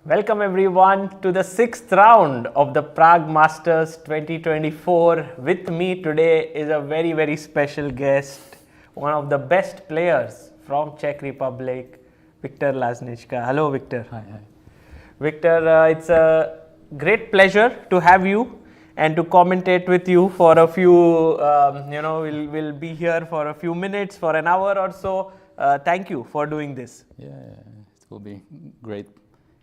Welcome everyone to the sixth round of the Prague Masters 2024. With me today is a very special guest, one of the best players from Czech Republic, Viktor Laznička. Hello Viktor. Hi. Viktor, it's a great pleasure to have you and to commentate with you for a few, we'll be here for a few minutes, for an hour or so. Thank you for doing this. Yeah, it will be great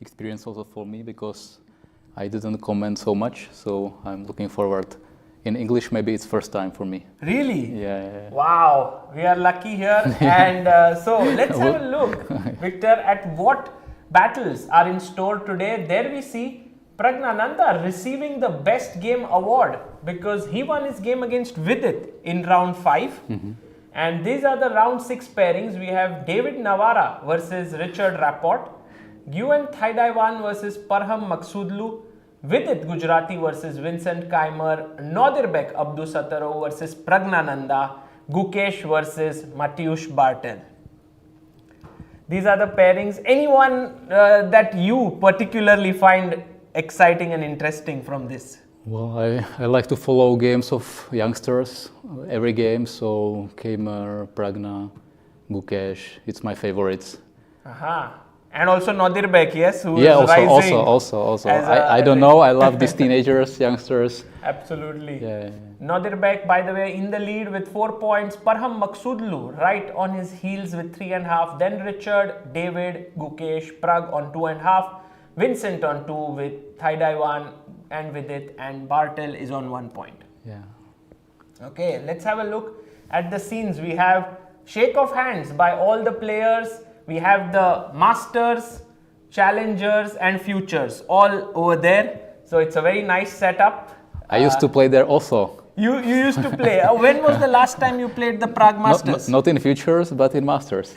experience also for me because I didn't comment so much, so I'm looking forward. In English, maybe it's first time for me. Really? Yeah. Wow, we are lucky here. And so let's have a look, Viktor, at what battles are in store today. There we see Praggnanandhaa receiving the best game award because he won his game against Vidit in round 5. Mm-hmm. And these are the round 6 pairings. We have David Navara versus Richard Rapport, Nguyen versus Parham Maghsoodloo, Vidit Gujrathi versus Vincent Keymer, Nodirbek Abdusattorov versus Praggnanandhaa, Gukesh versus Mateusz Bartel. These are the pairings. Anyone that you particularly find exciting and interesting from this? Well, I like to follow games of youngsters, every game, so Keymer, Pragna, Gukesh, it's my favorites. Aha. And also Nodirbek, yes, who is rising. Also. I don't know. I love these teenagers, youngsters. Absolutely. Yeah. Nodirbek, by the way, in the lead with 4 points. Parham Maghsoodloo right on his heels with 3.5. Then Richard, David, Gukesh, Pragg on 2.5. Vincent on 2 with Thaidawan and Vidit, and Bartel is on 1 point. Yeah. Okay, let's have a look at the scenes. We have shake of hands by all the players. We have the Masters, Challengers and Futures all over there. So it's a very nice setup. I used to play there also. You used to play. When was the last time you played the Prague Masters? Not in Futures, but in Masters.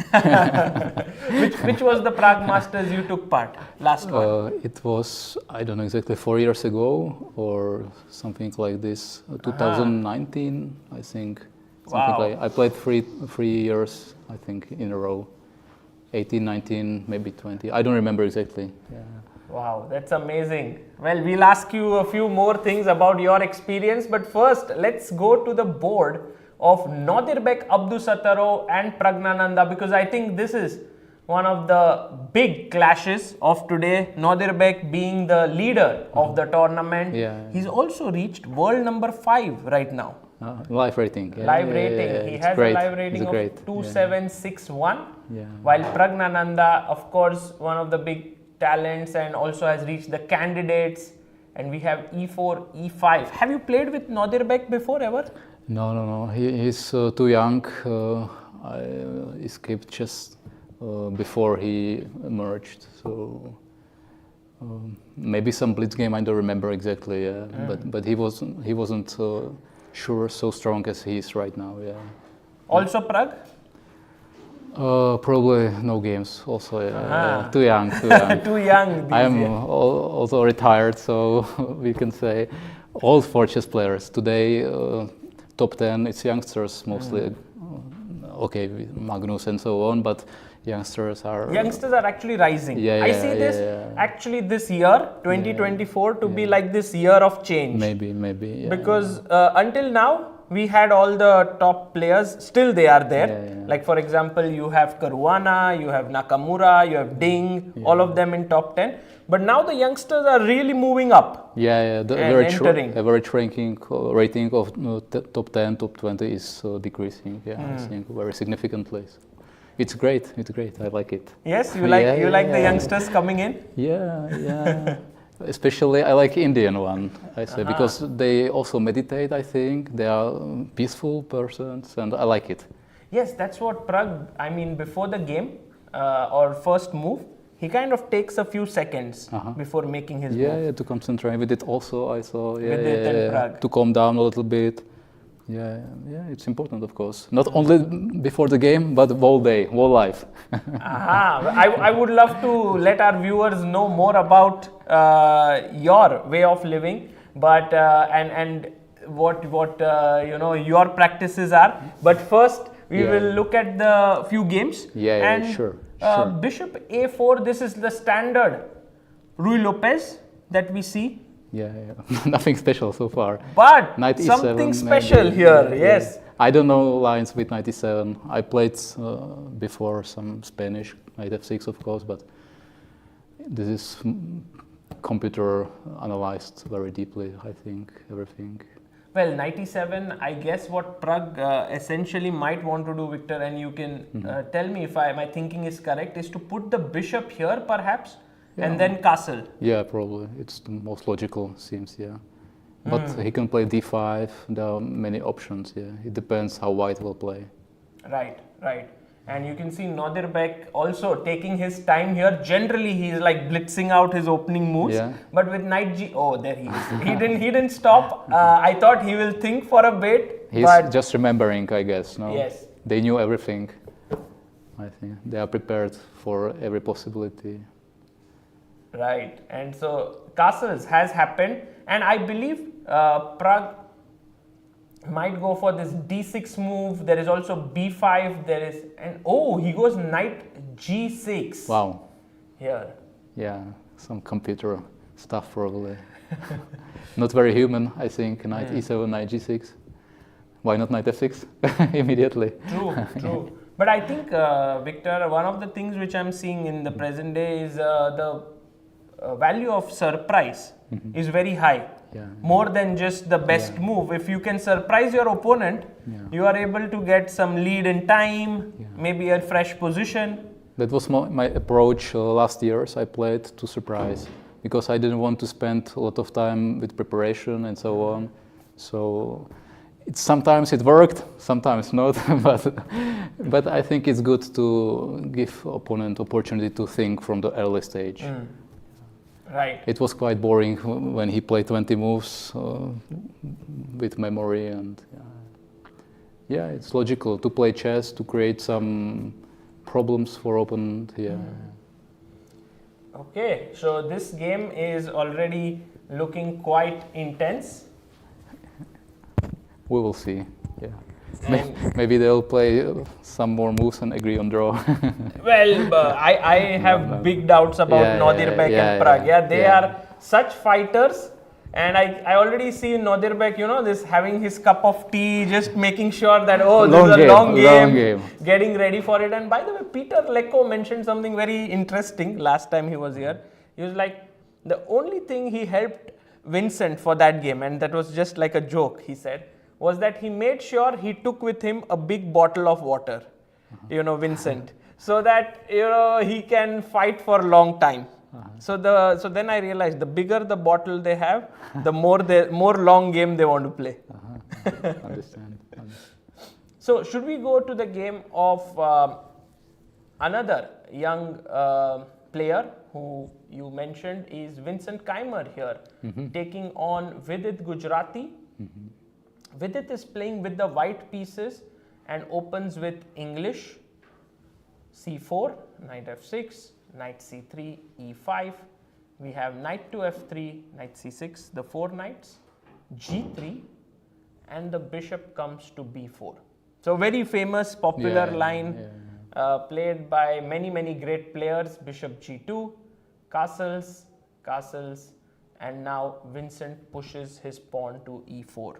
Which was the Prague Masters you took part? Last one? It was, I don't know exactly, 4 years ago or something like this. 2019, I think. Something like I played three years, I think, in a row. 18, 19, maybe 20. I don't remember exactly. Yeah. Wow, that's amazing. Well, we'll ask you a few more things about your experience, but first, let's go to the board of Nodirbek, Abdusattorov and Praggnanandhaa because I think this is one of the big clashes of today. Nodirbek being the leader of the tournament. Yeah. He's also reached world number 5 right now. Live rating. Yeah. Live rating. He has a live rating of 2761. Yeah. While Praggnanandhaa, of course, one of the big talents and also has reached the candidates. And we have E4, E5. Have you played with Nodirbek before ever? No. He's too young. I escaped chess before he emerged. So maybe some blitz game. I don't remember exactly. Yeah. But he wasn't sure so strong as he is right now. Yeah. Also Pragg? Probably no games. Also, too young. Too young. I am also retired, so we can say old for chess players today. Top 10, it's youngsters mostly. Okay, Magnus and so on, but youngsters are actually rising. I see this actually this year 2024 to be like this year of change. Maybe. Because until now we had all the top players, still they are there. Like for example, you have Caruana, you have Nakamura, you have Ding, all of them in top 10. But now the youngsters are really moving up. The average rating of top 10, top 20 is decreasing. I think very significantly. It's great. I like it. Yes, you like the youngsters coming in? Yeah. Especially I like Indian one, I say, because they also meditate, I think. They are peaceful persons and I like it. Yes, that's what Pragg, before the game or first move, he kind of takes a few seconds before making his move. Yeah, to concentrate with it also, I saw. Pragg. To calm down a little bit. Yeah, it's important, of course. Not only before the game, but whole day, whole life. I would love to let our viewers know more about your way of living, but and what your practices are. But first, we will look at the few games. Sure. Bishop A4. This is the standard Rui Lopez that we see. Yeah, nothing special so far. But Knight something E7 special maybe. here, Yeah. yes. I don't know lines with Knight E7. I played before some Spanish, Knight F6 of course, but this is computer analyzed very deeply, I think, everything. Well, 97, I guess what Pragg essentially might want to do, Victor, and you can tell me if my thinking is correct, is to put the bishop here perhaps, and then castle. Yeah, probably. It's the most logical, seems, yeah. But he can play d5, there are many options, yeah. It depends how white will play. Right, right. And you can see Nodirbek also taking his time here. Generally, he is like blitzing out his opening moves. Yeah. But with Knight G, oh, there he is. He didn't stop. I thought he will think for a bit. He's but just remembering, I guess. No? Yes. They knew everything. I think they are prepared for every possibility. Right. And so castles has happened, and I believe Pragg might go for this d6 move. There is also b5. There is, and oh, he goes knight g6. Wow. Here. Yeah, some computer stuff probably. Not very human, I think. Knight e7, knight g6. Why not knight f6 immediately? True, true. But I think, Victor, one of the things which I'm seeing in the present day is the value of surprise is very high. Yeah. More than just the best move. If you can surprise your opponent, you are able to get some lead in time, maybe a fresh position. That was my approach last years. I played to surprise because I didn't want to spend a lot of time with preparation and so on. So sometimes it worked, sometimes not. but I think it's good to give opponent opportunity to think from the early stage. Right. It was quite boring when he played 20 moves with memory, and yeah, it's logical to play chess to create some problems for opponent. Yeah. Okay, so this game is already looking quite intense. We will see. Yeah. Maybe they'll play some more moves and agree on draw. Well, I have big doubts about Nodirbek and Pragg. Yeah, they are such fighters, and I already see Nodirbek, you know, this having his cup of tea, just making sure that this is a long game, getting ready for it. And by the way, Peter Lecco mentioned something very interesting last time he was here. He was like, the only thing he helped Vincent for that game, and that was just like a joke, he said, was that he made sure he took with him a big bottle of water, you know, Vincent, so that, you know, he can fight for a long time. So then I realized the bigger the bottle they have, the more long game they want to play. Understand. So should we go to the game of another young player who you mentioned is Vincent Keymer here, taking on Vidit Gujrathi. Vidit is playing with the white pieces and opens with English, c4, knight f6, knight c3, e5. We have knight to f3, knight c6, the 4 knights, g3, and the bishop comes to b4. So very famous, popular line played by many great players. Bishop g2, castles, and now Vincent pushes his pawn to e4.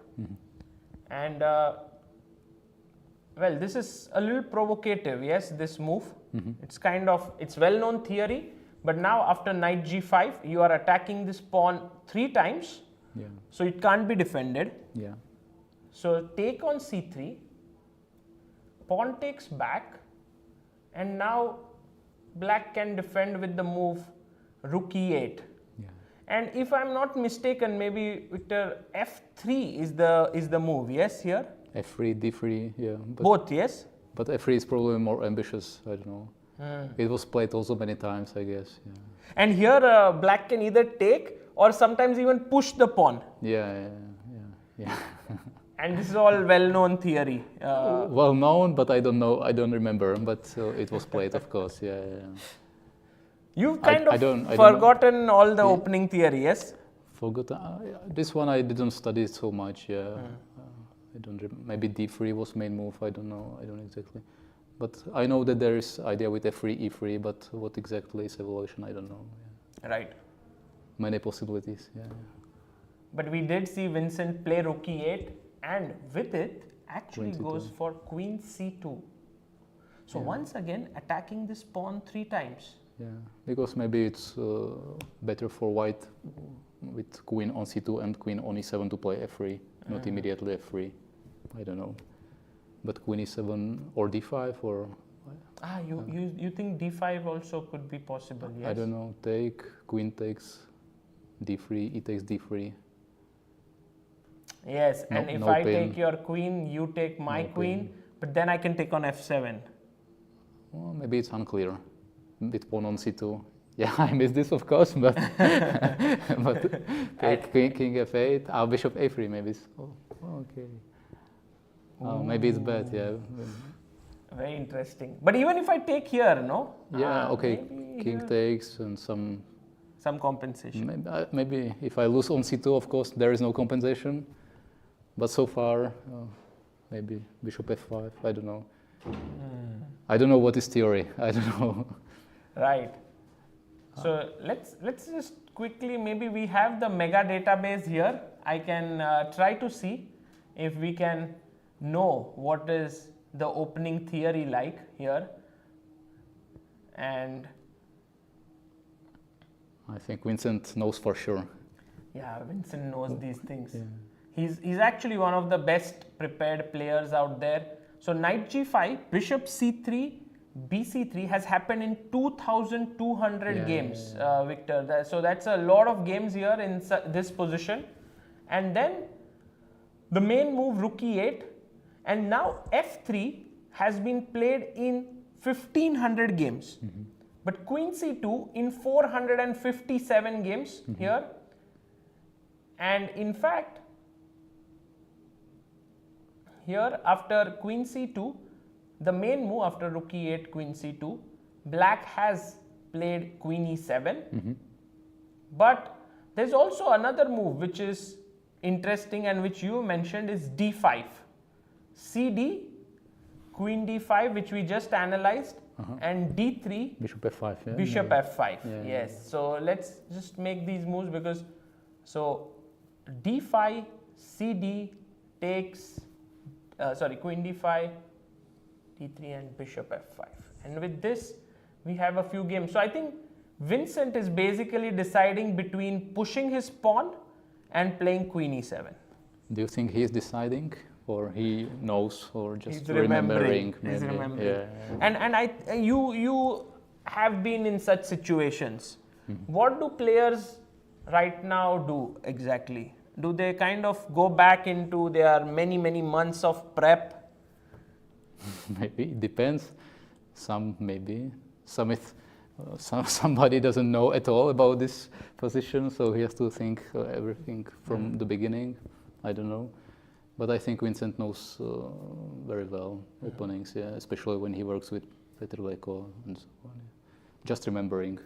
And well, this is a little provocative, yes, this move. It's it's well-known theory, but now after knight g5, you are attacking this pawn 3 times, so it can't be defended. So take on c3, pawn takes back, and now black can defend with the move rook e8. And if I'm not mistaken, maybe Victor, f3 is the move, yes, here? f3, d3, yeah. Both, yes? But f3 is probably more ambitious, I don't know. It was played also many times, I guess. Yeah. And here black can either take or sometimes even push the pawn. Yeah. And this is all well-known theory. Well known, but I don't know, I don't remember, but it was played, of course, yeah. You've kind of forgotten all the opening theory, yes? Forgotten. This one I didn't study so much, yeah. I don't maybe d3 was main move, I don't know, I don't exactly. But I know that there is idea with f3, e3, but what exactly is evolution, I don't know. Right. many possibilities. Yeah. But we did see Vincent play rook e8, and with it actually Queen goes C2. for queen c2. So Yeah. once again attacking this pawn 3 times. Yeah, because maybe it's better for white with queen on c2 and queen on e7 to play f3, not immediately f3. I don't know. But queen e7 or d5 or... You think d5 also could be possible, yes? I don't know, take, queen takes d3, e takes d3. Yes, No- and if no I pin. take your queen, you take my No queen, pin. but then I can take on f7. Well, maybe it's unclear. With pawn on c2. Yeah, I missed this of course, but but take king f8, bishop a3 maybe. Okay. Maybe it's bad, yeah. Very interesting. But even if I take here, no? Yeah, okay. Maybe King here. takes and some... Some compensation. Maybe if I lose on c2, of course, there is no compensation. But so far, maybe bishop f5, I don't know. I don't know what is theory, I don't know. Right. So let's just quickly, maybe we have the mega database here. I can try to see if we can know what is the opening theory like here. And I think Vincent knows for sure. yeah, Vincent knows these things. Yeah. He's actually one of the best prepared players out there. So knight g5, bishop c3, bc3 has happened in 2,200 games, Victor. So that's a lot of games here in this position. And then the main move rook e8, and now f3 has been played in 1,500 games. But queen c2 in 457 games here. And in fact, here after queen c2, the main move after rook e8, queen c2, black has played queen e7. But there's also another move which is interesting and which you mentioned is d5. cd, queen d5, which we just analyzed, and d3, Bishop f5, yeah? bishop f5. Yeah, Yes. So let's just make these moves because so d5, cd takes queen d5, d3, and bishop f5. And with this, we have a few games. So I think Vincent is basically deciding between pushing his pawn and playing queen e7. Do you think he is deciding, or he knows, or just He's remembering? He's maybe? remembering. Yeah. And you have been in such situations. What do players right now do exactly? Do they kind of go back into their many months of prep? Maybe it depends. Some maybe, somebody doesn't know at all about this position, so he has to think everything from the beginning. I don't know, but I think Vincent knows very well openings, yeah, especially when he works with Petr Leko and so on. Just remembering,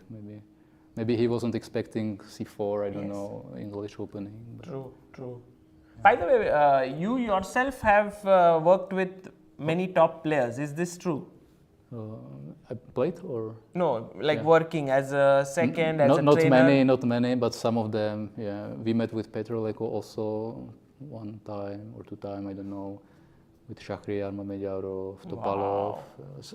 maybe he wasn't expecting c4. I don't know, English opening. But True. By the way, you yourself have worked with many top players. Is this true? I played or No, like Yeah. working as a second, as a not trainer. not many, but some of them. Yeah, we met with Petr Leko also one time or two time. I don't know, with Shahriar Mamedjarov, Topalov,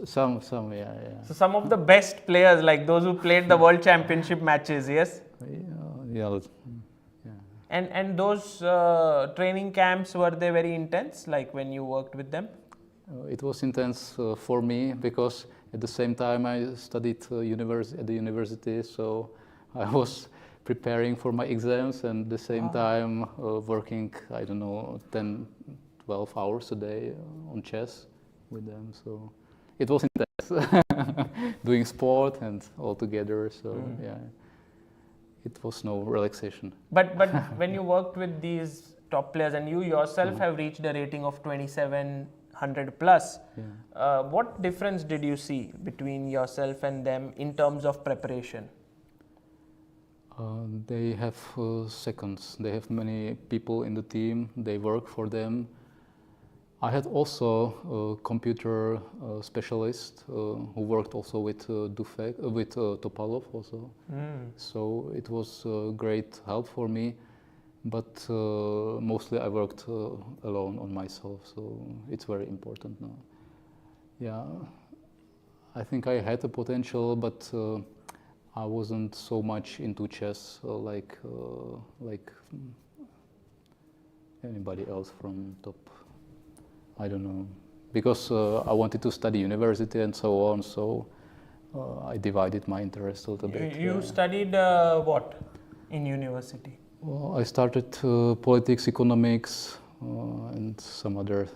some. Yeah. So some of the best players, like those who played the World Championship matches, yes. Yeah. And those training camps, were they very intense? Like when you worked with them? It was intense for me because at the same time I studied at the university, so I was preparing for my exams and at the same time working, I don't know, 10, 12 hours a day on chess with them. So it was intense, doing sport and all together. So yeah, it was no relaxation. But when you worked with these top players and you yourself have reached a rating of 2700 plus, what difference did you see between yourself and them in terms of preparation? They have seconds. They have many people in the team. They work for them. I had also a computer specialist who worked also with Topalov also. So it was great help for me, but mostly I worked alone on myself. So it's very important now. Yeah, I think I had the potential, but I wasn't so much into chess like anybody else from top. I don't know, because I wanted to study university and so on, so I divided my interest a little bit. You studied what in university? Well, I started politics, economics, and some other.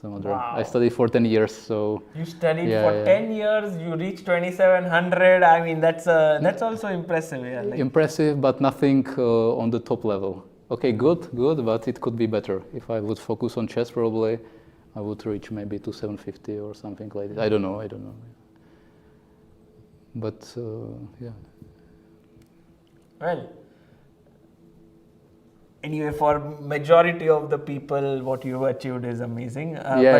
Wow. I studied for 10 years, so. You studied for 10 years. You reached 2700. I mean, that's also impressive. Yeah, like impressive, but nothing on the top level. Okay, good, but it could be better. If I would focus on chess, probably I would reach maybe to 750 or something like that. I don't know. But yeah. Well, anyway, for majority of the people, what you achieved is amazing. Sure. Yeah,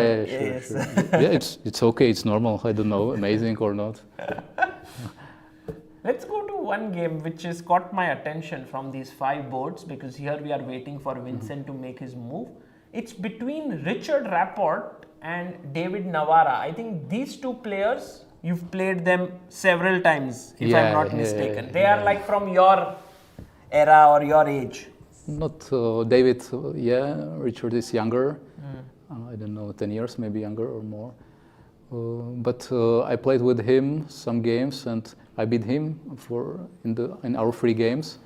it's okay. It's normal. I don't know, amazing or not. Let's go to one game which has caught my attention from these 5 boards, because here we are waiting for Vincent to make his move. It's between Richard Rapport and David Navara. I think these 2 players, you've played them several times, if I'm not mistaken. They are like from your era or your age. Not David, Richard is younger. I don't know, 10 years, maybe younger or more. But I played with him some games, and I beat him in our 3 games.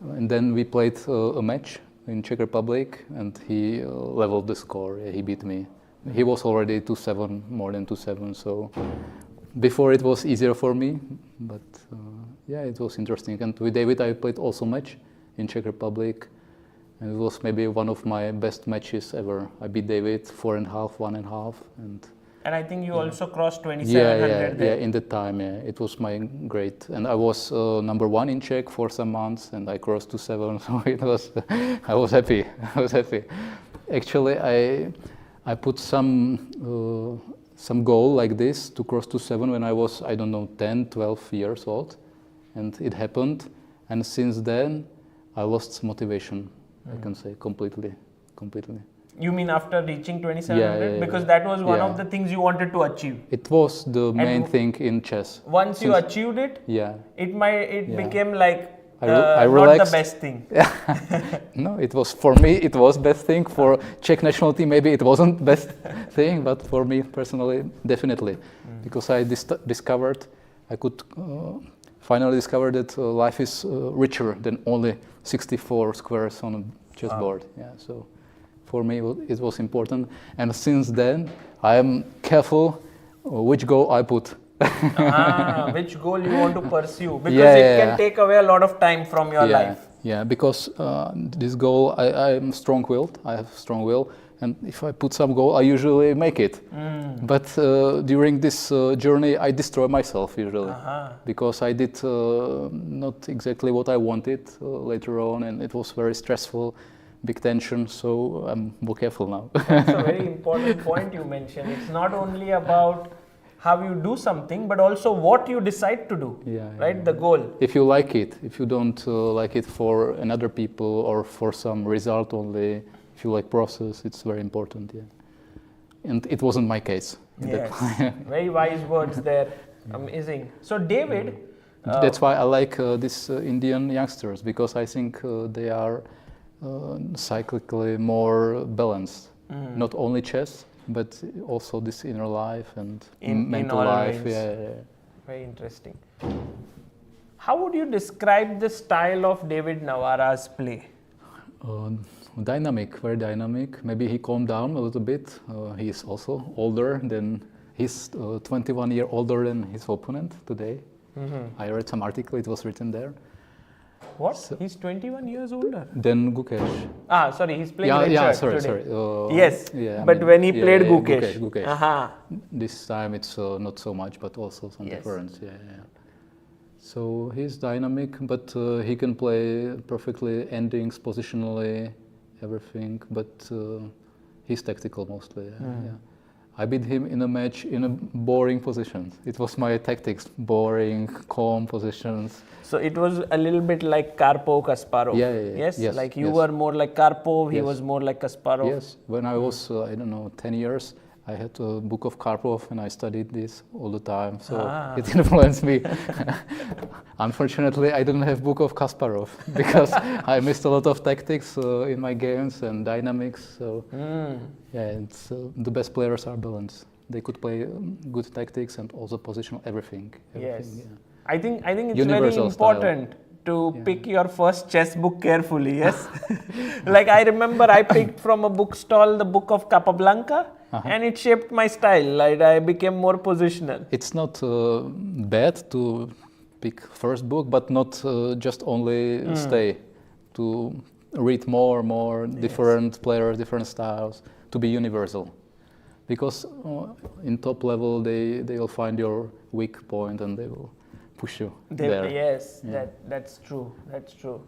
And then we played a match in Czech Republic, and he leveled the score. Yeah, he beat me. He was already 2-7, more than 2-7. So before it was easier for me, but it was interesting. And with David, I played also match in Czech Republic, and it was maybe one of my best matches ever. I beat David 4.5, 1.5, and I think you also crossed 2700 there. Yeah, in the time, it was my great. And I was number 1 in Czech for some months, and I crossed to 7, so it was, I was happy. Actually, I put some goal like this to cross to 7 when I was, I don't know, 10, 12 years old, and it happened. And since then, I lost motivation, I can say, completely. You mean after reaching 2700? Because that was one of the things you wanted to achieve. It was the main thing in chess. Once you achieved it, it became like I not the best thing. No, it was, for me, it was best thing. For Czech national team, maybe it wasn't best thing, but for me personally, definitely. Because I could finally discover that life is richer than only 64 squares on a chessboard. So for me it was important, and since then I am careful which goal I put. Which goal you want to pursue, because it can take away a lot of time from your life. Yeah, because this goal, I am strong-willed. I have strong will, and if I put some goal, I usually make it. But during this journey, I destroy myself usually, because I did not exactly what I wanted later on, and it was very stressful, big tension. So I'm more careful now. That's a very important point you mentioned. It's not only about how you do something, but also what you decide to do, the goal. If you like it, if you don't like it for another people or for some result only, if you like process, it's very important, And it wasn't my case. Yes, very wise words there, amazing. So David... That's why I like these Indian youngsters, because I think they are cyclically more balanced, not only chess, but also this inner life and mental life. Very interesting. How would you describe the style of David Navara's play? Dynamic, very dynamic. Maybe he calmed down a little bit. He is also older than, he's 21 years older than his opponent today. I read some article, it was written there. What? So, he's 21 years older? Than Gukesh. Sorry, he's playing Richard today. Yes, but when he played Gukesh. Gukesh. This time it's not so much, but also some difference. So he's dynamic, but he can play perfectly endings, positionally, everything. But He's tactical mostly. Yeah. I beat him in a match in a boring position. It was my tactics, boring, calm positions. So it was a little bit like Karpov, Kasparov. Yeah. Yes, like you were more like Karpov, he was more like Kasparov. Yes, when I was, 10 years, I had a book of Karpov and I studied this all the time, so it influenced me. Unfortunately, I didn't have book of Kasparov because I missed a lot of tactics in my games and dynamics. So it's, the best players are balanced. They could play good tactics and also positional everything. Yes, yeah. I think it's Universal very important to pick your first chess book carefully. Yes, like I remember I picked from a bookstall the book of Capablanca. And it shaped my style. Like I became more positional. It's not bad to pick first book, but not just only stay. To read more different players, different styles, to be universal. Because in top level they'll find your weak point and they will push you there. Yes, that's true. That's true.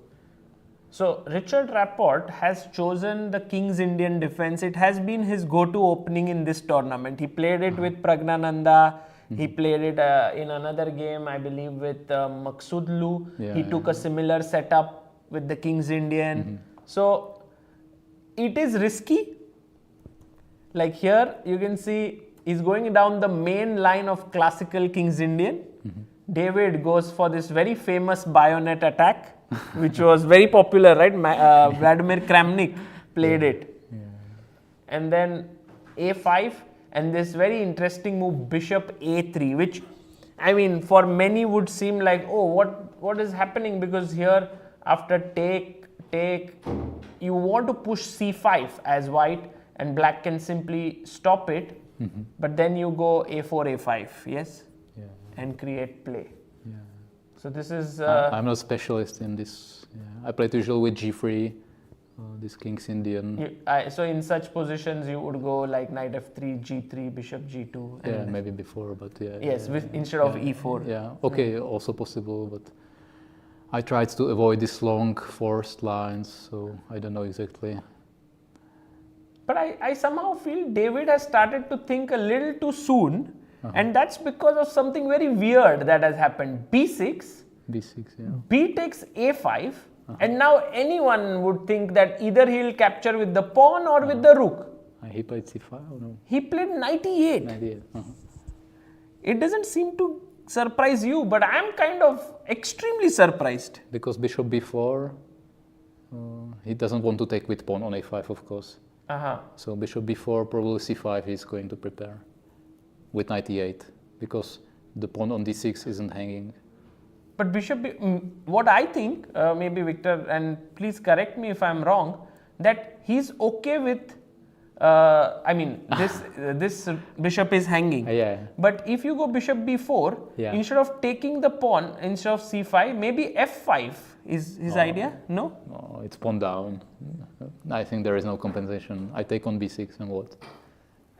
So Richard Rapport has chosen the King's Indian defense. It has been his go-to opening in this tournament. He played it with Praggnanandhaa. He played it in another game, I believe, with Maghsoodloo. He took a similar setup with the King's Indian. So it is risky. Like here, you can see he's going down the main line of classical King's Indian. David goes for this very famous bayonet attack. Which was very popular, right? Vladimir Kramnik played it. And then a5 and this very interesting move bishop a3, which I mean for many would seem like, oh, what is happening, because here after take you want to push c5 as white and black can simply stop it, but then you go a4 a5, yes, and create play. So this is... I'm not a specialist in this. I played usually with g3, this King's Indian. So in such positions you would go like knight f3, g3, bishop g2. And maybe before, but Yes, instead of e4. Yeah, okay, also possible, but I tried to avoid these long forced lines, so I don't know exactly. But I somehow feel David has started to think a little too soon. And that's because of something very weird that has happened. b6, b takes a5, and now anyone would think that either he'll capture with the pawn or with the rook. He played c5 or no? He played knight e8. It doesn't seem to surprise you, but I'm kind of extremely surprised. Because bishop b4, he doesn't want to take with pawn on a5, of course. So bishop b4, probably c5 he's going to prepare. With knight e8, because the pawn on d6 isn't hanging. But bishop, what I think, maybe Victor, and please correct me if I'm wrong, that he's okay with, this bishop is hanging. But if you go bishop b4, instead of taking the pawn, instead of c5, maybe f5 is his idea, no? No, it's pawn down. I think there is no compensation. I take on b6 and what?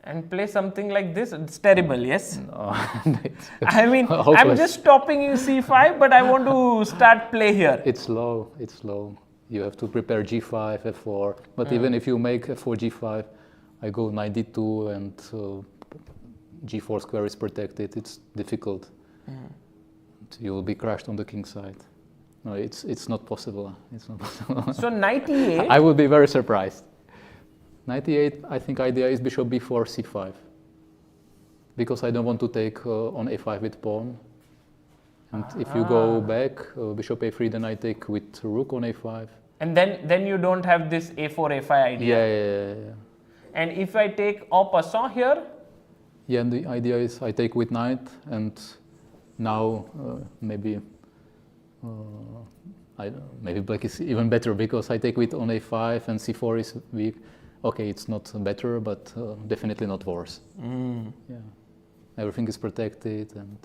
And play something like this, it's terrible, yes? No, I'm just stopping you c5, but I want to start play here. It's slow. You have to prepare g5, f4, but even if you make f4, g5, I go knight d2 and g4 square is protected, it's difficult. You will be crushed on the king side. No, it's not possible. So knight e8? I would be very surprised. Knight e8, I think idea is bishop b4, c5. Because I don't want to take on a5 with pawn. And if you go back, bishop a3, then I take with rook on a5. And then you don't have this a4, a5 idea. Yeah. And if I take en passant here? Yeah, and the idea is I take with knight, and now maybe black is even better because I take with on a5 and c4 is weak. Okay, it's not better, but definitely not worse. Everything is protected, and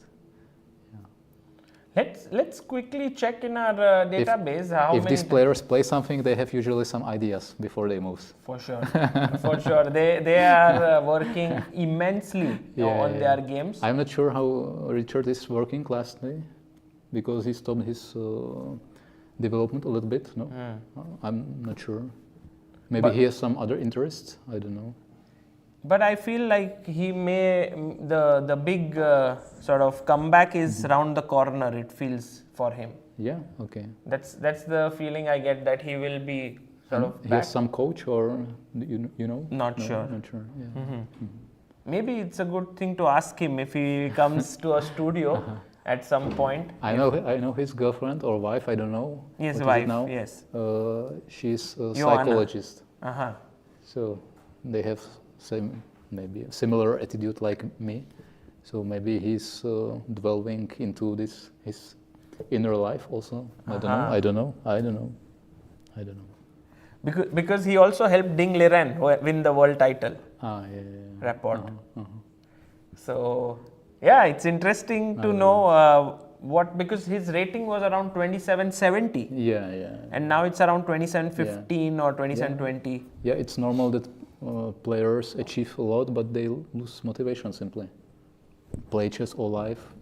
let's quickly check in our database how if these players play something, they have usually some ideas before they move. For sure, they are working immensely on their games. I'm not sure how Richard is working lastly, because he stopped his development a little bit. No, I'm not sure. Maybe he has some other interests. I don't know. But I feel like he may, the big sort of comeback is round the corner, it feels for him. Yeah. Okay. That's the feeling I get, that he will be sort of He back. has some coach, or you know? Not No, sure. Not sure. Yeah. Maybe it's a good thing to ask him if he comes to a studio at some point. I know his girlfriend or wife. I don't know. His what is it wife, now. yes. She's a Joanna. psychologist. Uh-huh. So they have maybe a similar attitude like me. So maybe he's delving into his inner life also. I don't know. Because he also helped Ding Liren win the world title. Yeah. Rapport. So yeah, it's interesting to know because his rating was around 2770. Yeah. And now it's around 2715 or 2720. Yeah, it's normal that players achieve a lot, but they lose motivation simply. Play chess all life.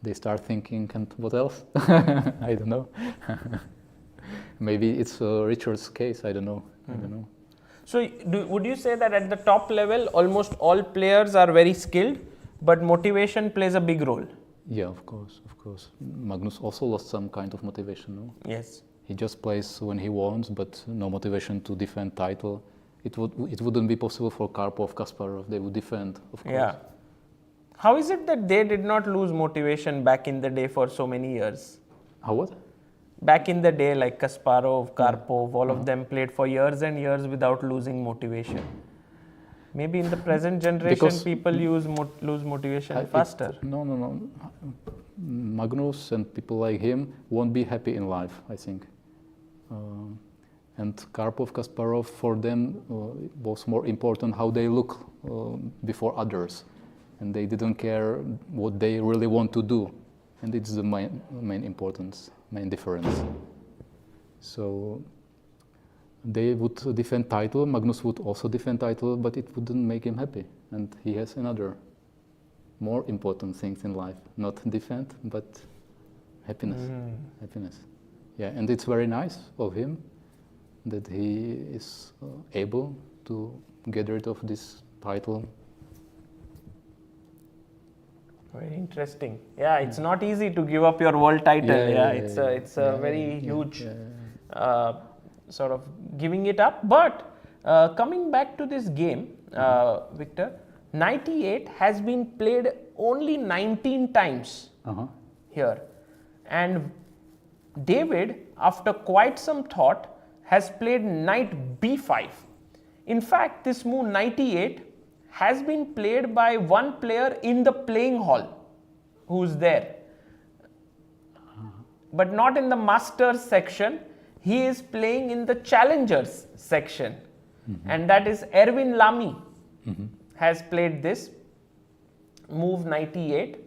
They start thinking, and what else? I don't know. Maybe it's Richard's case. I don't know. So would you say that at the top level, almost all players are very skilled, but motivation plays a big role? Yeah, of course. Magnus also lost some kind of motivation, no? Yes. He just plays when he wants, but no motivation to defend title. It wouldn't be possible for Karpov, Kasparov. They would defend, of course. Yeah. How is it that they did not lose motivation back in the day for so many years? How what? Back in the day, like Kasparov, Karpov, all of them played for years and years without losing motivation. Maybe in the present generation, people lose motivation faster. No. Magnus and people like him won't be happy in life, I think. And Karpov, Kasparov, for them was more important how they look before others. And they didn't care what they really want to do. And it's the main importance, main difference. So they would defend title, Magnus would also defend title, but it wouldn't make him happy. And he has another more important things in life, not defend, but happiness. Happiness. Yeah, and it's very nice of him that he is able to get rid of this title. Very interesting. Yeah, it's not easy to give up your world title. It's a very huge sort of giving it up. But coming back to this game, Victor, Knight e8 has been played only 19 times here. And David, after quite some thought, has played Knight b5. In fact, this move Knight e8 has been played by one player in the playing hall who's there, but not in the masters section. He is playing in the challengers section, and that is Erwin Lamy has played this move Knight e8,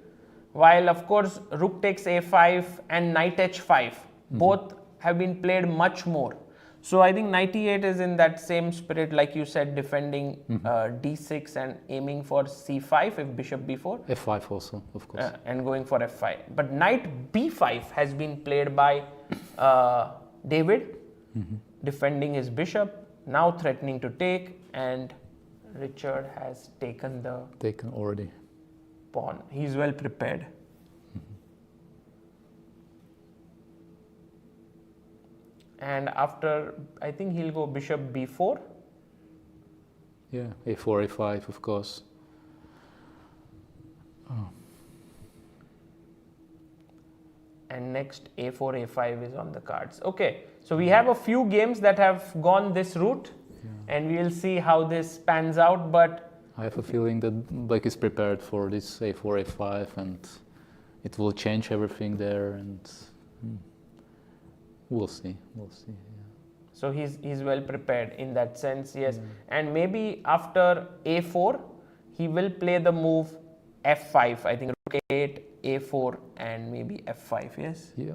while of course Rook takes a5 and Knight h5 both have been played much more. So I think Knight e8 is in that same spirit, like you said, defending d6 and aiming for c5 if bishop b4. f5 also, of course. And going for f5. But Knight b5 has been played by David, defending his bishop, now threatening to take, and Richard has taken the already pawn. He's well prepared. And after, I think he'll go bishop b4. Yeah, a4, a5, of course. And next a4, a5 is on the cards. Okay, so we have a few games that have gone this route, and we'll see how this pans out. But I have a feeling that Black is prepared for this a4, a5, and it will change everything there, and we'll see. Yeah. So he's well prepared in that sense, yes. And maybe after a4, he will play the move f5. I think rook a8, a4, and maybe f5. Yes. Yeah.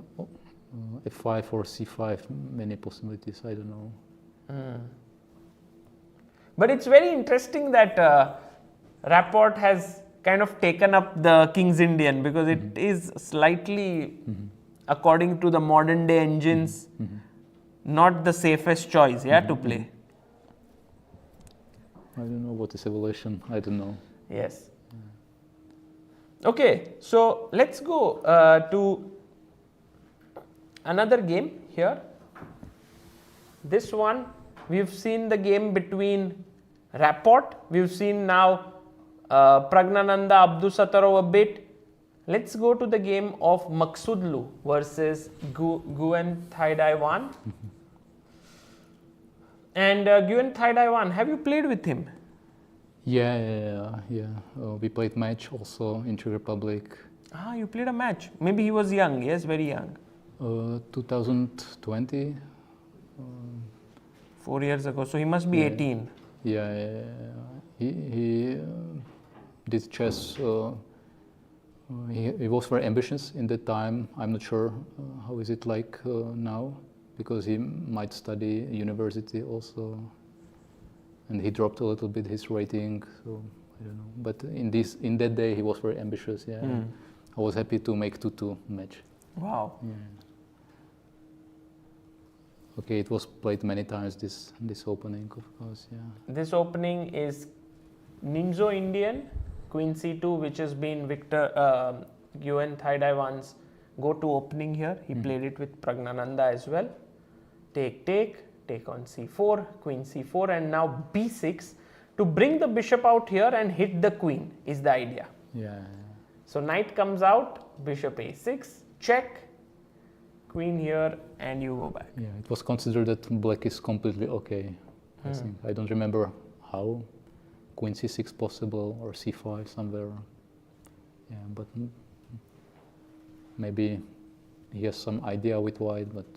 F5 or c5. Many possibilities. I don't know. But it's very interesting that Rapport has kind of taken up the King's Indian, because it is slightly, according to the modern day engines, not the safest choice, to play. I don't know what is evolution. I don't know. Yes. Okay, so let's go to another game here. This one, we've seen the game between Rapport. We've seen now Praggnanandhaa, Abdusattorov a bit. Let's go to the game of Maghsoodloo versus Nguyen Wan. And Nguyen Wan, have you played with him? Yeah. We played match also in Czech Republic. Ah, you played a match. Maybe he was young, yes, very young. 2020. 4 years ago, so he must be 18. Yeah. He did chess. He was very ambitious in that time. I'm not sure how is it like now, because he might study university also. And he dropped a little bit his rating, so I don't know. But in that day, he was very ambitious. Yeah, I was happy to make 2-2 match. Wow. Yeah. Okay, it was played many times. This opening, of course. Yeah. This opening is Ninja Indian Queen C2, which has been Nguyen Wan's go-to opening here. He played it with Praggnanandhaa as well. Take on C4, Queen C4, and now B6 to bring the bishop out here and hit the queen is the idea. Yeah. So knight comes out, bishop A6, check, queen here, and you go back. Yeah, it was considered that black is completely okay. I think I don't remember how. Queen C6 possible or C5 somewhere. Yeah, but maybe he has some idea with white, but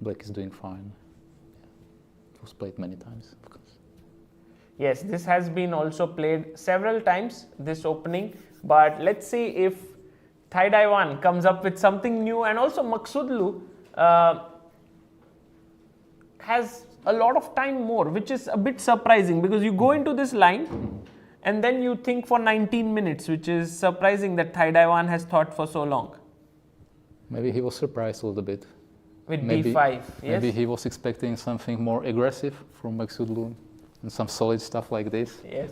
black is doing fine. It was played many times, of course. Yes, this has been also played several times, this opening, but let's see if Wan comes up with something new. And also Maghsoodloo has a lot of time more, which is a bit surprising, because you go into this line and then you think for 19 minutes, which is surprising that Wan has thought for so long. Maybe he was surprised a little bit. With D5, yes? Maybe he was expecting something more aggressive from Maghsoodloo and some solid stuff like this. Yes.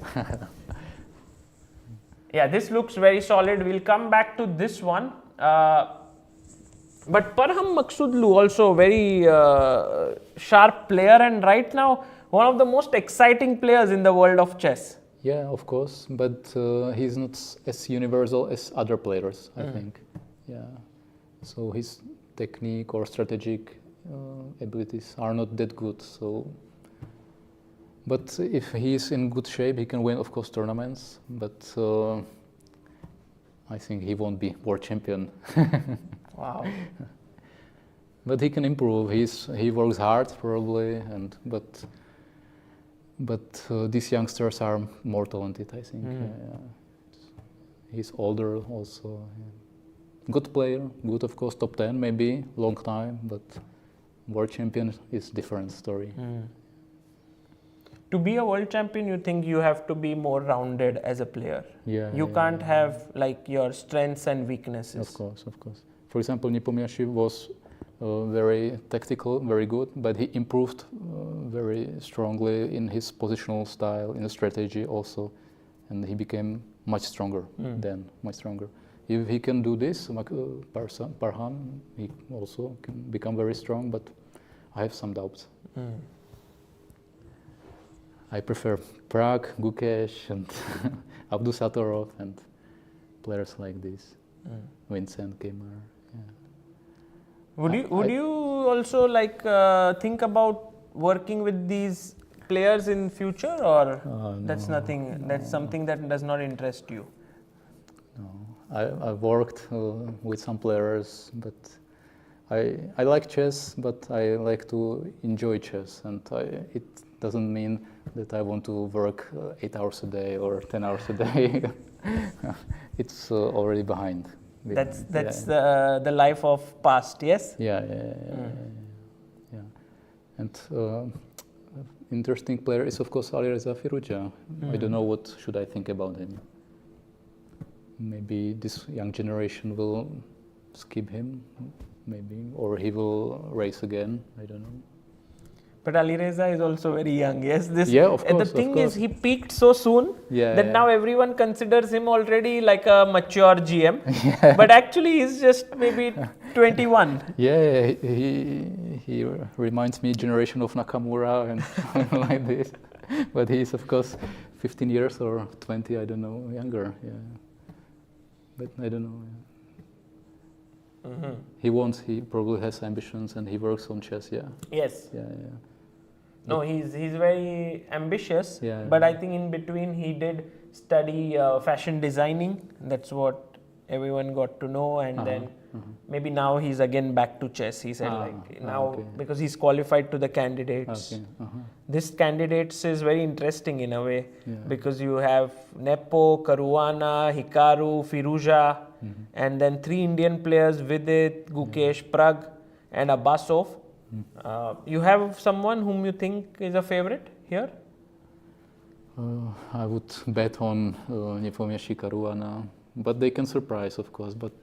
Yeah, this looks very solid. We'll come back to this one. But Parham Maghsoodloo also very sharp player, and right now one of the most exciting players in the world of chess. Yeah, of course, but he's not as universal as other players, I think. Yeah, so his technique or strategic abilities are not that good. So, but if he is in good shape, he can win, of course, tournaments. But I think he won't be world champion. Wow. But he can improve. He works hard probably, but these youngsters are more talented, I think. He's older also. Yeah. Good player, good of course, top 10 maybe, long time, but world champion is different story. To be a world champion, you think you have to be more rounded as a player. Yeah. You can't have like your strengths and weaknesses. Of course. For example, Nepomniachtchi was very tactical, very good, but he improved very strongly in his positional style, in the strategy also, and he became much stronger much stronger. If he can do this, Parham, he also can become very strong, but I have some doubts. I prefer Pragg, Gukesh and Abdusattorov and players like this. Vincent, Keymer. Yeah. Would you also like think about working with these players in future, or that's nothing? That's something that does not interest you. No, I've worked with some players, but I like chess, but I like to enjoy chess, and it doesn't mean that I want to work 8 hours a day or 10 hours a day. It's already behind. That's the life of past, yes? Yeah. And interesting player is of course Alireza Firouzja. I don't know what should I think about him. Maybe this young generation will skip him, maybe, or he will race again. I don't know. But Alireza is also very young. Yes, this. Yeah, of course. The thing of course. is, he peaked so soon Yeah, that yeah. now everyone considers him already like a mature GM. But actually, he's just maybe 21. Yeah, he reminds me generation of Nakamura and like this. But he's of course 15 years or 20, I don't know, younger. Yeah, but I don't know. Yeah. Mm-hmm. He wants. He probably has ambitions, and he works on chess. Yeah. Yes. Yeah. No, he's very ambitious. Yeah. But I think in between he did study fashion designing. That's what everyone got to know, and then maybe now he's again back to chess. He said now because he's qualified to the candidates. Okay. This candidates is very interesting in a way because you have Nepo, Caruana, Hikaru, Firuza, and then 3 Indian players: Vidit, Gukesh, Pragg, and Abbasov. You have someone whom you think is a favorite here? I would bet on Nepomniachtchi, Caruana, but they can surprise, of course. But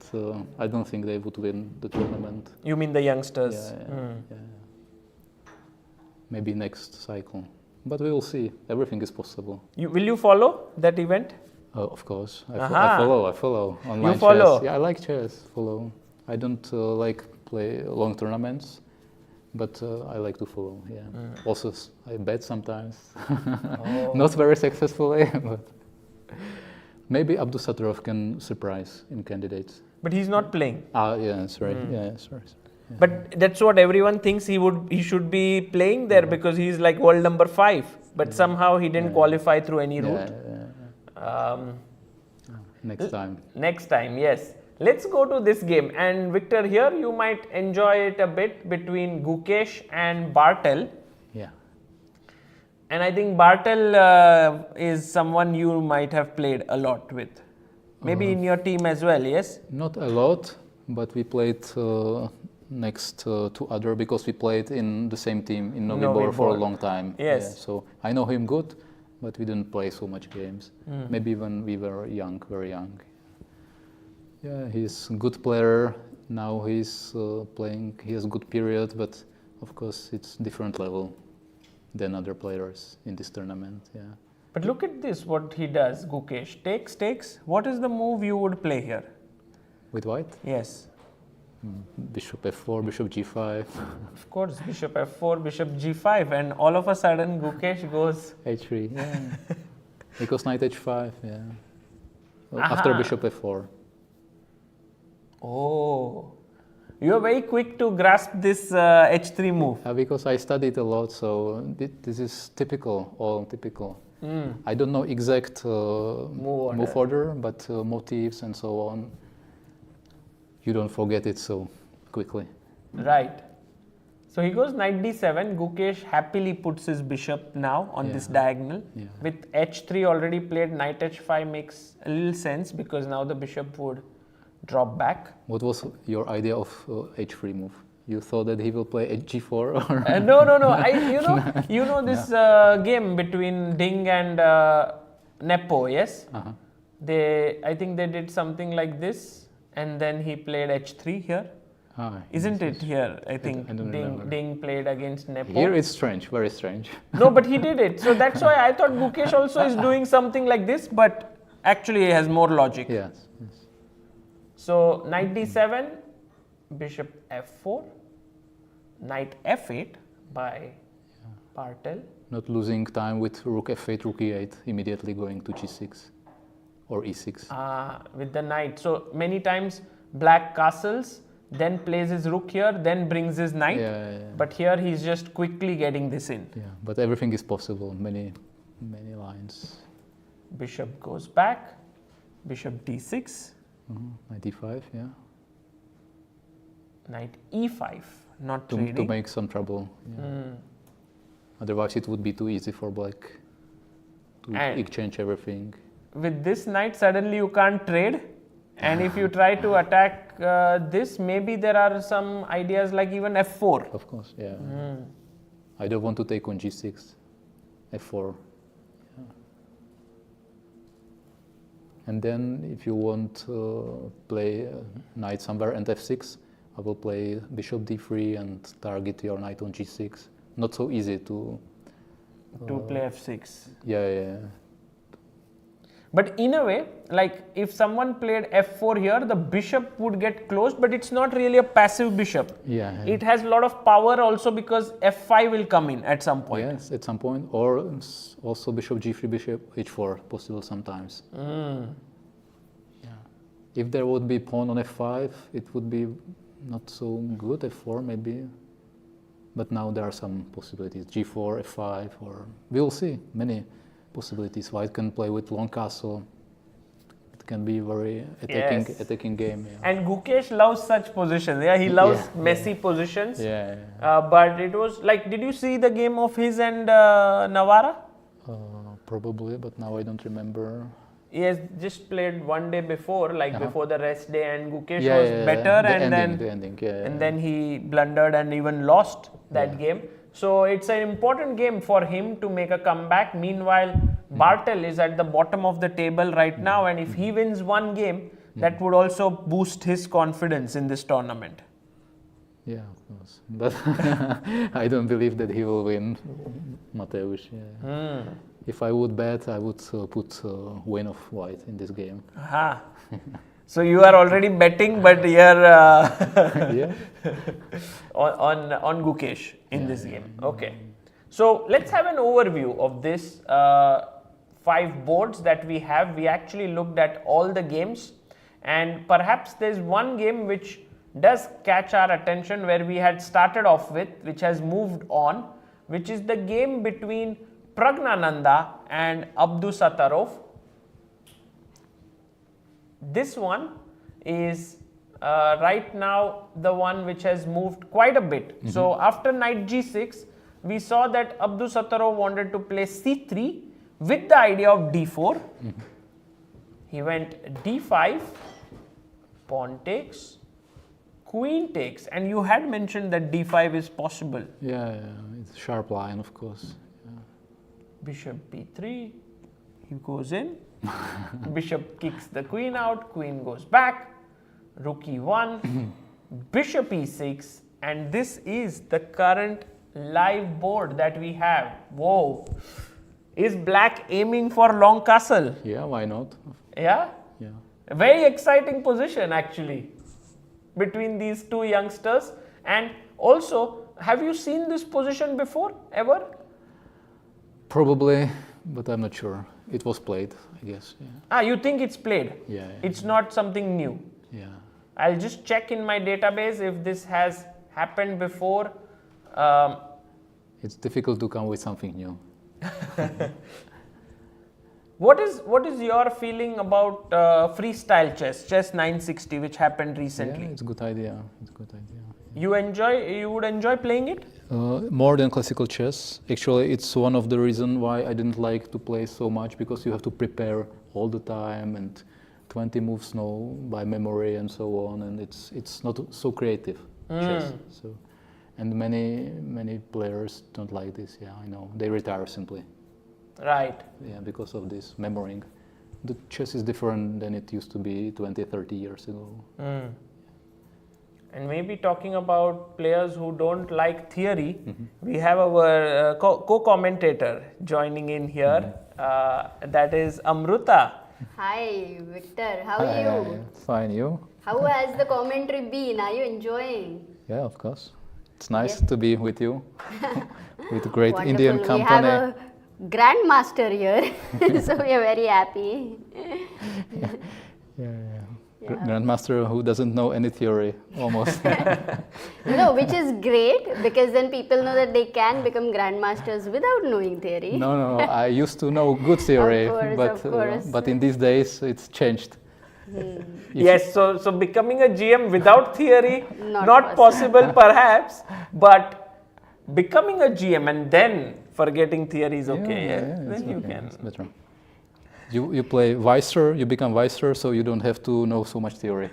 I don't think they would win the tournament. You mean the youngsters? Yeah. Maybe next cycle, but we will see. Everything is possible. Will you follow that event? Of course, I follow online. You follow? Chess. Yeah, I like chess. Follow. I don't like play long tournaments, but I like to follow. Yeah. Also, I bet sometimes, not very successfully, but maybe Abdusattorov can surprise in candidates. But he's not playing. Yeah, that's right. Yeah, sorry. Yeah. But that's what everyone thinks he should be playing there because he's like world number 5. But somehow he didn't qualify through any route. Next time. Next time, yes. Let's go to this game. And Victor, here you might enjoy it a bit between Gukesh and Bartel. Yeah. And I think Bartel is someone you might have played a lot with. Maybe in your team as well, yes? Not a lot, but we played next to other because we played in the same team in Novibor for a long time. Yes. Yeah, so I know him good, but we didn't play so much games. Maybe when we were young, very young. Yeah, he's a good player. Now he's playing, he has a good period, but of course it's different level than other players in this tournament. Yeah. But look at this, what he does, Gukesh. Takes. What is the move you would play here? With white? Yes. Bishop f4, bishop g5. Of course, bishop f4, bishop g5, and all of a sudden Gukesh goes h3, yeah. Because knight h5, yeah. After bishop f4. Oh, you are very quick to grasp this h3 move. Because I studied a lot, so this is typical, all typical. I don't know exact move order, but motifs and so on. You don't forget it so quickly. Right. So he goes knight d7. Gukesh happily puts his bishop now on this diagonal. Yeah. With h3 already played, knight h5 makes a little sense because now the bishop would drop back. What was your idea of h3 move? You thought that he will play g4 or? No. You know this game between Ding and Nepo, yes? I think they did something like this. And then he played h3 here. Isn't it here? I think Ding played against Nepo. Here it's strange, very strange. No, but he did it. So that's why I thought Gukesh also is doing something like this, but actually he has more logic. Yes. So knight d7, bishop f4, knight f8 by Bartel. Not losing time with rook f8, rook e8, immediately going to g6. Or e6. With the knight. So many times black castles, then plays his rook here, then brings his knight. But here he's just quickly getting this in. Yeah, but everything is possible, many lines. Bishop goes back, bishop d6. Knight e5, yeah. Knight e5, not trading. To make some trouble. Yeah. Otherwise it would be too easy for black to exchange everything. With this knight, suddenly you can't trade. And if you try to attack this, maybe there are some ideas like even f4. Of course, yeah. I don't want to take on g6, f4. Yeah. And then if you want to play knight somewhere and f6, I will play bishop d3 and target your knight on g6. Not so easy to play f6. Yeah. But in a way, like if someone played f4 here, the bishop would get closed, but it's not really a passive bishop. Yeah. It has a lot of power also because f5 will come in at some point. Yes, at some point. Or also bishop g3, bishop h4, possible sometimes. Yeah. If there would be pawn on f5, it would be not so good, f4 maybe. But now there are some possibilities, g4, f5, or we'll see, many possibilities. White can play with long castle. It can be very attacking game. Yeah. And Gukesh loves such positions. Yeah, he loves messy positions. Yeah. But it was like, did you see the game of his and Navara? Probably, but now I don't remember. He has just played one day before, like before the rest day, and Gukesh was better, and then he blundered and even lost that game. So it's an important game for him to make a comeback. Meanwhile, Bartel is at the bottom of the table right now, and if he wins one game, that would also boost his confidence in this tournament. Yeah, of course. But I don't believe that he will win, Mateusz. Yeah. If I would bet, I would put win of white in this game. Aha. So you are already betting, but you're on Gukesh in this game. Okay. So let's have an overview of this 5 boards that we have. We actually looked at all the games, and perhaps there's one game which does catch our attention where we had started off with, which has moved on, which is the game between Praggnanandhaa and Abdusattorov. This one is right now the one which has moved quite a bit. So after knight g6, we saw that Abdusattorov wanted to play c3 with the idea of d4. He went d5, pawn takes, queen takes, and you had mentioned that d5 is possible. Yeah, it's a sharp line, of course. Bishop b3, he goes in, bishop kicks the queen out, queen goes back, rook e1, bishop e6, and this is the current live board that we have. Whoa! Is black aiming for long castle? Yeah, why not? Yeah? Yeah. A very exciting position actually between these two youngsters. And also, have you seen this position before, ever? Probably, but I'm not sure. It was played, I guess. Yeah. You think it's played? Yeah. It's not something new. Yeah. I'll just check in my database if this has happened before. It's difficult to come with something new. What is your feeling about freestyle chess 960, which happened recently? Yeah, it's a good idea. It's a good idea. You would enjoy playing it? More than classical chess. Actually, it's one of the reasons why I didn't like to play so much, because you have to prepare all the time and 20 moves now by memory and so on, and it's not so creative chess. So, and many players don't like this. Yeah, I know. They retire simply. Right. Yeah, because of this memorying. The chess is different than it used to be 20, 30 years ago. And maybe talking about players who don't like theory, we have our co-commentator joining in here. That is Amruta. Hi, Victor. How are you? Fine, you? How has the commentary been? Are you enjoying? Yeah, of course. It's nice to be with you, with a great Wonderful. Indian company. We have a grandmaster here, so we are very happy. Grandmaster who doesn't know any theory, almost. No, which is great, because then people know that they can become grandmasters without knowing theory. No, I used to know good theory, Of course. but in these days it's changed. Yes, so becoming a GM without theory, Not possible perhaps, but becoming a GM and then forgetting theory is okay. Then you can. It's better. You play wiser, you become wiser, so you don't have to know so much theory.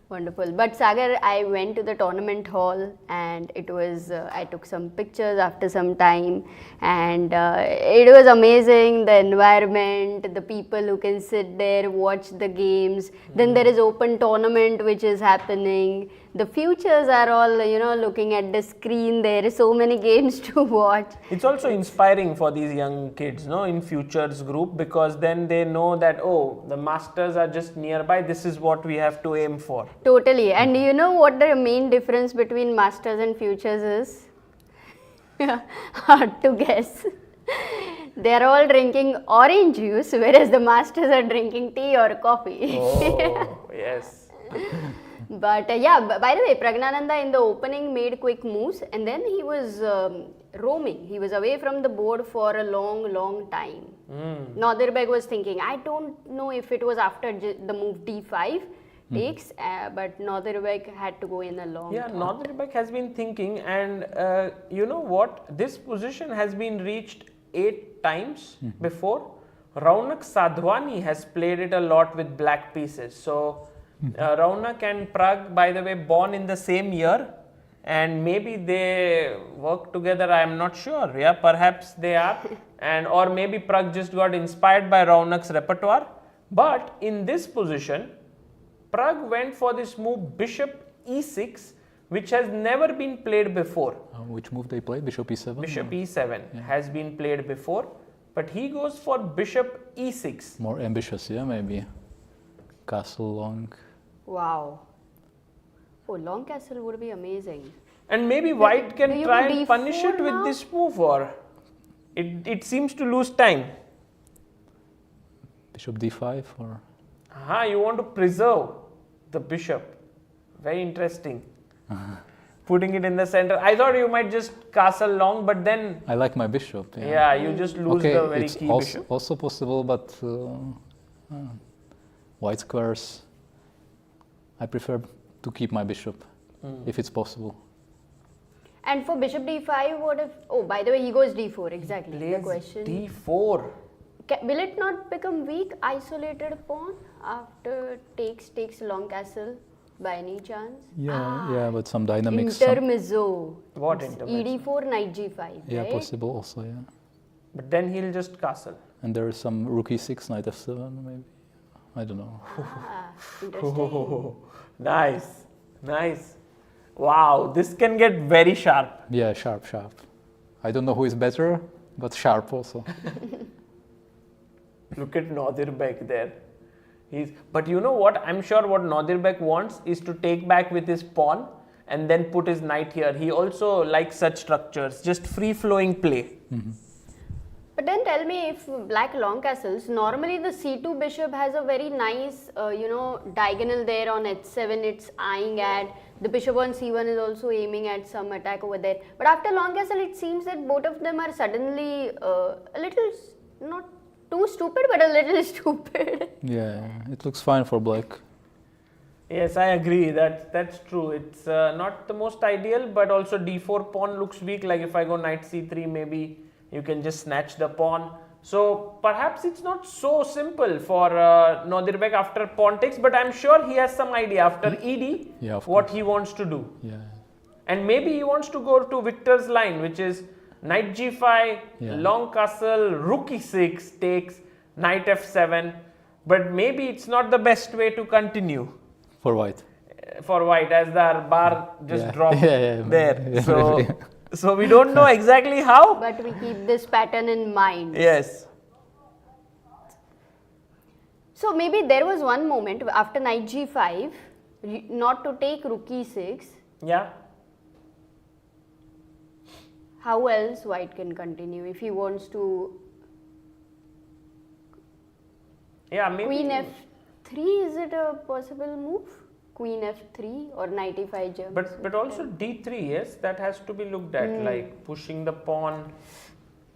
Wonderful. But Sagar, I went to the tournament hall and it was, I took some pictures after some time and it was amazing, the environment, the people who can sit there, watch the games. Then there is open tournament which is happening. The futures are all, looking at the screen. There is so many games to watch. It's also inspiring for these young kids, no, in futures group, because then they know that, oh, the masters are just nearby. This is what we have to aim for. Totally. And you know what the main difference between masters and futures is? Hard to guess. They are all drinking orange juice, whereas the masters are drinking tea or coffee. Oh, yes. But yeah, by the way, Praggnanandhaa in the opening made quick moves and then he was roaming. He was away from the board for a long time. Nodirbek was thinking, I don't know if it was after the move d5 takes, but Nodirbek had to go in a long Yeah, time. Nodirbek has been thinking, and you know what? This position has been reached 8 times before. Raunak Sadhwani has played it a lot with black pieces. So Raunak and Pragg, by the way, born in the same year, and maybe they work together. I am not sure. Yeah, perhaps they are, and or maybe Pragg just got inspired by Raunak's repertoire. But in this position, Pragg went for this move Bishop E6, which has never been played before. Which move they played? Bishop E7? Bishop E7 has been played before, but he goes for Bishop E6. More ambitious, yeah, maybe. Castle long. Wow. Oh, long castle would be amazing. And maybe White do can you try go and punish D4 it with now? this move, or it seems to lose time. Bishop D5 or? You want to preserve the bishop. Very interesting. Putting it in the center. I thought you might just castle long, but then I like my bishop. yeah, you just lose Okay, the very it's key also, bishop. also possible, but white squares, I prefer to keep my bishop if it's possible. And for bishop d5, what if, oh, by the way, he goes d4, exactly. The Plays question. D4. Will it not become weak, isolated pawn after takes long castle by any chance? Yeah, but some dynamics. Intermezzo. What It's intermezzo? ED4, knight g5, Yeah, right? possible also, yeah. But then he'll just castle. And there is some rook e6, knight f7, maybe. I don't know. Interesting. Nice, nice. Wow, this can get very sharp. Yeah, sharp. I don't know who is better, but sharp also. Look at Nodirbek there. But you know what? I'm sure what Nodirbek wants is to take back with his pawn and then put his knight here. He also likes such structures, just free-flowing play. But then tell me, if black long castles, normally the c2 bishop has a very nice, diagonal there on h7, it's eyeing at. The bishop on c1 is also aiming at some attack over there. But after long castle, it seems that both of them are suddenly a little, not too stupid, but a little stupid. Yeah, it looks fine for black. Yes, I agree. That's true. It's not the most ideal, but also d4 pawn looks weak. Like if I go knight c3, maybe you can just snatch the pawn. So perhaps it's not so simple for Nodirbek after pawn takes, but I'm sure he has some idea after ed what he wants to do. Yeah. And maybe he wants to go to Victor's line, which is knight g5, long castle, rook e6 takes, knight f7. But maybe it's not the best way to continue For white. for white, as the bar just dropped Yeah, there. yeah, So, maybe. so we don't know exactly how. But we keep this pattern in mind. Yes. So maybe there was one moment after knight g5, not to take rook e6. Yeah. How else white can continue if he wants to? Yeah, maybe. Queen f3, is it a possible move? Queen f3 or knight e5 jumps? But also d3, yes, that has to be looked at, like pushing the pawn.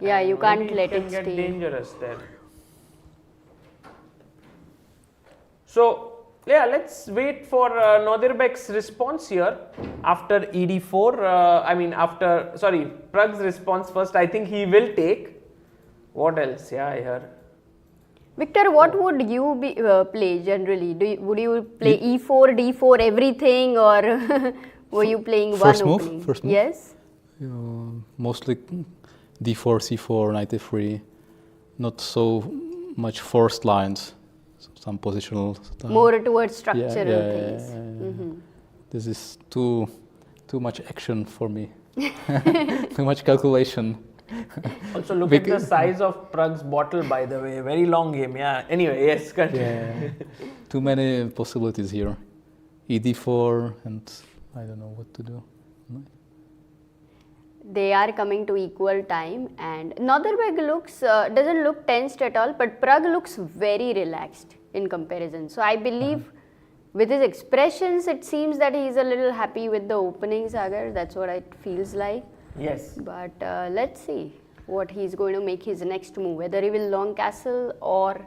Yeah, and you can't maybe let can it get stay. dangerous there. So, yeah, let's wait for Nodirbek's response here after ed4. Pragg's response first. I think he will take. What else? Yeah, here. Victor, what would you be play generally? Would you play e4, d4, everything, or were you playing First one move? opening? First move? Yes. Mostly d4, c4, knight f3. Not so much forced lines. Some positional stuff. More towards Yeah, structural yeah, things. yeah, yeah. Mhm. This is too much action for me. Too much calculation. Also, look at the size of Pragg's bottle, by the way. Very long game, yeah. Anyway, yes, continue. Yeah. Too many possibilities here. ED4 and I don't know what to do. They are coming to equal time, and Nodirbek looks doesn't look tensed at all, but Pragg looks very relaxed in comparison. So I believe with his expressions, it seems that he is a little happy with the opening, Sagar. That's what it feels like. Yes. But let's see what he's going to make his next move. Whether he will long castle or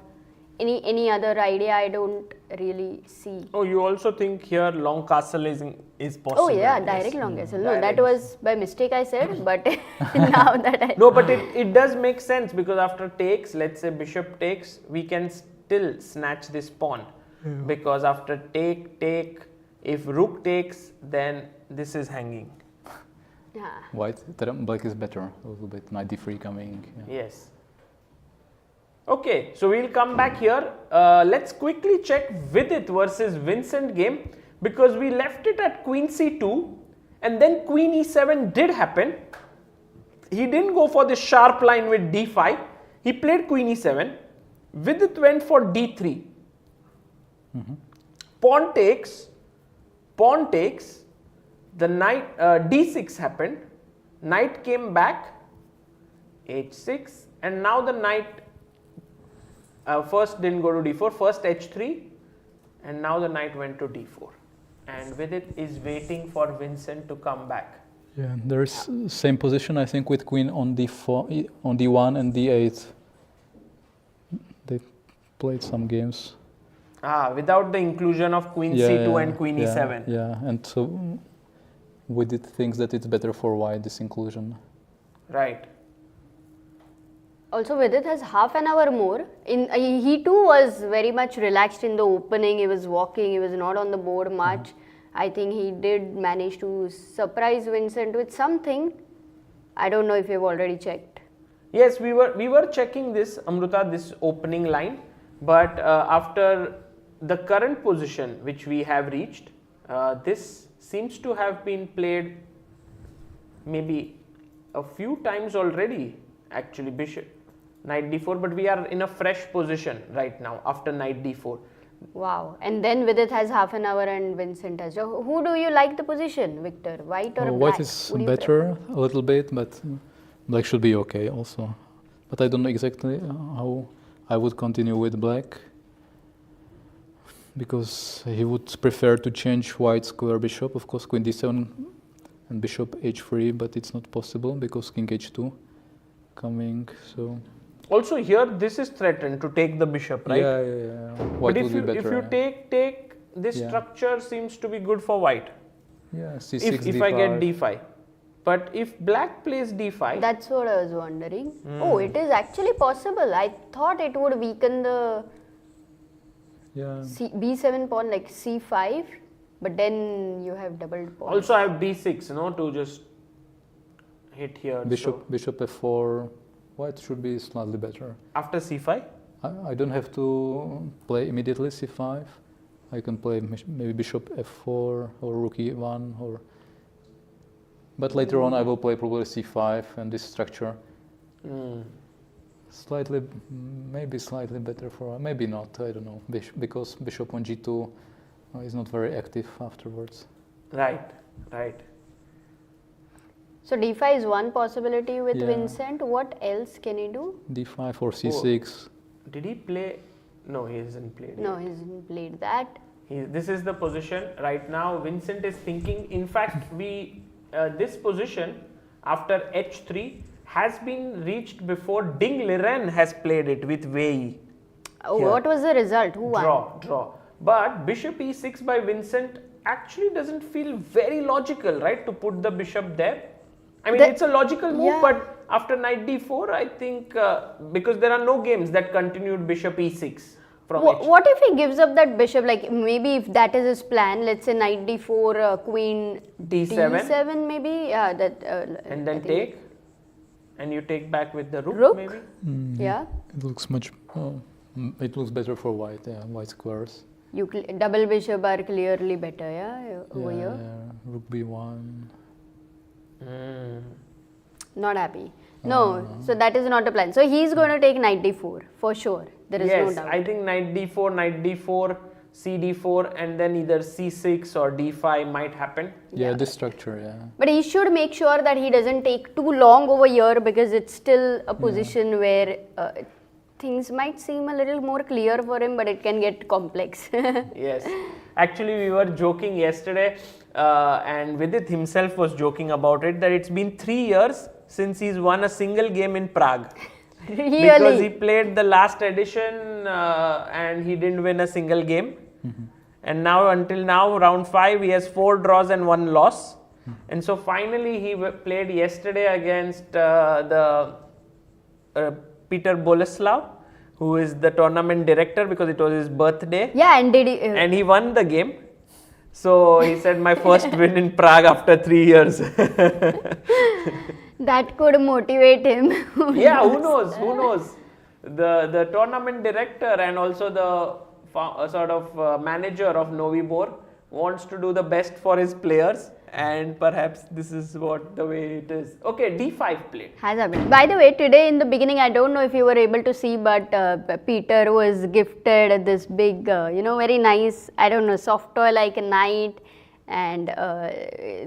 any other idea, I don't really see. Oh, you also think here long castle is possible? Oh yeah, yes. direct long castle. No, Direct. that was by mistake I said, but now that I... No, but it does make sense because after takes, let's say bishop takes, we can still snatch this pawn. Because after take, if rook takes, then this is hanging. Yeah. Black is better. A little bit. Knight d3 coming. Yeah. Yes. Okay, so we'll come back here. Let's quickly check Vidit versus Vincent game because we left it at queen c2 and then queen e7 did happen. He didn't go for the sharp line with d5. He played queen e7. Vidit went for d3. Pawn takes, the knight, d6 happened, knight came back, h6, and now the knight first didn't go to d4, first h3, and now the knight went to d4. And Vidit is waiting for Vincent to come back. Yeah, there is same position I think with queen on d4, on d1 and d8. They played some games. Without the inclusion of queen c2 and queen e7. Yeah, and so Vidit thinks that it's better for white, this inclusion. Right. Also, Vidit has half an hour more. He too was very much relaxed in the opening. He was walking. He was not on the board much. I think he did manage to surprise Vincent with something. I don't know if you've already checked. Yes, we were checking this, Amruta, this opening line. But after the current position which we have reached, this seems to have been played maybe a few times already, actually, bishop, knight d4, but we are in a fresh position right now after knight d4. Wow. And then Vidit has half an hour and Vincent has. So who do you like the position, Victor? White or black? White is better a little bit, but black should be okay also. But I don't know exactly how I would continue with black, because he would prefer to change white's square bishop, of course queen d7 and bishop h3, but it's not possible because king h2 coming, so... Also here this is threatened to take the bishop, right? Yeah. But White if would you, be better, if you take, this structure seems to be good for white. Yeah, c6, if d5. I get d5. But if black plays d5... That's what I was wondering. Oh, it is actually possible. I thought it would weaken the b7 pawn like c5, but then you have doubled pawn. Also I have b6, to just hit here. Bishop f4, white should be slightly better. After c5? I don't have to play immediately c5. I can play maybe bishop f4 or rook e1 or... But later on I will play probably c5 and this structure. Maybe slightly better for, maybe not, I don't know, because bishop on g2 is not very active afterwards. Right. So d5 is one possibility with Vincent. What else can he do? d5 or c6. Did he play? No, he hasn't played. No, he hasn't played that. This is the position right now. Vincent is thinking. In fact, this position after h3 has been reached before Ding Liren has played it with Wei. Oh, what was the result? Who won? Draw. But bishop e6 by Vincent actually doesn't feel very logical, right? To put the bishop there. I mean, it's a logical move, but after knight d4, I think because there are no games that continued bishop e6 from h2. What if he gives up that bishop? Like maybe if that is his plan, let's say knight d4, queen d7, maybe. Yeah, that. and then take, and you take back with the Rook? maybe. Yeah. It looks much. It looks better for white. Yeah, white squares. Double bishop are clearly better. Yeah, over here. Yeah, rook b1. Not happy. No, so that is not a plan. So he's going to take knight d4 for sure. There is no doubt. I think knight d4, cd4, and then either c6 or d5 might happen. Yeah, this structure. Yeah. But he should make sure that he doesn't take too long over here because it's still a position where things might seem a little more clear for him, but it can get complex. Yes. Actually, we were joking yesterday, and Vidit himself was joking about it, that it's been 3 years since he's won a single game in Prague. Really? Because he played the last edition and he didn't win a single game. And now, until now, round 5, he has 4 draws and 1 loss. And so finally, he played yesterday against Peter Boleslav, who is the tournament director because it was his birthday. Yeah, and did he? And he won the game. So he said, my first win in Prague after 3 years. That could motivate him. Yeah, who knows? Who knows? The tournament director and also the sort of manager of Novi Bor wants to do the best for his players, and perhaps this is what the way it is. Okay, d5 played. Has happened. By the way, today in the beginning, I don't know if you were able to see, but Peter was gifted this big, very nice, I don't know, soft toy like a knight. And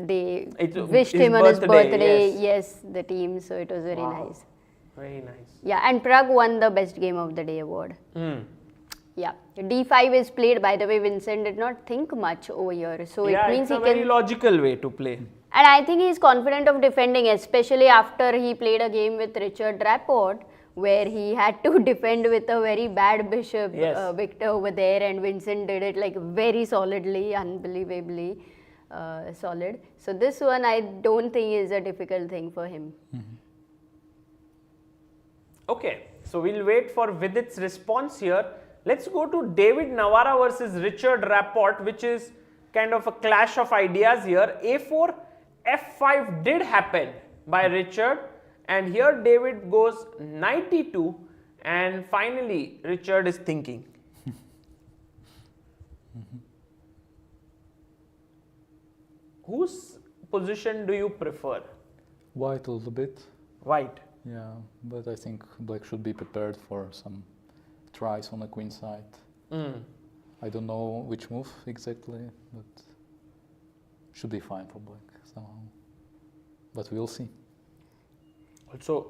they wished him on his birthday. Yes, the team. So it was very nice. Very nice. Yeah, and Pragg won the best game of the day award. Yeah, d5 is played. By the way, Vincent did not think much over here, so it means it's a very logical way to play. And I think he is confident of defending, especially after he played a game with Richard Rapport, where he had to defend with a very bad bishop, Victor over there, and Vincent did it like very solidly, unbelievably solid. So this one I don't think is a difficult thing for him. Okay, so we'll wait for Vidit's response here. Let's go to David Navara versus Richard Rapport, which is kind of a clash of ideas here. A4, F5 did happen by Richard. And here David goes knight e2, and finally Richard is thinking. Whose position do you prefer? White a little bit. White. Yeah, but I think black should be prepared for some tries on the queen side. I don't know which move exactly, but should be fine for black somehow. But we'll see. Also,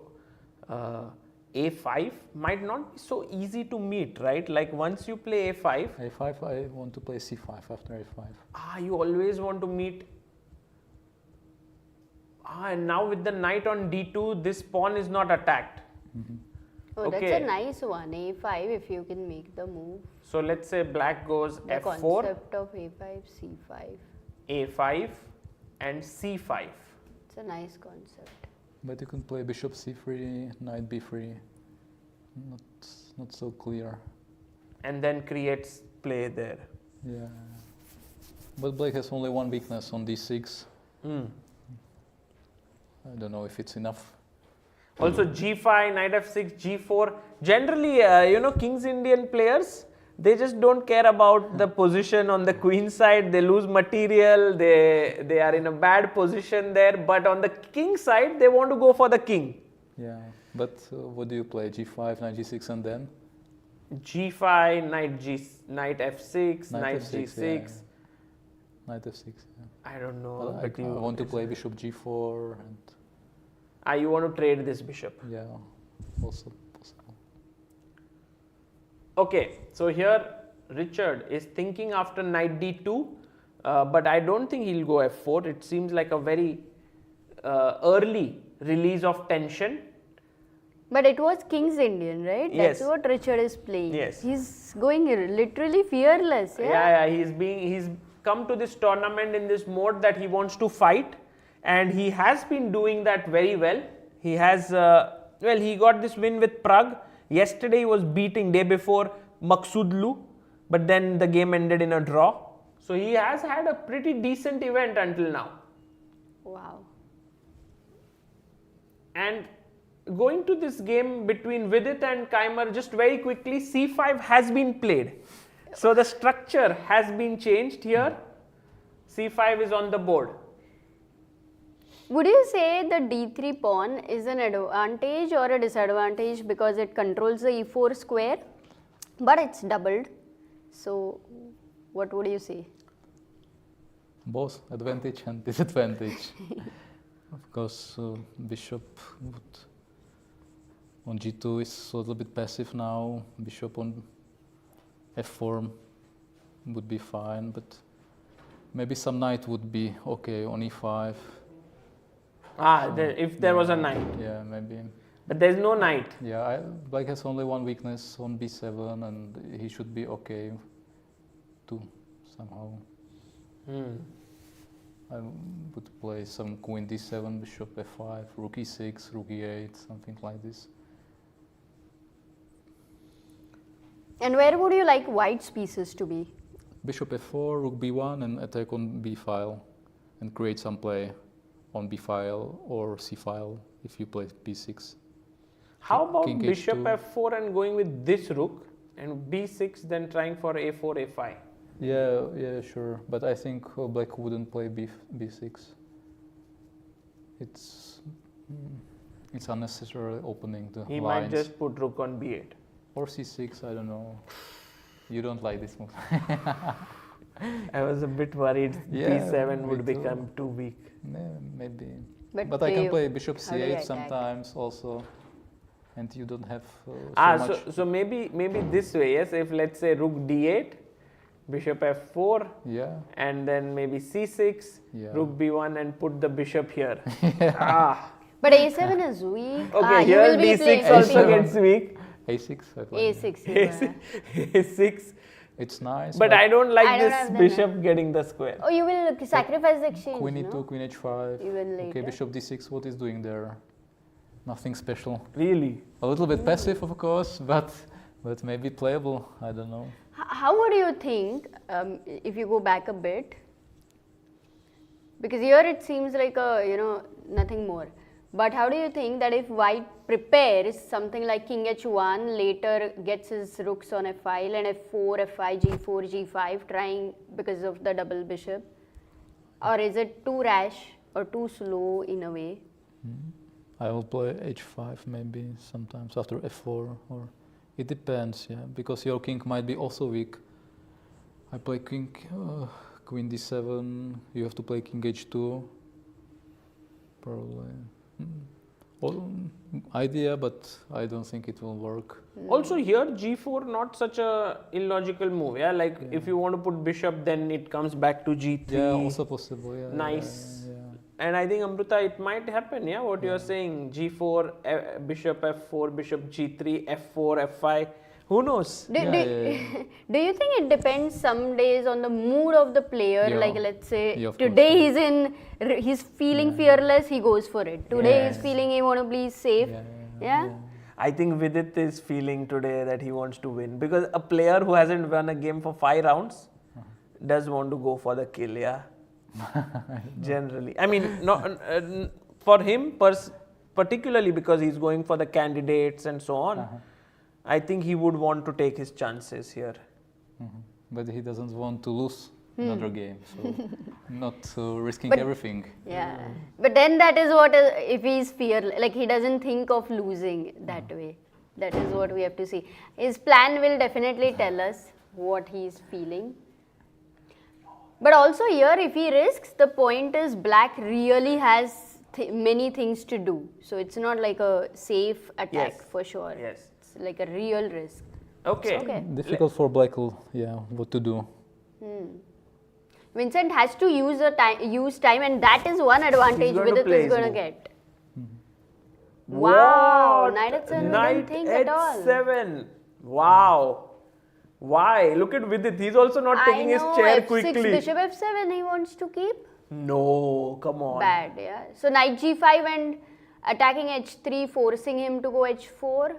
a5 might not be so easy to meet, right? Like once you play a5. a5, I want to play c5 after a5. You always want to meet. And now with the knight on d2, this pawn is not attacked. Oh, Okay. that's a nice one, a5, if you can make the move. So let's say black goes The f4, concept of a5, c5. a5 and c5. It's a nice concept. But you can play bishop c3, knight b3. Not so clear. And then creates play there. Yeah. But black has only one weakness on d6. I don't know if it's enough. Also g5, knight f6, g4. Generally, King's Indian players, they just don't care about the position on the queen side. They lose material. They are in a bad position there. But on the king side, they want to go for the king. Yeah. But what do you play? g5, knight g6, and then? g5, knight f6, knight f6, g6. yeah. Knight f6. Yeah. I don't know. Well, I want to play bishop g4 and. You want to trade this bishop. Yeah, also possible. Okay, so here Richard is thinking after knight d2, but I don't think he'll go f4. It seems like a very early release of tension. But it was King's Indian, right? Yes. That's what Richard is playing. Yes. He's going literally fearless. Yeah, he's come to this tournament in this mode that he wants to fight, and he has been doing that very well. He has, he got this win with Pragg. Yesterday he was beating, day before, Maghsoodloo, but then the game ended in a draw. So he has had a pretty decent event until now. Wow. And going to this game between Vidit and Keymer, just very quickly, c5 has been played. So the structure has been changed here. c5 is on the board. Would you say the d3 pawn is an advantage or a disadvantage because it controls the e4 square, but it's doubled? So what would you say? Both advantage and disadvantage. Of course, bishop would on g2 is a little bit passive now. Bishop on f4 would be fine, but maybe some knight would be okay on e5. If there was a knight. Yeah, maybe. But there's no knight. Yeah, Black has only one weakness on b7, and he should be okay to somehow. I would play some queen d7, bishop f5, rook e6, rook e8, something like this. And where would you like white's pieces to be? Bishop f4, rook b1, and attack on b file, and create some play on b file or c file if you play b6. How about King bishop h2. f4 and going with this rook, and b6 then trying for a4, a5? Yeah, sure. But I think Black wouldn't play b6. It's unnecessarily opening the He lines. might just put rook on b8. Or c6, I don't know. You don't like this move. I was a bit worried Yeah, b7 me would too. become too weak. Maybe. But But I do can you- play bishop how do you c8 attack? sometimes also. And you don't have so much. So maybe this way, yes, if let's say rook d8, bishop f4, Yeah. and then maybe c6, Yeah. rook b1 and put the bishop here. But a7 is weak. Okay, you here will be d6 playing also A7. gets weak. a6. I play. a6. Yeah. a6. It's nice. But I don't like I don't this have the bishop getting the square. Oh, you will sacrifice the exchange, Queen no? e2, queen h5. Even Okay, later. bishop d6. What is doing there? Nothing special. Really? A little bit passive, of course, but maybe playable. I don't know. How would you think, if you go back a bit, because here it seems like nothing more. But how do you think that if white prepares something like king h1, later gets his rooks on f file and f4, f5, g4, g5, trying because of the double bishop? Or is it too rash or too slow in a way? I will play h5 maybe sometimes after f4, or it depends, yeah, because your king might be also weak. I play king, queen d7, you have to play king h2, probably. Idea, but I don't think it will work. Also here g4 not such a illogical move, yeah, like if you want to put bishop then it comes back to g3. Yeah, also possible, yeah. Nice. Yeah. And I think Amruta, it might happen, yeah, what you're saying, g4, bishop f4, bishop g3, f4, f5, who knows? Do you think it depends some days on the mood of the player? Yeah. Like let's say Yeah, of course, today he's feeling fearless, he goes for it. Today he's Yes. feeling he want to be safe. Yeah. I think Vidit is feeling today that he wants to win, because a player who hasn't won a game for 5 rounds does want to go for the kill, yeah. Generally, I mean, not for him particularly because he's going for the candidates and so on. I think he would want to take his chances here. But he doesn't want to lose another game, so not risking But- everything. Yeah. But then that is what, if he's fearless, like he doesn't think of losing that way. That is what we have to see. His plan will definitely tell us what he's feeling. But also here, if he risks, the point is black really has many things to do. So it's not like a safe attack Yes. for sure. Yes. It's like a real risk. Okay. Okay. Difficult for Black, what to do. Vincent has to use time, and that is one advantage going to Vidit play is his going to move. get. Wow, What? knight h7, we Knight didn't think at all. h7. Wow. Why? Look at Vidit. He's also not taking his chair f6, quickly. bishop f7 he wants to keep. No, come on. Bad, yeah. So knight g5 and attacking h3, forcing him to go h4,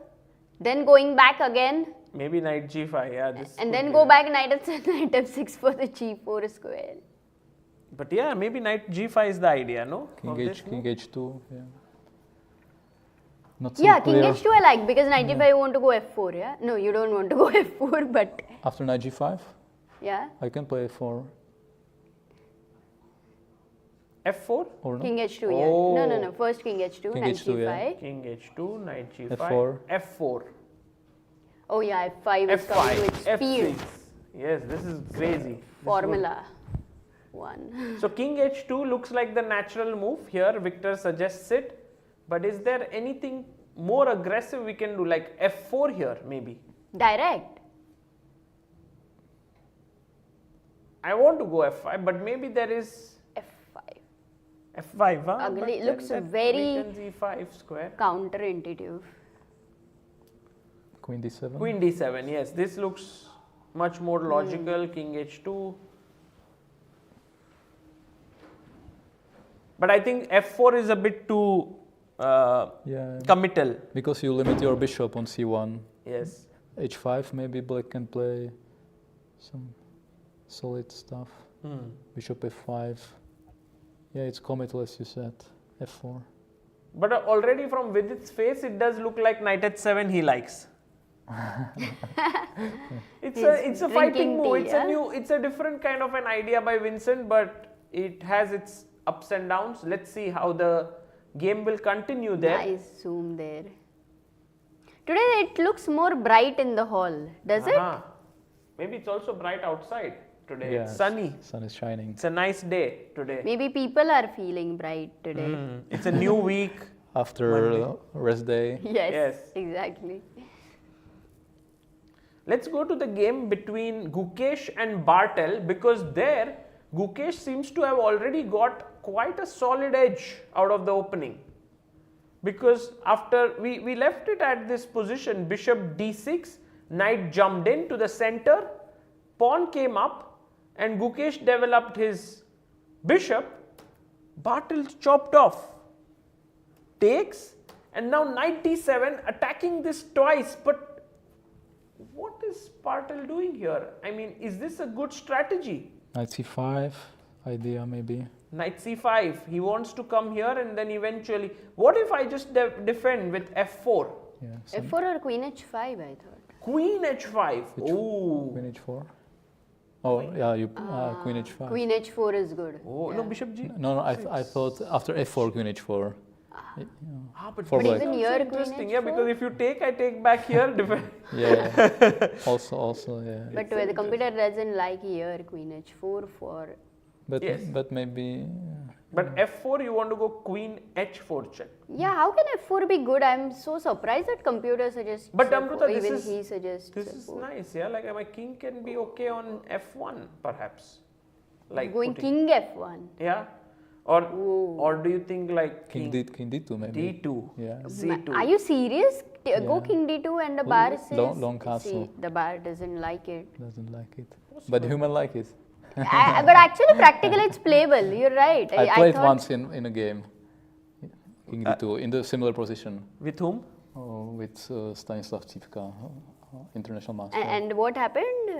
then going back again, Maybe knight g5, yeah. This and could then be go the- back knight f6, knight f6 for the g4 square. But yeah, maybe knight g5 is the idea, no? King Of H, this King move? H2, yeah. Not so Yeah, king clear. h2 I like, because knight g5 you want to go f4, yeah? No, you don't want to go f4, but After knight G5, yeah. I can play f4 f4, or no? King h2, yeah. No, Oh. first king h2, King knight H2, yeah. g5. king h2, knight g5, F4. f4, Oh yeah, f5 is coming f5, with speed. f6. Yes, this is crazy. Formula 1. So king h2 looks like the natural move here. Victor suggests it. But is there anything more aggressive we can do, like f4 here maybe? Direct. I want to go f5, but maybe there is f5. f5. Huh? Ugly. But It then looks that very- weakens e5 square. Counterintuitive. Queen D7. Queen d7. Yes, this looks much more logical. King h2. But I think f4 is a bit too Yeah, committal. because you limit your bishop on C1. Yes. H5, maybe black can play some solid stuff. Bishop F5. Yeah, it's committal as you said. F4. But already from Vidit's face, it does look like knight h7 he likes. It's a fighting drinking move. tea, yeah? It's a different kind of an idea by Vincent, but it has its ups and downs. Let's see how the game will continue there. Nice zoom there. Today it looks more bright in the hall, does it? Uh-huh. Maybe it's also bright outside today. Yeah, It's sunny. Sun is shining. It's a nice day today. Maybe people are feeling bright today. It's a new week. After rest day. Yes, Yes. exactly. Let's go to the game between Gukesh and Bartel, because there Gukesh seems to have already got quite a solid edge out of the opening. Because after we left it at this position, bishop d6, knight jumped in to the center, pawn came up, and Gukesh developed his bishop. Bartel chopped off, takes, and now knight d7 attacking this twice. But what is Bartel doing here? I mean, is this a good strategy? Knight C5 idea maybe. Knight c5, he wants to come here and then eventually, what if I just defend with f4? Yeah. some f4 or queen h5, I thought. Queen h5, oh, Queen H4. Oh yeah, you Queen H5. Queen h4 is good. oh no, bishop g. No, I thought after F4 Queen H4. But For queen black. is Even also here, queen interesting, yeah, h4? because if you take, I take back here, defend. Yeah. also yeah. But the computer doesn't like here queen h4 for. But Yes. but maybe But f4, you want to go queen h4 check. Yeah, how can f4 be good? I'm so surprised that computer suggests. But f4. Amruta, this even is- he suggests. This is f4. nice, yeah, like my king can be okay on f1 perhaps. Like Going putting- king f1. Yeah, or do you think like King D2 maybe. d2, Yeah. c2? Are you serious? Go king d2 and the bar says. long castle. See, the bar doesn't like it. Doesn't like it. But human like it. But actually, practically, it's playable. You're right. I played thought, once in a game. King D2 in the similar position With whom? with Stanislav Cipka, international master. And what happened?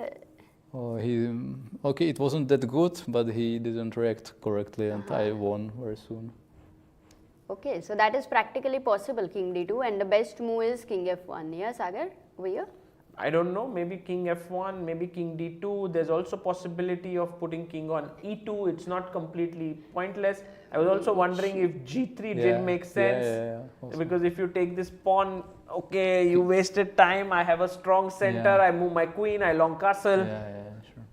Okay, it wasn't that good, but he didn't react correctly, and I won very soon. Okay, so that is practically possible, king d2, and the best move is king f1. Yeah, Sagar, over here? I don't know, maybe king f1, maybe king d2. There's also possibility of putting king on e2. It's not completely pointless. I was also wondering if g3 didn't make sense. Yeah. Also. Because if you take this pawn, okay, you wasted time. I have a strong center. Yeah. I move my queen. I long castle. Yeah, sure.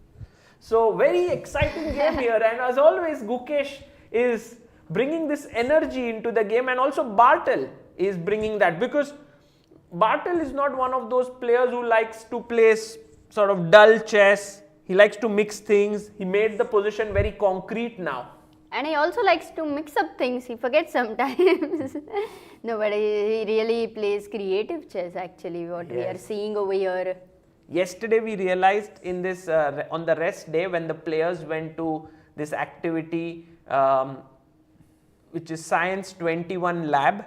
So very exciting game here, and as always, Gukesh is bringing this energy into the game, and also Bartel is bringing that, because Bartel is not one of those players who likes to play sort of dull chess. He likes to mix things. He made the position very concrete now. And he also likes to mix up things. He forgets sometimes. No, but he really plays creative chess, actually, what we are Yes. seeing over here. Yesterday we realized in this on the rest day, when the players went to this activity which is Science 21 lab,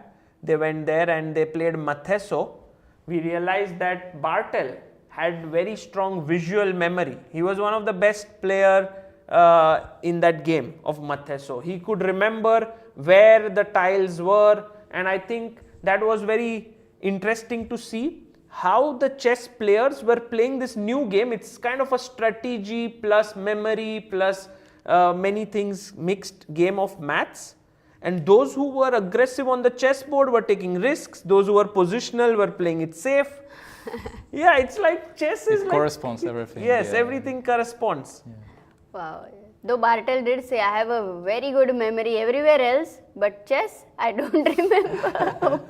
they went there and they played Matheso. We realized that Bartel had very strong visual memory. He was one of the best player in that game of Matheso. He could remember where the tiles were, and I think that was very interesting to see how the chess players were playing this new game. It's kind of a strategy plus memory plus many things mixed game of maths. And those who were aggressive on the chessboard were taking risks. Those who were positional were playing it safe. Yeah, it's like chess is It like, corresponds everything. yes, yeah. everything corresponds. Yeah. Wow. Though Bartel did say, I have a very good memory everywhere else, but chess, I don't remember.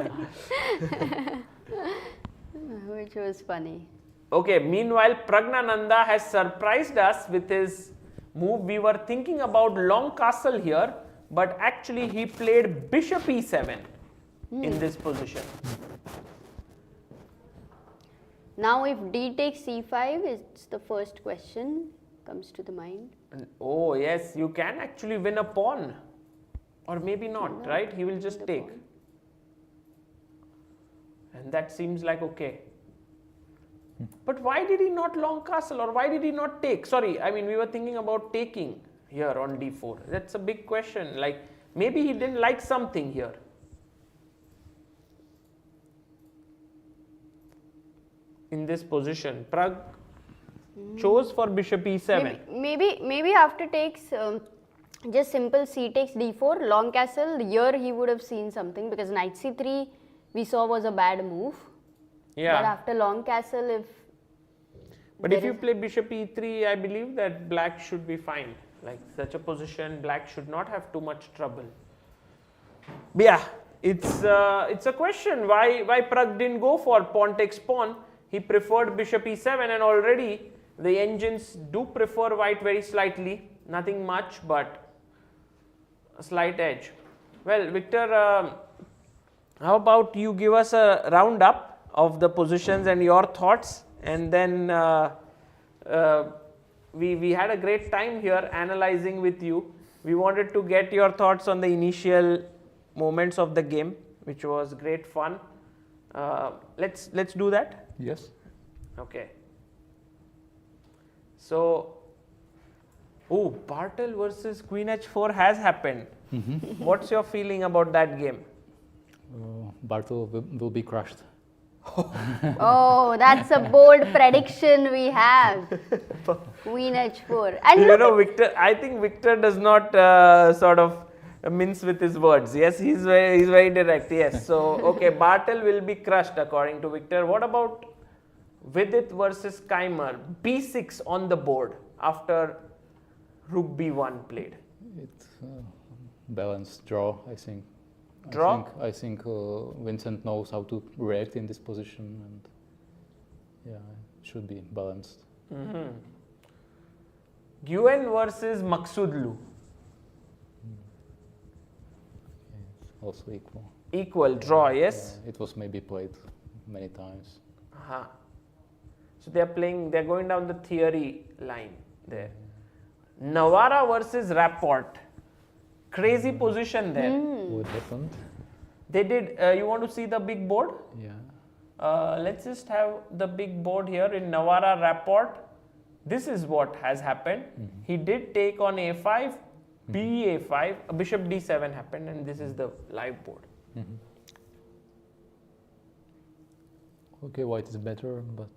Which was funny. Okay, meanwhile, Praggnanandhaa has surprised us with his move. We were thinking about long castle here, but actually he played bishop e7 in this position. Now if d takes c5, it's the first question comes to the mind. And, oh yes, you can actually win a pawn, or maybe not, right? He will just take. Pawn. And that seems like okay. But why did he not long castle, or why did he not take? Sorry, I mean we were thinking about taking here on d4. That's a big question. Like maybe he didn't like something here. In this position, Pragg chose for bishop e7. Maybe after takes just simple c takes d4, long castle, here he would have seen something, because knight c3 we saw was a bad move. Yeah. But after long castle, But if you play bishop e3, I believe that black should be fine. Like such a position, black should not have too much trouble. But yeah, it's a question why Pragg didn't go for pawn takes pawn. He preferred bishop e7, and already the engines do prefer white very slightly. Nothing much, but a slight edge. Well, Victor, how about you give us a roundup of the positions and your thoughts, and then we had a great time here analyzing with you. We wanted to get your thoughts on the initial moments of the game, which was great fun. Let's do that. Yes. Okay. So, oh, Bartel versus Queen h4 has happened. What's your feeling about that game? Bartel will be crushed. oh, that's a bold prediction we have. Queen h4. And You look know, Victor, I think Victor does not sort of mince with his words. Yes, he's very direct. Yes. So, okay, Bartel will be crushed according to Victor. What about Vidit versus Keymer? b6 on the board after rook b1 played. It's balanced draw, I think. Draw? I think Vincent knows how to react in this position, and yeah, it should be balanced. Nguyen versus Maghsoodloo. It's also equal. Equal draw, yes? It was maybe played many times. So they are going down the theory line there. Navara versus Rapport. Crazy position there. What happened? They did, you want to see the big board? Yeah. Let's just have the big board here in Navara Rapport. This is what has happened. He did take on a5, ba5, bishop d7 happened, and this is the live board. Okay, white is better, but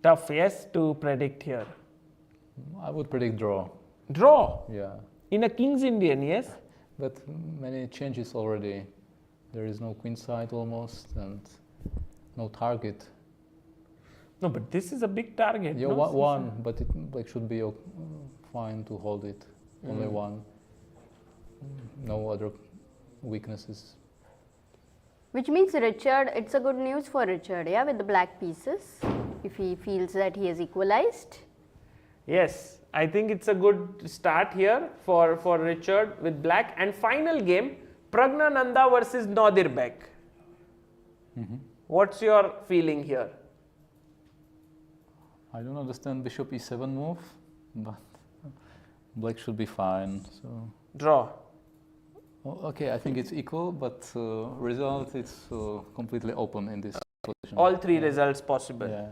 Tough, yes, to predict here. I would predict draw. Draw Yeah. in a King's Indian, yes? But many changes already. There is no queen side almost, and no target. No, but this is a big target. Yeah, no? one, but it like should be fine to hold it. Only one. No other weaknesses. Which means Richard, it's a good news for Richard, yeah, with the black pieces, if he feels that he has equalized. Yes, I think it's a good start here for Richard with black. And final game, Praggnanandhaa versus Nodirbek. What's your feeling here? I don't understand bishop e7 move, but Black should be fine. So. Draw. Oh, okay, I think it's equal, but result is completely open in this position. All three results possible. Yeah.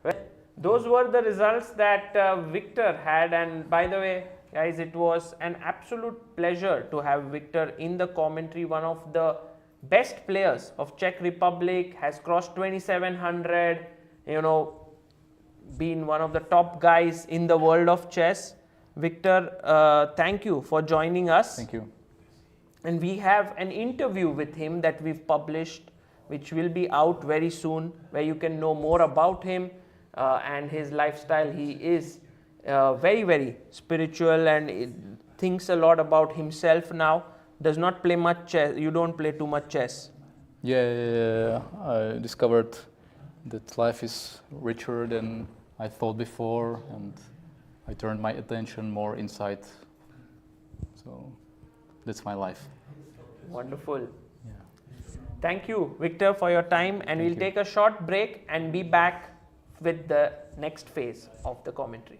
Well, those were the results that Victor had, and by the way, guys, it was an absolute pleasure to have Victor in the commentary. One of the best players of Czech Republic, has crossed 2700, you know, been one of the top guys in the world of chess. Victor, thank you for joining us. Thank you. And we have an interview with him that we've published, which will be out very soon, where you can know more about him and his lifestyle. He is very, very spiritual and thinks a lot about himself now. Does not play much chess. You don't play too much chess. Yeah, I discovered that life is richer than I thought before, and I turned my attention more inside. So that's my life. Wonderful. Yeah. Thank you, Victor, for your time, and we'll take a short break and be back with the next phase of the commentary.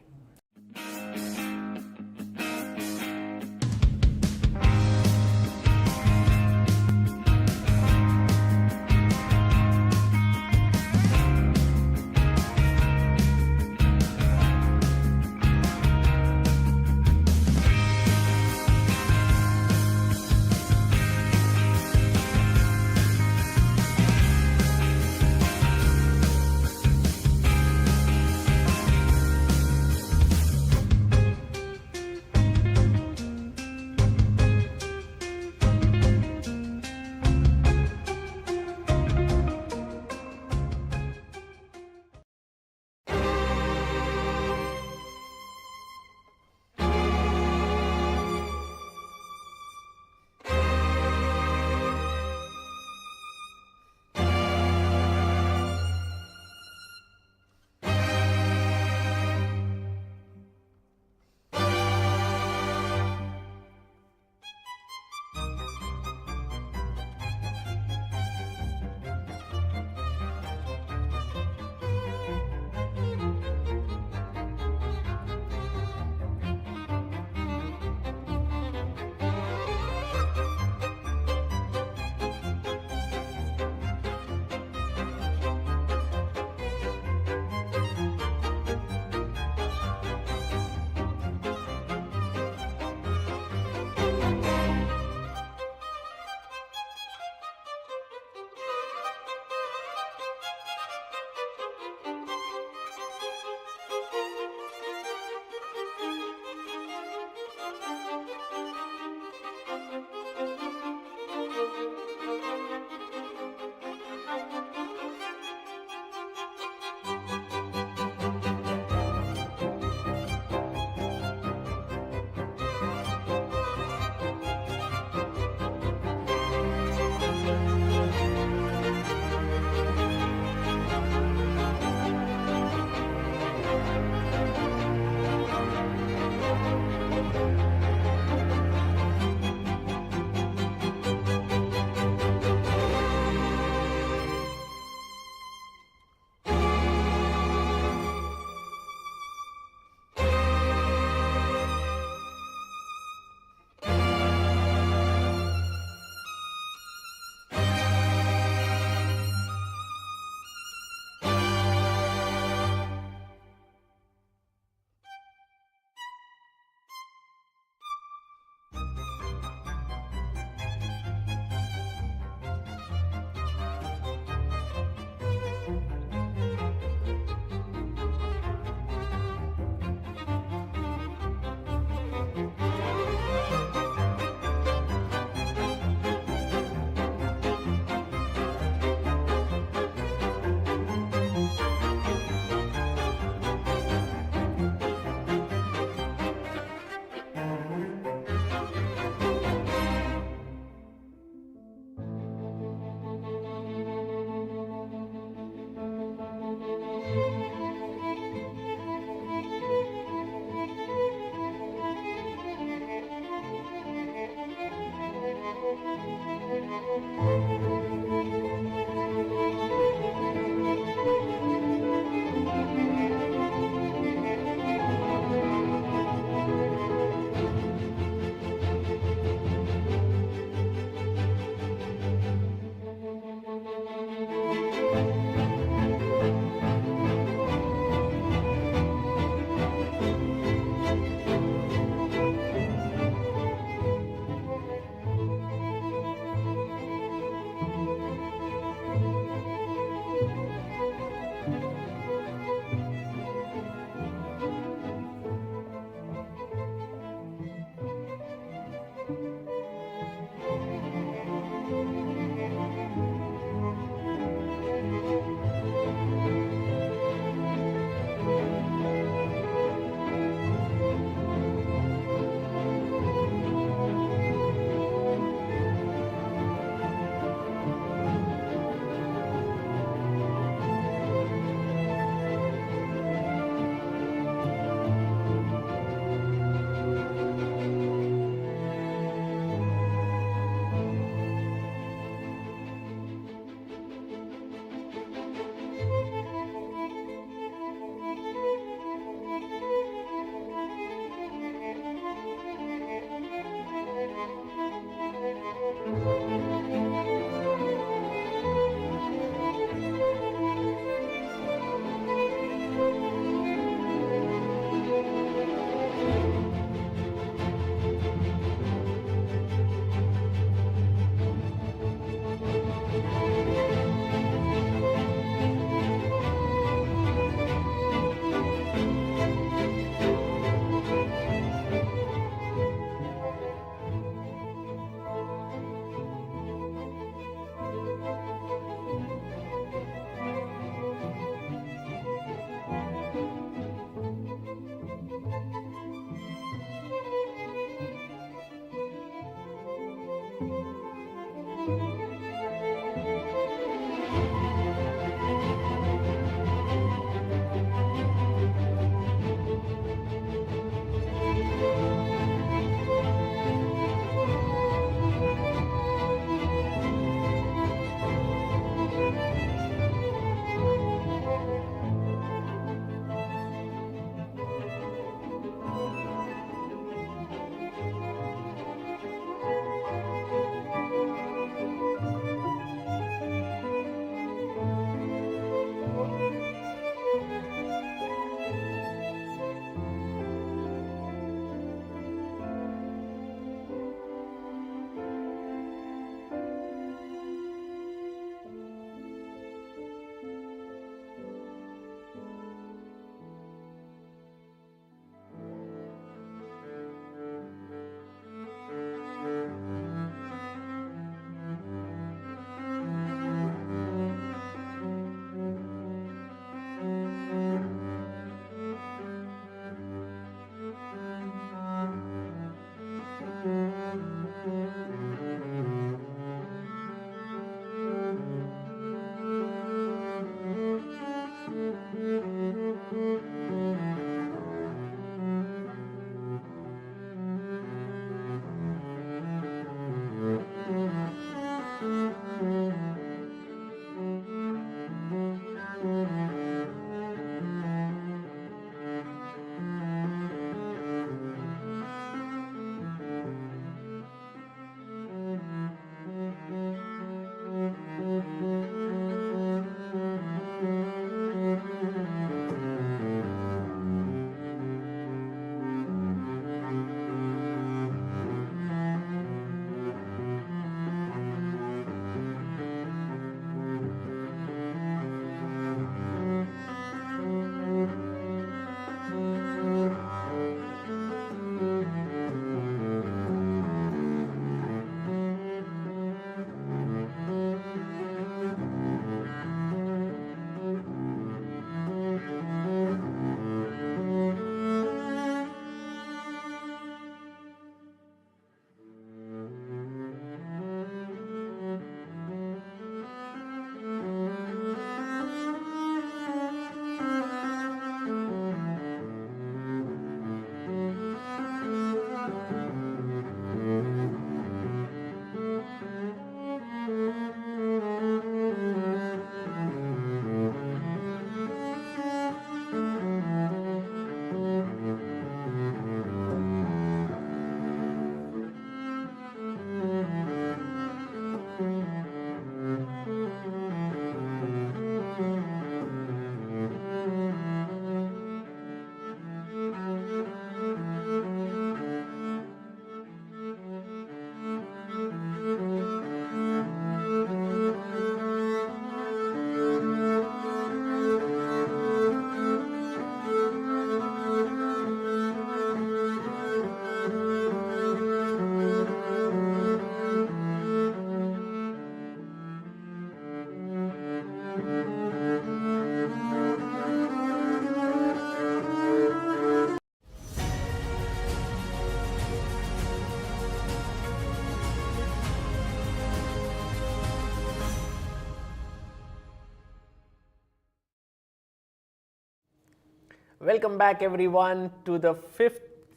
Welcome back everyone to the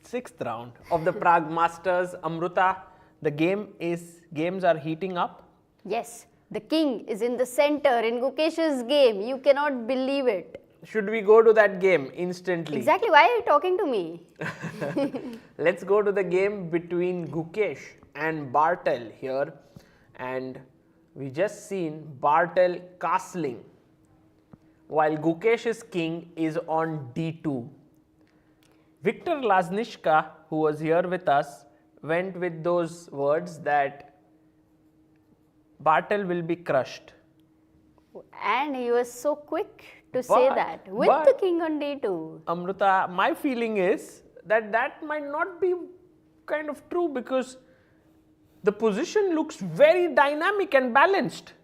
sixth round of the Prague Masters. Amruta, the games are heating up. Yes, the king is in the center in Gukesh's game. You cannot believe it. Should we go to that game instantly? Exactly. Why are you talking to me? Let's go to the game between Gukesh and Bartel here. And we just seen Bartel castling while Gukesh's king is on d2. Victor Laznishka, who was here with us, went with those words that Bartel will be crushed. And he was so quick to say that with the king on d2. Amruta, my feeling is that might not be kind of true because the position looks very dynamic and balanced.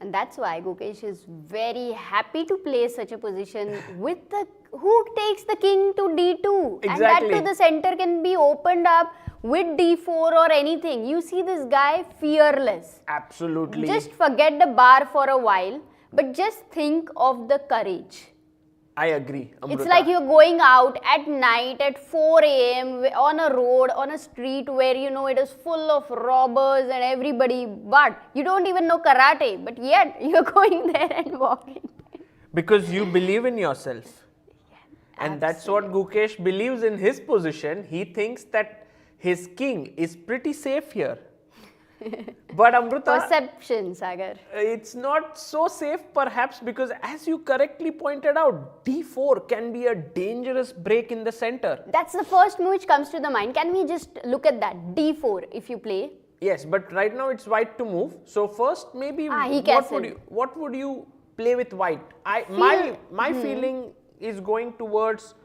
And that's why Gukesh is very happy to play such a position with the who takes the king to d2. Exactly. And that to the center can be opened up with d4 or anything. You see this guy fearless. Absolutely. Just forget the bar for a while, but just think of the courage. I agree, Amruta. It's like you're going out at night at 4 a.m. on a road, on a street where you know it is full of robbers and everybody, but you don't even know karate, but yet you're going there and walking. Because you believe in yourself. And that's what Gukesh believes in his position. He thinks that his king is pretty safe here. But Amruta, Perception, Sagar. it's not so safe perhaps because as you correctly pointed out, d4 can be a dangerous break in the center. That's the first move which comes to the mind. Can we just look at that? d4 if you play. Yes, but right now it's white to move. So first maybe what would you play with white? My feeling is going towards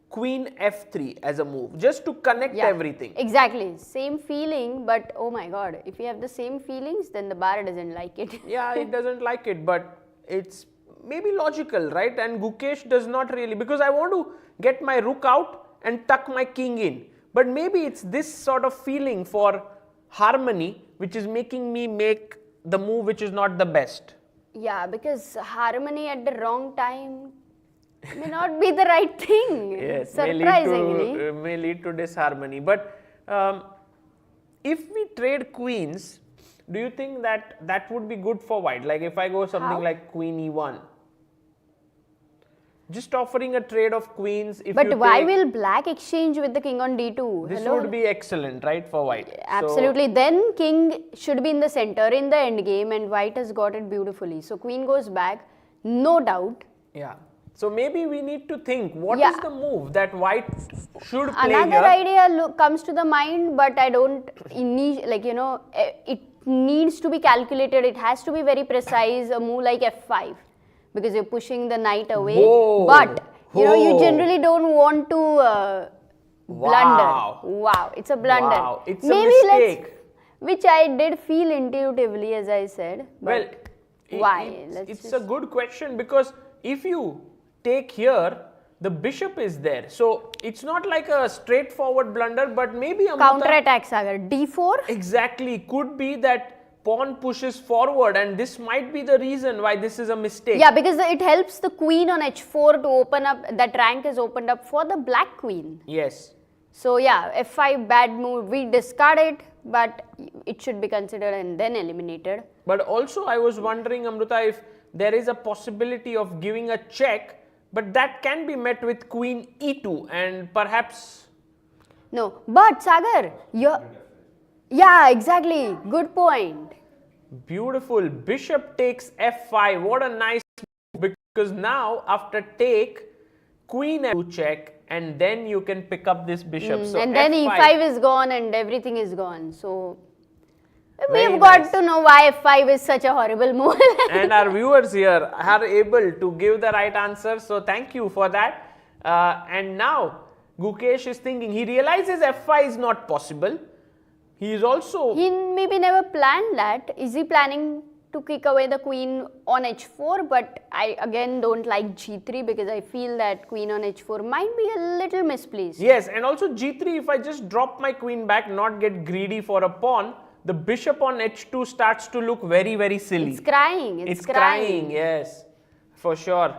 Queen f3 as a move, just to connect everything. Exactly, same feeling, but oh my god, if you have the same feelings, then the bar doesn't like it. Yeah, it doesn't like it, but it's maybe logical, right? And Gukesh does not really, because I want to get my rook out and tuck my king in. But maybe it's this sort of feeling for harmony which is making me make the move which is not the best. Yeah, because harmony at the wrong time may not be the right thing. Yes, surprisingly. may lead to disharmony. But if we trade queens, do you think that would be good for white? Like if I go something like Queen e1, just offering a trade of queens. But why will black exchange with the king on d2? This would be excellent, right, for white. Absolutely. So, then king should be in the center in the end game, and white has got it beautifully. So queen goes back, no doubt. Yeah. So maybe we need to think what is the move that white should play Another idea comes to the mind, but I don't it needs to be calculated. It has to be very precise. A move like f5 because you're pushing the knight away. Whoa. But you generally don't want to blunder. Wow, it's a blunder. Wow, it's a mistake. Which I did feel intuitively, as I said. But why? It's a good question because if you take here, the bishop is there. So it's not like a straightforward blunder, but maybe a counter-attack, Sagar. d4? Exactly. Could be that pawn pushes forward, and this might be the reason why this is a mistake. Yeah, because it helps the queen on h4 to open up, that rank is opened up for the black queen. Yes. So yeah, f5 bad move. We discard it, but it should be considered and then eliminated. But also I was wondering, Amruta, if there is a possibility of giving a check, but that can be met with Queen e2 and perhaps... No, but Sagar, yeah, exactly. Good point. Beautiful. Bishop takes f5. What a nice move, because now after take, Queen f2 check, and then you can pick up this bishop. So and then f5. e5 is gone and everything is gone. So we've got to know why f5 is such a horrible move. And our viewers here are able to give the right answer. So thank you for that. And now Gukesh is thinking, he realizes f5 is not possible. He is also... He maybe never planned that. Is he planning to kick away the queen on h4? But I again don't like g3 because I feel that queen on h4 might be a little misplaced. Yes, and also g3, if I just drop my queen back, not get greedy for a pawn, the bishop on h2 starts to look very, very silly. It's crying. It's crying, yes, for sure.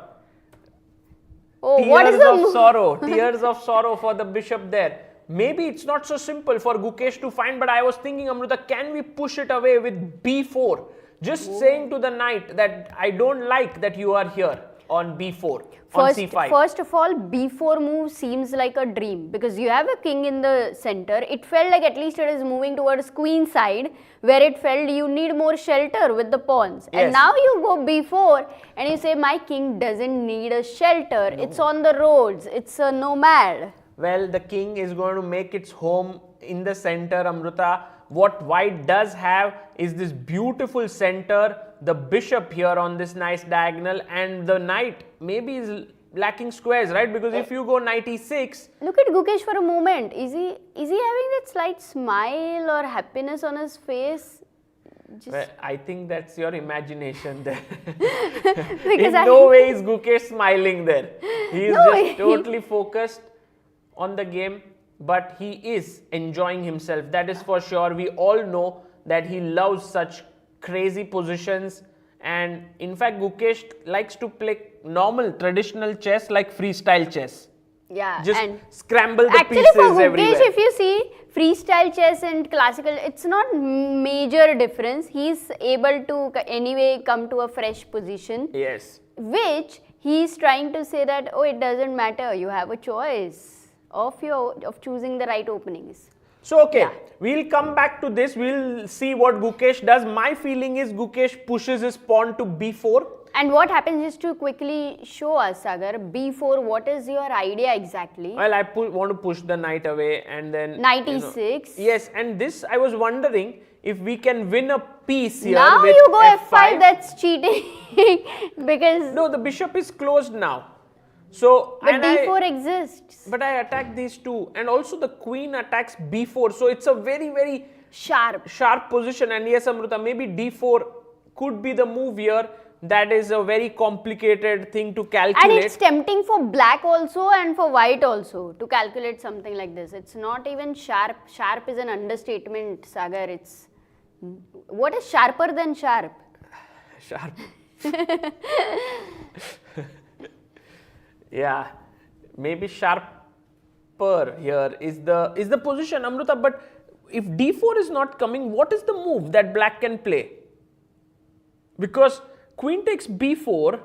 Oh, what is tears the of move? sorrow. Tears of sorrow for the bishop there. Maybe it's not so simple for Gukesh to find, but I was thinking, Amruta, can we push it away with b4? Just saying to the knight that I don't like that you are here on b4, on c5. First of all, b4 move seems like a dream because you have a king in the center. It felt like at least it is moving towards queen side, where it felt you need more shelter with the pawns. Yes. And now you go b4 and you say my king doesn't need a shelter. No. It's on the roads. It's a nomad. Well, the king is going to make its home in the center, Amruta. What white does have is this beautiful center, the bishop here on this nice diagonal, and the knight maybe is lacking squares, right? Because if you go knight e6... Look at Gukesh for a moment. Is he having that slight smile or happiness on his face? Well, I think that's your imagination there. Because in no way is Gukesh smiling there. He is just totally focused on the game, but he is enjoying himself. That is for sure. We all know that he loves such crazy positions, and in fact Gukesh likes to play normal traditional chess like freestyle chess. Yeah, just and scramble the actually pieces for Gukesh, everywhere. if you see freestyle chess and classical, it's not major difference. He's able to anyway come to a fresh position. Yes. Which he's trying to say that, oh, it doesn't matter. You have a choice of choosing the right openings. So okay, we'll come back to this. We'll see what Gukesh does. My feeling is Gukesh pushes his pawn to b4. And what happens is, to quickly show us, Sagar, b4, what is your idea exactly? Well, I want to push the knight away and then... Knight e6. Yes, and this I was wondering if we can win a piece here now with you go f5. that's cheating. Because... No, the bishop is closed now. So, but d4 exists. But I attack these two, and also the queen attacks b4. So it's a very, very sharp position. And yes, Amruta, maybe d4 could be the move here. That is a very complicated thing to calculate. And it's tempting for black also and for white also to calculate something like this. It's not even sharp. Sharp is an understatement, Sagar. It's... What is sharper than sharp? Sharp. Yeah, maybe sharper here is the position, Amruta. But if d4 is not coming, what is the move that black can play? Because queen takes b4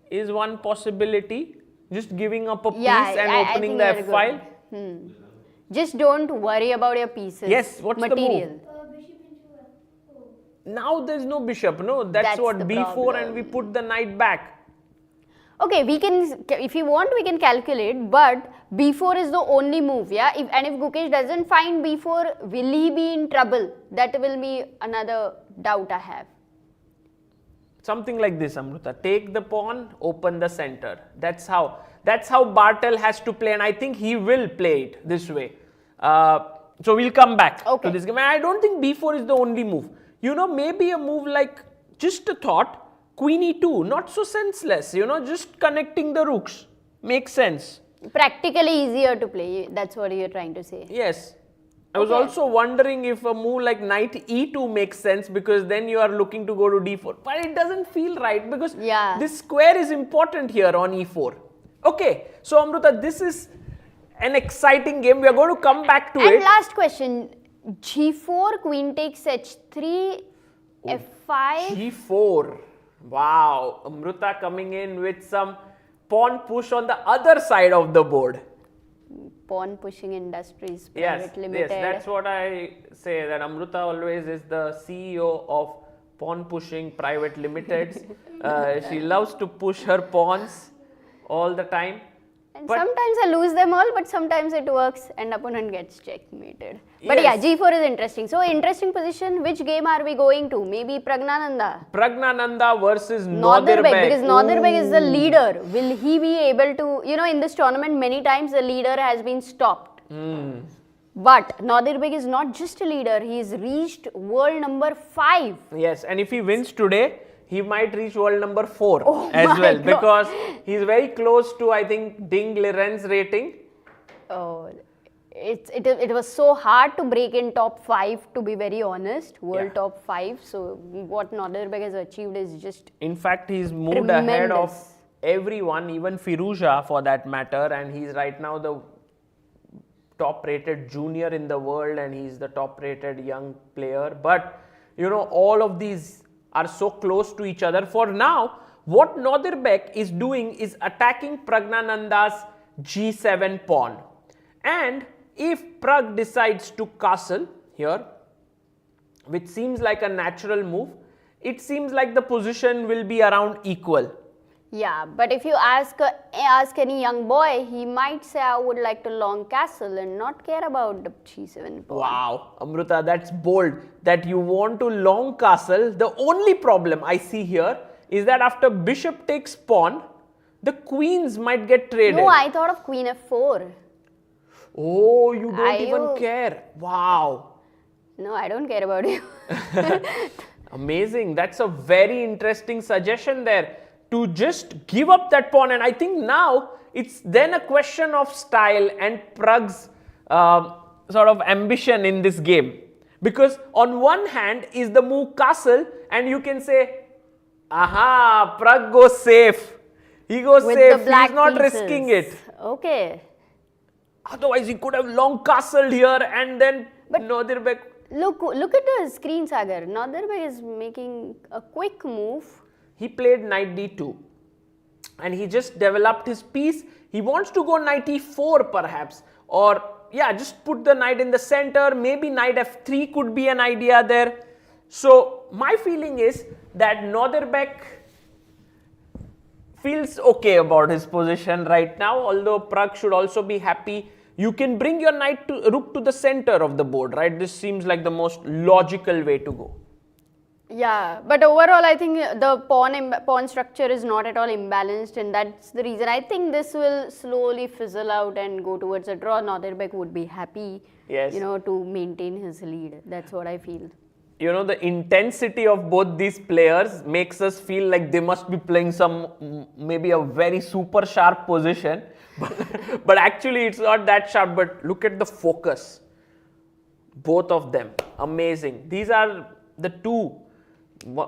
is one possibility, just giving up a piece and opening the f file. Just don't worry about your pieces. Yes, what's material. the move? Now there's no bishop, no? That's what, b4 problem. And we put the knight back. Okay, we can, if you want, we can calculate, but b4 is the only move, yeah? If Gukesh doesn't find b4, will he be in trouble? That will be another doubt I have. Something like this, Amruta. Take the pawn, open the center. That's how Bartel has to play, and I think he will play it this way. So we'll come back to this game. And I don't think b4 is the only move. You know, maybe a move like, just a thought, queen e2, not so senseless, you know, just connecting the rooks. Makes sense. Practically easier to play, that's what you're trying to say. Yes. I was also wondering if a move like knight e2 makes sense, because then you are looking to go to d4. But it doesn't feel right, because this square is important here on e4. Okay, so Amruta, this is an exciting game. We are going to come back to it. And last question, g4, queen takes h3, f5. g4. Wow, Amruta coming in with some pawn push on the other side of the board. Pawn pushing industries private limited. Yes, that's what I say, that Amruta always is the CEO of pawn pushing private limiteds. She loves to push her pawns all the time. And sometimes I lose them all, but sometimes it works and opponent gets checkmated. But yeah, g4 is interesting. So interesting position. Which game are we going to? Maybe Praggnanandhaa. Praggnanandhaa versus Nodirbek. Because Nodirbek is the leader. Will he be able to, you know, in this tournament many times the leader has been stopped. But Nodirbek is not just a leader, he's reached world number 5. Yes, and if he wins today, he might reach world number 4 as well, because he's very close to, I think, Ding Liren's rating. Oh, it was so hard to break in top 5, to be very honest, world top 5. So what Nodirbek has achieved is just in fact, he's moved ahead of everyone, even Firouzja for that matter, and he's right now the top rated junior in the world and he's the top rated young player. But you know, all of these are so close to each other. For now, what Nodirbek is doing is attacking Praggnanandhaa's g7 pawn. And if Pragg decides to castle here, which seems like a natural move, it seems like the position will be around equal. Yeah, but if you ask any young boy, he might say, I would like to long castle and not care about the g7 pawn. Wow, Amruta, that's bold that you want to long castle. The only problem I see here is that after bishop takes pawn, the queens might get traded. No, I thought of queen f4. Oh, you don't even care. Wow. No, I don't care about you. Amazing. That's a very interesting suggestion there, to just give up that pawn. And I think now it's then a question of style and Pragg's sort of ambition in this game. Because on one hand is the move castle, and you can say, aha, Pragg goes safe. He goes With safe. the black He's not pieces. risking it. Okay. Otherwise, he could have long castled here and then Nodirbek. Look at the screen, Sagar. Nodirbek is making a quick move. He played knight d2 and he just developed his piece. He wants to go knight e4 perhaps, or yeah, just put the knight in the center. Maybe knight f3 could be an idea there. So my feeling is that Nodirbek feels okay about his position right now, although Pragg should also be happy. You can bring your rook to the center of the board, right? This seems like the most logical way to go. Yeah, but overall I think the pawn structure is not at all imbalanced, and that's the reason. I think this will slowly fizzle out and go towards a draw. Nodirbek would be happy, yes, to maintain his lead. That's what I feel. You know, the intensity of both these players makes us feel like they must be playing maybe a very super sharp position. But actually it's not that sharp. But look at the focus. Both of them, amazing. These are the two,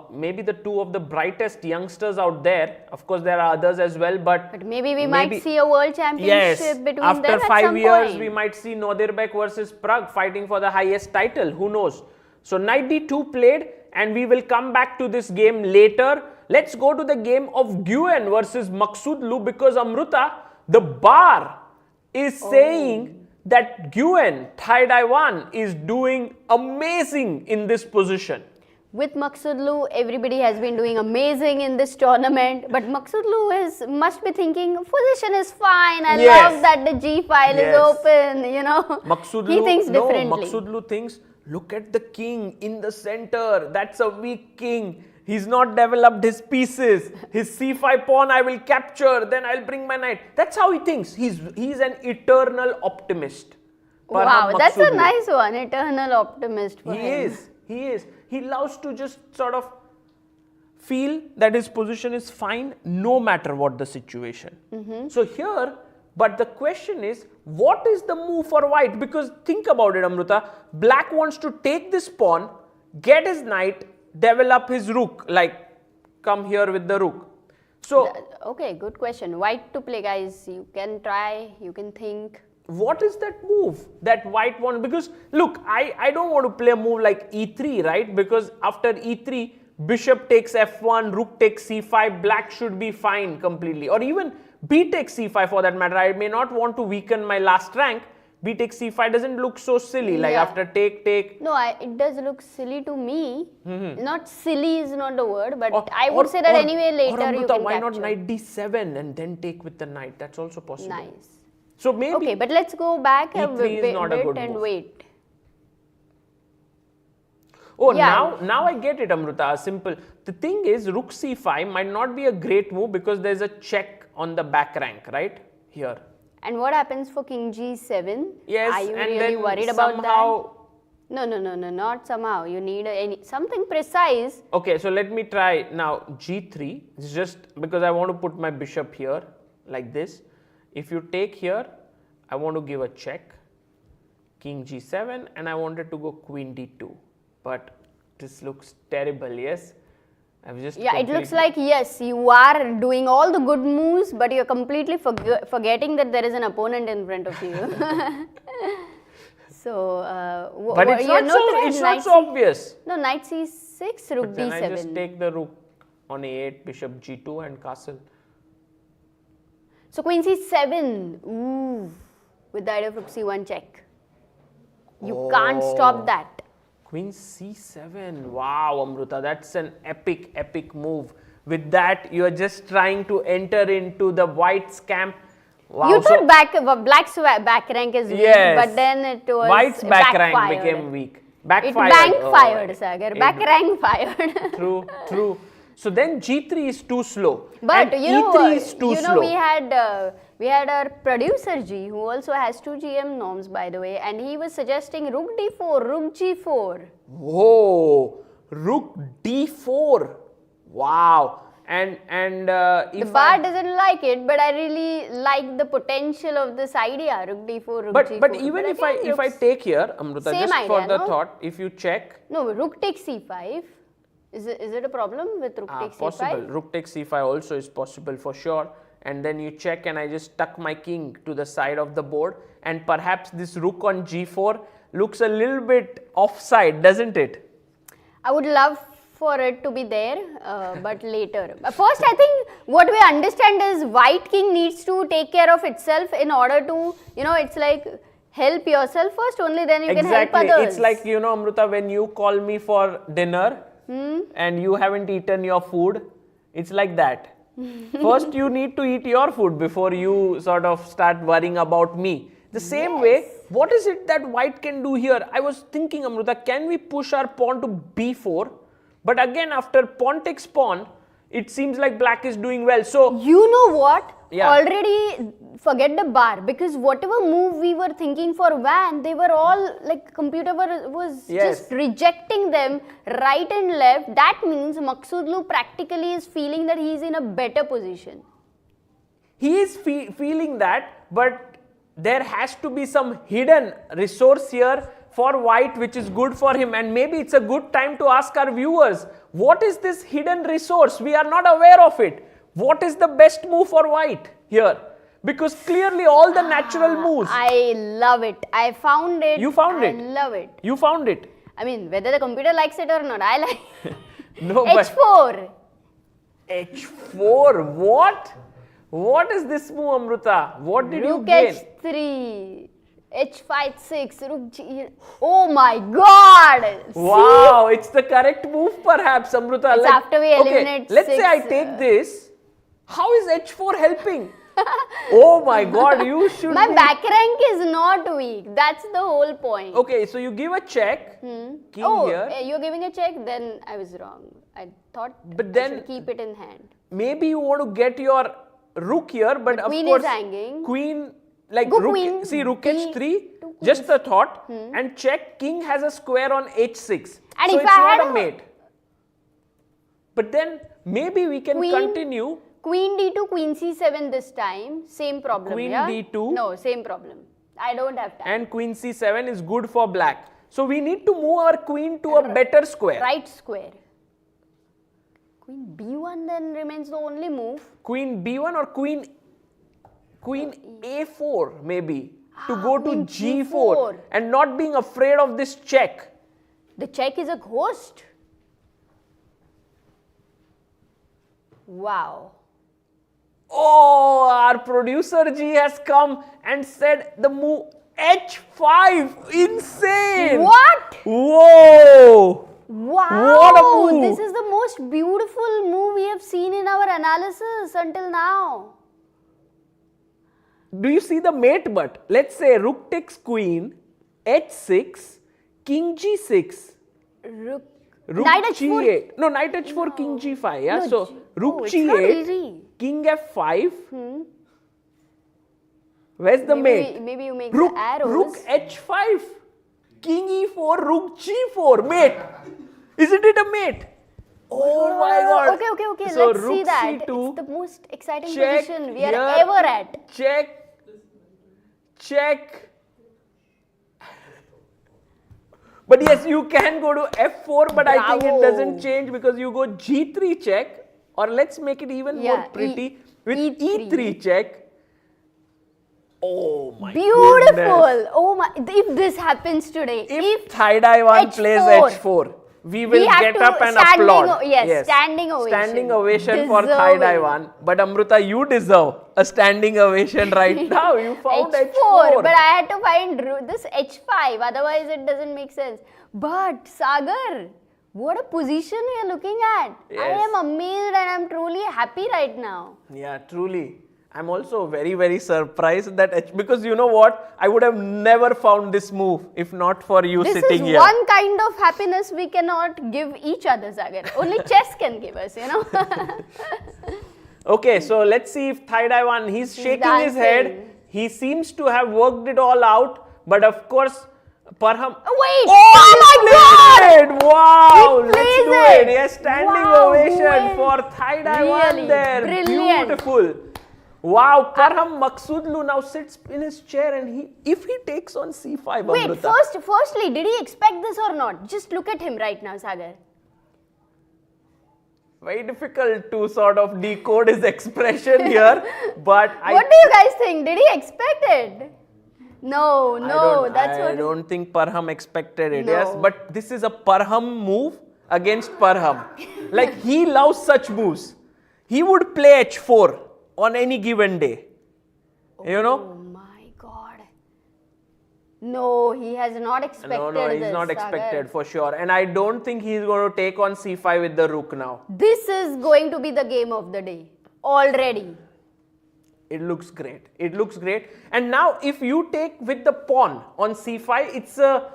maybe the two of the brightest youngsters out there. Of course, there are others as well, but maybe we might see a world championship between after them at 5 some years, point. we might see Nodirbek versus Pragg fighting for the highest title. Who knows? So knight d2 played, and we will come back to this game later. Let's go to the game of Nguyen versus Maghsoodloo, because Amruta, the bar is saying that Nguyen, Thai Taiwan, is doing amazing in this position. With Maghsoodloo, everybody has been doing amazing in this tournament, but Maghsoodloo must be thinking, position is fine, I love that the G file is open, Maghsoodloo, he thinks differently. Maghsoodloo thinks, look at the king in the center, that's a weak king. He's not developed his pieces. His c5 pawn I will capture, then I'll bring my knight. That's how he thinks. He's an eternal optimist. Wow, that's a nice one, eternal optimist for him. He is. He loves to just sort of feel that his position is fine no matter what the situation. So here, but the question is, what is the move for white? Because think about it, Amruta. Black wants to take this pawn, get his knight, develop his rook, like come here with the rook. So okay, good question. White to play, guys. You can try, you can think. What is that move that white wants? Because look, I don't want to play a move like e3, right? Because after e3, bishop takes f1, rook takes c5, black should be fine completely. Or even b takes c5 for that matter. I may not want to weaken my last rank. B takes c5 doesn't look so silly, like after take. No, it does look silly to me. Not silly is not the word, but I would say that anyway later Amruta, you can why capture. not knight d7 and then take with the knight? That's also possible. Nice. So maybe. Okay, but let's go back a E3 bit is not a good and move. wait. Oh, now I get it, Amruta. Simple. The thing is, rook c5 might not be a great move because there's a check on the back rank, right? Here. And what happens for king g7? Yes, Are you and really then worried about somehow, that? No, not somehow. You need something precise. Okay, so let me try now g3. It's just because I want to put my bishop here like this. If you take here, I want to give a check. King g7, and I wanted to go queen d2. But this looks terrible, yes? I've just Yeah, it looks like, yes, you are doing all the good moves, but you're completely forgetting that there is an opponent in front of you. So, But it's not so obvious. No, knight c6, rook But then d7. I just take the rook on a8, bishop g2 and castle. So, queen c7. Ooh, with the idea of rook c1 check. You can't stop that. Queen c7. Wow, Amruta, that's an epic move. With that, you are just trying to enter into the white's camp. Wow, You thought black's back rank is weak, yes, but then it was white's back rank backfired. became weak. It Backfired. backfired, Sagar. Back rank fired. True. So then g3 is too slow. But and you know, e3 is too slow. we had our producer G, who also has 2 GM norms, by the way, and he was suggesting rook d4, rook g4. Whoa, rook d4. Wow. And The bar doesn't like it, but I really like the potential of this idea, rook d4, rook g4. But even if I take here, Amruta, Same just for idea, the thought, if you check. No, rook takes c5. Is it a problem with rook takes Possible. c5? Rook takes c5 also is possible for sure. And then you check and I just tuck my king to the side of the board. And perhaps this rook on g4 looks a little bit offside, doesn't it? I would love for it to be there, but later. First, I think what we understand is white king needs to take care of itself in order to, it's like help yourself first, only then you can help others. It's like, Amruta, when you call me for dinner and you haven't eaten your food, it's like that. First, you need to eat your food before you sort of start worrying about me. The same way, what is it that white can do here? I was thinking, Amruta, can we push our pawn to b4? But again, after pawn takes pawn, it seems like black is doing well. So you know what? Yeah. Already forget the bar, because whatever move we were thinking for Van, they were all like computer was just rejecting them right and left. That means Maghsoodloo practically is feeling that he is in a better position. he is feeling that, but there has to be some hidden resource here for white which is good for him, and maybe it's a good time to ask our viewers, what is this hidden resource? We are not aware of it. What is the best move for white here? Because clearly all the natural moves. I love it. I found it. You found it? I love it. You found it? I mean, whether the computer likes it or not, I like it. No, H4. H4? What? What is this move, Amruta? What did you Rook gain? H3. H5, 6, rook G. Oh my god! Wow, it's the correct move perhaps, Amruta. It's after we eliminate let's say I 6, take this. How is H4 helping? Oh my god, you should. My back rank is not weak. That's the whole point. Okay, so you give a check. King here. You're giving a check? Then I was wrong. I thought But then I should keep it in hand. maybe you want to get your rook here, but of queen course, is hanging. Queen, like Go rook, queen, see rook D, h3, just a thought, and check, king has a square on h6. And so if it's I not had a mate. But then maybe we can continue. Queen d2, queen c7 this time. Same problem, Queen yeah? d2. No, same problem. I don't have time. And queen c7 is good for black. So we need to move our queen to a better square. Right square. Queen b1 then remains the only move. Queen b1 or queen a4 maybe to go to queen g4 g4. and not being afraid of this check. The check is a ghost. Wow. Oh, our producer G has come and said the move h5. Insane. What? Whoa. Wow. What a move. This is the most beautiful move we have seen in our analysis until now. Do you see the mate but? Let's say rook takes queen, h6, king g6. Rook Knight h4. g8. No, knight h4, king g5. Yeah, No, so rook it's not g8, easy. king f5. Where's the mate? Maybe you make Rook, the arrows. rook h5, king e4, rook g4. Mate. Isn't it a mate? Oh my god. Okay. So Let's rook see that. c2, It's the most exciting check position we here, are ever at. But yes, you can go to f4, but I think it Bravo. doesn't change because you go g3 check, or let's make it even more pretty with e3 check. Oh my Beautiful. goodness. Oh my, if this happens today, If Thaidaiwan plays h4, we will have get to up and standing applaud. standing ovation. Standing ovation for Deserving. Thaidaiwan. But Amruta, you deserve a standing ovation right now. You found h4, but I had to find this h5, otherwise it doesn't make sense. But Sagar, what a position we are looking at. Yes. I am amazed and I'm truly happy right now. Yeah, truly. I'm also very, very surprised that because you know what? I would have never found this move if not for you This sitting is here. one kind of happiness we cannot give each other, Sagar. Only chess can give us, you know. Okay, so let's see if Thaidaiwan, he's shaking his dancing. head. He seems to have worked it all out. But of course, Parham... Wait! Oh my God! Wow! He Let's plays do it. it. Yes, standing Wow, ovation Nguyen. for Thaidaiwan Really there. brilliant. Beautiful. Wow, Parham Maghsoodloo now sits in his chair and if he takes on c5, Wait, Amruta. firstly, did he expect this or not? Just look at him right now, Sagar. Very difficult to sort of decode his expression here, but What do you guys think? Did he expect it? No, I don't think Parham expected it. No. Yes, but this is a Parham move against Parham. Like he loves such moves. He would play h4 on any given day. You know? Oh my God. No, he has not expected No, he's this, not Sagar. expected for sure. And I don't think he's going to take on c5 with the rook now. This is going to be the game of the day. Already. It looks great. It looks great. And now if you take with the pawn on c5, it's a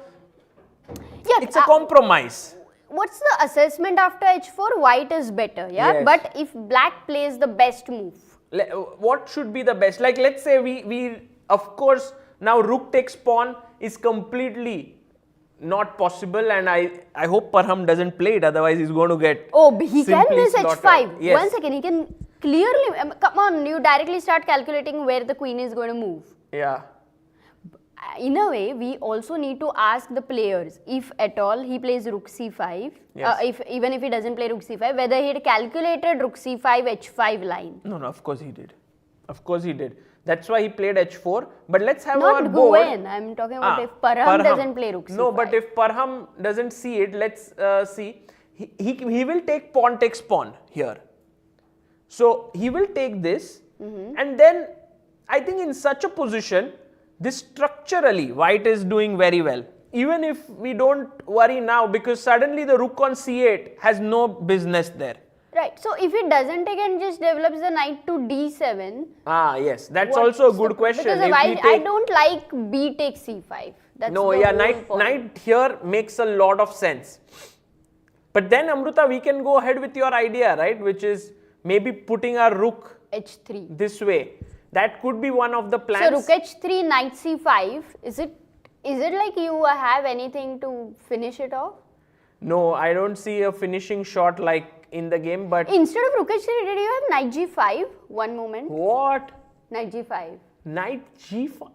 compromise. What's the assessment after h4? White is better, yeah? Yes. But if black plays the best move. What should be the best? Like let's say we of course now rook takes pawn is completely not possible, and I hope Parham doesn't play it, otherwise he's going to get He can simply miss slaughtered. h5. Yes. 1 second, he can clearly, come on, you directly start calculating where the queen is going to move. Yeah. In a way, we also need to ask the players, if at all he plays rook c5, Yes. even if he doesn't play rook c5, whether he had calculated rook c5, h5 line. No, of course he did. Of course he did. That's why he played h4. But let's have Not our board. Nguyen, I'm talking about if Parham doesn't play rook c5. No, but if Parham doesn't see it, let's see. He will take pawn takes pawn here. So he will take this, and then I think in such a position, this structurally white is doing very well. Even if we don't worry now, because suddenly the rook on c8 has no business there. Right, so if he doesn't take and just develops the knight to d7. Yes, that's also a good question. Because If he I don't like b takes c5. That's No, the yeah, whole point. knight here makes a lot of sense. But then, Amruta, we can go ahead with your idea, right? Which is maybe putting our rook h3. this way. That could be one of the plans. So rook h3, knight c5. Is it like you have anything to finish it off? No, I don't see a finishing shot like in the game, but... Instead of rook h3, did you have knight g5? One moment. What? Knight g5. Knight g5?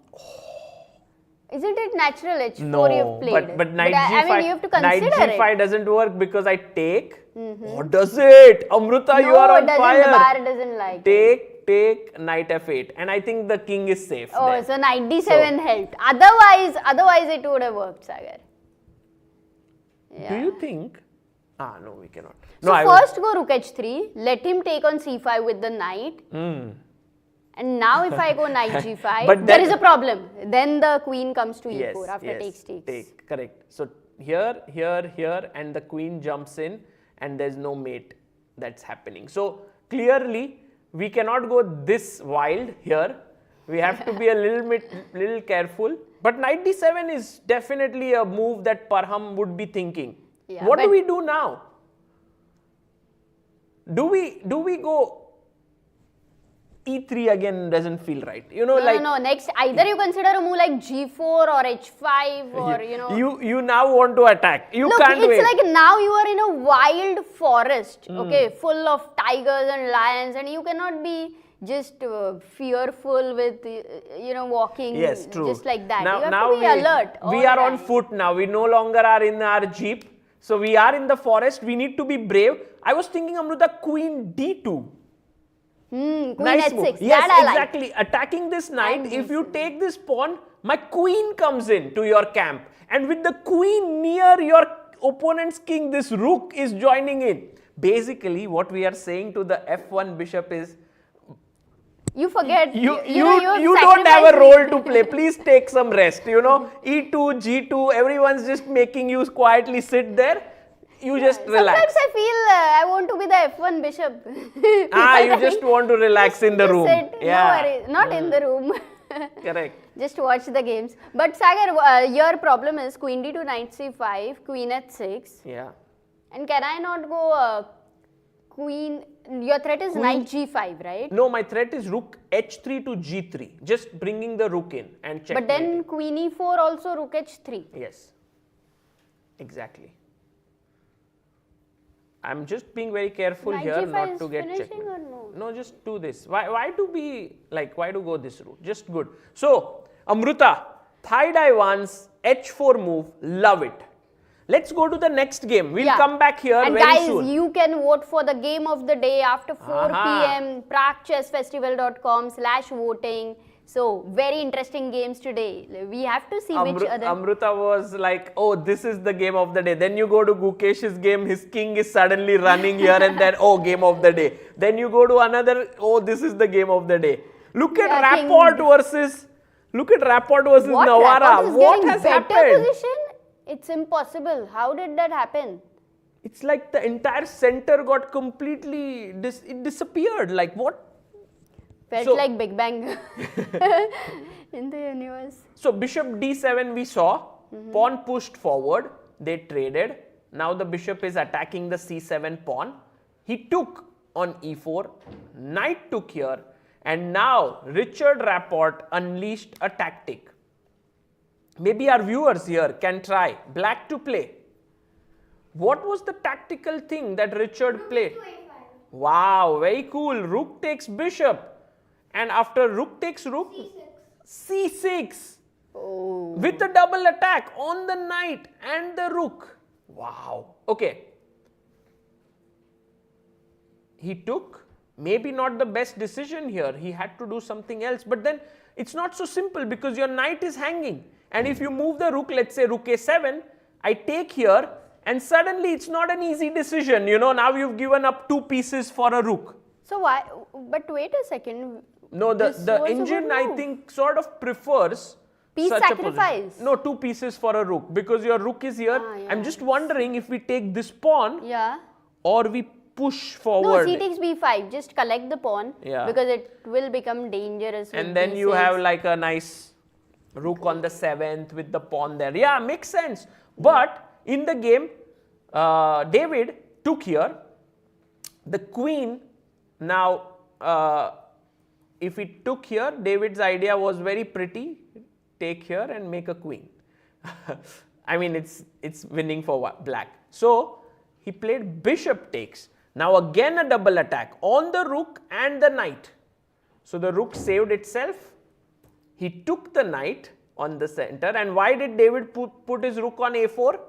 Isn't it natural h4 No, you've played? but knight g5, I mean, you have to consider knight g5 it. doesn't work because I take. Or does it? Amruta, you are on No, it fire. doesn't. The bar doesn't like it. Take knight f8, and I think the king is safe. Oh, there. so knight d7 helped. Otherwise it would have worked, Sagar. Do you think? No, we cannot. So No, first go rook h3, let him take on c5 with the knight. And now if I go knight g5, But there that- is a problem. Then the queen comes to Yes, e4 after yes, takes. correct. So here, and the queen jumps in, and there's no mate that's happening. So clearly, we cannot go this wild here. We have to be a little careful. But knight d7 is definitely a move that Parham would be thinking. Yeah, What do but- we do now? Do we go e3 again? Doesn't feel right. You know, No, next either you consider a move like g4 or h5 or You now want to attack. You Look, can't it's wait. like now you are in a wild forest, okay, full of tigers and lions, and you cannot be just fearful with, walking Yes, true. just like that. Now, You have to be alert. all we are the on time. foot now. We no longer are in our jeep. So we are in the forest. We need to be brave. I was thinking, Amruta, Queen D2. Queen Nice H6. move. That Yes, I like. exactly. Attacking this knight, And if you G7. take this pawn, my queen comes in to your camp. And with the queen near your opponent's king, this rook is joining in. Basically, what we are saying to the F1 bishop is, You forget. you have don't have a sacrificed- role to play. Please take some rest. E2, G2, everyone's just making you quietly sit there. You just relax. Sometimes I feel I want to be the F1 bishop. You just want to relax in the room. Sit, Yeah. No worries. Not in the room. Correct. Just watch the games. But Sagar, your problem is Queen D2, Knight C5, Queen H6. Yeah. And can I not go Queen? Your threat is Knight G5, right? No, my threat is Rook H3 to G3. Just bringing the Rook in and check. But then Queen E4 also Rook H3. Yes. Exactly. I'm just being very careful Knight here G5 not is to get finishing checked. or no? No, just do this. Why to go this route? Just good. So, Amruta, Thai Dai H4 move, love it. Let's go to the next game. We'll come back here and very guys, soon. you can vote for the game of the day after 4 p.m. PragueChessFestival.com/voting. So, very interesting games today. We have to see which other... Amruta was like, oh, this is the game of the day. Then you go to Gukesh's game, his king is suddenly running here and then, oh, game of the day. Then you go to another, oh, this is the game of the day. Look at Rapport versus Navara. Rapport is What getting has better happened? position? It's impossible. How did that happen? It's like the entire center got completely, it disappeared. Like what? Felt So- like Big Bang in the universe. So bishop d7 we saw, pawn pushed forward, they traded. Now the bishop is attacking the c7 pawn. He took on e4, knight took here, and now Richard Rapport unleashed a tactic. Maybe our viewers here can try. Black to play. What was the tactical thing that Richard played? Wow, very cool. Rook takes bishop. And after rook takes rook, c6. Oh. With a double attack on the knight and the rook. Wow. Okay. He took, maybe not the best decision here. He had to do something else. But then it's not so simple because your knight is hanging. And if you move the rook, let's say rook a7, I take here and suddenly it's not an easy decision. Now you've given up 2 pieces for a rook. So why? But wait a second. No, This the was a engine good I move. think sort of prefers Piece such a sacrifice. position. No, 2 pieces for a rook because your rook is here. Ah, I'm just wondering if we take this pawn Yeah. or we push No, forward. c takes b5. Just collect the pawn Yeah. because it will become dangerous. with And then you b6. have like a nice rook on the 7th with the pawn there. Yeah, makes sense. But in the game, David took here. The queen now, if he took here, David's idea was very pretty. Take here and make a queen. I mean, it's winning for black. So he played bishop takes. Now again a double attack on the rook and the knight. So the rook saved itself. He took the knight on the center. And why did David put his rook on a4?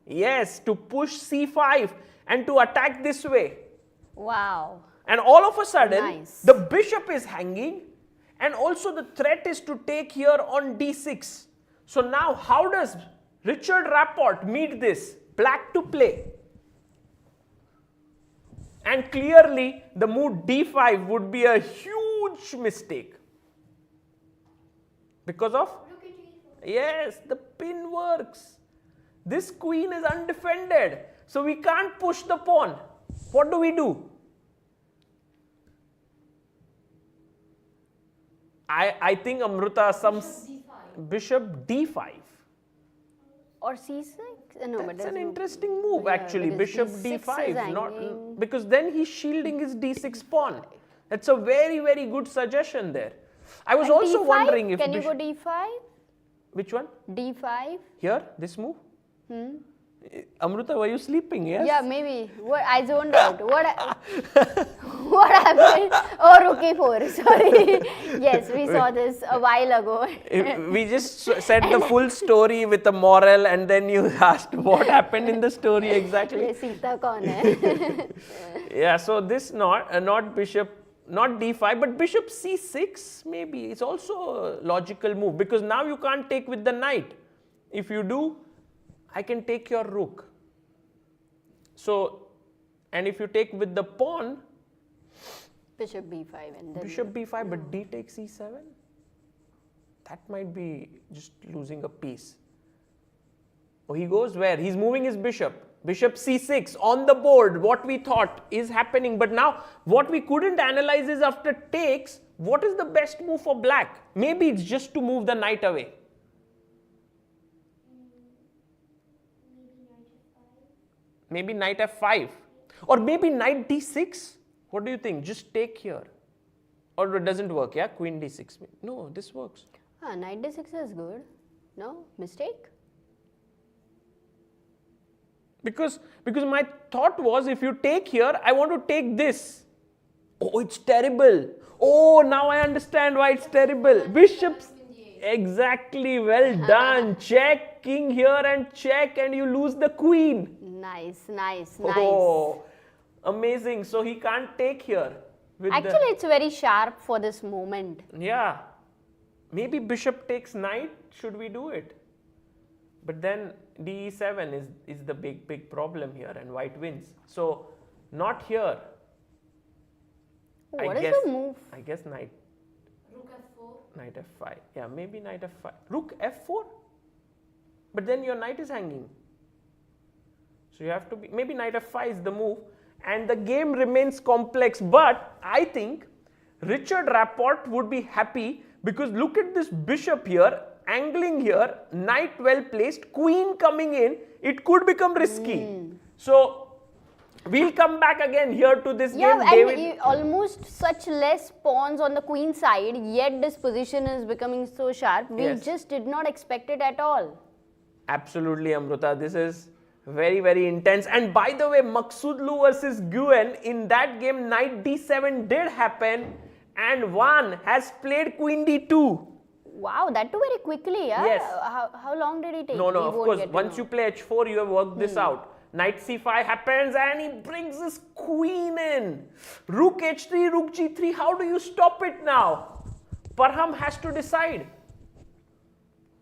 Yes, to push c5 and to attack this way. Wow. And all of a sudden, Nice. the bishop is hanging and also the threat is to take here on d6. So now how does Richard Rapport meet this? Black to play. And clearly the move d5 would be a huge mistake. Because of? Yes, the pin works. This queen is undefended. So we can't push the pawn. What do we do? I think Amruta, some bishop d5. Or c6? No, but That's there's an no- interesting move Yeah, actually. because Bishop d6 is d5, not hanging. because then he's shielding his d6 pawn. That's a very, very good suggestion there. I was And also d5? wondering if Can you go bishop, d5? which one? d5? Here, this move? Amruta, were you sleeping? Yes. Yeah, maybe. What I zoned out. What happened? Oh, Rookie 4. Sorry. Yes, we saw this a while ago. We just said the full story with a moral, and then you asked what happened in the story exactly. ये सीता कौन है? Yeah, so this not bishop, not d5, but bishop c6 maybe. It's also a logical move because now you can't take with the knight. If you do, I can take your rook. So, and if you take with the pawn, Bishop b5 and then bishop b5, but d takes e7, that might be just losing a piece. Oh, he goes where? He's moving his bishop. Bishop c6 on the board. What we thought is happening, but now what we couldn't analyze is after takes, what is the best move for black? Maybe it's just to move the knight away. Maybe knight f5 or maybe knight d6. What do you think? Just take here, or it doesn't work? Yeah, queen d6. No, this works. knight d6 is good. No mistake. Because my thought was, if you take here, I want to take this. Oh, it's terrible. Oh, now I understand why it's terrible. Bishops. Exactly. Well done. Check king here and check, and you lose the queen. Nice, nice, Oh, amazing. So he can't take here. Actually, it's very sharp for this moment. Yeah. Maybe bishop takes knight. Should we do it? But then d7 is the big problem here, and white wins. So not here. What is the move? I guess knight. Rook f4. Knight f5. Yeah, maybe knight f5. Rook f4. But then your knight is hanging. So you have to be, maybe knight f5 is the move, and the game remains complex. But I think Richard Rapport would be happy because look at this bishop here, angling here, knight well placed, queen coming in, it could become risky. So we'll come back again here to this game. And almost such less pawns on the queen side, yet this position is becoming so sharp. We just did not expect it at all. Absolutely, Amruta. This is very, very intense. And by the way, Maghsoodloo versus Nguyen, in that game, knight d7 did happen, and one has played queen d2. Wow, that too very quickly, yeah? Yes. How long did he take? No, of course. Once you play h4, you have worked this out. Knight c5 happens, and he brings his queen in. Rook h3, rook g3. How do you stop it now? Parham has to decide.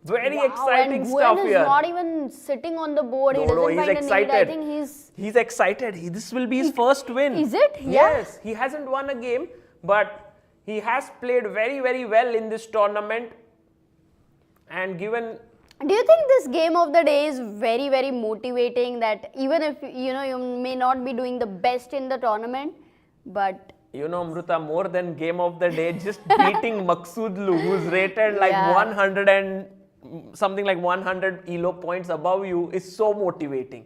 Very exciting and stuff Nguyen here. is not even sitting on the board. He doesn't he's find excited. a need. I think he's excited. This will be his first win. Is it? Yeah. Yes. He hasn't won a game, but he has played very, very well in this tournament. And given... Do you think this game of the day is very, very motivating, that even if you may not be doing the best in the tournament, but... Amruta, more than game of the day, just beating Maghsoodloo, who's rated like 100 and something like 100 ELO points above you, is so motivating.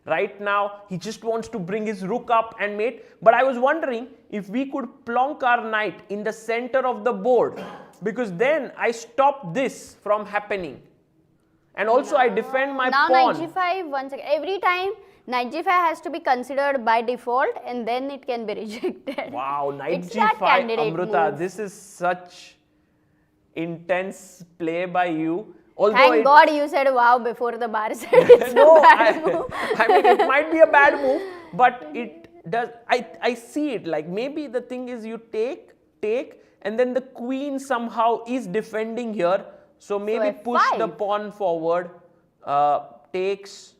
Right now, he just wants to bring his rook up and mate. But I was wondering if we could plonk our knight in the center of the board, because then I stop this from happening. And also I defend my now pawn. Knight g5, one second. Every time Knight g5 has to be considered by default, and then it can be rejected. Wow, Knight It's g5, that Amruta, move. this is such intense play by you. Although Thank God you said wow before the bar said it's no, a bad move. I mean, it might be a bad move, but it does. I see it like maybe the thing is you take, and then the queen somehow is defending here. So maybe push the pawn forward, takes.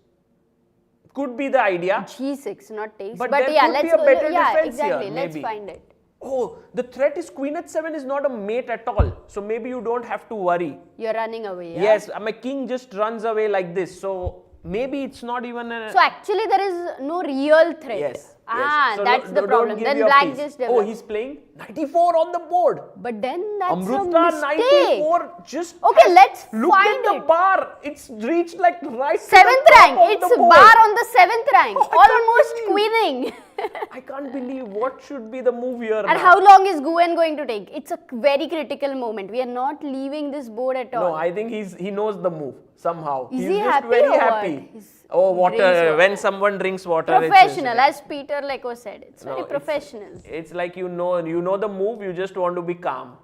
Could be the idea. G6, not takes. But But there yeah, could let's be a go. better Yeah, defense exactly. here, Let's maybe. find it. Oh, the threat is queen h7 is not a mate at all. So maybe you don't have to worry. You're running away. Yeah? Yes, my king just runs away like this. So maybe it's not even a... So actually there is no real threat. Yes. Ah, So that's the don't problem. give Then your black piece. just Oh, developed. he's playing 94 on the board. But then that's Amruta a mistake. 94 just. Okay, let's look find at the it. bar. It's reached like right. to the Seventh top rank. of It's the board. bar on the 7th rank. Oh, I can't Almost believe. queening. I can't believe what should be the move here. And now. how long is Nguyen going to take? It's a very critical moment. We are not leaving this board at all. No, I think he knows the move somehow. Is he's he just happy very or what? happy. He's- Oh, he water. drinks water. When someone drinks water, Professional, as Peter Leko said. It's No, very professional. It's like you know the move. You just want to be calm.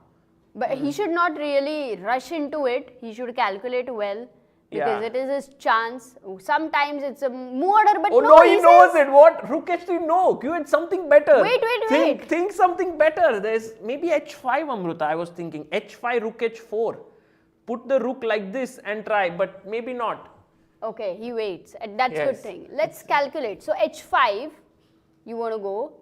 But he should not really rush into it. He should calculate well. Because Yeah. it is his chance. Sometimes it's a move order, but Oh no, no, he knows says, it. What? Rook h3, no. You had something better. Wait. Think something better. There's maybe h5, Amruta. I was thinking h5, rook h4. Put the rook like this and try, but maybe not. Okay, he waits. That's good Yes. thing. Let's calculate. So h5, you want to go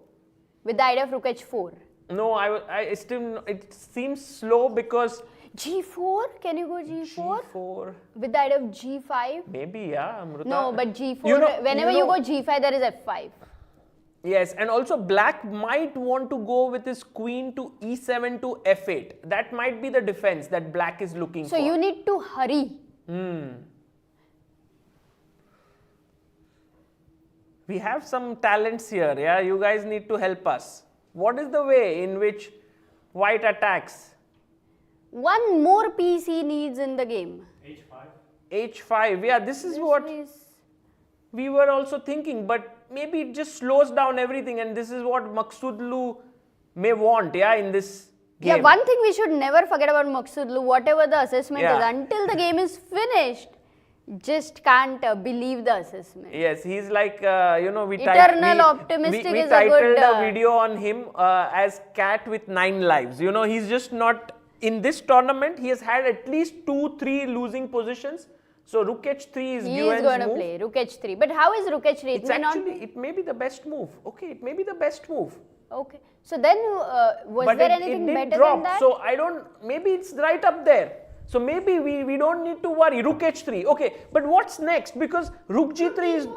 with the idea of rook h4. No, I still. It seems slow because G4? Can you go G4? g4. With the idea of G5? Maybe, yeah, Amruta. No, but G4, You know- whenever you you know- go G5, there is F5. Yes, and also black might want to go with his queen to e7 to f8. That might be the defense that black is looking So for. you need to hurry. We have some talents here, yeah? You guys need to help us. What is the way in which white attacks? One more piece he needs in the game. h5, yeah, this is what we were also thinking, but maybe it just slows down everything, and this is what Maghsoodloo may want, yeah, in this game. Yeah, one thing we should never forget about Maghsoodloo, whatever the assessment Yeah. is, until the game is finished, just can't believe the assessment. Yes, he's like, we Eternal optimistic we is a titled good, a video on him as cat with 9 lives. You know, he's just not, in this tournament, he has had at least 2-3 losing positions. So Rook h3 is He Nguyen's is going to move. play Rook h3. But how is Rook h3? It It's may not actually, be. it may be the best move. Okay, it may be the best move. Okay. So then, was But there it anything did better drop. than that? So I don't, maybe it's right up there. So maybe we don't need to worry. Rook h3. Okay, but what's next? Because Rook g3 is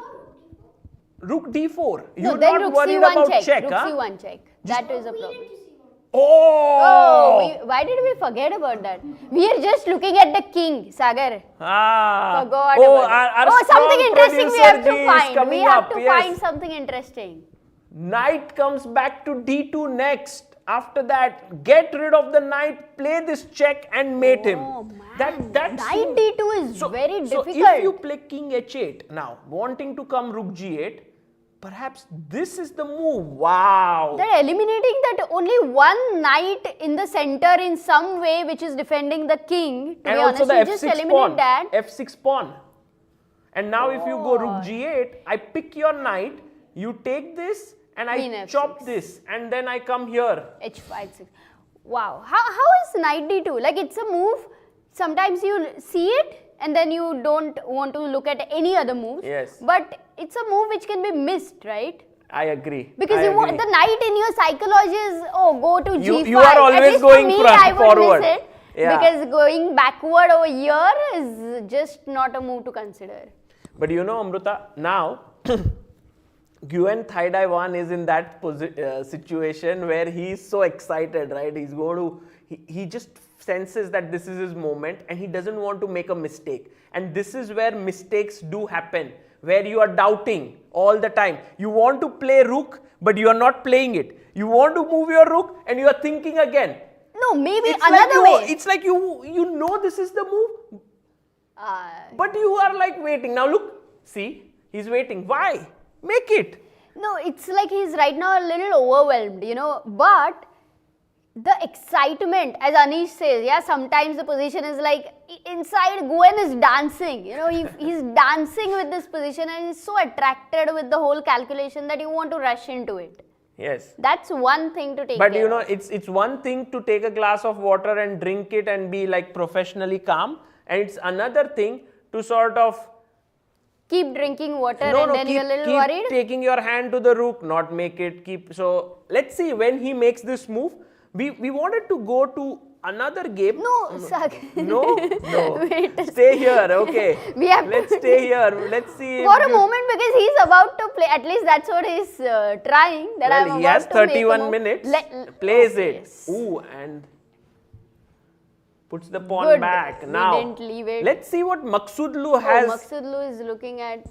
Rook d4. You're then not Rook worried c1 about check. check, Rook huh? c1 check. That is a problem. Oh! Why did we forget about that? We are just looking at the king, Sagar. Ah. Forgot Oh, about it. our Something strong interesting we producer have G to is find. We coming have up, to yes. find something interesting. Knight comes back to d2 next. After that, get rid of the knight, play this check and mate him. Oh man, That knight d2 is very So difficult. if you play king h8 now, wanting to come rook g8, perhaps this is the move. Wow. They're eliminating that only one knight in the center in some way, which is defending the king. To And be also honest, the you just f6 eliminate pawn. that. f6 pawn. And now if you go rook g8, I pick your knight, you take this and Queen I f6. chop this and then I come here. h5 6. Wow. How is knight d2? Like, it's a move. Sometimes you see it and then you don't want to look at any other moves. Yes. But it's a move which can be missed, right? I agree. Because I you want agree. the knight in your psychology is, go to g5. You are always At least going for me, front, I would forward. miss it. Yeah. Because going backward over here is just not a move to consider. But you know, Amruta, now Nguyen Thaidai 1 is in that situation where he is so excited, right? He's going to, he just senses that this is his moment and he doesn't want to make a mistake. And this is where mistakes do happen, where you are doubting all the time. You want to play rook, but you are not playing it. You want to move your rook and you are thinking again. No, maybe It's another like way. It's like you know this is the move, but you are like waiting. Now look, see, he's waiting. Why? Make it. No, it's like he's right now a little overwhelmed, but the excitement, as Anish says, yeah, sometimes the position is like inside Nguyen is dancing, he's dancing with this position and he's so attracted with the whole calculation that you want to rush into it. Yes. That's one thing to take But care of. it's one thing to take a glass of water and drink it and be like professionally calm, and it's another thing to sort of Keep drinking water and then you're a little keep worried. taking your hand to the rook, not make it, so let's see when he makes this move. We wanted to go to another game. No, Sagar. No, no. Wait a Stay here, okay. We have Let's stay here. Let's see. if For a you- moment, because he's about to play, at least that's what he's trying. That Well, I'm he about has to make a 31 move. minutes. okay, Plays it. yes. Ooh, and puts the pawn Good. back. We Now, didn't leave it. let's see what Maghsoodloo Oh, has Maghsoodloo is looking at.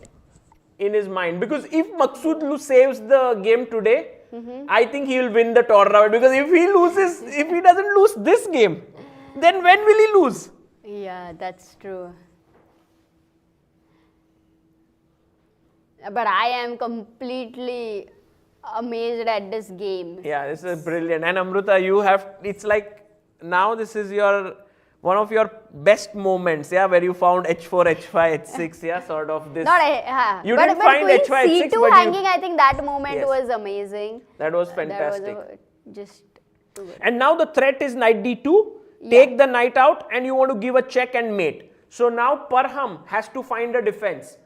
in his mind. Because if Maghsoodloo saves the game today, Mm-hmm. I think he will win the tournament. Because if he loses, if he doesn't lose this game, then when will he lose? Yeah, that's true. But I am completely amazed at this game. Yeah, this is brilliant. And Amruta, you have, it's like now this is your, one of your best moments, yeah, where you found h4, h5, h6, yeah, sort of this. Not You but, didn't but find Queen h5, h6, C2 but hanging, you, I think that moment Yes. was amazing. that was That fantastic. was just too good. And now the threat is knight d2, take the knight out, and you want to give a check and mate. So now Parham has to find a defense.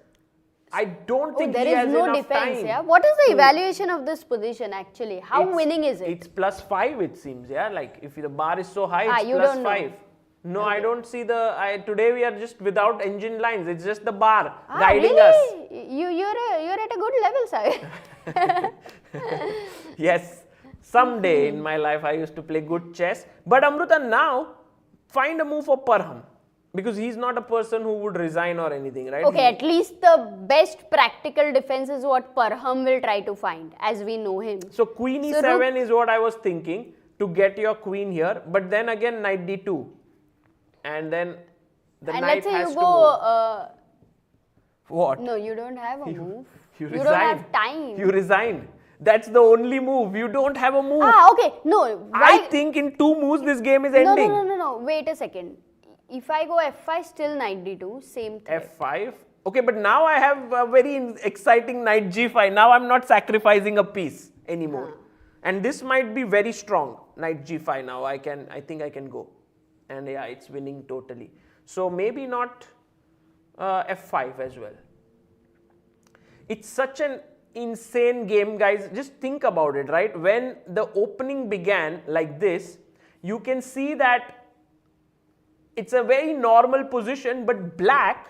I don't Oh, think there he is has no enough defense, time. yeah? What is the evaluation of this position actually? How It's- winning is it? It's +5 it seems, yeah, like if the bar is so high, it's you don't know. +5. No, I don't see the, today we are just without engine lines, it's just the bar guiding really? us. You're at a good level, Sagar. Yes, someday in my life I used to play good chess. But Amruta, now find a move for Parham. Because he's not a person who would resign or anything, right? Okay, at least the best practical defense is what Parham will try to find, as we know him. So queen So e7 is what I was thinking, to get your queen here. But then again knight d2. And then the And knight let's say has you to go, move. What? no, you don't have a move. You don't resign. have time. You resign. That's the only move. You don't have a move. Okay, no. I Why? think in 2 moves this game is No, ending. no. Wait a second. If I go f5, still knight d2, same thing. F5. Okay, but now I have a very exciting knight g5. Now I'm not sacrificing a piece anymore. And this might be very strong. Knight g5 now. I think I can go. And yeah, it's winning totally. So maybe not f5 as well. It's such an insane game, guys. Just think about it, right? When the opening began like this, you can see that it's a very normal position, but black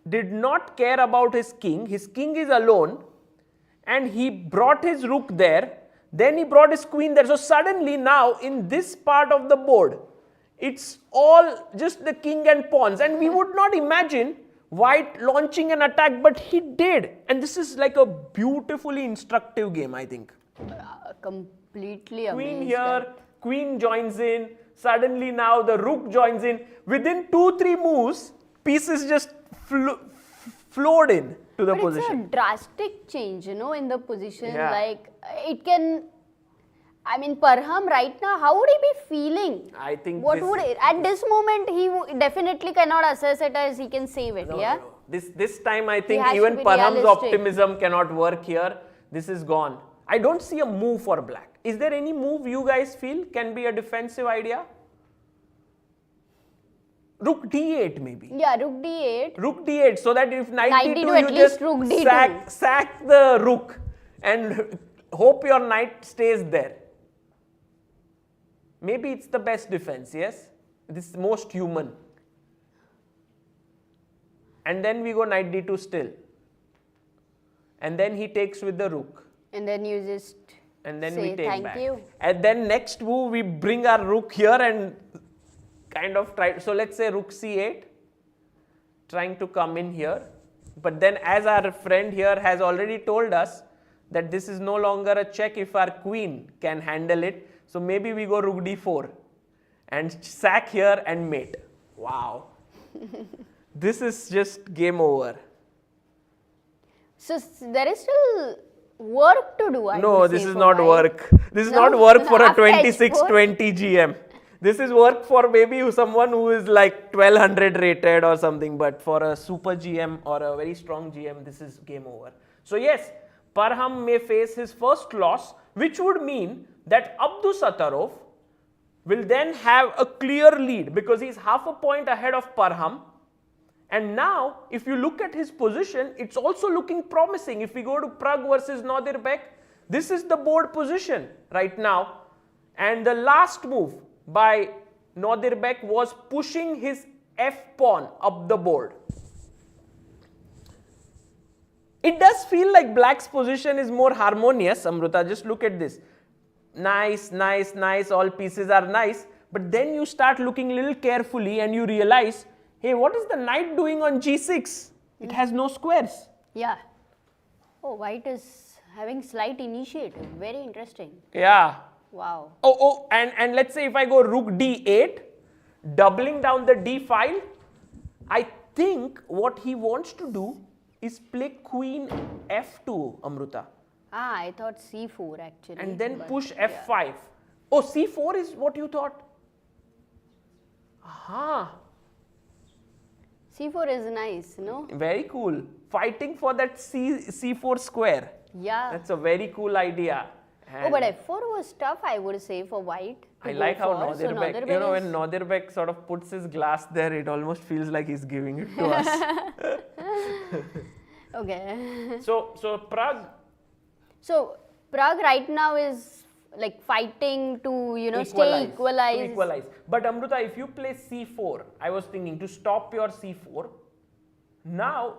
did not care about his king. His king is alone, and he brought his rook there. Then he brought his queen there. So suddenly now in this part of the board, it's all just the king and pawns. And we would not imagine white launching an attack, but he did. And this is like a beautifully instructive game, I think. Completely Queen amazed here, at- queen joins in. Suddenly now the rook joins in. Within 2-3 moves, pieces just flowed in to the But position. it's a drastic change, in the position. Yeah. Like, it can. I mean, Parham right now, how would he be feeling? I think What this- would at this moment he definitely cannot assess it as he can save it. No, yeah. no. This time I think has to even be Parham's realistic. optimism cannot work here. This is gone. I don't see a move for black. Is there any move you guys feel can be a defensive idea? Rook d8 maybe. Yeah, rook d8. Rook d8 so that if knight Knight d2 d2, at you least just rook d2. sack the rook and hope your knight stays there. Maybe it's the best defense, yes? This is most human. And then we go knight d2 still. And then he takes with the rook. And then you just And then say we take thank back. you. And then next move we bring our rook here and kind of try. So let's say rook c8, trying to come in here. But then as our friend here has already told us that this is no longer a check if our queen can handle it. So maybe we go rook d4 and sack here and mate. Wow. This is just game over. So there is still work to do. I No, would this say, is for not white. work. This is No? not work for a After H4? 2620 GM. This is work for maybe someone who is like 1200 rated or something, but for a super GM or a very strong GM, this is game over. So yes, Parham may face his first loss, which would mean that Abdusattorov will then have a clear lead because he's half a point ahead of Parham. And now, if you look at his position, it's also looking promising. If we go to Pragg versus Nodirbek, this is the board position right now. And the last move by Nodirbek was pushing his f pawn up the board. It does feel like black's position is more harmonious, Amruta. Just look at this. Nice, nice, nice, all pieces are nice. But then you start looking a little carefully and you realize, hey, what is the knight doing on g6? It has no squares. Yeah. Oh, white is having slight initiative. Very interesting. Yeah. Wow. Oh, and let's say if I go rook d8, doubling down the d file, I think what he wants to do is play queen f2, Amruta. Ah, I thought c4 actually. And then but push yeah. f5. Oh, c4 is what you thought? Aha. c4 is nice, no? Very cool. Fighting for that c4 square. Yeah. That's a very cool idea. Oh, but f4 was tough, I would say, for white. I like how Nodirbek, Nodirbek you know, is- when Nodirbek sort of puts his glass there, it almost feels like he's giving it to us. Okay. So Pragg So, Prague right now is like fighting to, stay equalized. To equalize. But Amruta, if you play c4, I was thinking to stop your c4, now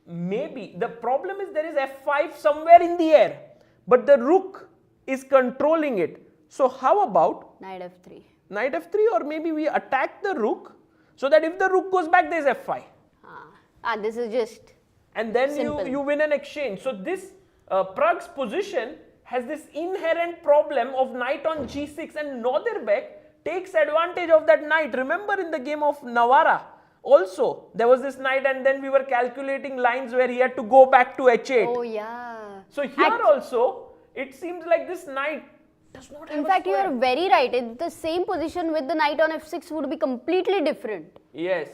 maybe the problem is there is f5 somewhere in the air, but the rook is controlling it. So how about Knight f3. knight f3, or maybe we attack the rook so that if the rook goes back, there is f5. This is just And then simple. you win an exchange. So this Prague's position has this inherent problem of knight on g6, and Nodirbek takes advantage of that knight. Remember in the game of Navara also there was this knight, and then we were calculating lines where he had to go back to h8. Oh, yeah. So here also it seems like this knight does not have In a fact, you square. are very right. The same position with the knight on f6 would be completely different. Yes.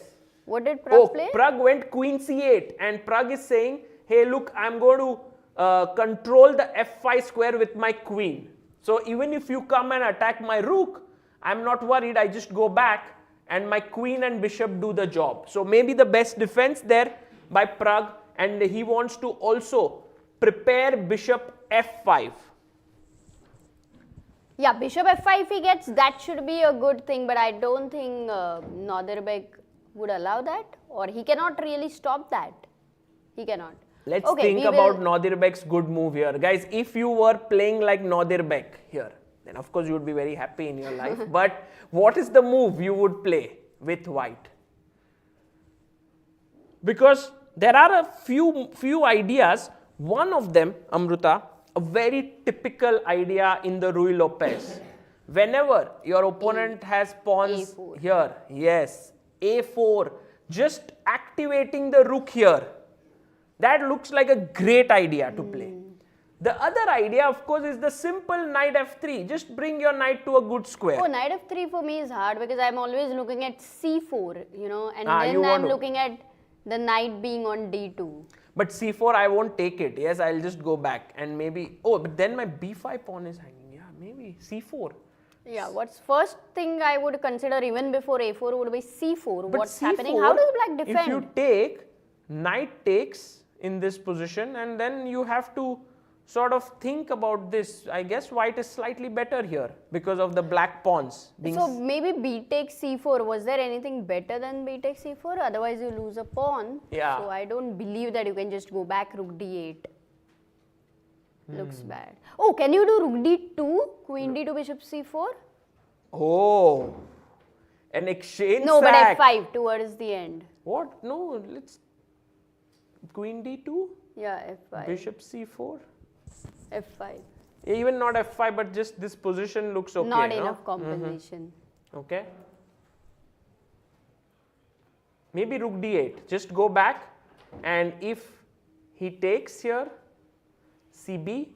What did Prague Oh, play? Pragg went queen c8, and Pragg is saying, hey, look, I'm going to control the f5 square with my queen. So even if you come and attack my rook, I'm not worried. I just go back and my queen and bishop do the job. So maybe the best defense there by Pragg, and he wants to also prepare bishop f5. Yeah, bishop f5 if he gets, that should be a good thing, but I don't think Nodirbek would allow that, or he cannot really stop that. He cannot. Let's Okay, think we about will- Nodirbek's good move here. Guys, if you were playing like Nodirbek here, then of course you would be very happy in your life. But what is the move you would play with white? Because there are a few ideas. One of them, Amruta, a very typical idea in the Ruy Lopez. Whenever your opponent has pawns A4. here, yes, a4, just activating the rook here. That looks like a great idea to play. The other idea, of course, is the simple knight f3. Just bring your knight to a good square. Oh, knight f3 for me is hard because I'm always looking at c4, and you then want I'm to- looking at the knight being on d2. But c4, I won't take it. Yes, I'll just go back and maybe... Oh, but then my b5 pawn is hanging. Yeah, maybe c4. Yeah, what's first thing I would consider even before a4 would be c4. But What's c4, happening? How does black defend? If you take, knight takes in this position, and then you have to sort of think about this. I guess white is slightly better here because of the black pawns being... So maybe b takes c4. Was there anything better than b takes c4? Otherwise you lose a pawn. Yeah. So I don't believe that you can just go back rook d8. Looks bad. Oh, can you do rook d2? Queen d2 bishop c4? Oh, an exchange No, sack. but f5 towards the end. What? No, let's... Queen d2, Yeah, f5. bishop c4. f5. Even not f5, but just this position looks okay. Not no? enough compensation. Okay. Maybe rook d8. Just go back, and if he takes here, cb.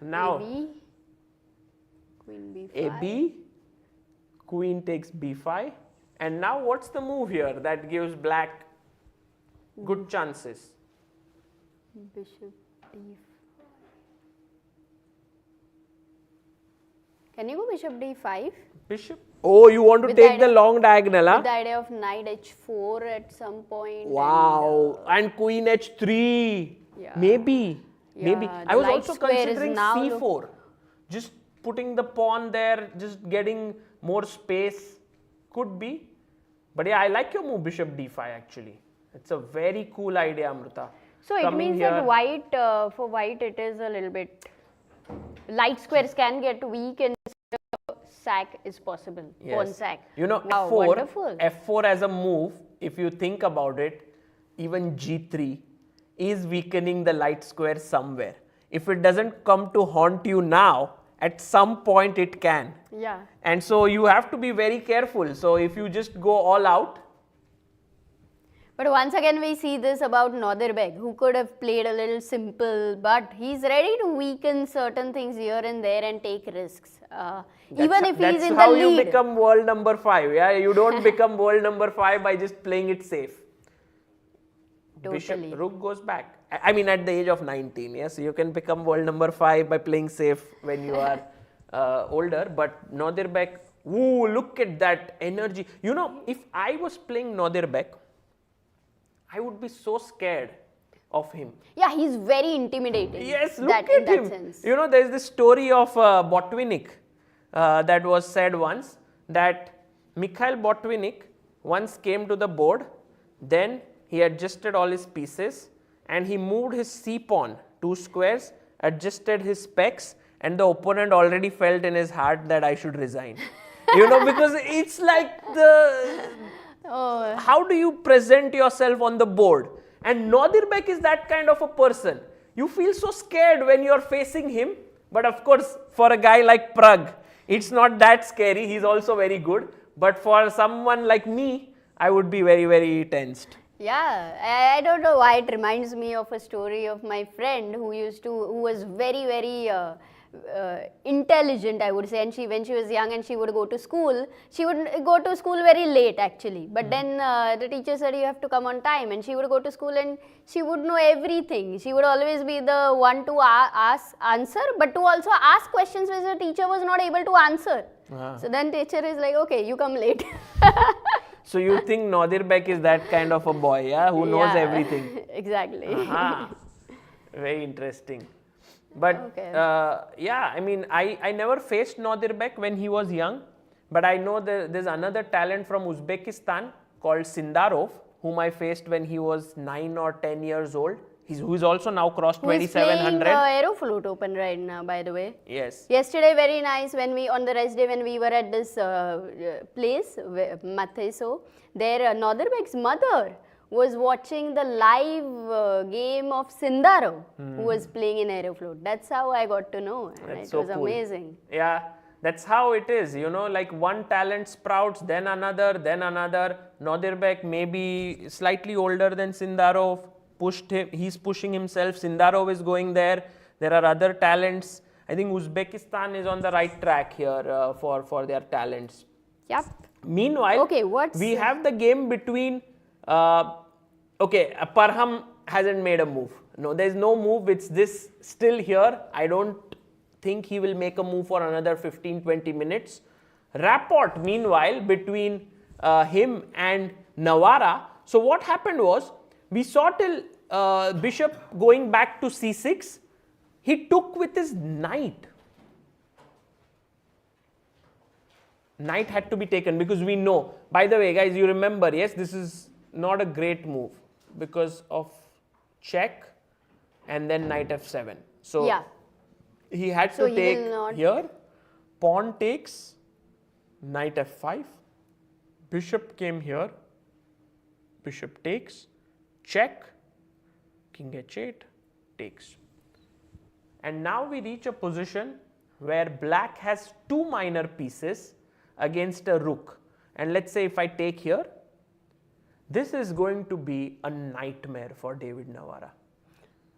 Now AB. Queen b5. AB, queen takes b5, and now what's the move here that gives black good chances? Bishop d5. Can you go bishop d5? Bishop. Oh, you want to With the take the idea- long diagonal, huh? With the idea of knight h4 at some point. Wow, and queen h3. Yeah. Maybe. Yeah, Maybe. the I was light also square is considering now c4. Just putting the pawn there, just getting more space. Could be. But yeah, I like your move bishop d5 actually. It's a very cool idea, Amruta. So it means that white, for white it is a little bit, light squares can get weak and sack is possible, pawn sack. You know, wow, F4, wonderful. F4 as a move, if you think about it, even G3 is weakening the light square somewhere. If it doesn't come to haunt you now, at some point it can. Yeah. And so you have to be very careful. So if you just go all out. But once again we see this about Nodirbek, who could have played a little simple, but he's ready to weaken certain things here and there and take risks. Even if he's in the lead. That's how you become world number 5. Yeah, you don't become world number 5 by just playing it safe. Totally. Bishop rook goes back. I mean, at the age of 19, yes, you can become world number 5 by playing safe when you are older. But Nodirbek, ooh, look at that energy. You know, if I was playing Nodirbek, I would be so scared of him. Yeah, he's very intimidating. Yes, look at him. Sense. You know, there is this story of Botvinnik that was said once, that Mikhail Botvinnik once came to the board, then he adjusted all his pieces and he moved his c-pawn 2 squares, adjusted his specs, and the opponent already felt in his heart that I should resign. You know, because it's like the... How do you present yourself on the board? And Nodirbek is that kind of a person. You feel so scared when you're facing him. But of course, for a guy like Pragg, it's not that scary. He's also very good. But for someone like me, I would be very, very tensed. Yeah, I don't know why it reminds me of a story of my friend who was very, very intelligent, I would say, and when she was young and she would go to school, she would go to school very late actually, but then the teacher said you have to come on time, and she would go to school and she would know everything. She would always be the one to answer, but to also ask questions which the teacher was not able to answer. So then teacher is like, okay, you come late. So you think Nodirbek is that kind of a boy, yeah, who knows everything? Exactly. Very interesting. But yeah, I mean, I never faced Nodirbek when he was young, but I know there's another talent from Uzbekistan called Sindarov, whom I faced when he was 9 or 10 years old. Who is also now crossed 2700. Aeroflot Open right now, by the way. Yes. Yesterday, very nice, on the rest day when we were at this place, Matheso, there Nodirbek's mother was watching the live game of Sindarov, who was playing in Aeroflot. That's how I got to know, and it was amazing. Yeah, that's how it is, you know, like one talent sprouts, then another, then another. Nodirbek may be slightly older than Sindarov, he's pushing himself, Sindarov is going there. There are other talents. I think Uzbekistan is on the right track here for their talents. Yep. Meanwhile, we have the game between Parham hasn't made a move. No, there's no move. It's this still here. I don't think he will make a move for another 15-20 minutes. Rapport, meanwhile, between him and Navara. So what happened was, we saw till bishop going back to c6. He took with his knight. Knight had to be taken because we know. By the way, guys, you remember, yes, this is not a great move because of check and then knight f7. So he had to take here, pawn takes, knight f5, bishop came here, bishop takes, check, king h8, takes. And now we reach a position where black has 2 minor pieces against a rook. And let's say if I take here, this is going to be a nightmare for David Navara.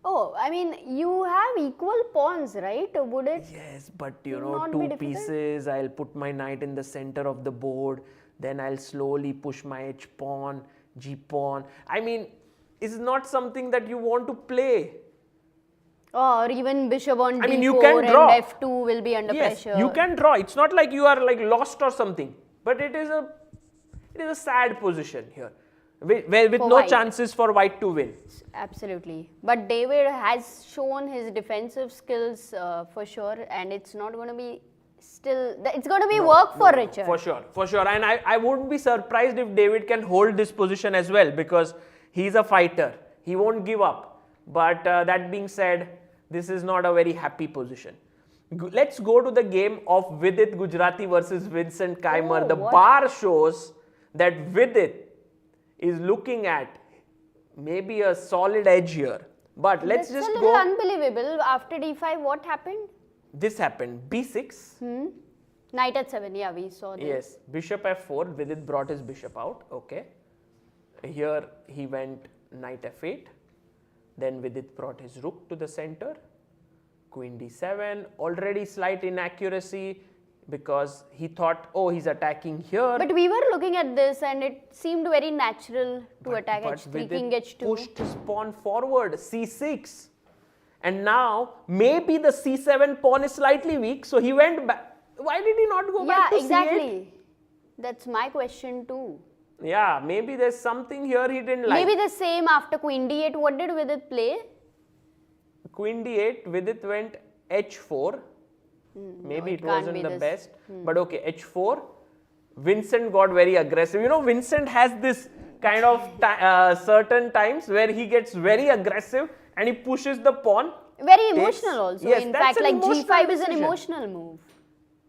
Oh, I mean, you have equal pawns, right? Would it? Yes, but you know, 2 pieces, I'll put my knight in the center of the board, then I'll slowly push my h pawn, g pawn. I mean, it's not something that you want to play. Or even bishop on d4 you can draw. And f2 will be under pressure. You can draw. It's not like you are like lost or something, but it is a sad position here, with no chances for white to win. Absolutely. But David has shown his defensive skills for sure, and it's not going to be still, it's going to be work for Richard. For sure. And I wouldn't be surprised if David can hold this position as well, because he's a fighter. He won't give up. But that being said, this is not a very happy position. Let's go to the game of Vidit Gujrathi versus Vincent Keymer. Oh, the what? bar shows that Vidit is looking at maybe a solid edge here. But let's That's just a little go. unbelievable. After d5, what happened? This happened. b6. Knight at 7, yeah, we saw this. Yes, bishop f4, Vidit brought his bishop out, okay. Here he went knight f8, then Vidit brought his rook to the center, queen d7, already slight inaccuracy because he thought, oh, he's attacking here. But we were looking at this and it seemed very natural to attack but h3, Vidit king h2. pushed his pawn forward, c6. And now, maybe the c7 pawn is slightly weak, so he went back. Why did he not go back to Yeah, c8? exactly. That's my question too. Yeah, maybe there's something here he didn't like. Maybe the same after queen d8. What did Vidit play? Queen d8, Vidit went h4. Maybe it it can't wasn't be the this. best. But okay, h4. Vincent got very aggressive. You know, Vincent has this kind of certain times where he gets very aggressive and he pushes the pawn. Very emotional also. Yes, In that's fact, an like emotional g5 is an decision. emotional move.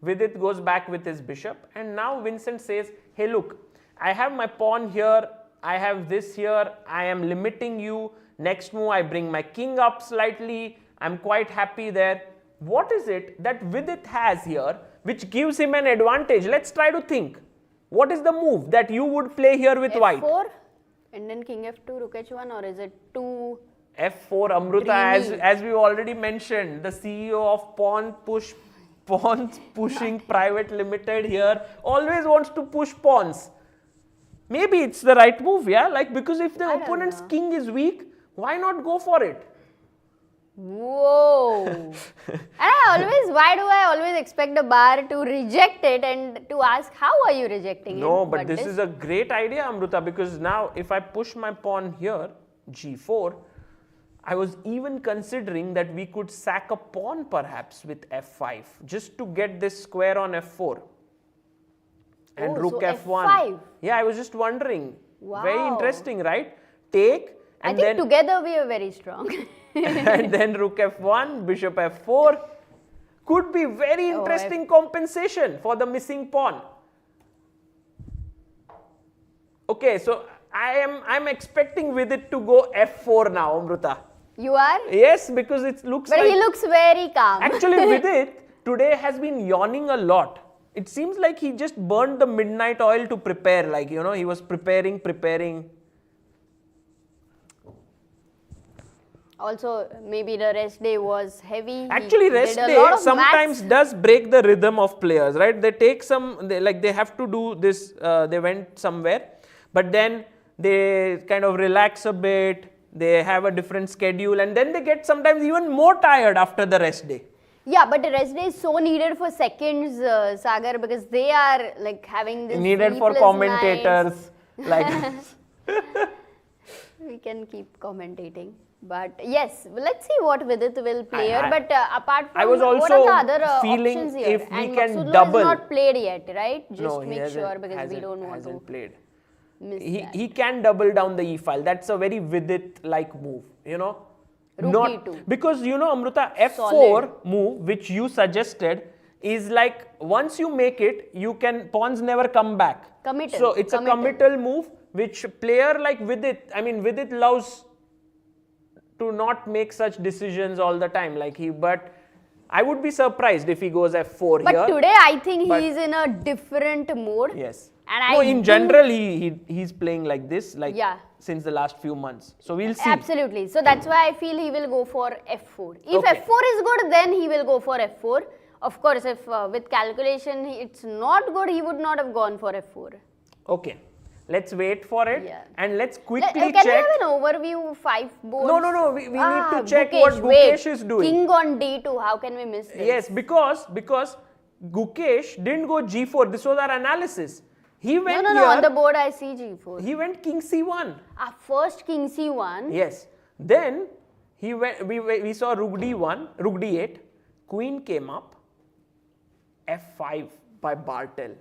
Vidit goes back with his bishop, and now Vincent says, hey look, I have my pawn here, I have this here, I am limiting you. Next move I bring my king up slightly, I'm quite happy there. What is it that Vidit has here which gives him an advantage? Let's try to think. What is the move that you would play here with white? f4 and then king f2, rook h1, or is it too F4 Amruta, dreamy? as we already mentioned, the CEO of Pawns Pushing Private Limited here always wants to push pawns. Maybe it's the right move, yeah? Like, because if the don't opponent's know. king is weak, why not go for it? Whoa! And why do I always expect the bar to reject it and to ask, how are you rejecting it? No, but this is a great idea, Amruta, because now if I push my pawn here, g4, I was even considering that we could sack a pawn perhaps with f5, just to get this square on f4. And Oh, rook so f1. f5. Yeah, I was just wondering. Very Wow. interesting, right? Take, I and think then together we are very strong. and then rook f1, bishop f4. Could be very interesting compensation for the missing pawn. Okay, so I'm expecting Vidit to go f4 now, Amruta. You are? Yes, because it looks But like... he looks very calm. Actually, Vidit today has been yawning a lot. It seems like he just burned the midnight oil to prepare, like, you know, he was preparing. Also, maybe the rest day was heavy. Actually, He rest did a day lot of sometimes maths. does break the rhythm of players, right? They take they have to do this, they went somewhere, but then they kind of relax a bit, they have a different schedule, and then they get sometimes even more tired after the rest day. Yeah, but the rest day is so needed for seconds, Sagar, because they are like having this Needed for sleepless commentators like nights. We can keep commentating. But yes, let's see what Vidit will play here. But apart from I was what also are the other feeling options here? if we And can Maghsoodloo double. is not played yet, right? Just no, he make hasn't- sure because we hasn't- don't want hasn't to played. miss that. He can double down the e-file. That's a very Vidit-like move, you know. Rook Not e2. because you know, Amruta, F4 Solid. move which you suggested is like once you make it, you can pawns never come back. Committal. So it's a committal move which player like Vidit, I mean Vidit loves to not make such decisions all the time. But I would be surprised if he goes F4 But here. today I think But- he's in a different mode. Yes. And No, I in do- general, he's playing like this, like Yeah. since the last few months. So we'll see. Absolutely. So that's why I feel he will go for F4. If Okay. F4 is good, then he will go for F4. Of course, if with calculation it's not good, he would not have gone for F4. Okay. Let's wait for it Yeah. and let's quickly Can we check. have an overview 5 boards? No. We need to check what Gukesh wait. is doing. King on D2. How can we miss this? Yes, because Gukesh didn't go G4. This was our analysis. He went No. here. On the board I see G4. He went King C1. First King C1. Yes. Then he went. We saw Rook D1, Rook D8. Queen came up. f5 by Bartel.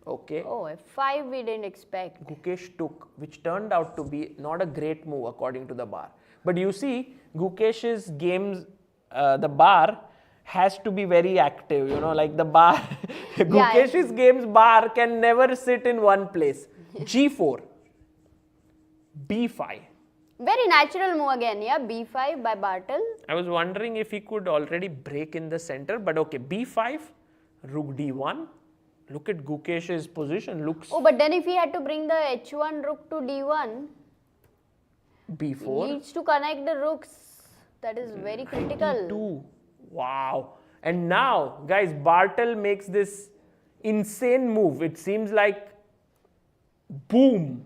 Okay. Oh, f5 we didn't expect. Gukesh took, which turned out to be not a great move according to the bar. But you see, Gukesh's games, the bar has to be very active, you know, like the bar, Gukesh's games bar can never sit in one place. G4, B5. Very natural move again, yeah, b5 by Bartel. I was wondering if he could already break in the center, but okay, B5, Rook D1. Look at Gukesh's position, looks Oh, but then if he had to bring the h1 rook to d1, he B4. needs to connect the rooks. That is very critical. D2. Wow. And now, guys, Bartel makes this insane move. It seems like boom.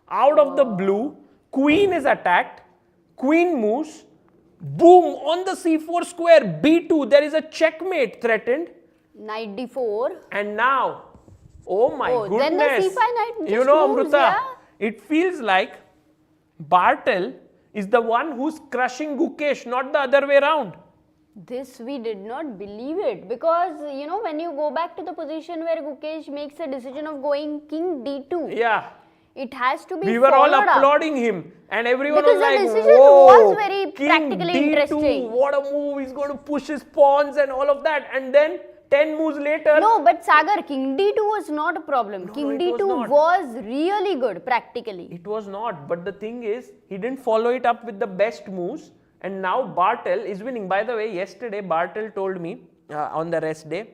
Out of the blue, queen is attacked, queen moves, boom, on the c4 square, b2, there is a checkmate threatened. Knight d4. And now, oh my goodness. Then the c5 knight just you know, moves, Amruta, yeah? it feels like Bartel is the one who's crushing Gukesh, not the other way around. This we did not believe it, because you know, when you go back to the position where Gukesh makes the decision of going king d2, Yeah. it has to be We were all followed up. applauding him, and everyone Because was the like, decision whoa, was very king practically D2, interesting. what a move, he's going to push his pawns and all of that. And then 10 moves later, No, but Sagar, king d2 was not a problem. King it was d2 not. was really good practically. it was not. But the thing is, he didn't follow it up with the best moves. And now Bartel is winning. By the way, yesterday Bartel told me on the rest day,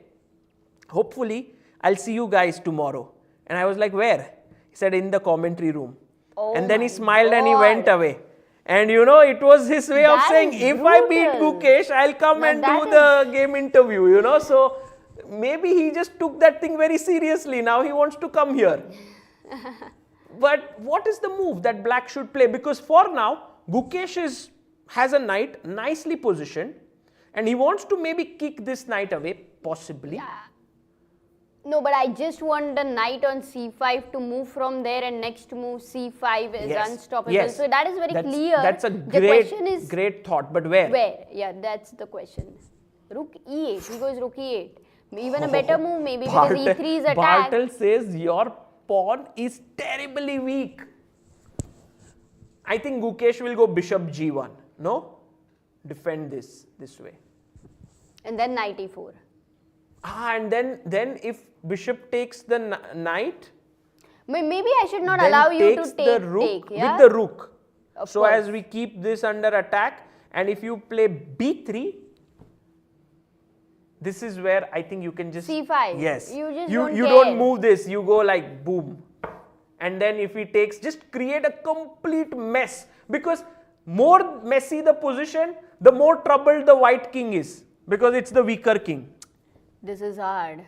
hopefully I'll see you guys tomorrow. And I was like, where? He said, in the commentary room. Oh And then he my smiled and he God. went away. And you know, it was his way of That saying, is if I beat brutal. Gukesh, I'll come Now and that do the game interview, you know. So maybe he just took that thing very seriously. Now he wants to come here. But what is the move that black should play? Because for now, Gukesh has a knight nicely positioned, and he wants to maybe kick this knight away, possibly. No, but I just want the knight on c5 to move from there, and next move c5 is unstoppable. Yes. So that is very That's- clear. That's a The question is great thought. But where? where? Yeah, that's the question. Rook e8. He goes rook e8. Even a better move maybe, because e3 is attacked. Bartel says your pawn is terribly weak. I think Gukesh will go bishop g1. No? Defend this way. And then knight e4. And then if bishop takes the knight, Maybe I should not then allow you takes to the take, rook yeah? with the rook. Of So course. as we keep this under attack, and if you play b3, this is where I think you can just c5. Yes. You just you don't don't move this. You go like boom, and then if he takes, just create a complete mess, because more messy the position, the more troubled the white king is, because it's the weaker king. This is hard.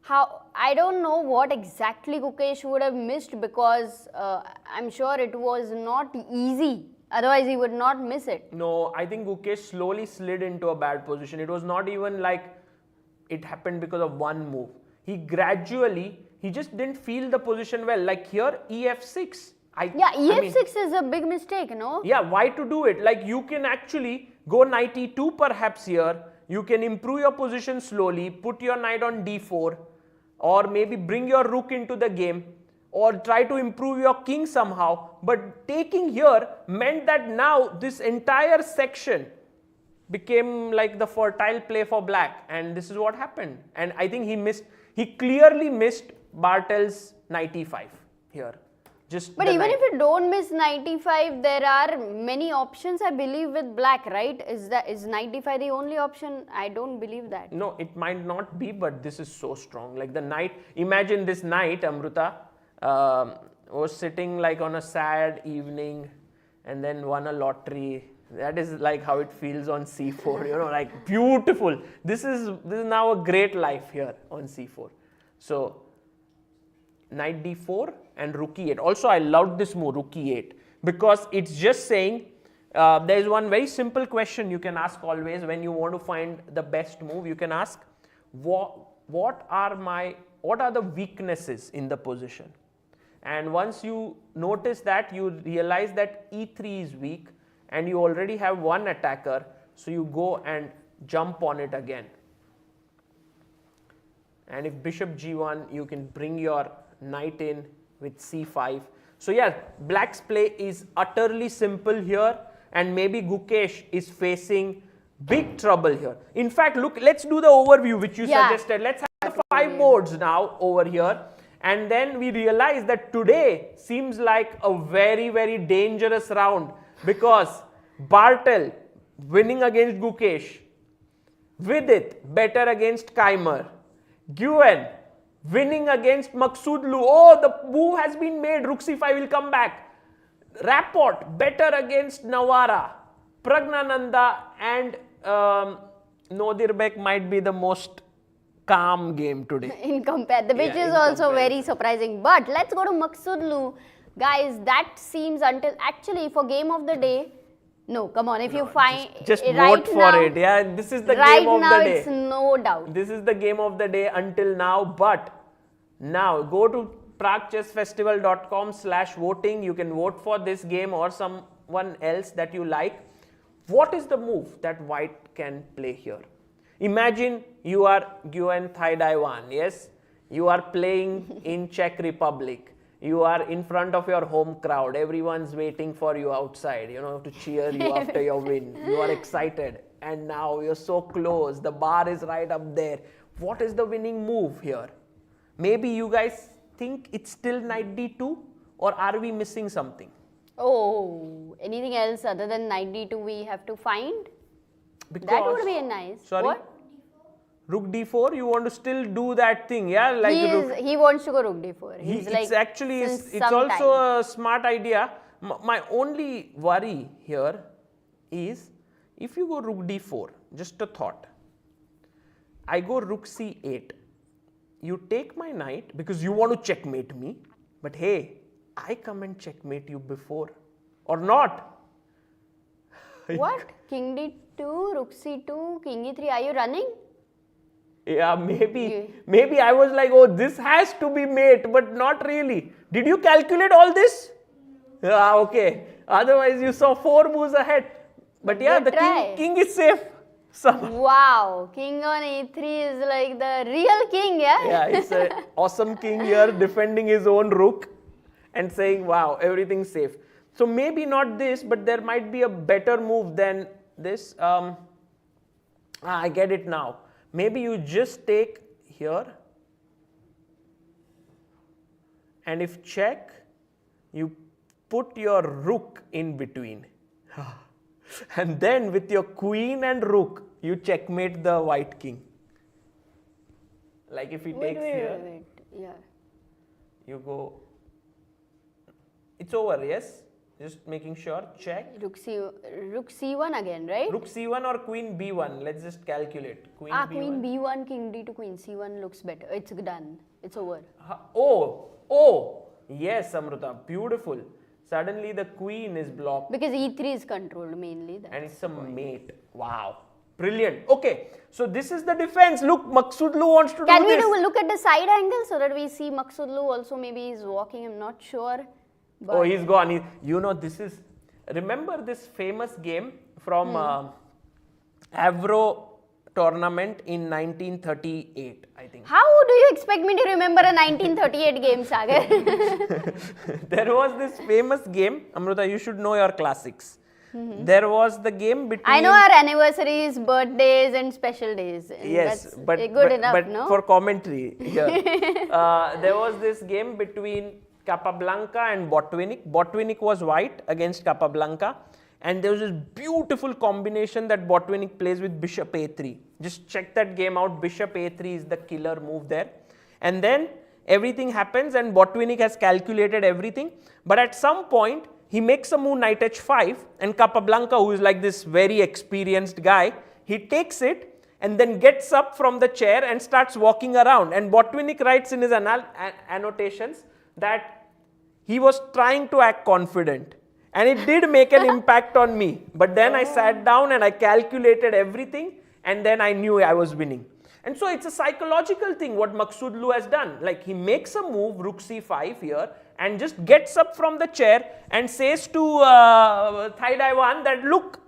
I don't know what exactly Gukesh would have missed, because I'm sure it was not easy. Otherwise, he would not miss it. No, I think Gukesh slowly slid into a bad position. It was not even like it happened because of one move. He just didn't feel the position well. Like here, ef6. Yeah, ef6 is a big mistake, no? Yeah, why to do it? Like you can actually go knight e2 perhaps here. You can improve your position slowly, put your knight on d4, or maybe bring your rook into the game, or try to improve your king somehow. But taking here meant that now this entire section became like the fertile play for black, and this is what happened. And I think he clearly missed Bartel's knight e5 here. But even if you don't miss knight e5, there are many options, I believe, with black, right? Is knight e5 the only option? I don't believe that. No, it might not be, but this is so strong. Like the knight, imagine this knight, Amruta, was sitting like on a sad evening and then won a lottery. That is like how it feels on c4, you know, like beautiful. This is now a great life here on c4. So knight d4 and rook e8. Also, I loved this move, rook e8, because it's just saying there is one very simple question you can ask always when you want to find the best move. You can ask, what are the weaknesses in the position? And once you notice that, you realize that e3 is weak and you already have one attacker, so you go and jump on it again. And if bishop g1, you can bring your knight in with c5. So yeah, black's play is utterly simple here, and maybe Gukesh is facing big trouble here. In fact, look, let's do the overview which you suggested. Let's have the 5 boards now over here, and then we realize that today seems like a very, very dangerous round, because Bartel winning against Gukesh, Vidit better against Keymer, Nguyen winning against Maghsoodloo. Oh, the move has been made. Rook c5 will come back. Rapport better against Navara. Praggnanandhaa and Nodirbek might be the most calm game today. In which is also very surprising. But let's go to Maghsoodloo. Guys, that seems actually for game of the day. No, come on, if you find just right vote for now, it. Yeah, this is the right game of now the day. it's no doubt. This is the game of the day until now. But now go to praguechessfestival.com/voting. You can vote for this game or someone else that you like. What is the move that white can play here? Imagine you are Nguyen Thaidaiwan. Yes, you are playing in Czech Republic. You are in front of your home crowd. Everyone's waiting for you outside, you know, to cheer you after your win. You are excited, and now you're so close. The bar is right up there. What is the winning move here? Maybe you guys think it's still knight d2, or are we missing something? Oh, anything else other than knight d2 we have to find? Because, that would be nice. Sorry? What? Rook d4, you want to still do that thing, yeah? Like he wants to go rook d4. He's like, it's also a smart idea. My only worry here is, if you go rook d4, just a thought. I go rook c8. You take my knight because you want to checkmate me. But hey, I come and checkmate you before. Or not. What? King d2, rook c2, king e3. Are you running? Yeah, maybe I was like, oh, this has to be mate, but not really. Did you calculate all this? Yeah, okay. Otherwise, you saw 4 moves ahead. But yeah, the king is safe. Wow, king on e3 is like the real king, yeah? Yeah, it's an awesome king here defending his own rook and saying, wow, everything's safe. So maybe not this, but there might be a better move than this. I get it now. Maybe you just take here, and if check, you put your rook in between. And then with your queen and rook, you checkmate the white king. Like if he takes here, yeah. You go, it's over, yes? Just making sure, check. Rook c1 again, right? Rook c1 or queen b1, let's just calculate. Queen b1. Queen b1, king d to queen c1 looks better. It's done. It's over. Oh, yes, Amruta, beautiful. Suddenly the queen is blocked. Because e3 is controlled mainly. And it's a mate. Wow. Brilliant. Okay, so this is the defense. Look, Maghsoodloo wants to do this. Can we look at the side angle so that we see Maghsoodloo also? Maybe he's walking, I'm not sure. But he's gone. This is, remember this famous game from Avro tournament in 1938, I think. How do you expect me to remember a 1938 game, Sagar? There was this famous game. Amruta, you should know your classics. There was the game between... I know our anniversaries, birthdays and special days. Yes, that's but enough, no? For commentary here. There was this game between Capablanca and Botvinnik. Botvinnik was white against Capablanca, and there was this beautiful combination that Botvinnik plays with bishop a3. Just check that game out. Bishop a3 is the killer move there. And then everything happens and Botvinnik has calculated everything. But at some point, he makes a move knight h5, and Capablanca, who is like this very experienced guy, he takes it and then gets up from the chair and starts walking around. And Botvinnik writes in his annotations that he was trying to act confident, and it did make an impact on me. But then I sat down and I calculated everything, and then I knew I was winning. And so it's a psychological thing what Maghsoodloo has done. Like, he makes a move, rook c5 here, and just gets up from the chair and says to Thaidaiwan that, look,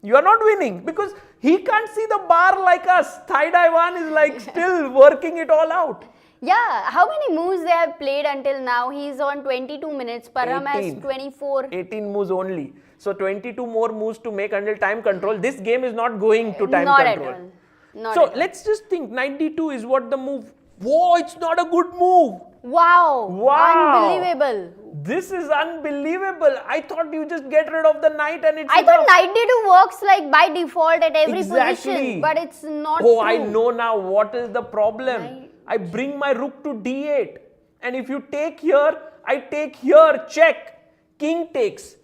You are not winning because he can't see the bar like us. Taiwan is like still working it all out. Yeah, how many moves they have played until now? He's on 22 minutes. Param has 18. 24. 18 moves only. So 22 more moves to make until time control. This game is not going to time Not control. at all. Not So at all. let's just think. Knight d2 is what the move. Whoa, it's not a good move. Wow. Wow. Unbelievable. This is unbelievable. I thought you just get rid of the knight and it's I thought knight d2 works like by default at every Exactly. position, but it's not Oh, true. I know now what is the problem. I bring my rook to d8. And if you take here, I take here, check. King takes.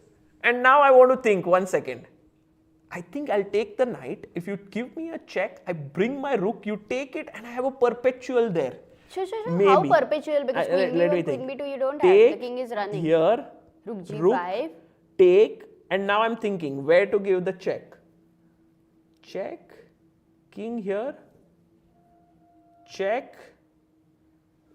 And now I want to think 1 second. I think I'll take the knight. If you give me a check, I bring my rook, you take it, and I have a perpetual there. Sure. Maybe. How perpetual? Because queen Let me b1, queen think. b2 you don't Take have. The king is running. Here, Rook g5. take, and now I'm thinking where to give the check. Check, king here, check.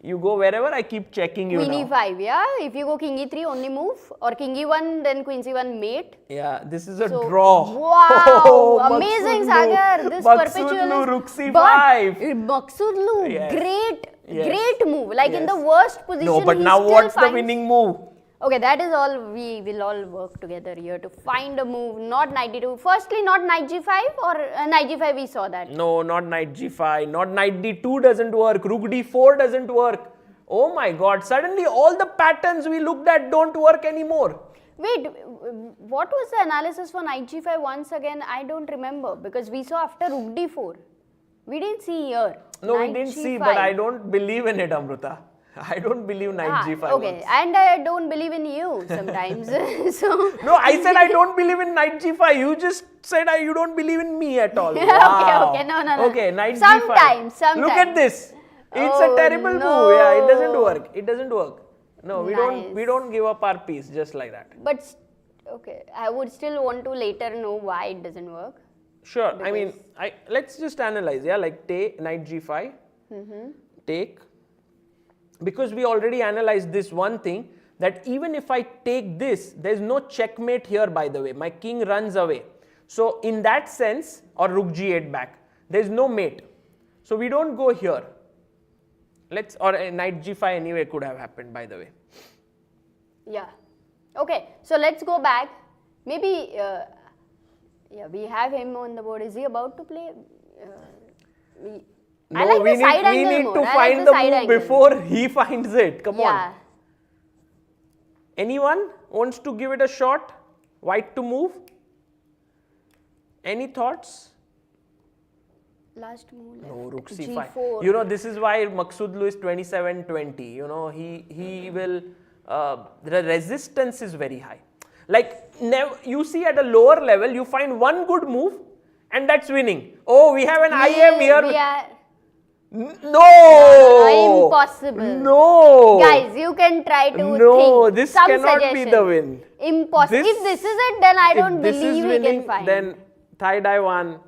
You go wherever, I keep checking you Queen now. e5, yeah? If you go king e3, only move. Or king e1, then queen c1 mate. Yeah, this is a So, draw. Wow, Oh, amazing, Maghsoodloo. Sagar. This Maghsoodloo, perpetual is... rook c5. But Maghsoodloo, Yes. great, Yes. great move. Like in the Yes. worst position, No, but he now still what's the finds- winning move? Okay, that is all. We will all work together here to find a move. Not knight d2. Firstly, not knight g5 or knight g5. We saw that. No, not knight g5, not knight d2 doesn't work, rook d4 doesn't work. Oh my god, suddenly all the patterns we looked at don't work anymore. Wait, what was the analysis for knight g5 once again? I don't remember because we saw after rook d4. We didn't see here. No, Knight we didn't see, G5. but I don't believe in it, Amruta. I don't believe knight g5 Okay, once. and I don't believe in you sometimes. So No, I said I don't believe in knight g5. You just said you don't believe in me at all. Okay, Wow. okay, no. Okay, knight Sometimes, g5. Look at this. It's a Oh, terrible no. move. Yeah, it doesn't work. It doesn't work. No, we Nice. don't give up our piece just like that. But okay, I would still want to later know why it doesn't work. Sure. I mean, let's just analyze. Yeah, like take knight g5. Take. Because we already analyzed this one thing, that even if I take this, there's no checkmate here, by the way. My king runs away. So in that sense, or rook g8 back, there's no mate. So we don't go here. Or a knight g5 anyway could have happened, by the way. Yeah. Okay, so let's go back. Maybe, yeah, we have him on the board. Is he about to play? I like the side we angle need more. to I like find the the side move angle. before he finds it. Come on. Yeah. Anyone wants to give it a shot? White to move? Any thoughts? Last move left. No, rook c5. G4. You know, this is why Maghsoodloo is 27-20. You know, he will, the resistance is very high. Like, you see at a lower level, you find one good move and that's winning. Oh, we have an IM here. We are, No! impossible. No! Guys, you can try to No, think. this Some cannot be suggestion. the win. Impossible. This- If this is it, then I don't if this is believe we winning, can find. then Taiwan.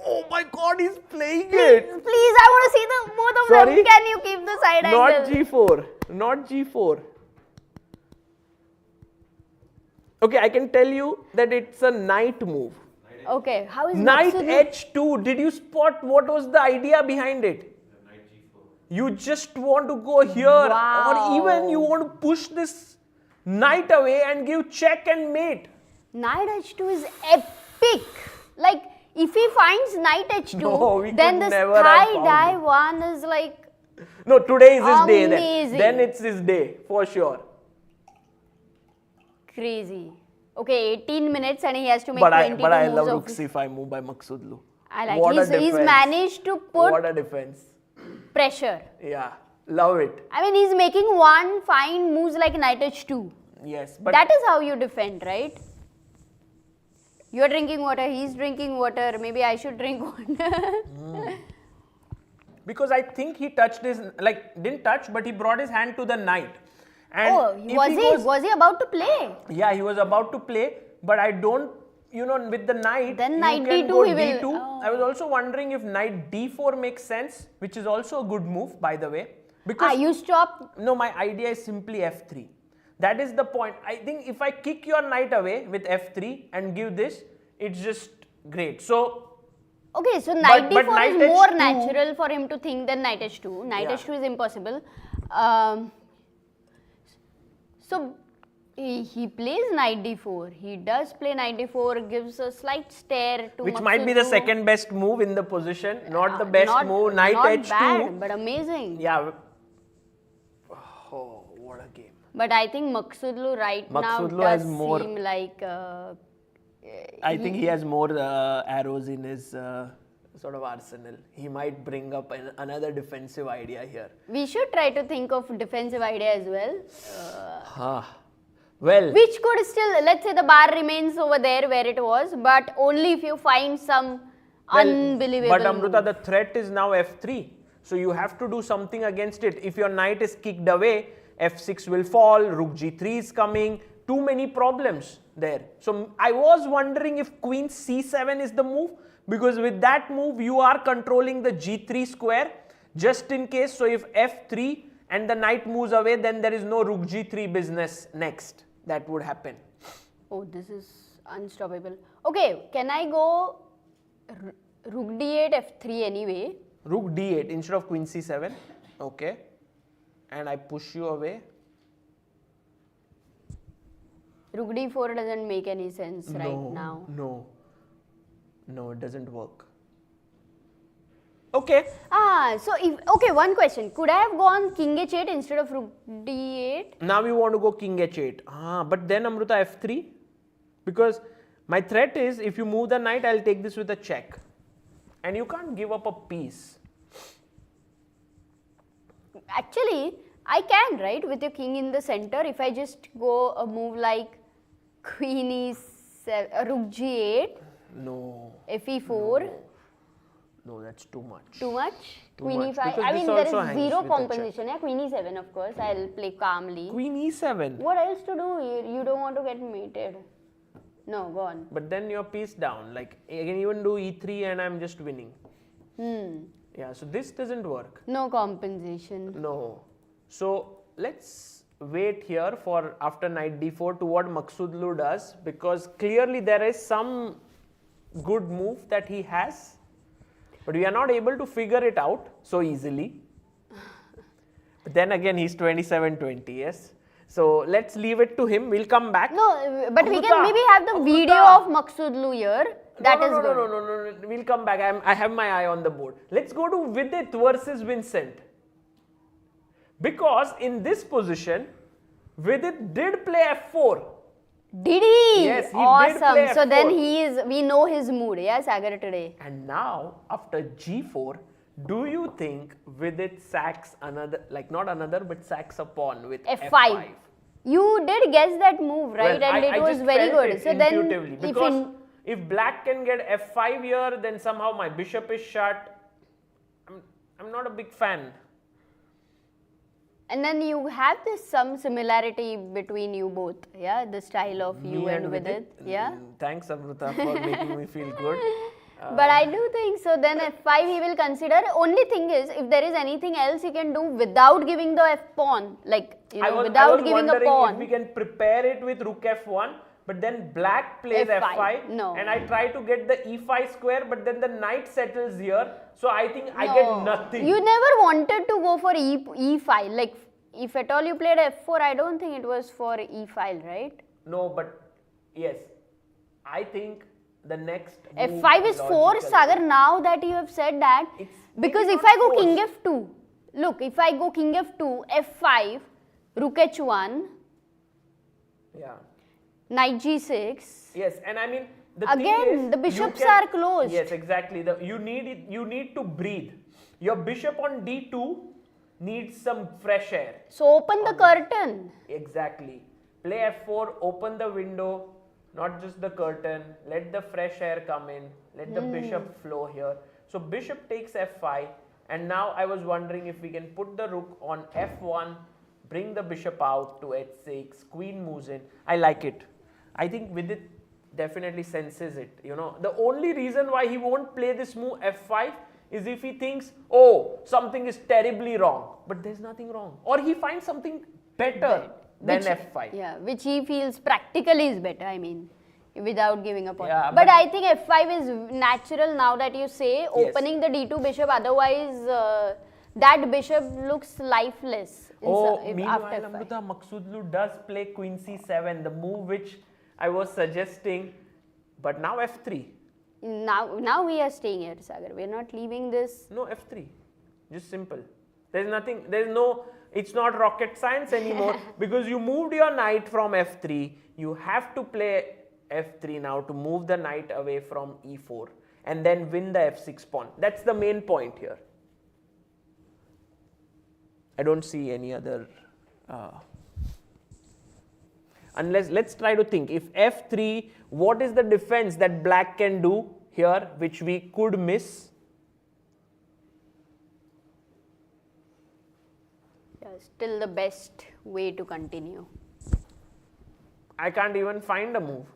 Oh my god, he's playing it! Please, I want to see the both of Sorry? them. Can you keep the side Not angle? g4. Not g4. Okay, I can tell you that it's a knight move. Okay, how is Knight Maghsoodloo? h2. Did you spot what was the idea behind it? You just want to go here, Wow. or even you want to push this knight away and give check and mate. Knight h2 is epic. Like, if he finds knight h2, No, we then could this never have Thai found die it. one is like, No, today is his day Amazing. then. Then it's his day, for sure. crazy. Okay, 18 minutes and he has to make But 22 I moves love of rook c5 move by Maghsoodloo. I like What a he's defense. managed to put What a defense. pressure. Yeah, love it. I mean, he's making one fine moves like knight h2. Yes, but That is how you defend, right? You're drinking water, he's drinking water. Maybe I should drink water. because I think he touched his, like, didn't touch, but he brought his hand to the knight. And Oh, if was he about to play? Yeah, he was about to play, but I don't, you know, with the knight, Then you knight can d2 go he will- d2. oh. I was also wondering if knight d4 makes sense, which is also a good move, by the way. Because You stop. no, my idea is simply f3. That is the point. I think if I kick your knight away with f3 and give this, it's just great. So, Okay, so knight but d4 knight is more h2 natural for him to think than knight h2. Knight Yeah. h2 is impossible. So he plays knight d4. He does play knight d4, gives a slight stare to which might be the Maghsoodloo. second best move in the position, not the best move. Knight not h2. bad, but amazing. Yeah. Oh, what a game. But I think Maghsoodloo right Maghsoodloo now does has more- seem like I think he has more arrows in his sort of arsenal. He might bring up another defensive idea here. we should try to think of defensive idea as well. Well, Which could still, let's say the bar remains over there where it was, but only if you find some unbelievable. But Amruta, the threat is now f3. So you have to do something against it. If your knight is kicked away, f6 will fall, rook g3 is coming. Too many problems there. So I was wondering if queen c7 is the move, because with that move you are controlling the g3 square just in case. So if f3 and the knight moves away, then there is no rook g3 business next. That would happen. Oh, this is unstoppable. Okay, can I go rook d8 f3 anyway? Rook d8 instead of queen c7. Okay. And I push you away. Rook d4 doesn't make any sense right now. No, it doesn't work. Okay. So if, okay, one question. Could I have gone king h8 instead of rook d8? Now you want to go king h8. But then Amruta f3. Because my threat is if you move the knight, I'll take this with a check. And you can't give up a piece. Actually, I can, right? With your king in the center, if I just go a move like queen e7, rook g8, No. fe4. No, that's too much. Too much? Too Queen much, e5. because I this mean, there also is hangs zero with a check. compensation. Yeah, queen e7, of course. I'll play calmly. Queen e7. What else to do? You don't want to get mated. No, go on. But then your piece down. Like, I can even do e3 and I'm just winning. Yeah, so this doesn't work. No compensation. No. So let's wait here for after knight d4 to what Maghsoodloo does, because clearly there is some good move that he has, but we are not able to figure it out so easily. But then again, he's 27-20, yes. So let's leave it to him. We'll come back. No, but we Amruta, can maybe have the Amruta. video of Maghsoodloo here. That is good. No. We'll come back. I have my eye on the board. Let's go to Vidit versus Vincent. Because in this position, Vidit did play f4. Did he? Yes, he did awesome. play So then f4. we know his mood, yeah, Sagar today. And now, after g4, do you think Vidit sacks another, like not another, but sacks a pawn with F5. You did guess that move, right? Well, and I it was just very felt good. it So then, intuitively, because if black can get f5 here, then somehow my bishop is shut. I'm not a big fan. and then you have this some similarity between you both, yeah, the style of you Me and Vidit, yeah. Thanks, Amruta, for making me feel good. But I do think so. Then f5 he will consider. Only thing is, if there is anything else he can do without giving the f pawn, like without giving a if pawn. we can prepare it with rook f1, but then black plays F5. f5, No. and I try to get the e5 square, but then the knight settles here, so I think I No. get nothing. You never wanted to go for e5. Like if at all you played f4, I don't think it was for e5, right? No, but yes, I think the next move f5 is forced, logical. Sagar, now that you have said that. Because maybe if not I go king forced. f2, look, if I go king f2, f5, rook h1, Yeah. knight g6. Yes, and I mean the Again, thing is, the you bishops can- are closed. Yes, exactly. You need to breathe. Your bishop on d2 needs some fresh air. So open the curtain. Exactly. Play f4, open the window, not just the curtain. Let the fresh air come in. Let the bishop flow here. So bishop takes f5, and now I was wondering if we can put the rook on f1, bring the bishop out to h6, queen moves in. I like it. I think Vidit definitely senses it. You know, the only reason why he won't play this move f5 is if he thinks, oh, something is terribly wrong. But there's nothing wrong. Or he finds something better. then Which- f5. Yeah, which he feels practically is better, I mean, without giving a pawn. Yeah, but but- I think f5 is natural now that you say, opening the d2 bishop, otherwise that bishop looks lifeless Meanwhile, after f5. Amruta, Maghsoodloo does play queen c7, the move which I was suggesting, but now f3. Now we are staying here, Sagar. We are not leaving this. No, f3. Just simple. There's nothing, it's not rocket science anymore because you moved your knight from f3. You have to play f3 now to move the knight away from e4 and then win the f6 pawn. That's the main point here. I don't see any other, unless, let's try to think, if f3, what is the defense that black can do here which we could miss? Yeah, still the best way to continue. I can't even find a move.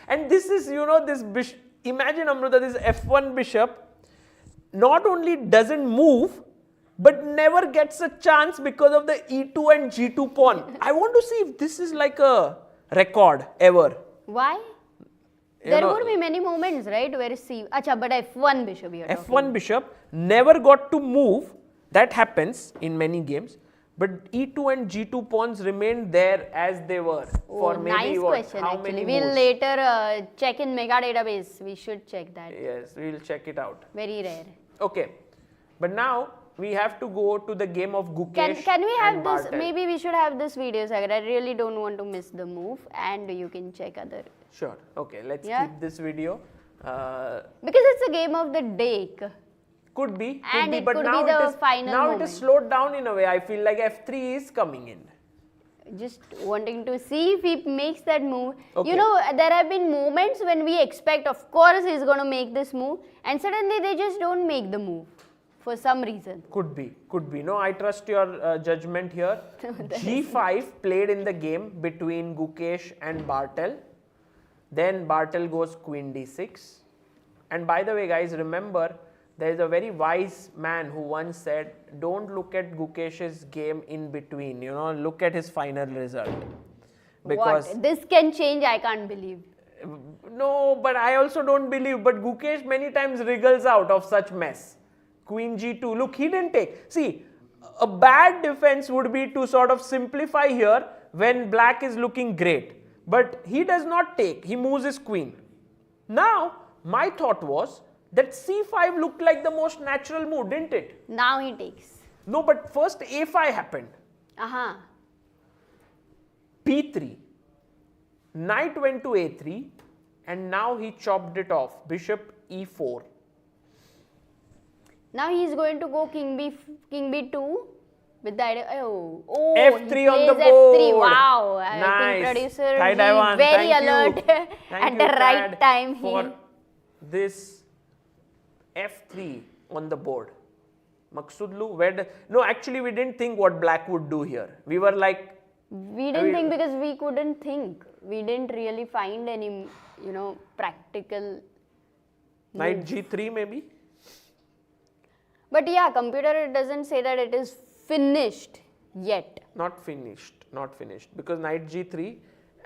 And this is, this bishop, imagine Amruta, this f1 bishop not only doesn't move, but never gets a chance because of the e2 and g2 pawn. I want to see if this is like a record ever. Why? There would be many moments, right, where C. Acha, but f1 bishop you're talking. F1 bishop never got to move. That happens in many games. But e2 and g2 pawns remained there as they were for maybe nice question how actually. many We'll moves? later check in mega database. We should check that. Yes, we will check it out. Very rare. Okay, but now we have to go to the game of Gukesh Can we have and this? Bartel. Maybe we should have this video, Sagar. I really don't want to miss the move, and you can check other. Sure. Okay, let's Yeah. keep this video. Because it's a game of the day. Could be, And it but could now be the it is final now it moment. is slowed down in a way. I feel like f3 is coming in. Just wanting to see if he makes that move. Okay. You know, there have been moments when we expect, of course, he's going to make this move, and suddenly they just don't make the move for some reason. Could be, could be. No, I trust your judgment here. G5 played in the game between Gukesh and Bartel. Then Bartel goes queen d6. And by the way, guys, remember, there is a very wise man who once said, don't look at Gukesh's game in between, look at his final result. Because What? This can change, I can't believe. no, but I also don't believe, but Gukesh many times wriggles out of such mess. Queen g2, look, he didn't take. See, a bad defense would be to sort of simplify here when black is looking great. But he does not take, he moves his queen. Now, my thought was that c5 looked like the most natural move, didn't it? Now he takes. No, but first a5 happened. Aha. p3. Knight went to a3 and now he chopped it off. Bishop e4. Now he's going to go king b2 with the idea. Oh, F3 he on the plays F3. board. Wow, I Nice. think producer Thai he Taiwan, very thank alert you. at Thank the you, right Tad, time. for this f3 on the board. Maghsoodloo, no, actually we didn't think what black would do here. We were like, We didn't think because we couldn't think. We didn't really find any, practical. knight g3 maybe. But yeah, computer doesn't say that it is finished yet. Not finished, because knight g3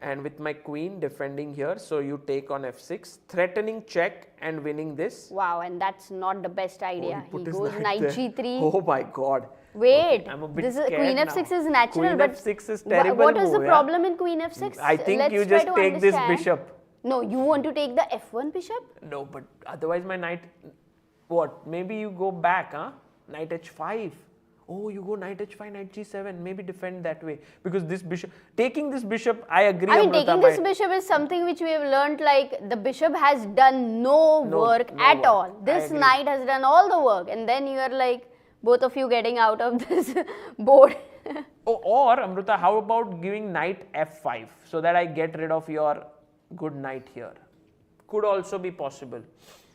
and with my queen defending here, so you take on f6, threatening check and winning this. Wow, and that's not the best idea. He put He his goes knight there. g3. Oh my god. Wait, I'm a bit this is scared queen now. f6 is natural, Queen but f6 is terrible what is the move, yeah? problem in queen f6? I think Let's you try just to take this understand. bishop. No, you want to take the f1 bishop? No, but otherwise my knight, what? Maybe you go back, huh? Knight h5. Oh, you go knight h5, knight g7. Maybe defend that way. Because this bishop, taking this bishop, I agree. I mean, Amruta, taking this bishop is something which we have learnt, like the bishop has done no work at work. all. I This agree. knight has done all the work, and then you are like, both of you getting out of this board. Or Amruta, how about giving knight f5 so that I get rid of your good knight here? Could also be possible.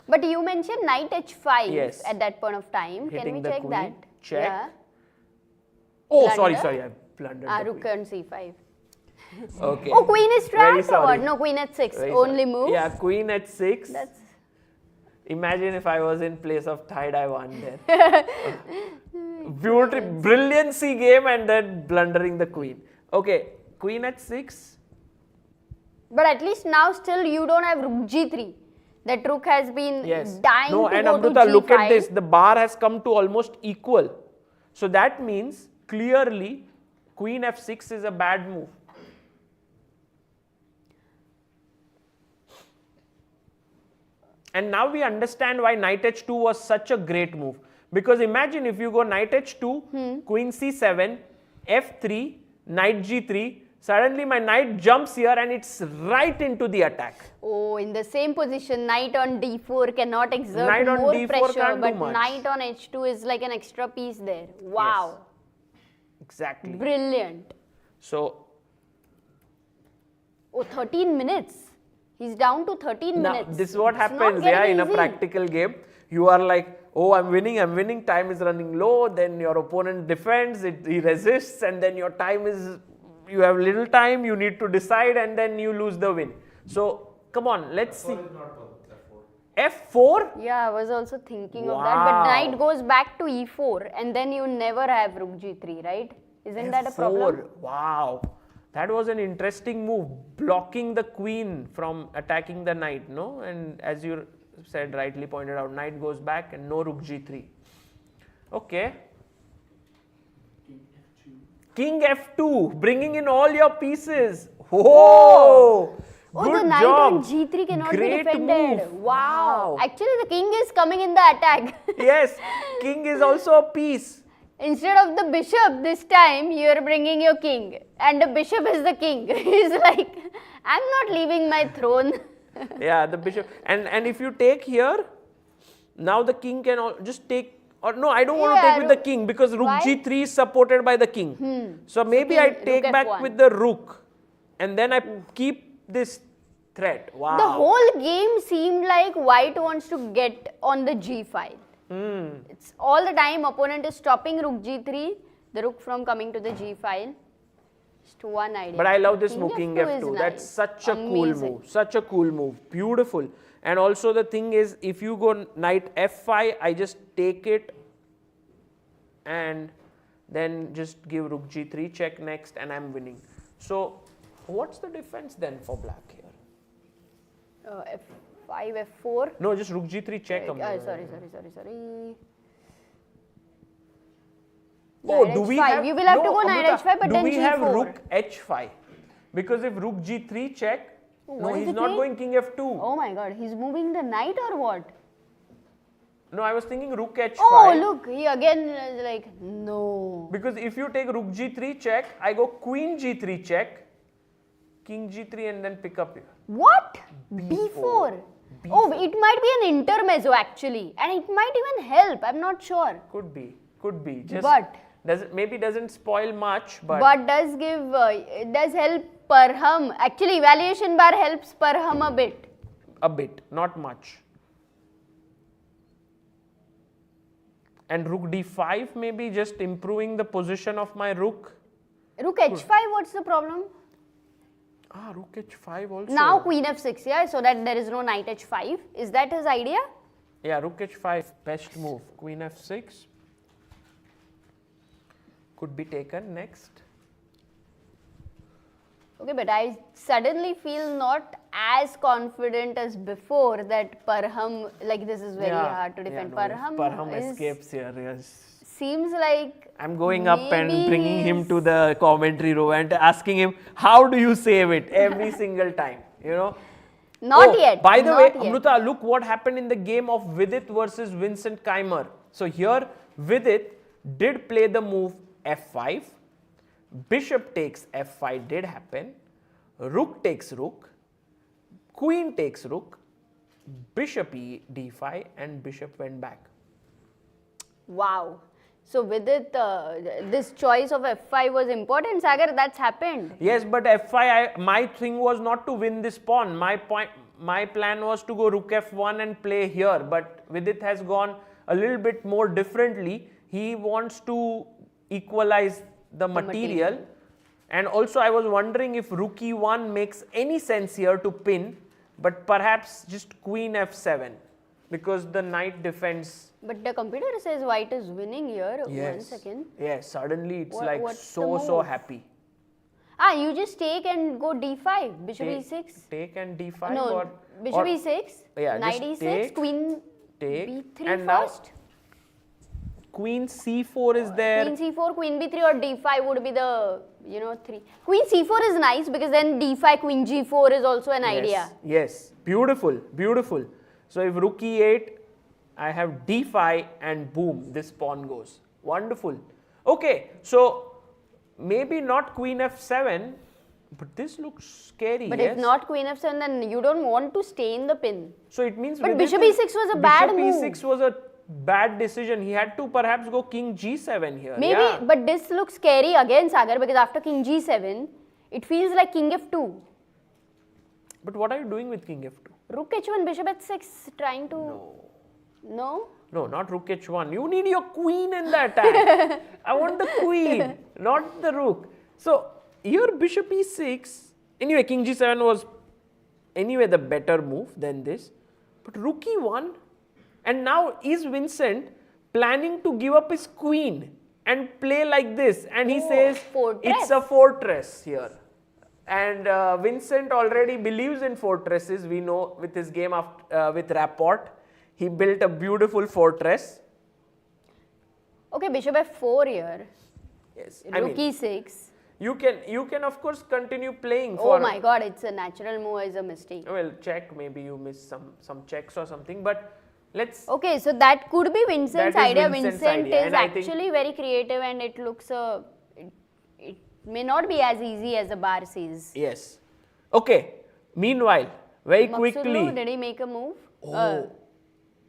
But you mentioned knight h5 Yes. at that point of time. Can Hitting we the check queen, that? check. Yeah. Oh, Blunder? sorry, I blundered the Rook queen. on c5. Okay. Oh, queen is Very trapped or what? sorry. No, queen at 6. Very Only sorry. move. Yeah, queen at 6. That's Imagine if I was in place of Thai Taiwan there. brilliancy game and then blundering the queen. Okay, queen at 6. But at least now still you don't have rook g3. That rook has been dying No, to and go to Amruta, g5. look at this. The bar has come to almost equal. So that means clearly queen f6 is a bad move. And now we understand why knight h2 was such a great move. Because imagine if you go knight h2, queen c7, f3, knight g3, suddenly my knight jumps here and it's right into the attack. Oh, in the same position, knight on d4 cannot exert Knight on more d4 pressure, can't do but much. knight on h2 is like an extra piece there. Wow. Exactly. Brilliant. So, Oh, 13 minutes. He's down to 13 now minutes. this is what It's not happens getting in a easy. practical game. You are like, oh, I'm winning, time is running low, then your opponent defends, he resists, and then your time is, you have little time, you need to decide, and then you lose the win. So, come on, let's see. F4? Yeah, I was also thinking of that. Wow. But knight goes back to e4 and then you never have rook g3, right? Isn't that a problem? F4. Wow. That was an interesting move, blocking the queen from attacking the knight, no? And as you said, rightly pointed out, knight goes back and no rook g3. Okay. King f2, bringing in all your pieces. Whoa! Oh, Good the knight job. on g3 cannot Great be defended. move. Wow. Actually, the king is coming in the attack. Yes, king is also a piece. Instead of the bishop this time, you are bringing your king. And the bishop is the king. He's like, I'm not leaving my throne. Yeah, the bishop. And if you take here, now the king can just take, or no, I don't want to Yeah, take with the king because rook why? g3 is supported by the king. So maybe I king, take rook back f1. with the rook and then I keep this threat. Wow. The whole game seemed like white wants to get on the g file. It's all the time opponent is stopping rook g3, the rook from coming to the g file. Just one idea. But I love this King move, king f2 is f2. nice. That's such a cool Amazing. move. Such a cool move. Beautiful. And also the thing is, if you go knight f5, I just take it and then just give rook g3 check next and I'm winning. So what's the defense then for black here? f5, f4. No, just rook g3 check. Sorry. Oh, Knight do we h5. have? You will have to no, go knight Amruta, h5, but do then we have g4. rook h5? Because if rook g3 check, What no, is he's he not playing? going king f2. Oh my god, he's moving the knight or what? No, I was thinking rook h5. Oh, look, he again is like, no. Because if you take rook g3 check, I go queen g3 check, king g3 and then pick up here. What? B4. Oh, it might be an intermezzo actually, and it might even help. I'm not sure. Could be. Just But doesn't spoil much, but does give it does help Parham. Actually, evaluation bar helps Parham a bit. a bit, not much. And rook d5 maybe just improving the position of my rook. Rook h5. What's the problem? Ah, rook h5 also. Now queen f6. Yeah, so that there is no knight h5. Is that his idea? Yeah, rook h5, best move. Queen f6 could be taken next. Okay, but I suddenly feel not as confident as before that Parham, like this is very hard to defend. Parham escapes here. Yes. Seems like I'm going up and maybe bringing him he's- to the commentary room and asking him, how do you save it every single time? You know? Not yet. By the not way, yet. Amruta, look what happened in the game of Vidit versus Vincent Keymer. So here, Vidit did play the move f5. Bishop takes f5 did happen. Rook takes rook. Queen takes rook. Bishop d5 and bishop went back. Wow. So with it, this choice of f5 was important. Sagar, that's happened. Yes, but f5, my thing was not to win this pawn. My plan was to go rook f1 and play here. But Vidit has gone a little bit more differently. He wants to equalize the material. And also I was wondering if rook e1 makes any sense here to pin. But perhaps just queen f7. because the knight defends. But the computer says white is winning here. 1 second. Yes, suddenly it's What's so the move? happy. Ah, you just take and go d5, bishop e6. Take and d5 No, or bishop e6, yeah, knight just e6, take, queen take, b3 and now first. queen c4 is there. Queen c4, queen b3 or d5 would be the, 3. Queen c4 is nice because then d5, queen g4 is also an idea. Yes, beautiful, beautiful. So if rook e8, I have d5 and boom, this pawn goes. Wonderful. Okay, so maybe not queen f7, but this looks scary. But yes? if not queen f7, then you don't want to stay in the pin. So it means But Vidit bishop is- e6 was a bad move. Bishop e6 was a bad decision. He had to perhaps go king g7 here. Maybe, yeah. but this looks scary again, Sagar, because after king g7, it feels like king f2. But what are you doing with king f2? Rook h1, bishop h6, trying to... No? No, not rook h1. You need your queen in the attack. I want the queen, not the rook. So here bishop e6. Anyway, king g7 was anyway the better move than this. But rook e1. And now is Vincent planning to give up his queen and play like this? And he says fortress. it's a fortress here. And Vincent already believes in fortresses. We know with his game with Rapport. He built a beautiful fortress. Okay, bishop f4 here. Yes, Rook e6. you can of course continue playing. Oh my god, it's a natural move, is a mistake. Well, check. Maybe you missed some checks or something. But let's. Okay, so that could be Vincent's That is idea. Vincent's Vincent idea, is and I think- actually very creative, and it looks it may not be as easy as the bar says. Yes. Okay. Meanwhile, very Maghsoodloo, quickly. did he make a move?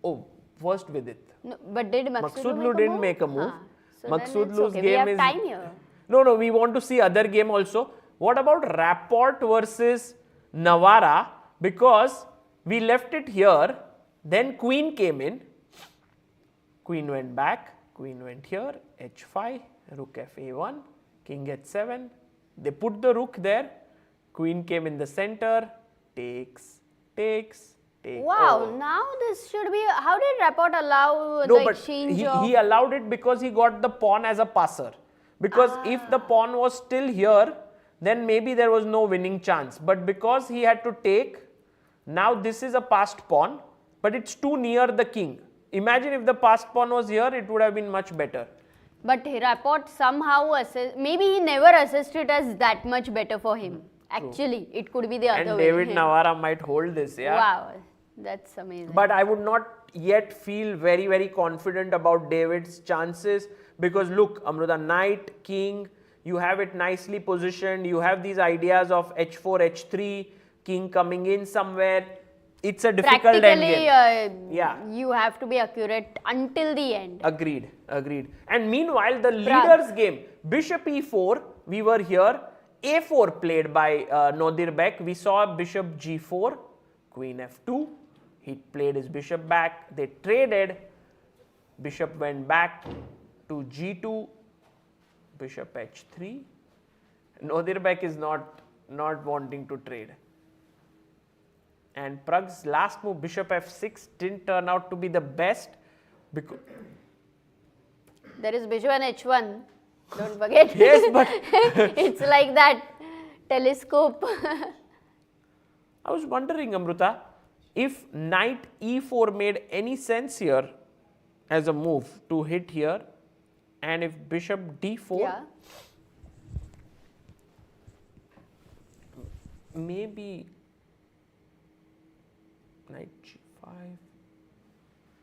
Oh, first Vidit. No, but did Maghsoodloo didn't make a move. So then Maghsoodloo's it's okay. game We have is. time here. No, we want to see other game also. What about Rapport versus Navara? Because we left it here, then queen came in, queen went back, queen went here, h5, rook fa1, king h7. They put the rook there, queen came in the center, takes. Wow, Oh. now this should be. How did Rapport allow No, the but exchange he of? allowed it because he got the pawn as a passer. Because if the pawn was still here, then maybe there was no winning chance. But because he had to take, now this is a passed pawn, but it's too near the king. Imagine if the passed pawn was here, it would have been much better. But Rapport somehow maybe he never assessed it as that much better for him. Actually, it could be the And other way. David Navara might hold this, yeah. Wow, that's amazing. But I would not yet feel very, very confident about David's chances because look, Amruta, knight, king, you have it nicely positioned. You have these ideas of h4, h3, king coming in somewhere. It's a difficult Practically, endgame. Yeah. you have to be accurate until the end. Agreed. And meanwhile, the Pragg. leader's game, bishop e4, we were here. a4 played by Nodirbek. We saw bishop g4, queen f2. He played his bishop back. They traded. Bishop went back to g2, bishop h3. Nodirbek is not wanting to trade. And Pragg's last move, bishop f6, didn't turn out to be the best because There is bishop and h1. Don't forget. yes, but It's like that telescope. I was wondering, Amruta, if knight e4 made any sense here as a move to hit here, and if bishop d4, Yeah. maybe knight g5.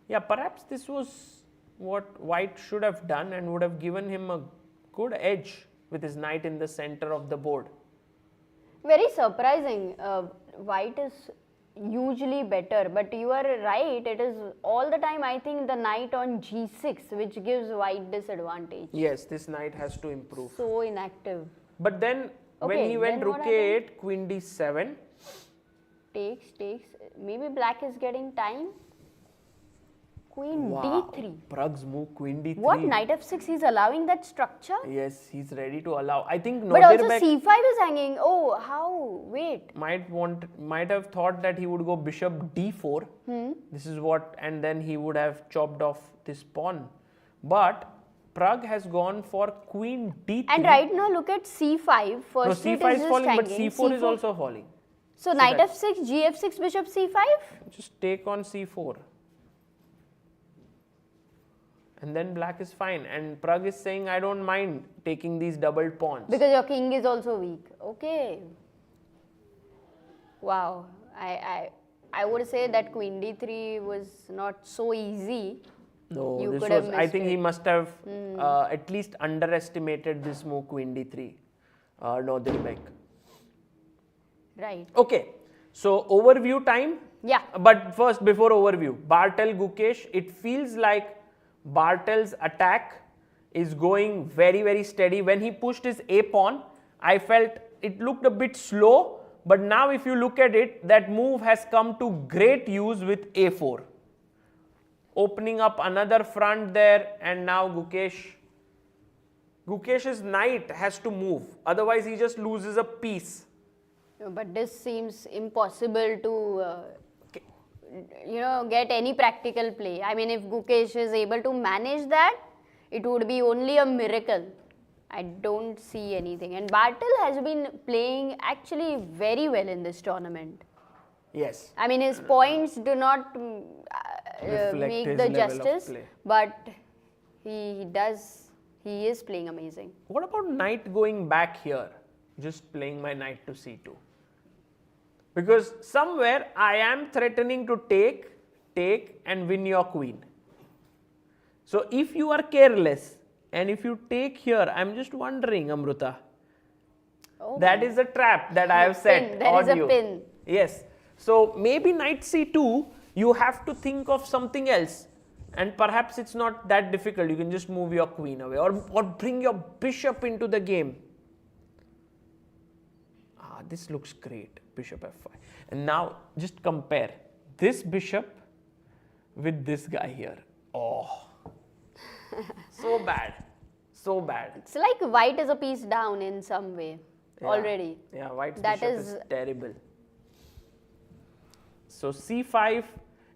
Yeah, perhaps this was what white should have done and would have given him a good edge with his knight in the center of the board. Very surprising. White is usually better, but you are right. It is all the time, I think, the knight on g6, which gives white disadvantage. Yes, this knight has to improve. So inactive. But then when Okay, he went then rook what a8, queen d7, Takes. Maybe black is getting time. Queen Wow. D3. Pragg's move Queen D3. What? Knight F6, he's allowing that structure? Yes, he's ready to allow. I think But also Nodirbek C5 is hanging. Oh, how? Wait. might have thought that he would go bishop D4. This is what, and then he would have chopped off this pawn. But Pragg has gone for Queen D3. And right now, look at C5. No, First it C5 is is just falling, but hanging. C4 is also falling. So Knight F6, G-F6, Bishop C5? Just take on C4. And then black is fine. And Pragg is saying, I don't mind taking these doubled pawns. Because your king is also weak. Okay. Wow. I would say that Queen D3 was not so easy. No, You this could have was, I missed think he it. must have at least underestimated this move Queen D3. Nodirbek. Right. Okay, so overview time. Yeah. But first, before overview, Bartel Gukesh, it feels like Bartel's attack is going very, very steady. When he pushed his A pawn, I felt it looked a bit slow, but now if you look at it, that move has come to great use with A4. Opening up another front there, and now Gukesh's knight has to move, otherwise he just loses a piece. But this seems impossible to, get any practical play. I mean, if Gukesh is able to manage that, it would be only a miracle. I don't see anything. And Bartel has been playing actually very well in this tournament. Yes. I mean, his points do not Reflect make his the level of justice, play. but he is playing amazing. What about knight going back here? Just playing my knight to c2. Because somewhere I am threatening to take and win your queen. So if you are careless and if you take here, I am just wondering, Amruta, that is a trap that I have set Pin. There on is a you. pin. Yes. So maybe knight c2, you have to think of something else. And perhaps it's not that difficult. You can just move your queen away or bring your bishop into the game. This looks great. Bishop f5. And now just compare this bishop with this guy here. Oh, so bad. So bad. It's like white is a piece down in some way already. Yeah, white's That bishop is terrible. So c5,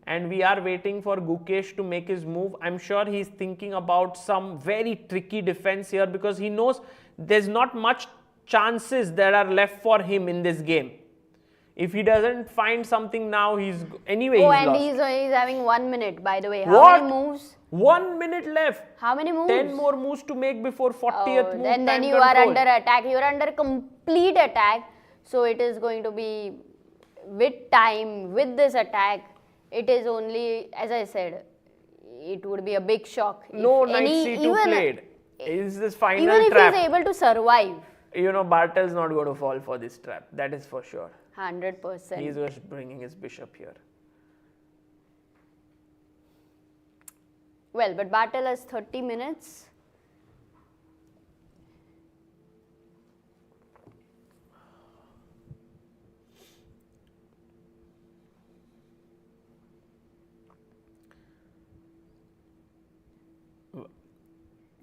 and we are waiting for Gukesh to make his move. I'm sure he's thinking about some very tricky defense here because he knows there's not much chances that are left for him in this game. If he doesn't find something now, he's anyway he's and lost. he's having 1 minute, by the way. How What? many moves? 1 minute left. How many moves? 10 more moves to make before 40th move. Then time you are control. under attack. You are under complete attack. So it is going to be with time, with this attack. It is only, as I said, it would be a big shock. No if knight any, c2 played. Is this final even if trap? he is able to survive. You know, Bartel's not going to fall for this trap. That is for sure. 100%. He's just bringing his bishop here. Well, but Bartel has 30 minutes.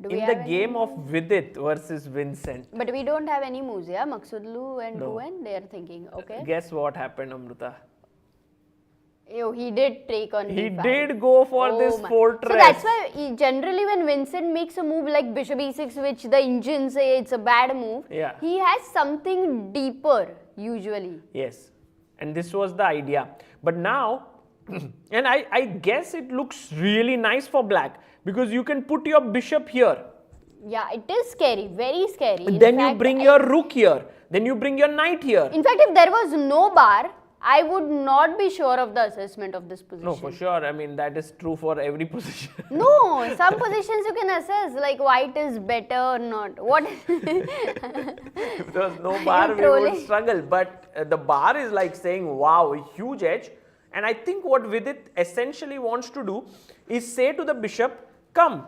In the game of Vidit versus Vincent, But we don't have any moves, yeah? Maghsoodloo and Nguyen, they are thinking, okay. guess what happened, Amruta? He did take on He d5. did go for this my- fortress. So that's why generally when Vincent makes a move like bishop e6, which the engine say it's a bad move, Yeah. he has something deeper usually. Yes, and this was the idea. But now, and I guess it looks really nice for black because you can put your bishop here. Yeah, it is scary, very scary. Then you bring your rook here. Then you bring your knight here. In fact, if there was no bar, I would not be sure of the assessment of this position. No, for sure. I mean, that is true for every position. No, some positions you can assess, like white is better or not. What? If there was no bar, we would trolling? struggle. But the bar is like saying, wow, a huge edge. And I think what Vidit essentially wants to do is say to the bishop, come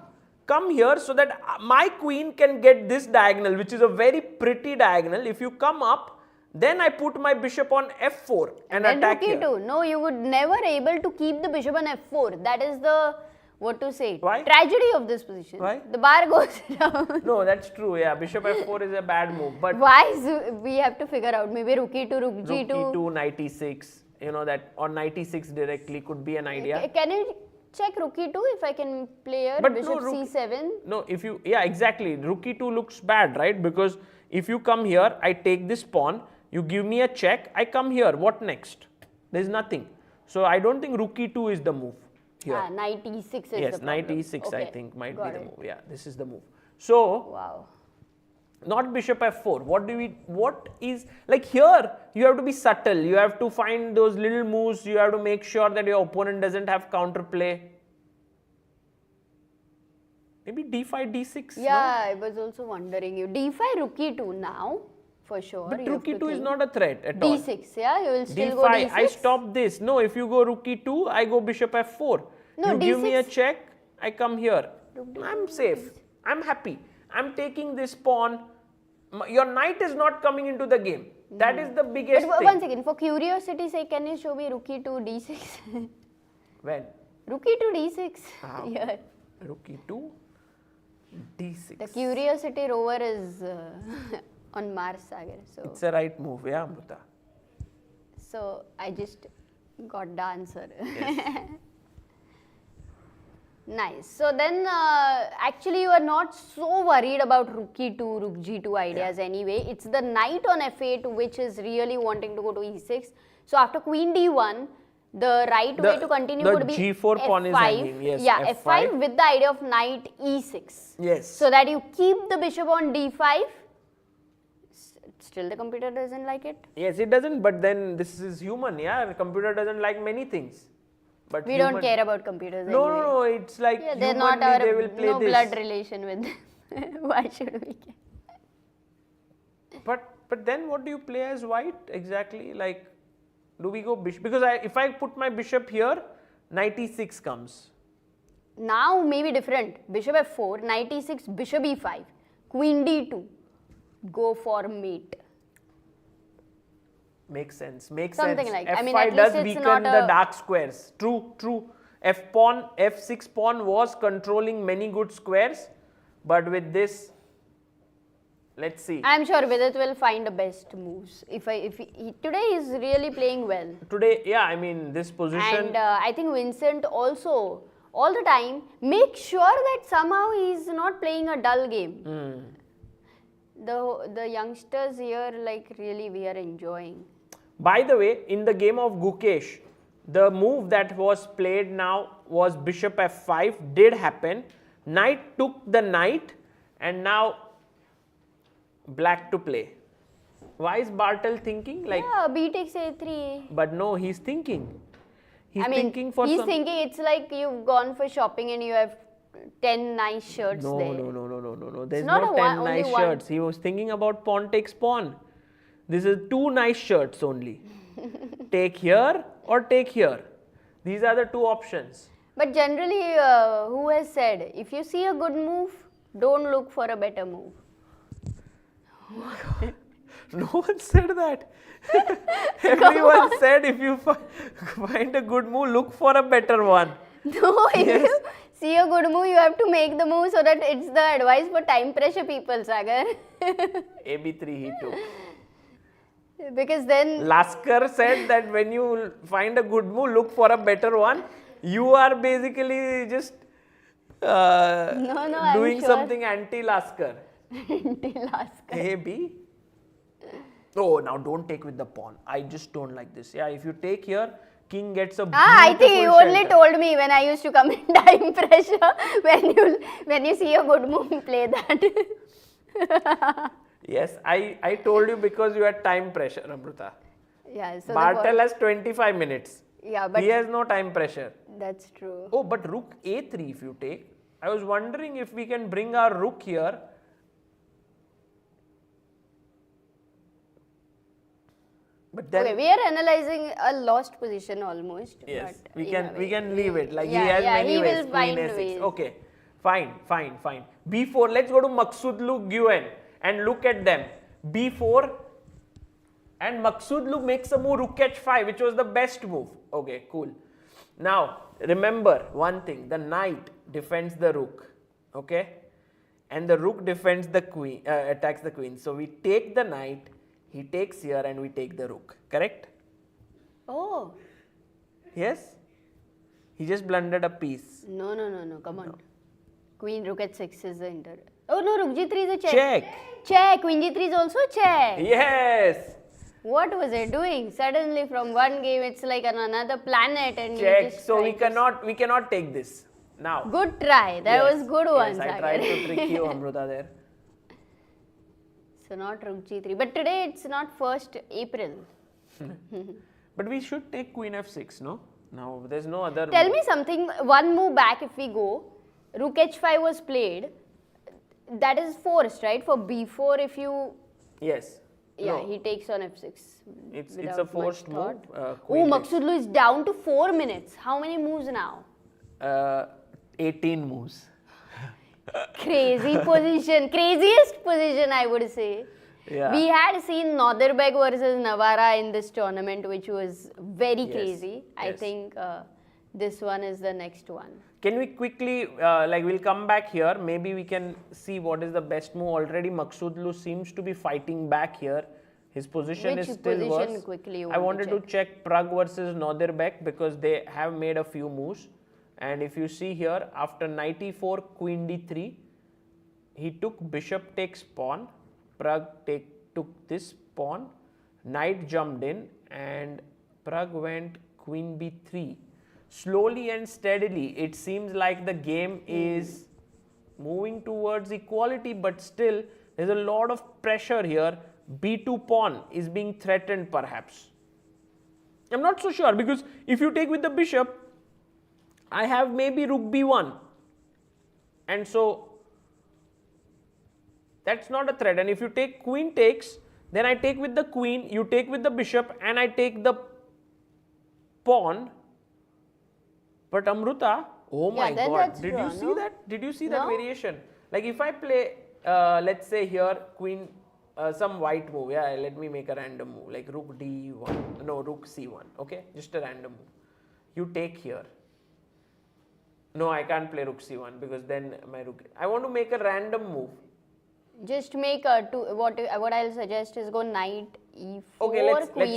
here so that my queen can get this diagonal, which is a very pretty diagonal. If you come up, then I put my bishop on f4 and Then attack rook here. e2. No, you would never able to keep the bishop on f4. That is the what to say. Why? Tragedy of this position. Why? The bar goes down. No, that's true. Yeah, bishop f4 is a bad move. But Why is we have to figure out? Maybe rook e2, rook rook g2. e2, knight e6. You know that, or knight e6 directly could be an idea. Can you check rook e2 if I can play here? But Bishop no, rook- c7. No, if you, yeah, exactly. Rook e2 looks bad, right? Because if you come here, I take this pawn, you give me a check, I come here. What next? There's nothing. So I don't think rook e2 is the move here. Ah, knight e6 is the problem. Yes, knight e6 I Okay, think might got be the it. move. Yeah, this is the move. So Wow. not bishop f4. What is, like here, you have to be subtle. You have to find those little moves. You have to make sure that your opponent doesn't have counterplay. Maybe d5, d6. Yeah, I was also wondering you. d5, rook e2 now, for sure. But you rook have to e2 is think. not a threat at all. d6, yeah? You will still d5, go d6? I stop this. No, if you go rook e2, I go bishop f4. No, you give me a d6. check, I come here. Rook d6. I'm safe. I'm happy. I'm taking this pawn. Your knight is not coming into the game. That is the biggest But thing. one second, for curiosity's sake, can you show me rook e2, d6? When? rook e2, d6. How? Here. Rook e2, d6. The curiosity rover is on Mars, Sagar. So, It's a right move, yeah, Amruta. so I just got the answer. Yes. Nice. So then, actually, you are not so worried about rook e2, rook g2 ideas anyway. It's the knight on f8 which is really wanting to go to e6. So after queen d1, the right way to continue the would be G4 pawn is f5. hanging, yes, Yeah, f5. f5 with the idea of knight e6. Yes. So that you keep the bishop on d5. Still, the computer doesn't like it. Yes, it doesn't, but then this is human, yeah. The computer doesn't like many things. But We don't care about computers No, anyway. no, it's like Yeah, they're humanly not our they will play no this. blood relation with them. Why should we care? But then what do you play as white exactly? Like, do we go bishop? Because if I put my bishop here, knight e6 comes. Now maybe different. Bishop f4, knight e6, bishop e5, queen d2. Go for mate. Makes sense. Makes Something sense. like- F5 I mean, at does least it's weaken not the a- dark squares. True, true. F pawn, f6 pawn was controlling many good squares, but with this, let's see. I'm sure Vidit will find the best moves. Today he's really playing well. Today, yeah, I mean this position. And I think Vincent also, all the time, make sure that somehow he's not playing a dull game. The youngsters here, like, really we are enjoying. By the way, in the game of Gukesh, the move that was played now was bishop f5, did happen. Knight took the knight, and now black to play. Why is Bartel thinking? Like, Yeah, b takes a3. but no, he's thinking. He's I mean, thinking for he's some. thinking it's like you've gone for shopping and you have 10 nice shirts No, there. no. There's not no a 10 one- only nice one. shirts. He was thinking about pawn takes pawn. This is 2 nice shirts only. Take here or take here. These are the 2 options. But generally, who has said, if you see a good move, don't look for a better move. No one said that. Everyone said if you find a good move, look for a better one. No, if Yes. you see a good move, you have to make the move so that it's the advice for time pressure people, Sagar. AB3 he took. Because then, Laskar said that when you find a good move, look for a better one. You are basically just I'm doing sure. something anti-Laskar. until last. AB. Oh, now don't take with the pawn. I just don't like this. Yeah, if you take here, king gets a I think you beautiful only shelter. told me when I used to come in time pressure. When you see a good move, play that. Yes, I told you because you had time pressure, Amruta. Yeah, so Bartel has 25 minutes. yeah, but He has no time pressure. that's true. Oh, but rook a3 if you take. I was wondering if we can bring our rook here. But then Okay, we are analyzing a lost position almost. yes, but we in a can way. leave it. Like Yeah, he has yeah, many he ways. will Queen find a6. ways. Okay, fine. B4. Let's go to Maghsoodloo, Nguyen and look at them. B4 and Maghsoodloo makes a move rook h5, which was the best move. Okay, cool. Now remember one thing, the knight defends the rook, okay, and the rook defends the queen, attacks the queen. So we take the knight, he takes here, and we take the rook, correct? Oh. Yes? He just blundered a piece. No, come on. Queen rook at 6 is the inter. Oh no, rook g3 is a check. Check. Check. Queen g3 is also check. Yes. What was it doing? Suddenly from one game it's like on another planet and you Check. just So tried we cannot take this now. Good try. That Yes, was good one, Yes, I Sagar. tried to trick you, Amruta, there. So not rook g3. But today it's not 1st April. But we should take queen f6, no? Now there's no other. Tell me something. One move back if we go. Rook h5 was played. That is forced, right? For b4 if you... Yes. Yeah, No. he takes on f6. It's without a much forced move. thought. Queen Oh, takes. Maghsoodloo is down to 4 minutes. How many moves now? 18 moves. Crazy position. Craziest position, I would say. Yeah. We had seen Nodirbek versus Navara in this tournament, which was very Yes, crazy. I yes. think this one is the next one. Can we quickly, we'll come back here. Maybe we can see what is the best move. Already Maghsoodloo seems to be fighting back here. His position Which is still position worse. quickly you I want to wanted to check Pragg versus Nodirbek because they have made a few moves. And if you see here, after knight e4, queen d3, he took bishop takes pawn. Pragg took this pawn. Knight jumped in and Pragg went queen b3. Slowly and steadily, it seems like the game is moving towards equality, but still there's a lot of pressure here. b2 pawn is being threatened perhaps. I'm not so sure because if you take with the bishop, I have maybe rook b1, and so that's not a threat. And if you take queen takes, then I take with the queen, you take with the bishop, and I take the pawn. But Amruta, oh my then god, that's did draw, you see no? that? Did you see that No? variation? Like if I play, let's say here, queen, some white move, yeah, let me make a random move, like rook d1, no, rook c1, okay, just a random move. You take here. No, I can't play rook c1 because then my rook, I want to make a random move. Just make a what I'll suggest is go knight e4, Okay, let's queen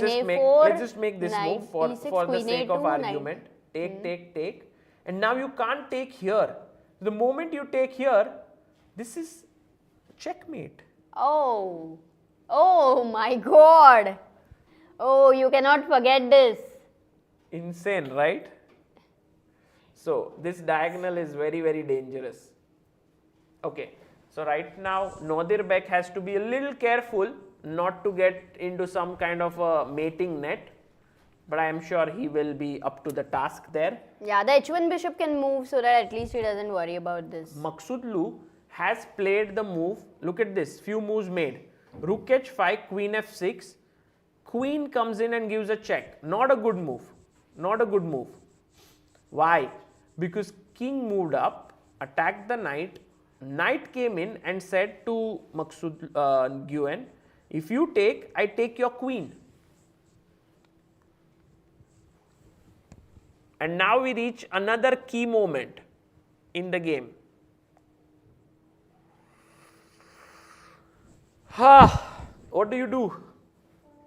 just make this knight move for e6, the queen sake a2, of argument. Take, and now you can't take here. The moment you take here, this is checkmate. Oh my god. Oh, you cannot forget this. Insane, right? So this diagonal is very, very dangerous. Okay, so right now Nodirbek has to be a little careful not to get into some kind of a mating net, but I am sure he will be up to the task there. Yeah, the h1 bishop can move so that at least he doesn't worry about this. Maghsoodloo has played the move, look at this, few moves made. Rook h5, queen f6, queen comes in and gives a check. Not a good move, not a good move. Why? Because king moved up, attacked the knight, knight came in and said to Nguyen, if you take, I take your queen. And now we reach another key moment in the game. What do you do?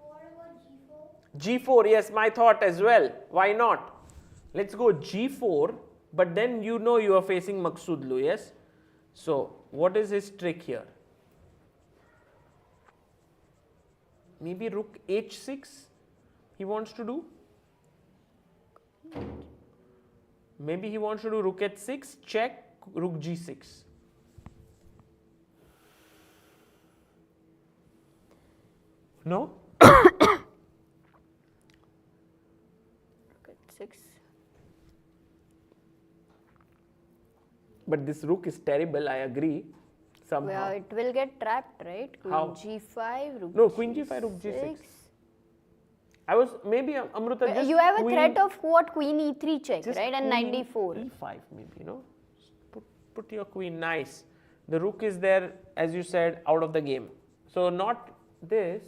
What about g4? G4, yes, my thought as well. Why not? Let's go G4, but then you know you are facing Maghsoodloo, yes? So, what is his trick here? Maybe rook H6 he wants to do? Maybe he wants to do rook H6, check, rook G6. No? Rook h6. But this rook is terrible, I agree. Somehow. Well, it will get trapped, right? Queen How? g5, rook No, queen g5, rook g6. I was maybe Amruta just You have a queen, threat of what? Queen e3 check, just right? And knight queen d4. e5 maybe, you know. Put your queen, nice. The rook is there, as you said, out of the game. So not this,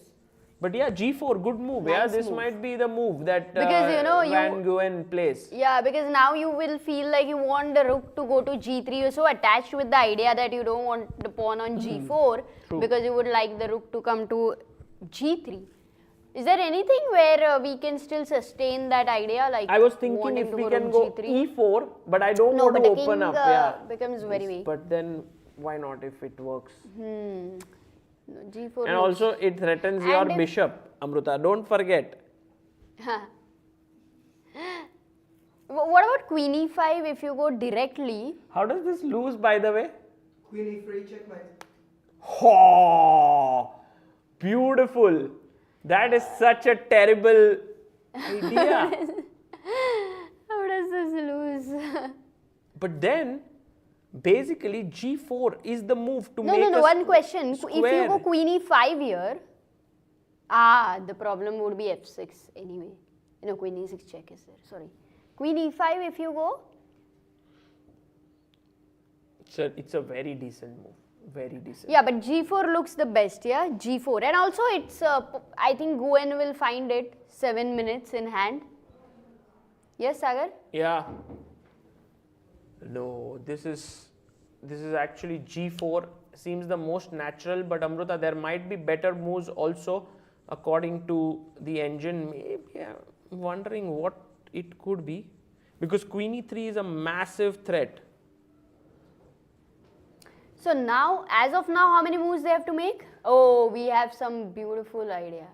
But yeah, G4, good move. Yeah, Nice this move. might be the move that Because, you know, Van Nguyen plays. Yeah, because now you will feel like you want the rook to go to g3. You're so attached with the idea that you don't want the pawn on g4 because you would like the rook to come to g3. Is there anything where we can still sustain that idea? Like I was thinking wanting if to we to can go G3? E4, but I don't No, want but to the open king up. Yeah. becomes very weak. But then why not if it works? No, g4 And looks- also it threatens your And if- bishop, Amruta. Don't forget. What about queen e5 if you go directly? How does this lose, by the way? Queen e3 checkmate. Oh, beautiful. That is such a terrible idea. How does this lose? But then, basically, G4 is the move to No, make no, no. a One question. If you square. go queen e5 here, the problem would be f6 anyway. No, queen e6 check is there. Sorry. Queen e5 if you go. It's a very decent move. Very decent. Yeah, but g4 looks the best, yeah? g4. And also it's, I think Nguyen will find it 7 minutes in hand. Yes, Sagar? Yeah. No, this is actually G4 seems the most natural, but Amruta, there might be better moves also according to the engine. Maybe I'm wondering what it could be, because Queen E3 is a massive threat. So now, as of now, how many moves they have to make? Oh, we have some beautiful idea.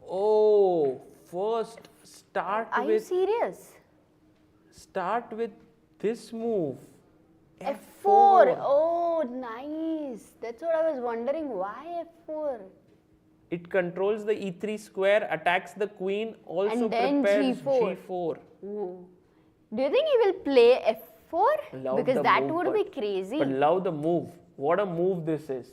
Oh, first start Are you with serious? this move. F4. Oh, nice. That's what I was wondering. Why F4? It controls the E3 square, attacks the queen, also And then prepares G4. G4. Ooh. Do you think he will play F4? Love Because the that move, would but- be crazy. But love the move. What a move this is.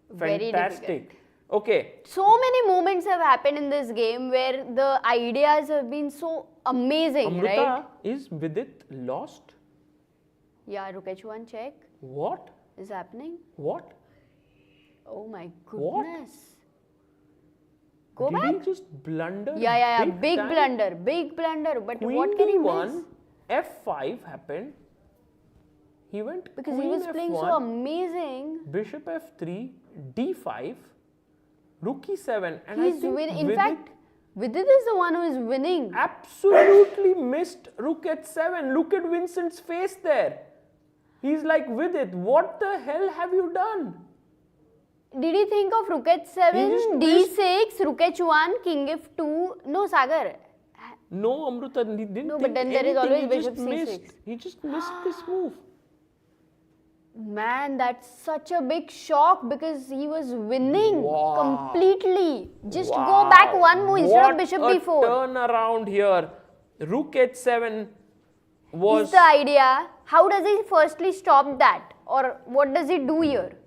Very Fantastic. difficult. Okay. So many moments have happened in this game where the ideas have been so amazing, Amruta, right? is Vidit lost? Yeah, rook h1 check What? is happening. What? Oh my What? goodness. Go Did back? he just blunder? Yeah. Big time? blunder. Big blunder. But Queen what can he D1, miss? F5 happened. He went Because Queen he was playing so F1, amazing. Bishop F3, D5, Rook E7, and I He's think winning. In Vidit fact, Vidit is the one who is winning. absolutely missed Rook H7. Look at Vincent's face there. He's like, Vidit, what the hell have you done? Did he think of rook h7, He just missed- d6, rook h1, king f2? No, Sagar. No, Amruta, he didn't No, think but then there is anything. always He bishop just c6. missed. He just missed this move. Man, that's such a big shock because he was winning Wow. completely. Just go back one move instead What of bishop a b4. turn around here. Rook H7 was... Is the idea. How does he firstly stop that? Or what does he do here?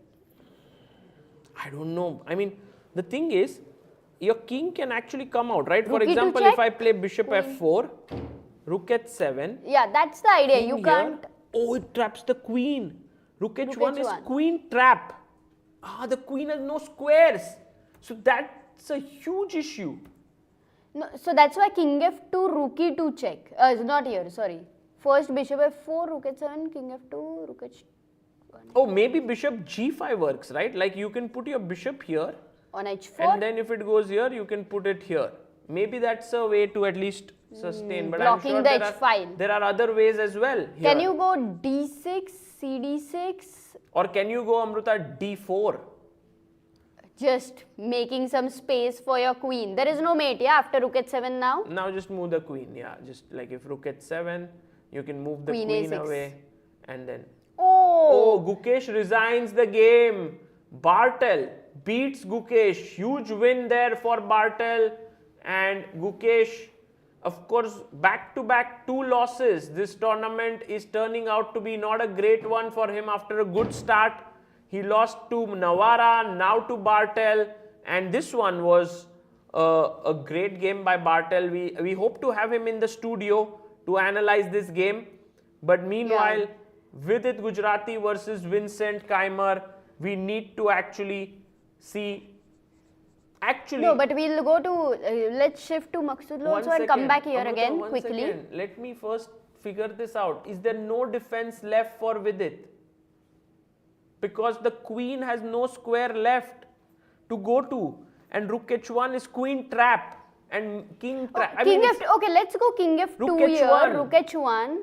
I don't know. I mean, the thing is, your king can actually come out, right? For Rook E2 example, check. if I play bishop f4, rook h7, Yeah, that's the idea. king You here. can't. Oh, it traps the queen. Rook h1 is H1. queen trap. The queen has no squares. So that's a huge issue. No, so that's why king f2, rook e2 check. It's not here, sorry. First bishop f4, rook h7, king f2, rook h1. Oh, maybe bishop g5 works, right? Like you can put your bishop here, On h4. and then if it goes here, you can put it here. Maybe that's a way to at least sustain. But I'm blocking sure the there h-file. there are other ways as well. Can here. you go d6, cd6? Or can you go Amruta d4? Just making some space for your queen. There is no mate, yeah, after rook h7 now? Now just move the queen. Yeah, just like if rook h7, you can move the Queen queen A6. away, and then. Oh! Oh, Gukesh resigns the game. Bartel beats Gukesh. Huge win there for Bartel. And Gukesh, of course, back-to-back 2 losses. This tournament is turning out to be not a great one for him after a good start. He lost to Navara, now to Bartel. And this one was a great game by Bartel. We hope to have him in the studio to analyze this game. But meanwhile, Vidit Gujrathi versus Vincent Keymer, we need to actually see actually. No, but we'll go to, let's shift to Maghsoodloo also and come back here Amruta, again one quickly. second. Let me first figure this out. Is there no defense left for Vidit? Because the queen has no square left to go to, and rook h1 is queen trap and king trap. King F2, okay, let's go King F2 Rook here, H1. Rook H1.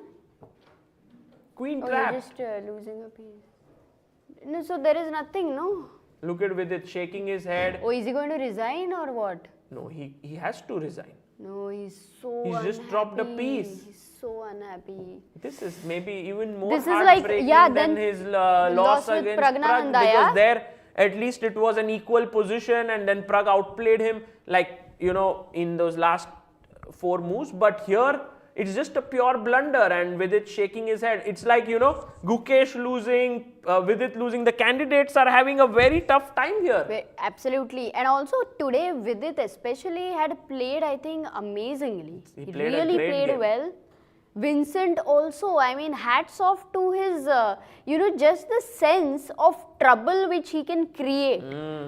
Queen Oh, trap. you're just losing a piece. No, so there is nothing, no? Look at Vidit shaking his head. Oh, is he going to resign or what? No, he has to resign. No, he's so He's unhappy. just dropped a piece. He's so unhappy. This is maybe even more This is like, heartbreaking yeah, than then his loss loss with against Pragg, Praggnanandhaa, because yeah? there at least it was an equal position and then Pragg outplayed him, like, you know, in those last 4 moves. But here it's just a pure blunder and Vidit shaking his head. It's like, you know, Gukesh losing, Vidit losing. The candidates are having a very tough time here. Absolutely. And also today Vidit especially had played, I think, amazingly. He He played a really great played game. well. Vincent also, I mean, hats off to his, you know, just the sense of trouble which he can create.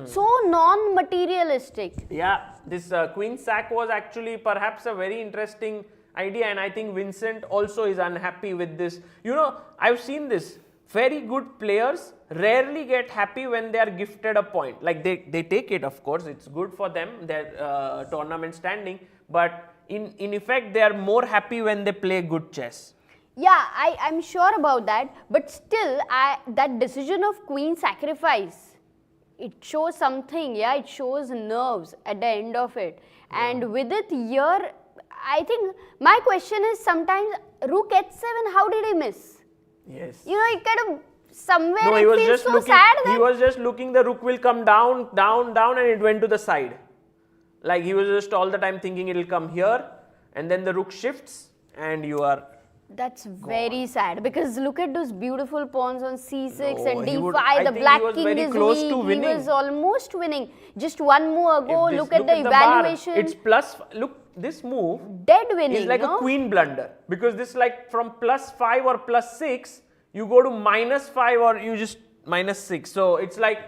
So non-materialistic. Yeah, this queen sack was actually perhaps a very interesting idea, and I think Vincent also is unhappy with this. You know, I've seen this. Very good players rarely get happy when they are gifted a point. Like they take it, of course, it's good for them, their tournament standing, but in effect they are more happy when they play good chess. Yeah, I'm sure about that. But still, that decision of queen sacrifice, it shows something, yeah, it shows nerves at the end of it. And with it here, I think my question is sometimes rook h7, how did he miss? Yes. You know, it kind of somewhere No, he it was feels just so looking. sad He that was just looking. The rook will come down, down, down, and it went to the side. Like he was just all the time thinking it will come here, and then the rook shifts, and you are. that's very sad because look at those beautiful pawns on c6 No, and he d5. would- I The think black he was king very is close weak. to He winning. was almost winning. Just one more ago. If this- Look at the bar. evaluation. It's plus. Look, this move Dead winning. is like no? a queen blunder because this like from +5 or +6 you go to -5 or you just -6. So it's like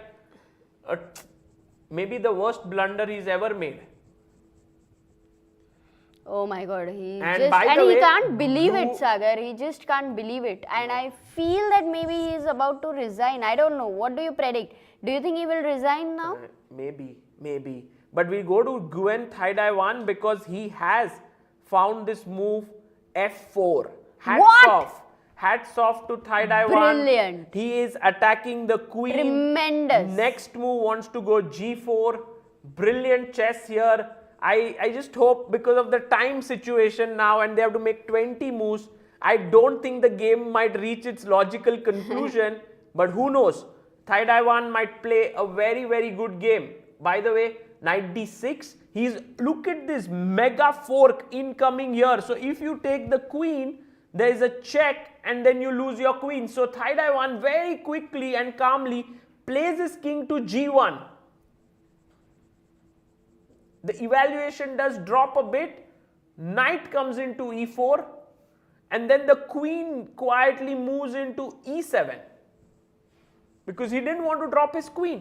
maybe the worst blunder he's ever made. Oh my God, he And just by the he way, can't believe it, blue- Sagar. He just can't believe it, and I feel that maybe he is about to resign. I don't know. What do you predict? Do you think he will resign now? Maybe. But we go to Nguyen Thaidai because he has found this move f4. What? Hats off to Thaidai Brilliant. He is attacking the queen. Tremendous. Next move wants to go g4. Brilliant chess here. I just hope because of the time situation now and they have to make 20 moves, I don't think the game might reach its logical conclusion. But who knows? Thaidai might play a very, very good game. By the way, knight d6, look at this mega fork incoming here. So if you take the queen, there is a check and then you lose your queen. So Thaidai very quickly and calmly plays his king to g1. The evaluation does drop a bit, knight comes into e4 and then the queen quietly moves into e7 because he didn't want to drop his queen.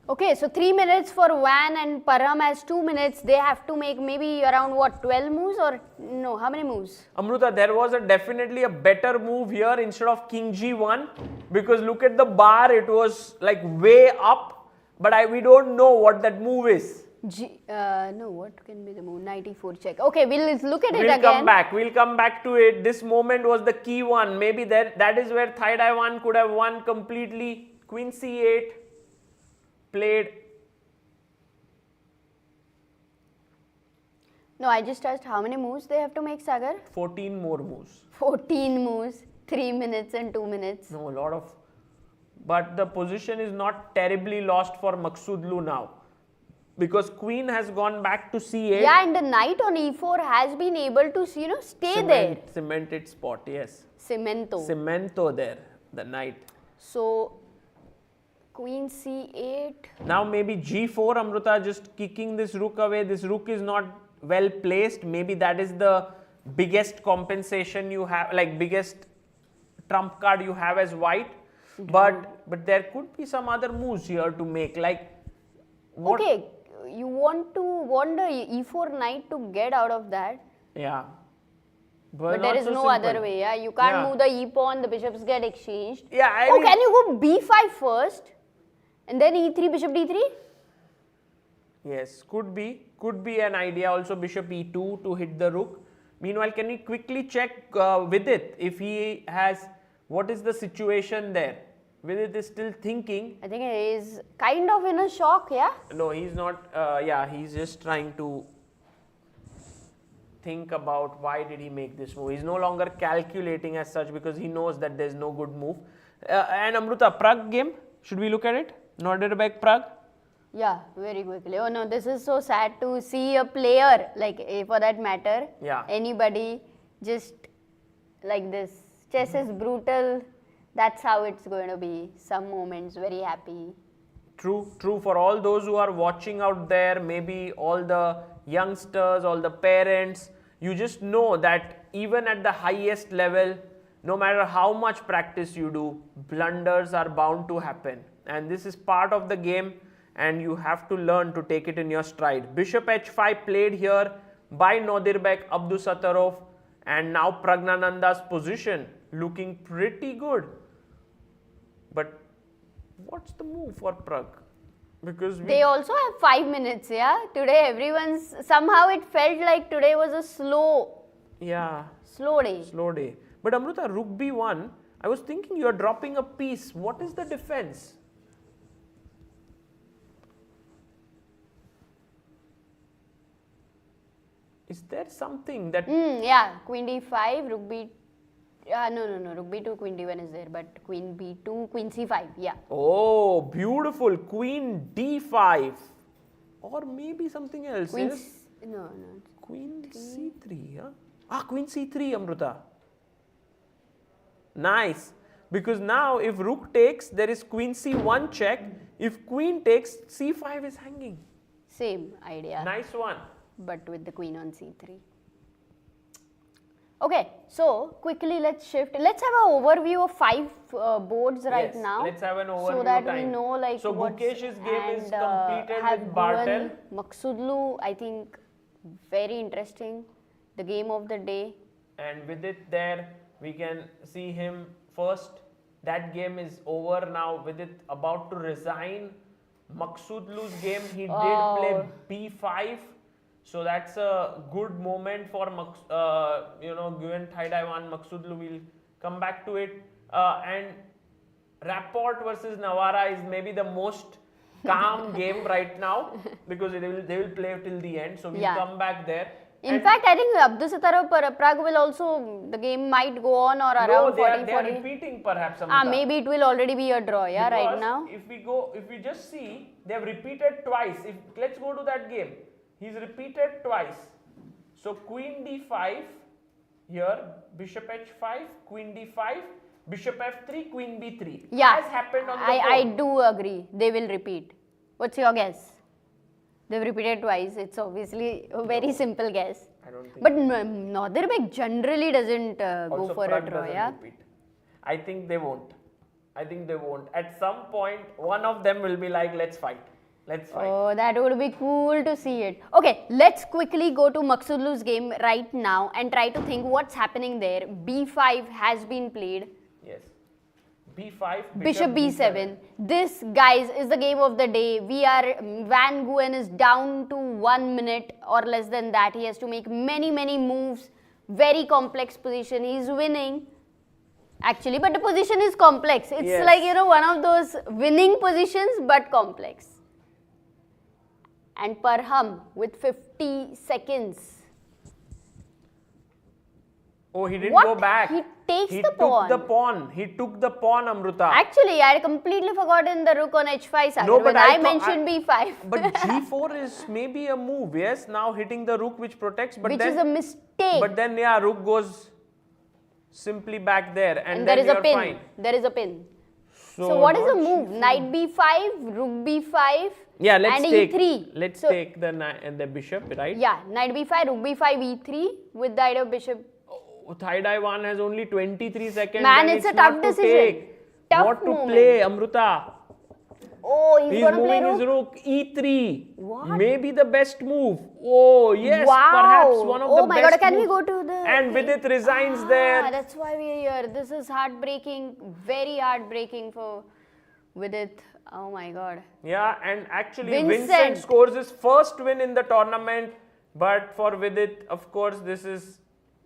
Okay, so 3 minutes for Van and Param has 2 minutes. They have to make maybe around what, 12 moves or no, how many moves? Amruta, there was definitely a better move here instead of king g1 because look at the bar, it was like way up, but we don't know what that move is. No, what can be the move? Knight e4 check. Okay, we'll look at it We'll again. We'll come back to it. This moment was the key one. Maybe that is where Thaidai could have won completely. Queen c8 played. No, I just asked how many moves they have to make, Sagar? 14 more moves. 14 moves, 3 minutes and 2 minutes. No, a lot of. But the position is not terribly lost for Maghsoodloo now. Because queen has gone back to c8. Yeah, and the knight on e4 has been able to, you know, stay there. Cemented spot, yes. Cemento. There, the knight. So, queen c8. Now maybe g4, Amruta, just kicking this rook away. This rook is not well placed. Maybe that is the biggest compensation you have, like biggest trump card you have as white. But there could be some other moves here to make. Like what? Okay, you want the e4 knight to get out of that. Yeah. But there not is so no simple. other way. Yeah, you can't Yeah. move the e pawn. The bishops get exchanged. Yeah, I Oh, mean- can you go b5 first, and then e3, bishop d3? Yes, could be an idea. Also, bishop e2 to hit the rook. Meanwhile, can we quickly check Vidit if he has, what is the situation there? Vidit is still thinking. I think he is kind of in a shock. Yeah. No, he's not. Yeah, he's just trying to think about why did he make this move. He's no longer calculating as such because he knows that there's no good move. And Amruta, Pragg game, should we look at it? Nodirbek Pragg? Yeah, very quickly. Oh no, this is so sad to see a player, like for that matter, Yeah. anybody just like this. Chess is brutal. That's how it's going to be. Some moments very happy. True, true. For all those who are watching out there, maybe all the youngsters, all the parents, you just know that even at the highest level, no matter how much practice you do, blunders are bound to happen. And this is part of the game, and you have to learn to take it in your stride. Bishop h5 played here by Nodirbek, Abdusattorov, and now Praggnanandhaa's position looking pretty good. But what's the move for Pragg? Because They also have 5 minutes, yeah. Today somehow it felt like today was a slow day. Slow day. But Amruta, rook b1, I was thinking you are dropping a piece. What is the defense? Is there something that... Yeah, queen d5, rook b... no, rook b2, queen d1 is there, but queen b2, queen c5, yeah. Oh, beautiful. Queen d5. Or maybe something else. Queen... Yes? No. Queen c3, huh? Ah, queen c3, Amruta. Nice. Because now if rook takes, there is queen c1 check. If queen takes, c5 is hanging. Same idea, Nice one. but with the queen on c3. Okay, so quickly let's shift. Let's have an overview of 5 boards right Yes, now. let's have an overview so that time. we know like So what's, Gukesh's game is and, completed have with Bartel. Nguyen, Maghsoodloo, I think very interesting. The game of the day. And with it there, we can see him first. That game is over now. With it about to resign. Maghsoodloo's game, he did play b5. So that's a good moment for Nguyen Taiwan. Maghsoodloo will come back to it. And Rapport versus Navara is maybe the most calm game right now because they will play till the end. So we'll come back there. In fact, I think Abdusattorov Pragg will also, the game might go on or around 40. They are repeating perhaps. Amruta. Maybe it will already be a draw, yeah, Because right now. if we just see, they have repeated twice. Let's go to that game. He's repeated twice. So queen d5 here, bishop h5, queen d5, bishop f3, queen b3. Yeah, Has happened on the I board. do agree. They will repeat. What's your guess? They've repeated twice. It's obviously a very simple guess. I don't think. But Nodirbek generally doesn't go Also, for Pragg a draw, doesn't yeah? repeat. I think they won't. At some point, one of them will be like, let's fight. Let's fight. Oh, that would be cool to see it. Okay, let's quickly go to Maghsoodloo's game right now and try to think what's happening there. b5 has been played. Yes. b5, Bishop b7. This, guys, is the game of the day. Van Nguyen is down to 1 minute or less than that. He has to make many moves. Very complex position. He's winning. Actually, but the position is complex. It's like, one of those winning positions, but complex. And Parham with 50 seconds. Oh, he didn't What? go back. He takes the took pawn. the pawn. He took the pawn, Amruta. Actually, I had completely forgotten the rook on h5, Sagar, No, but when I I mentioned b5. But g4 is maybe a move, yes. Now hitting the rook which protects, but Which then is a mistake. But then rook goes simply back there, and there then is a you're pin. fine. There is a pin. So what is the move? Knight b5, rook b5, Yeah, let's and take. e3. Let's So- take the bishop, right? Yeah, knight b5, rook b5, e3 with the idea of bishop. Taiwan has only 23 seconds. Man, and it's a not tough to decision. take. Tough What to moment. play, Amruta? Oh, he's gonna play moving his rook. rook e3. What? Maybe the best move. Oh yes, Wow. perhaps one of the Oh my best God, can we moves. go to the... And Vidit resigns there. That's why we're here. This is heartbreaking, very heartbreaking for Vidit. Oh my God. Yeah, and actually Vincent. Vincent scores his first win in the tournament. But for Vidit, of course, this is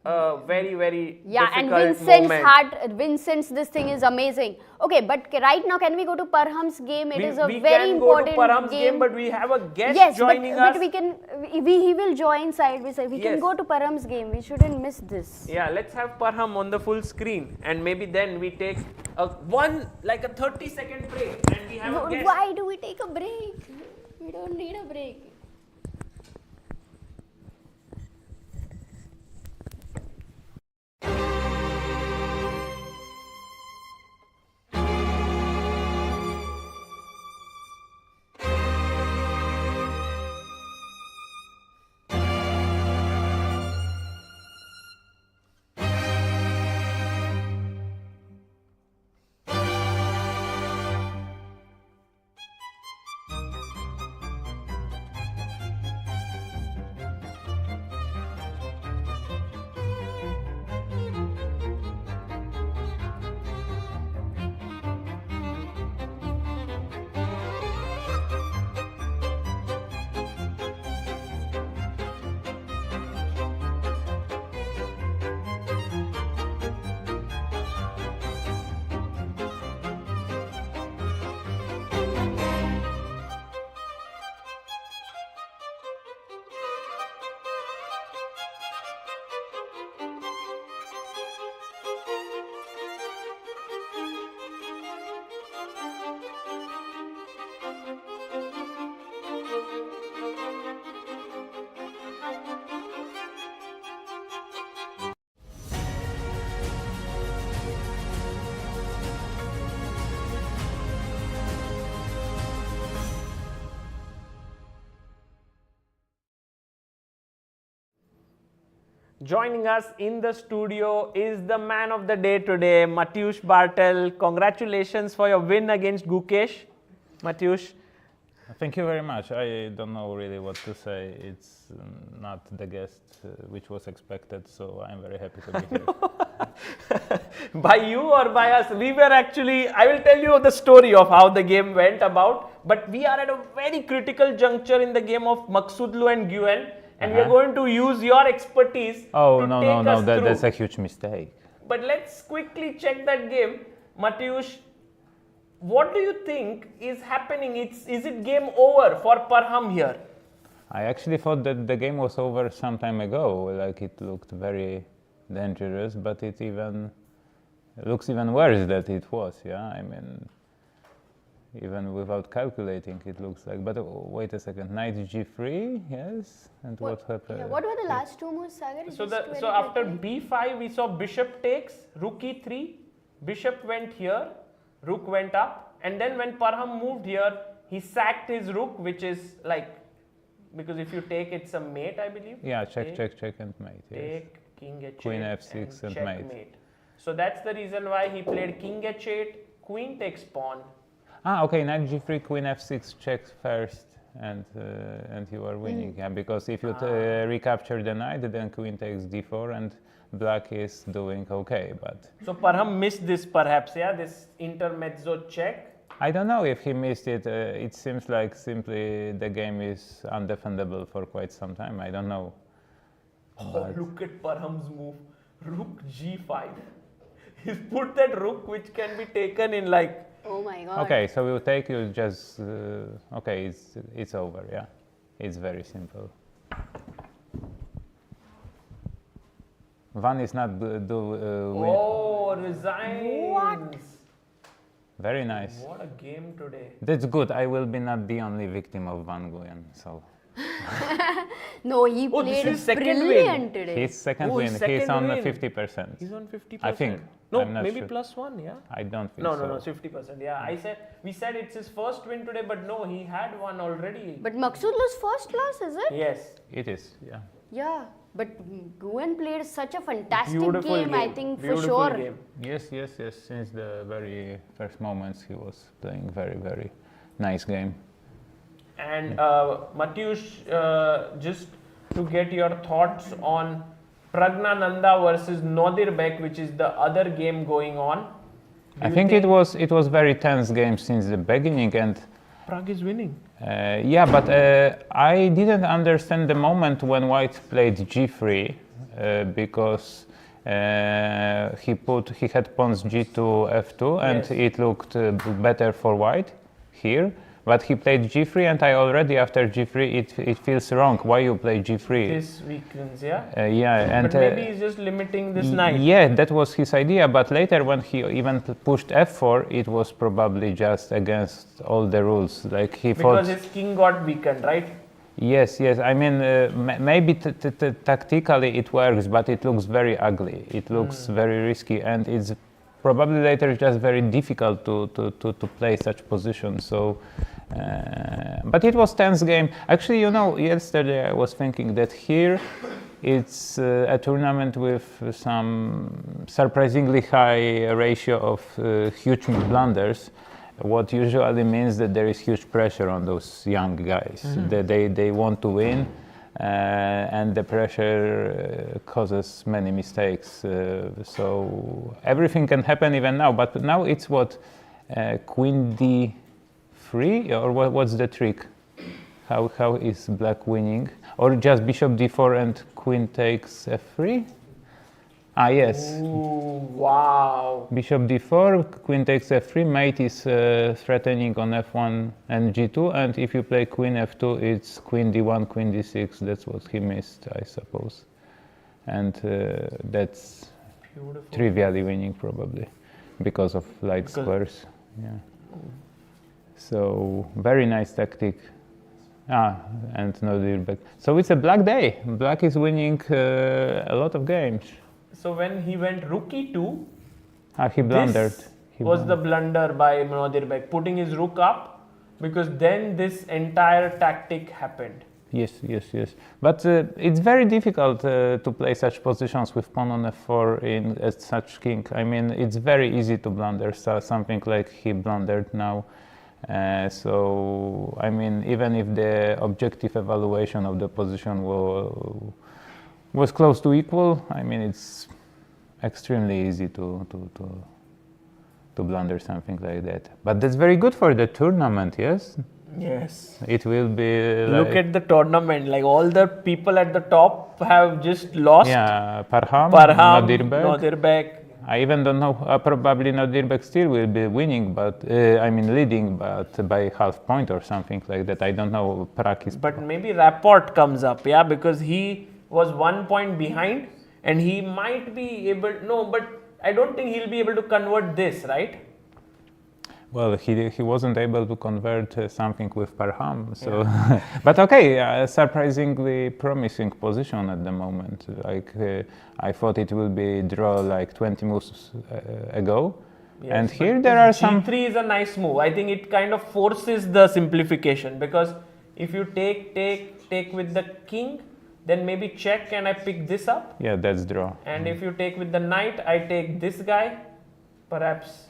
a very, very Yeah, and difficult moment. Vincent's this thing is amazing. Okay, but right now can we go to Parham's game? It is a we very can important go to Parham's game, but we have a guest yes, joining us. but we can, he will join side by side. We can Yes. go to Parham's game. We shouldn't miss this. Yeah, let's have Parham on the full screen, and maybe then we take a 30-second break, and we have a guest. Why do we take a break? We don't need a break. Joining us in the studio is the man of the day today, Mateusz Bartel. Congratulations for your win against Gukesh. Mateusz. Thank you very much. I don't know really what to say. It's not the guest which was expected, so I'm very happy to be here. By you or by us? We were actually, I will tell you the story of how the game went about, but we are at a very critical juncture in the game of Maghsoodloo and Nguyen, and we are going to use your expertise Oh, to no, take no, no, us through. that's a huge mistake. But let's quickly check that game. Mateusz, what do you think is happening? Is it game over for Parham here? I actually thought that the game was over some time ago. Like, it looked very dangerous, but it looks even worse than it was. Yeah, I mean, even without calculating, it looks like. But wait a second, knight g3, yes, and what happened? Yeah, what were the last two moves, Sagar? So after b5, we saw bishop takes, rook e3, bishop went here, rook went up, and then when Parham moved here, he sacked his rook, which is like, because if you take, it's a mate, I believe. Yeah, check, and mate. Yes. Take, king h8, Queen f6 and mate. checkmate. So that's the reason why he played king h8, queen takes pawn. Ah, okay, knight g3, queen f6 checks first, and you are winning. Yeah, because if you recapture the knight, then queen takes d4, and black is doing okay. But So Parham missed this perhaps, yeah, this intermezzo check. I don't know if he missed it. It seems like simply the game is undefendable for quite some time. I don't know. Oh, look at Parham's move, rook g5. He's put that rook which can be taken in like. Oh my God. Okay, so we'll take you just. Okay, it's over. Yeah, it's very simple. Van is not Oh, resigns. What? Very nice. What a game today. That's good. I will be not the only victim of Van Nguyen. So No, he Oh, this played is second win. brilliant today. his second Oh, win. his He's second on win. 50%. He's on 50%. I think. No, I'm not maybe sure. +1, yeah. I don't think No, so. no, 50%. Yeah, we said it's his first win today, but no, he had one already. But Maghsoodloo's first class, is it? Yes. It is. Yeah. Yeah, but Nguyen played such a fantastic Beautiful game, I think, Beautiful for sure. game. Yes. Since the very first moments, he was playing very, very nice game. And Matyush, just to get your thoughts on Praggnanandhaa versus Nodirbek, which is the other game going on. I think it was very tense game since the beginning, and Pragg is winning. yeah, but I didn't understand the moment when White played G3 because he had pawns G2, F2, and Yes. it looked better for White here. But he played G3, and I already after G3 it feels wrong. Why you play G3? This weakens, yeah. Yeah, and But maybe he's just limiting this knight. yeah, that was his idea. But later, when he even pushed F4, it was probably just against all the rules. Like he Because thought. his king got weakened, right? Yes, yes. I mean, maybe tactically it works, but it looks very ugly. It looks very risky, and it's probably later just very difficult to play such positions. So, but it was tense game. Actually, you know, yesterday I was thinking that here it's a tournament with some surprisingly high ratio of huge blunders. What usually means that there is huge pressure on those young guys. That they want to win, and the pressure causes many mistakes. So everything can happen even now. But now it's what, Queen D3, or what's the trick? How is Black winning? Or just Bishop D4 and Queen takes F3? Ah, yes. Ooh, wow. Bishop d4, queen takes f3, mate is threatening on f1 and g2, and if you play queen f2, it's queen d1, queen d6. That's what he missed, I suppose. And that's Beautiful. trivially winning, probably, because of light squares. Yeah. So, very nice tactic. Ah, and Nodirbek. So it's a black day. Black is winning a lot of games. So when he went rook e2, He blundered. this was the blunder by Nodirbek, putting his rook up, because then this entire tactic happened. Yes, yes, yes. But it's very difficult to play such positions with pawn on f4 as such king. I mean, it's very easy to blunder something like he blundered now. So, I mean, even if the objective evaluation of the position was close to equal, I mean, it's extremely easy to blunder something like that. But that's very good for the tournament, yes? Yes. It will be Look at the tournament, like all the people at the top have just lost. Yeah, Parham, Nodirbek. Nodirbek. I even don't know, probably Nodirbek still will be winning, but I mean leading, but by half point or something like that. I don't know, Pragg is... But maybe Rapport comes up, yeah, because he was 1 point behind and he might be able, no, but I don't think he'll be able to convert this, right? Well, he wasn't able to convert something with Parham, so... But okay, surprisingly promising position at the moment. Like, I thought it will be draw like 20 moves ago. Yes, and here there are some... G3 is a nice move. I think it kind of forces the simplification, because if you take with the king, then maybe check and I pick this up. Yeah, that's draw. And if you take with the knight, I take this guy, perhaps.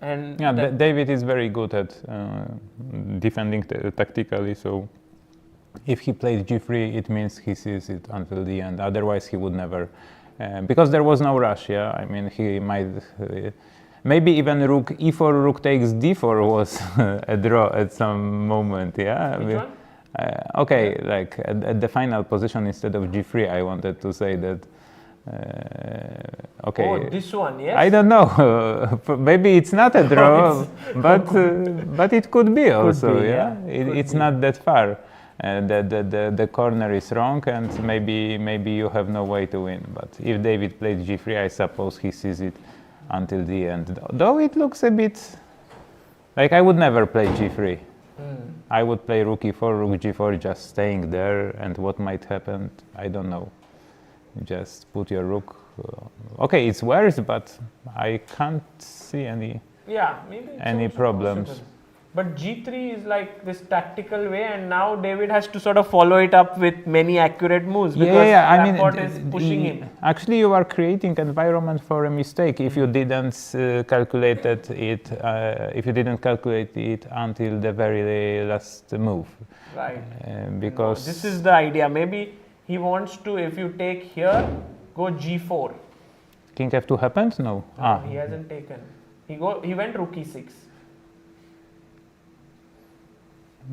And yeah, David is very good at defending tactically, so if he played g3, it means he sees it until the end. Otherwise, he would never, because there was no rush. Yeah, I mean, he might maybe even rook e4, rook takes d4 was a draw at some moment. Yeah. Which one? Okay, like at the final position instead of g3, I wanted to say that. Okay. Oh, this one, yes. I don't know. Maybe it's not a draw, but it could be also. Be, yeah, it's not that far. The corner is wrong, and maybe you have no way to win. But if David played g3, I suppose he sees it until the end. Though it looks a bit like I would never play g3. I would play rook e4, rook g4, just staying there, and what might happen, I don't know. Just put your rook. Okay, it's worse, but I can't see any Yeah, maybe any also problems. possible. But G3 is like this tactical way, and now David has to sort of follow it up with many accurate moves because Rapport is pushing him. Actually, you are creating environment for a mistake if you didn't calculate it. If you didn't calculate it until the very last move. Right. Because this is the idea. Maybe he wants to. If you take here, go G4. King F2 happened? No. He hasn't taken. He went Rook E6.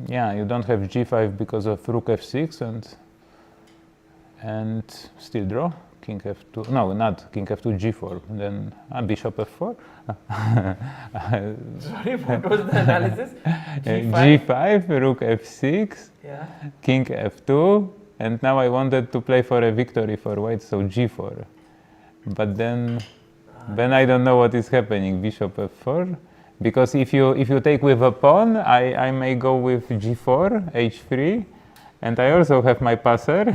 Yeah, you don't have G5 because of Rook F6 and still draw. King F2. No, not King F2. G4. Then Bishop F4. Sorry, what was the analysis? G5, Rook F6. Yeah. King F2, and now I wanted to play for a victory for white, so G4. But then I don't know what is happening. Bishop F4, because if you take with a pawn, I may go with G4, H3, and I also have my passer,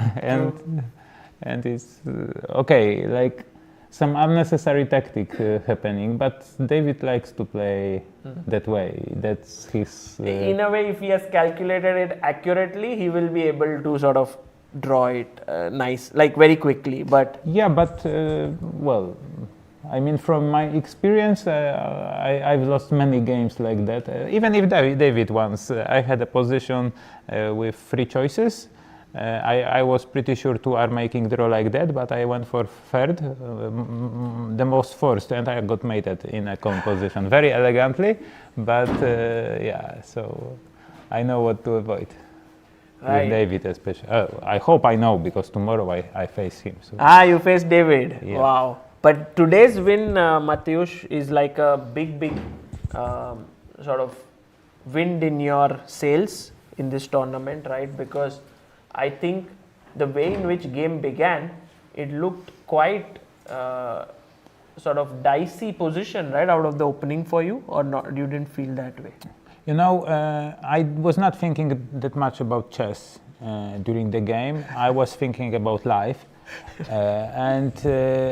and it's okay, like some unnecessary tactic happening. But David likes to play that way. That's his. In a way, if he has calculated it accurately, he will be able to sort of draw it nice, like very quickly. But yeah, but well, I mean, from my experience, I've lost many games like that. Even if David once, I had a position with 3 choices. I was pretty sure 2 are making draw like that, but I went for third, the most first, and I got mated in a composition very elegantly. But yeah, so I know what to avoid. right. With David especially. I hope I know, because tomorrow I face him. So. You face David. Yeah. Wow. But today's win, Mateusz, is like a big sort of wind in your sails in this tournament, right? Because I think the way in which game began, it looked quite sort of dicey position, right, out of the opening for you, or not? You didn't feel that way? You know, I was not thinking that much about chess during the game. I was thinking about life. And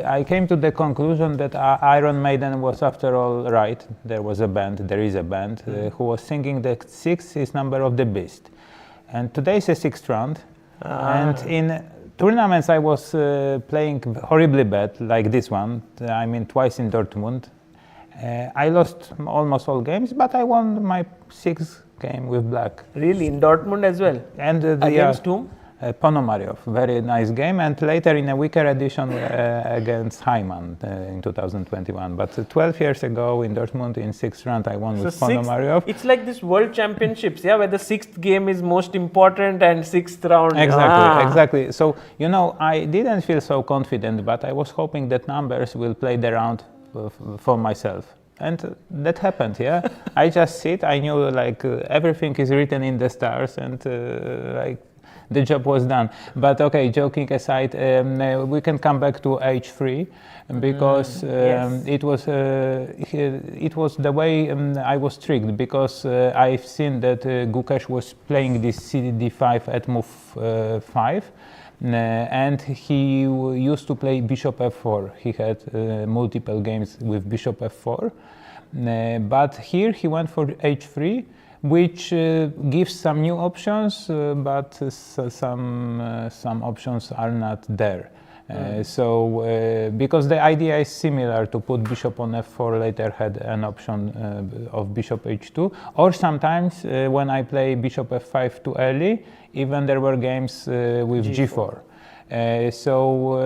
I came to the conclusion that Iron Maiden was after all right. There is a band who was singing that 6 is number of the beast. And today is a 6th round. And in tournaments I was playing horribly bad, like this one. I mean, twice in Dortmund. I lost almost all games, but I won my 6th game with black. Really? In Dortmund as well? And against whom? Ponomariov, very nice game, and later in a weaker edition against Hyman in 2021. But 12 years ago in Dortmund in 6th round I won with Ponomariov. It's like this World Championships, yeah, where the 6th game is most important and 6th round. Exactly. So, you know, I didn't feel so confident, but I was hoping that numbers will play the round for myself. And that happened, yeah. I just sit, I knew like everything is written in the stars, and like the job was done. But okay, joking aside, we can come back to H3 because yes. it was the way I was tricked, because I've seen that Gukesh was playing this CD5 at move 5. And he used to play Bishop F4. He had multiple games with Bishop F4. But here he went for H3, which gives some new options, but some options are not there. So because the idea is similar to put bishop on f4, later had an option of bishop h2, or sometimes when I play bishop f5 too early, even there were games with g4. So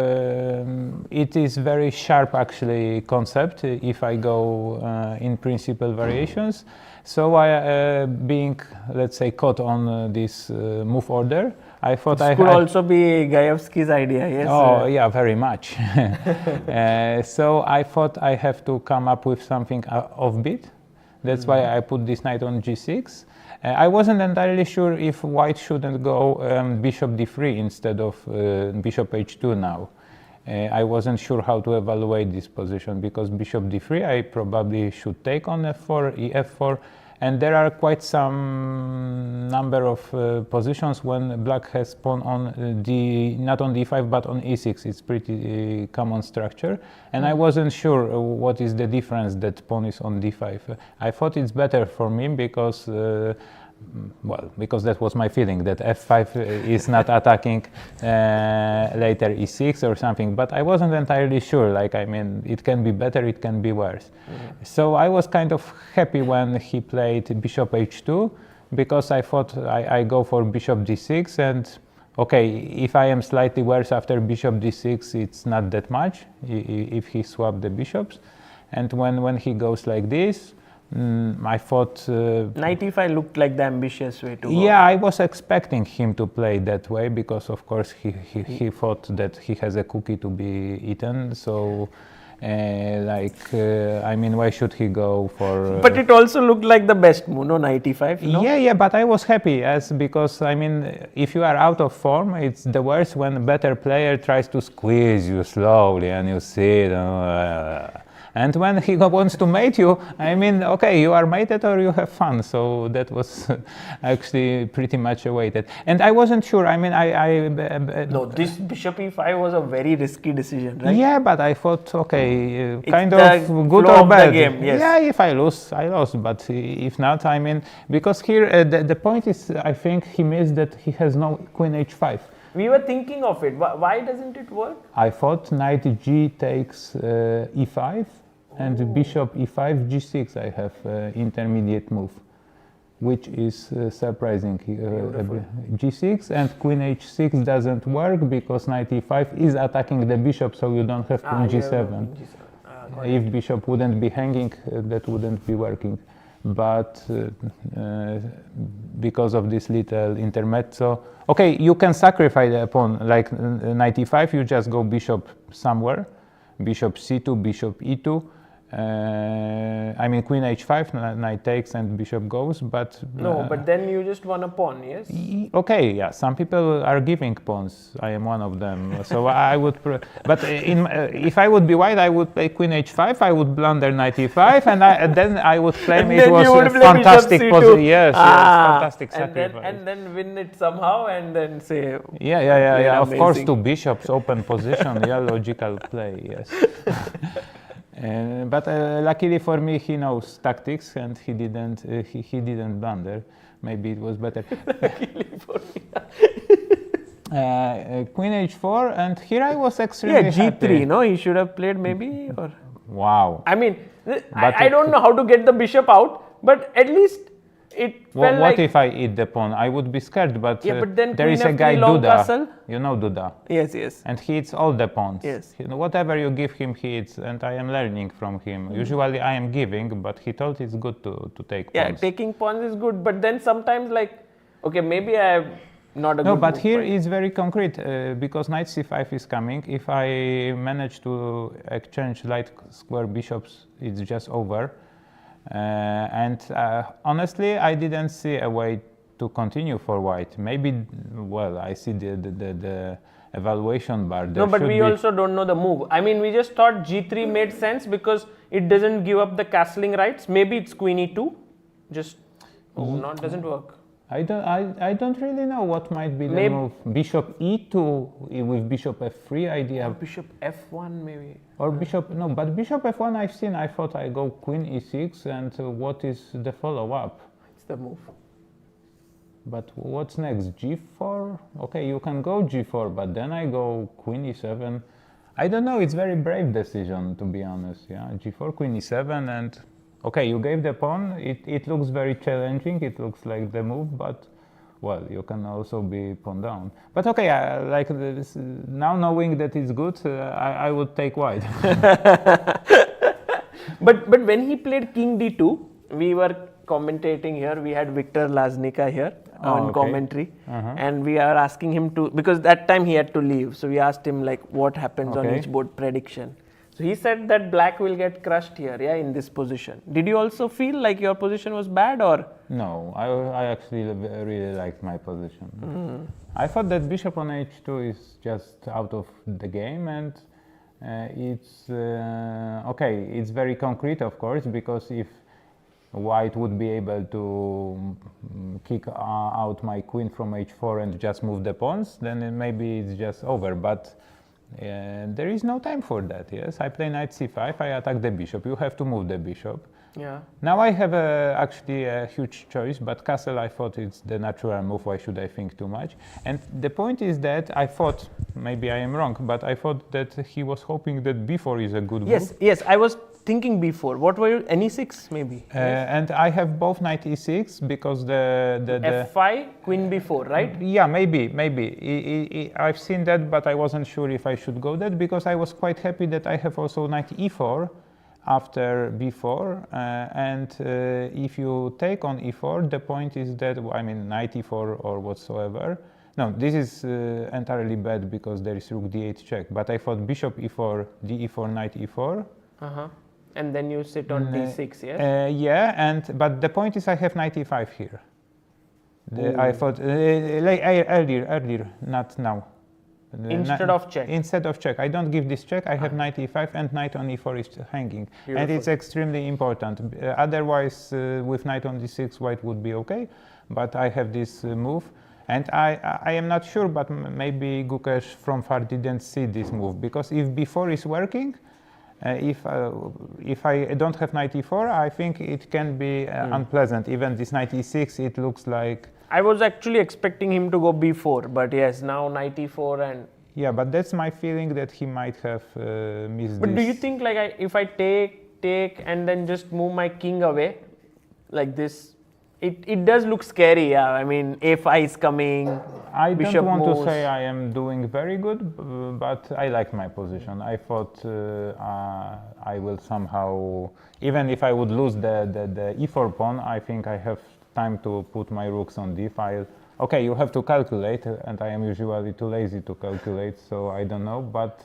it is very sharp actually concept if I go in principal variations. So I being, let's say, caught on this move order, I thought this could also be Gajewski's idea, yes? Oh, yeah, very much. So I thought I have to come up with something offbeat. That's why I put this knight on g6. I wasn't entirely sure if white shouldn't go bishop d3 instead of bishop h2 now. I wasn't sure how to evaluate this position, because bishop d3 I probably should take on f4, ef4, And there are quite some number of positions when black has pawn on not on d5 but on e6. It's pretty common structure, and I wasn't sure what is the difference that pawn is on d5. I thought it's better for me because because that was my feeling, that f5 is not attacking later e6 or something, but I wasn't entirely sure. Like, I mean, it can be better, it can be worse. So I was kind of happy when he played bishop h2, because I thought I go for bishop d6, and okay, if I am slightly worse after bishop d6, it's not that much if he swapped the bishops. And when he goes like this, I thought knight e5 looked like the ambitious way to go. Yeah, I was expecting him to play that way, because of course he thought that he has a cookie to be eaten. So I mean, why should he go for But it also looked like the best move, no? Knight e5, no? Yeah, but I was happy, because I mean, if you are out of form, it's the worst when a better player tries to squeeze you slowly and you sit. And when he wants to mate you, I mean, okay, you are mated or you have fun. So that was actually pretty much awaited. And I wasn't sure. I mean, No, this bishop e5 was a very risky decision, right? Yeah, but I thought, okay, It's kind the of good flow or of the bad. game, yes. Yeah, if I lose, I lost. But if not, I mean, because here the point is, I think he missed that he has no queen h5. We were thinking of it. Why doesn't it work? I thought knight g takes e5 and bishop e5 g6. I have intermediate move, which is surprising. G6 and queen h6 doesn't work because knight e5 is attacking the bishop, so you don't have queen g7. If bishop wouldn't be hanging, that wouldn't be working. But because of this little intermezzo, okay, you can sacrifice the pawn, like knight e5, you just go bishop somewhere, bishop c2, bishop e2. I mean, queen h5, knight takes and bishop goes, but no, but then you just won a pawn, yes? Okay, yeah, some people are giving pawns. I am one of them. So I would, but if I would be white, I would play queen h5, I would blunder knight e5, and then I would claim it was a fantastic position. Yes, fantastic sacrifice. And then win it somehow, and then say, yeah. Of course, two bishops, open position, yeah, logical play, yes. But luckily for me, he knows tactics, and he didn't blunder. Maybe it was better. luckily for me. Queen h4, and here I was extremely G3, happy. no? He should have played maybe, or... Wow. I mean, I don't know how to get the bishop out, but at least it felt what if I eat the pawn? I would be scared, but, but then there is a Queen guy F3 long Duda. castle. You know Duda. Yes. And he eats all the pawns. Yes. Whatever you give him, he eats, and I am learning from him. Usually I am giving, but he told it's good to take pawns. Yeah, taking pawns is good, but then sometimes like, okay, maybe I have not a No, good but move, here right? is very concrete, because knight c5 is coming. If I manage to exchange light square bishops, it's just over. And honestly, I didn't see a way to continue for white. Maybe, well, I see the evaluation bar. No, but we also don't know the move. I mean, we just thought g3 made sense because it doesn't give up the castling rights. Maybe it's queen e2. Just doesn't work. I don't really know what might be the move. Bishop e2 with bishop f3 idea. Bishop f1 maybe. Or bishop, no, but bishop f1 I've seen. I thought I go queen e6, and what is the follow-up? It's the move. But what's next? G4? Okay, you can go G4, but then I go queen e7. I don't know, it's very brave decision, to be honest. Yeah, G4, queen e7, and okay, you gave the pawn. It looks very challenging. It looks like the move, but well, you can also be pawn down. But okay, like this, now knowing that it's good, I would take white. But when he played king d2, we were commentating here. We had Victor Laznica here on commentary, and we are asking him to, because that time he had to leave. So we asked him like what happens on each board prediction. So he said that black will get crushed here, yeah, in this position. Did you also feel like your position was bad, or? No, I actually really liked my position. I thought that bishop on h2 is just out of the game, and it's okay. It's very concrete, of course, because if white would be able to kick out my queen from h4 and just move the pawns, then maybe it's just over. But there is no time for that. Yes, I play knight c5, I attack the bishop. You have to move the bishop. Yeah. Now I have actually a huge choice, but castle, I thought it's the natural move. Why should I think too much? And the point is that I thought, maybe I am wrong, but I thought that he was hoping that b4 is a good move. Yes, I was thinking b4. What were you? Any6 maybe? And I have both knight e6 because the f5, queen b4, right? Yeah, maybe. I've seen that, but I wasn't sure if I should go that because I was quite happy that I have also knight e4 after b4, and if you take on e4, the point is that, I mean, knight e4 or whatsoever. No, this is entirely bad because there is rook d8 check, but I thought bishop e4, d e4, knight e4. And then you sit on d6, yes? Yeah, but the point is I have knight e5 here. I thought like earlier, not now. Instead of check. Instead of check. I don't give this check. I have knight e5 and knight on e4 is hanging. Beautiful. And it's extremely important. Otherwise, with knight on d6, white would be okay. But I have this move. And I am not sure, but maybe Gukesh from far didn't see this move. Because if b4 is working, if I don't have knight e4, I think it can be unpleasant. Even this knight e6, it looks like... I was actually expecting him to go b4, but yes, now knight e4 and... Yeah, but that's my feeling that he might have missed But this. do you think like if I take and then just move my king away, like this, it does look scary, yeah. I mean, a5 is coming, I bishop don't want moves. to say I am doing very good, but I like my position. I thought I will somehow, even if I would lose the e4 pawn, I think I have time to put my rooks on d file. Okay, you have to calculate, and I am usually too lazy to calculate, so I don't know. But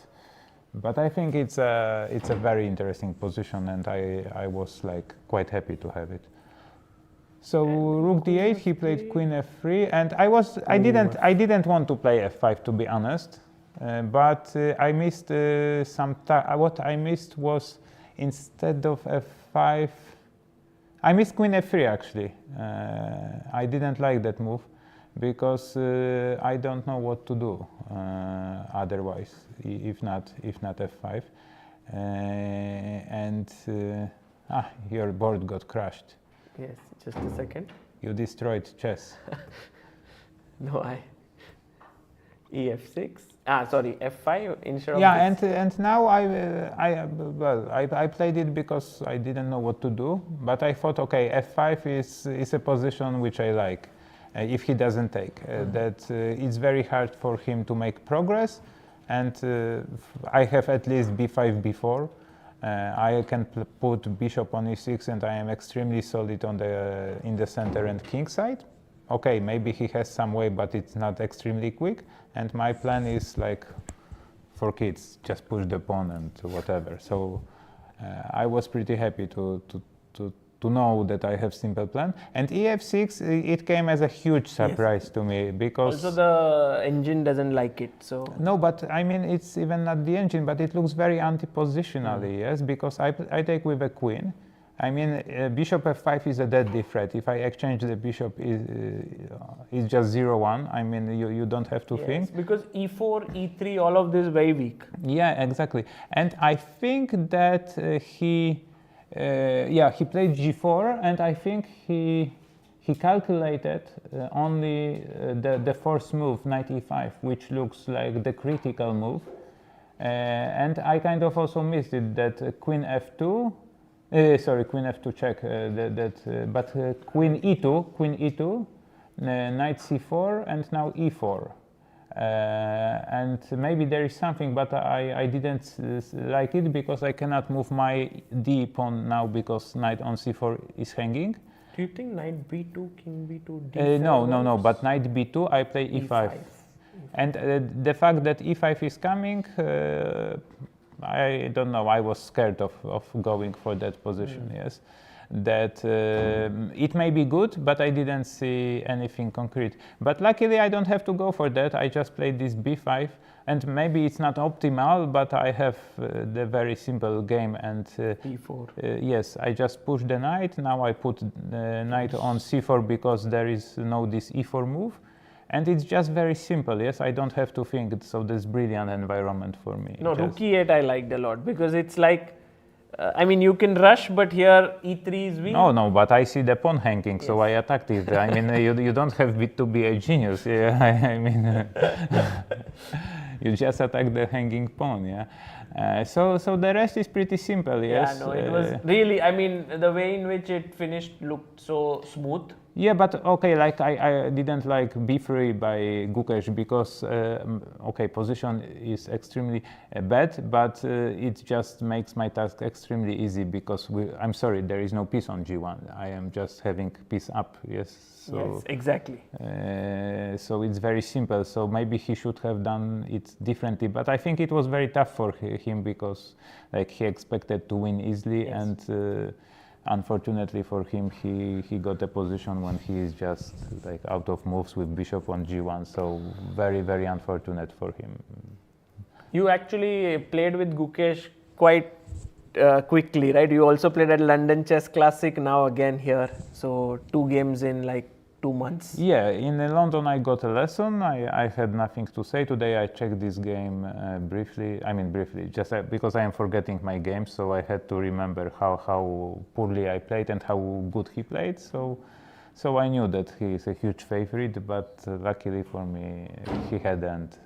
I think it's a very interesting position, and I was like quite happy to have it. So rook d8, he played queen f3, and I didn't want to play f5 to be honest, but I missed some time. What I missed was instead of f5, I missed queen f3 actually. I didn't like that move because I don't know what to do otherwise if not f5, and your board got crushed. Yes, just a second. You destroyed chess. No, ef6. Sorry, f5 instead of Yeah, this. and now I played it because I didn't know what to do, but I thought, okay, f5 is a position which I like. If he doesn't take, that it's very hard for him to make progress, and I have at least b5, b4. I can put bishop on e6, and I am extremely solid on in the center and king side. Okay, maybe he has some way, but it's not extremely quick. And my plan is like for kids, just push the pawn and whatever. So I was pretty happy to know that I have simple plan. And ef6, it came as a huge surprise to me because... Also the engine doesn't like it, so... No, but I mean, it's even not the engine, but it looks very anti-positionally, yes, because I take with a queen. I mean, bishop f5 is a deadly threat. If I exchange the bishop, it's just 0-1. I mean, you don't have to think. Because e4, e3, all of this very weak. Yeah, exactly. And I think that he played g4, and I think he calculated only the first move, knight e5, which looks like the critical move. And I kind of also missed it, that queen f2, queen f2 check, but queen e2, knight c4, and now e4. And maybe there is something, but I didn't like it because I cannot move my d pawn now because knight on c4 is hanging. Do you think knight b2, king b2, d4? No, but knight b2, I play e5. And the fact that e5 is coming, I don't know, I was scared of going for that position, yes. that it may be good, but I didn't see anything concrete. But luckily I don't have to go for that. I just played this b5, and maybe it's not optimal, but I have the very simple game, and e4. yes, I just push the knight. Now I put the knight on c4 because there is no this e4 move, and it's just very simple. Yes, I don't have to think. So this brilliant environment for me. No, Just- rook e8 I liked a lot because it's like, I mean, you can rush, but here e3 is weak. No, but I see the pawn hanging, so I attacked it. I mean, you don't have to be a genius. Yeah, I mean, you just attack the hanging pawn. Yeah. So the rest is pretty simple. Yes. Yeah, no, it was really, I mean, the way in which it finished looked so smooth. Yeah, but okay, like I didn't like b3 by Gukesh because okay, position is extremely bad, but it just makes my task extremely easy because I'm sorry, there is no piece on g1. I am just having piece up. Yes. So, Yes, exactly. so it's very simple. So maybe he should have done it differently. But I think it was very tough for him because like he expected to win easily, Yes. and unfortunately for him, he got a position when he is just like out of moves with bishop on g1. So very unfortunate for him. You actually played with Gukesh quite quickly, right? You also played at London Chess Classic, now again here. So 2 games in like 2 months. Yeah, in London I got a lesson. I had nothing to say. Today I checked this game briefly. I mean briefly, just because I am forgetting my games, so I had to remember how poorly I played and how good he played. So I knew that he is a huge favorite, but luckily for me, he hadn't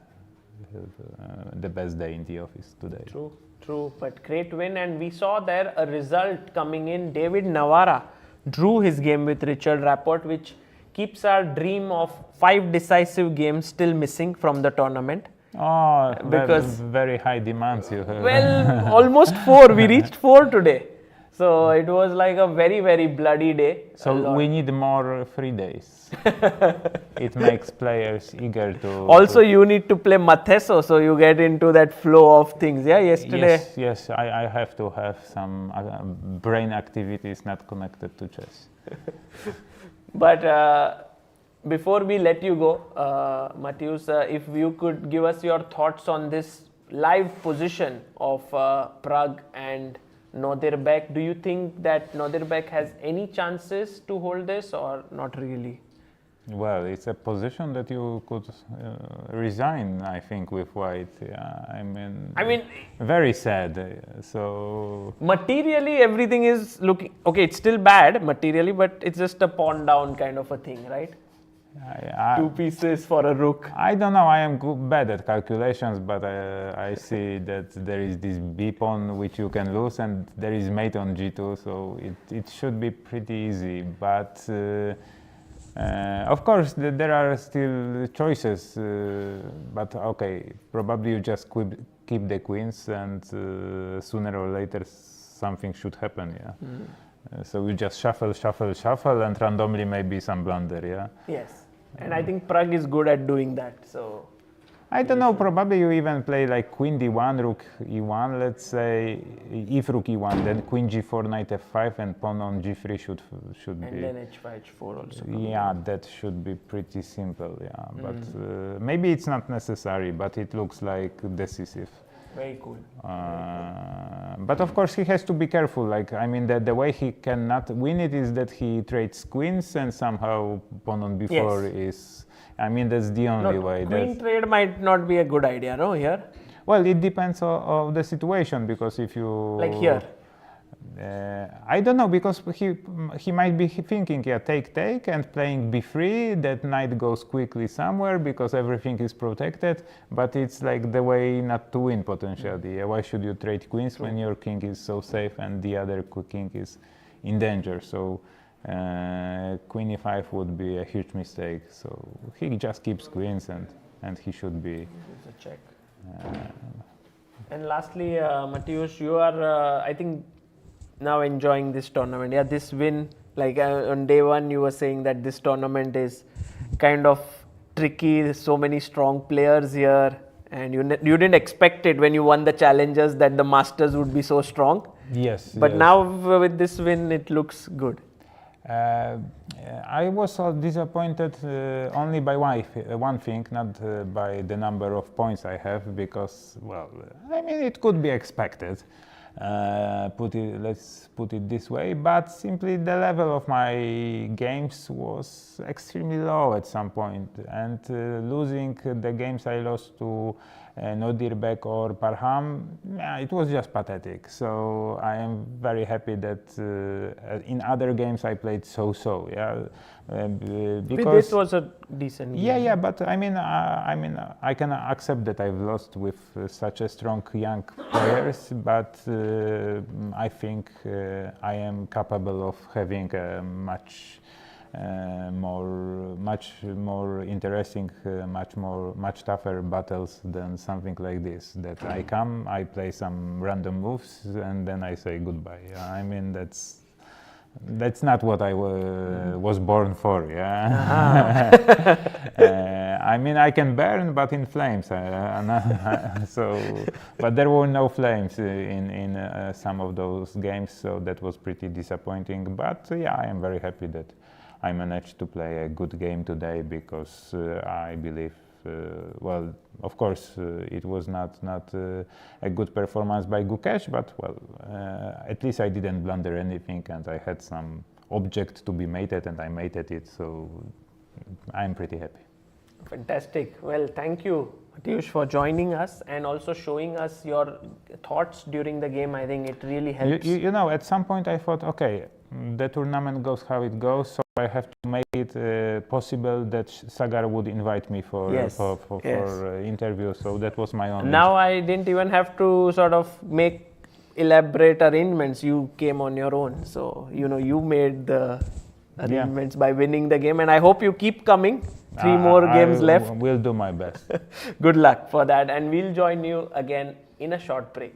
the best day in the office today. True, but great win. And we saw there a result coming in. David Navara drew his game with Richard Rapport, which keeps our dream of 5 decisive games still missing from the tournament. Oh, Because- very high demands you have. Well, almost 4. We reached 4 today. So it was like a very bloody day. So we need more 3 days. It makes players eager to. Also, you need to play Matheso, so you get into that flow of things. Yeah, yesterday. Yes, I have to have some brain activities not connected to chess. But before we let you go, Matheus, if you could give us your thoughts on this live position of Pragg and Nodirbek. Do you think that Nodirbek has any chances to hold this or not really? Well, it's a position that you could resign, I think, with white. Yeah, I mean, very sad. So Materially, everything is looking okay. It's still bad materially, but it's just a pawn down kind of a thing, right? 2 pieces for a rook. I don't know. I am bad at calculations, but I see that there is this b pawn which you can lose, and there is mate on g2, so it should be pretty easy. But of course, there are still choices. But okay, probably you just keep the queens, and sooner or later something should happen. Yeah. So you just shuffle, and randomly maybe some blunder. Yeah. Yes. And I think Pragg is good at doing that. So I don't know, probably you even play like queen d1, rook e1, let's say, if rook e1, then queen g4, knight f5, and pawn on g3 should and be. then h5, h4 also. Yeah, that should be pretty simple, yeah. But maybe it's not necessary, but it looks like decisive. Very cool. But of course he has to be careful. Like, I mean, the way he cannot win it is that he trades queens and somehow pawn on b4 is. I mean, that's the only way. Queen trade might not be a good idea, no? Here. Well, it depends on the situation, because if you Like here. I don't know, because he might be thinking, yeah, take, and playing b3, that knight goes quickly somewhere because everything is protected, but it's like the way not to win potentially. Why should you trade queens when your king is so safe and the other king is in danger? So queen e5 would be a huge mistake. So he just keeps queens, and he should be. It's a check. And lastly, Matheus, you are, I think, now enjoying this tournament. Yeah, this win, like on day one, you were saying that this tournament is kind of tricky. There's so many strong players here, and you didn't expect it when you won the challengers that the Masters would be so strong. Yes. But yes. now with this win, it looks good. I was disappointed only by one thing, not by the number of points I have, because, well, I mean, it could be expected. Let's put it this way, but simply the level of my games was extremely low at some point, and losing the games I lost to Nodirbek or Parham, yeah, it was just pathetic. So I am very happy that in other games I played so-so. Yeah, because Vidit was a decent game. yeah, but I mean, I can accept that I've lost with such a strong young players, but I think I am capable of having a much more interesting, much tougher battles than something like this. That I come, I play some random moves, and then I say goodbye. I mean, that's not what I was born for. Yeah. I mean, I can burn, but in flames. But there were no flames in some of those games, so that was pretty disappointing. But yeah, I am very happy that I managed to play a good game today, because I believe, well, of course, it was not a good performance by Gukesh, but well, at least I didn't blunder anything, and I had some object to be mated, and I mated it, so I'm pretty happy. Fantastic. Well, thank you, Matyush, for joining us and also showing us your thoughts during the game. I think it really helps. You know, at some point I thought, okay, the tournament goes how it goes, so I have to make it possible that Sagar would invite me for interview. So that was my only. Now I didn't even have to sort of make elaborate arrangements. You came on your own, so you made the arrangements by winning the game, and I hope you keep coming. 3 more games left. Will do my best. Good luck for that, and we'll join you again in a short break.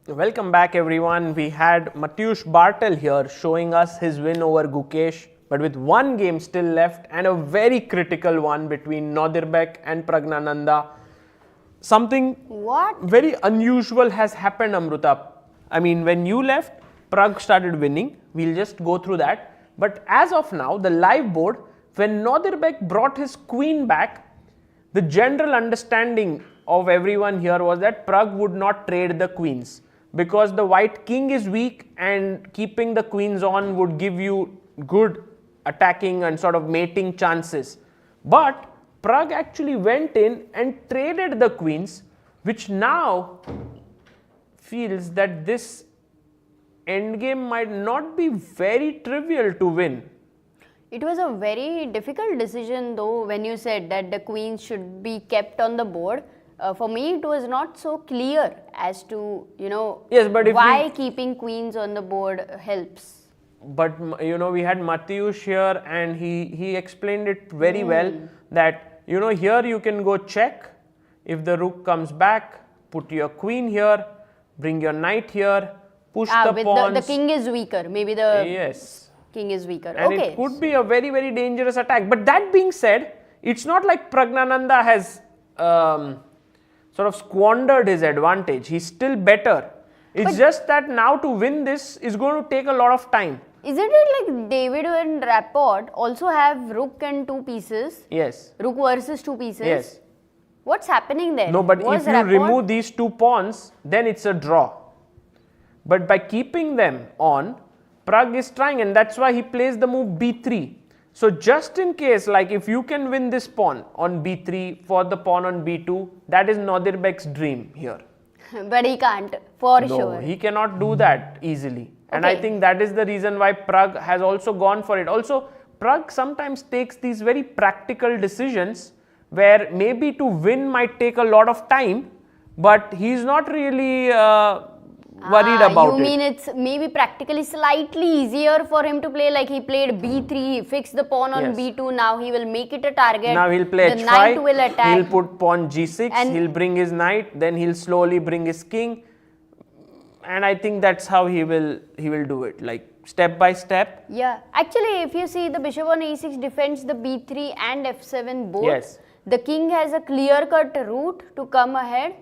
Welcome back, everyone. We had Matyush Bartel here showing us his win over Gukesh, but with 1 game still left and a very critical one between Nodirbek and Praggnanandhaa. Something very unusual has happened, Amruta. I mean, when you left, Pragg started winning. We'll just go through that. But as of now, the live board, when Nodirbek brought his queen back, the general understanding of everyone here was that Pragg would not trade the queens because the white king is weak and keeping the queens on would give you good attacking and sort of mating chances. But Pragg actually went in and traded the queens, which now feels that this endgame might not be very trivial to win. It was a very difficult decision though when you said that the queens should be kept on the board. For me it was not so clear as to, Yes, but if why we- keeping queens on the board helps. But we had Mateusz here and he explained it very well that here you can go check. If the rook comes back, put your queen here, bring your knight here, push the With pawns. the king is weaker. Maybe the Yes. king is weaker. And Okay. it could be a very, very dangerous attack. But that being said, it's not like Praggnanandhaa has sort of squandered his advantage. He's still better. It's just that now to win this is going to take a lot of time. Isn't it like David and Rapport also have rook and two pieces? Yes. Rook versus two pieces? Yes. What's happening there? No, but Was if you Rapport- remove these 2 pawns, then it's a draw. But by keeping them on, Pragg is trying, and that's why he plays the move b3. So just in case, like if you can win this pawn on b3 for the pawn on b2, that is Nodirbek's dream here. But he can't, for No, sure. he cannot do that easily. And I Okay. think that is the reason why Pragg has also gone for it. Also, Pragg sometimes takes these very practical decisions where maybe to win might take a lot of time, but he's not really worried about you it. mean it's maybe practically slightly easier for him to play, like he played b3, he fixed the pawn on Yes. b2, now he will make it a target. Now he'll play the h5, knight will attack. he'll put pawn g6, And- he'll bring his knight, then he'll slowly bring his king. And I think that's how he will do it, like step by step. Yeah, actually if you see the bishop on e6 defends the b3 and f7 both. Yes. The king has a clear cut route to come ahead.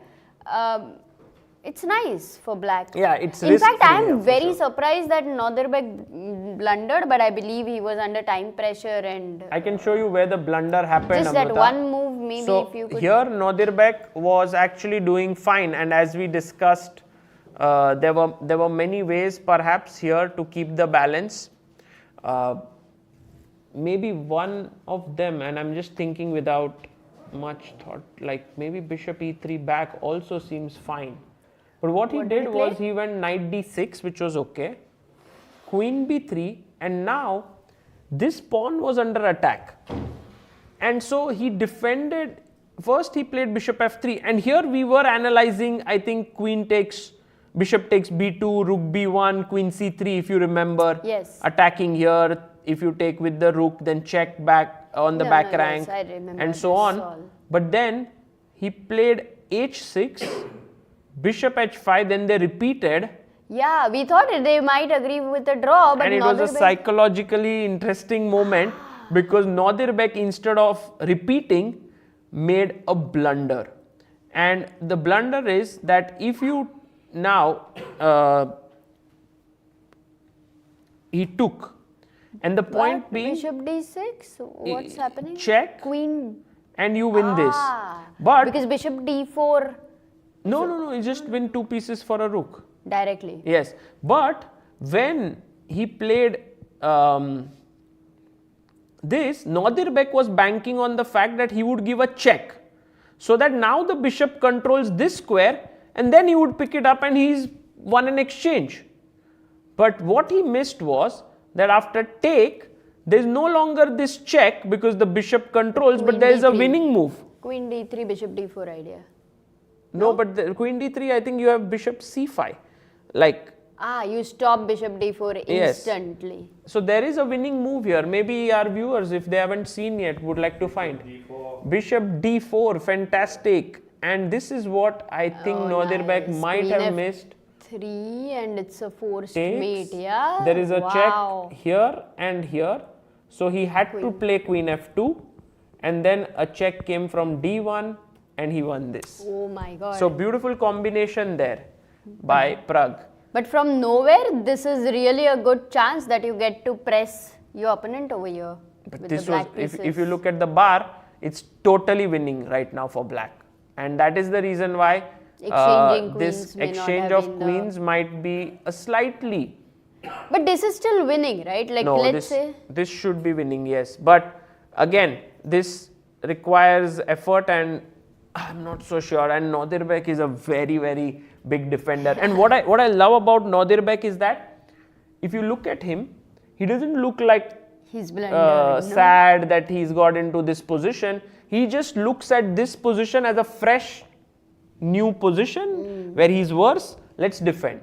It's nice for black. Yeah, it's In fact, risk-free I here am for very sure. surprised that Nodirbek blundered, but I believe he was under time pressure and I can show you where the blunder happened. just that Amruta. one move maybe So if you could. here Nodirbek was actually doing fine, and as we discussed, there were many ways perhaps here to keep the balance. Maybe one of them, and I'm just thinking without much thought, like maybe bishop e3 back also seems fine. But what he did was he went knight d6, which was okay, queen b3, and now this pawn was under attack. And so he defended, first he played bishop f3, and here we were analyzing, I think queen takes, bishop takes b2, rook b1, queen c3 if you remember. Yes. Attacking here, if you take with the rook, then check back on the No, back no, rank, yes, I remember and so this on. all. But then he played h6, bishop h5, then they repeated. Yeah, we thought they might agree with a draw, but And it was a Nodirbek- psychologically interesting moment because Nodirbek, instead of repeating, made a blunder. And the blunder is that if you now, he took, and the point What? being, Bishop d6? What's happening? check, Queen. and you win this. Ah, But because bishop d4 no, you just win 2 pieces for a rook. directly. Yes, but when he played this, Nodirbek was banking on the fact that he would give a check, so that now the bishop controls this square, and then he would pick it up and he's won an exchange. But what he missed was that after take, there is no longer this check because the bishop controls, but Queen there is a d3. winning move. Queen d3, bishop d4 idea. No, but the queen d3, I think you have bishop c5. Like, Ah, you stop bishop d4 Yes. instantly. so there is a winning move here. Maybe our viewers, if they haven't seen yet, would like to find. Bishop d4, fantastic. And this is what I think Oh, Nodirbek nice. might Queen have F- missed. 3 and it's a forced Takes. mate, yeah? There is a Wow. check here and here. So he had to play queen f2, and then a check came from d1 and he won this. Oh my god. So beautiful combination there by Pragg. But from nowhere, this is really a good chance that you get to press your opponent over here. But with this the was, black if you pieces. look at the bar, it's totally winning right now for black. and that is the reason why Exchanging this queens may not exchange have of been queens might be a slightly. But this is still winning, right? Like, No, let's say. this should be winning, yes. But again, this requires effort, and I'm not so sure. And Nodirbek is a very, very big defender. And what I love about Nodirbek is that if you look at him, he doesn't look like He's blundered. sad that he's got into this position. He just looks at this position as a fresh, new position where he's worse. Let's defend.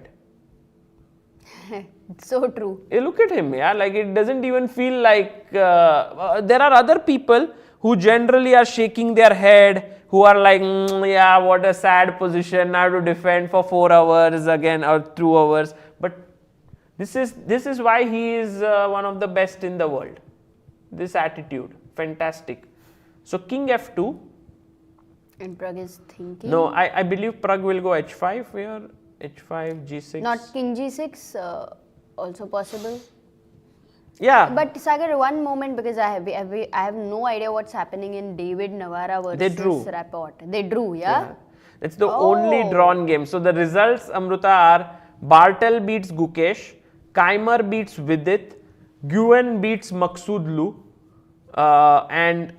So true. Look at him, yeah. Like, it doesn't even feel like there are other people who generally are shaking their head, who are like, yeah, what a sad position now to defend for 4 hours again or 2 hours. But this is why he is one of the best in the world. This attitude, fantastic. So king f2. And Pragg is thinking. No, I believe Pragg will go h5 here. h5, g6. Not king g6, also possible. Yeah. But Sagar, one moment, because I have no idea what's happening in David Navara versus Rapport. They drew, yeah? It's the only drawn game. So the results, Amruta, are Bartel beats Gukesh, Keymer beats Vidit, Nguyen beats Maghsoodloo, and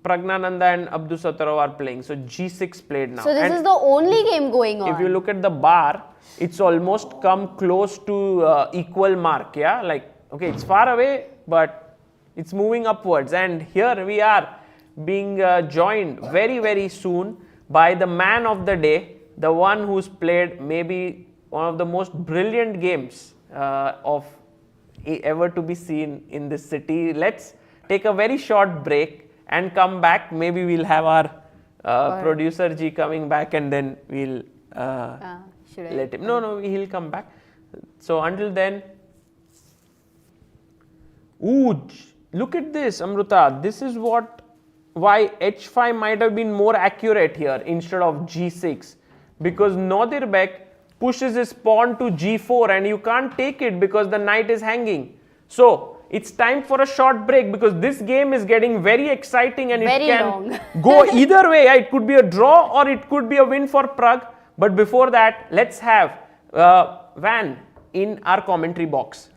Praggnanandhaa and Abdusattorov are playing. So g6 played now. So this is the only game going on. If you look at the bar, it's almost come close to equal mark, yeah? Like, okay, it's far away, but it's moving upwards. And here we are being joined very, very soon by the man of the day, the one who's played maybe one of the most brilliant games of ever to be seen in this city. Let's take a very short break and come back. Maybe we'll have our producer G coming back, and then we'll let him. No, he'll come back. So until then, look at this, Amruta. This is why h5 might have been more accurate here instead of g6, because Nodirbek pushes his pawn to g4 and you can't take it because the knight is hanging. So it's time for a short break, because this game is getting very exciting and very it can long. go either way. It could be a draw or it could be a win for Pragg. But before that, let's have Van in our commentary box.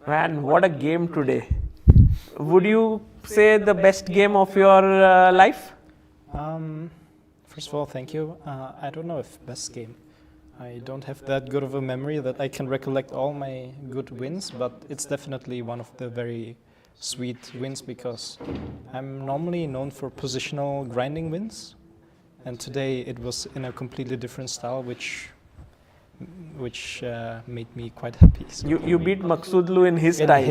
Man, what a game today. Would you say the best game of your life? First of all, thank you. I don't know if best game. I don't have that good of a memory that I can recollect all my good wins, but it's definitely one of the very sweet wins, because I'm normally known for positional grinding wins, and today it was in a completely different style, which made me quite happy. So You beat Maghsoodloo in his style.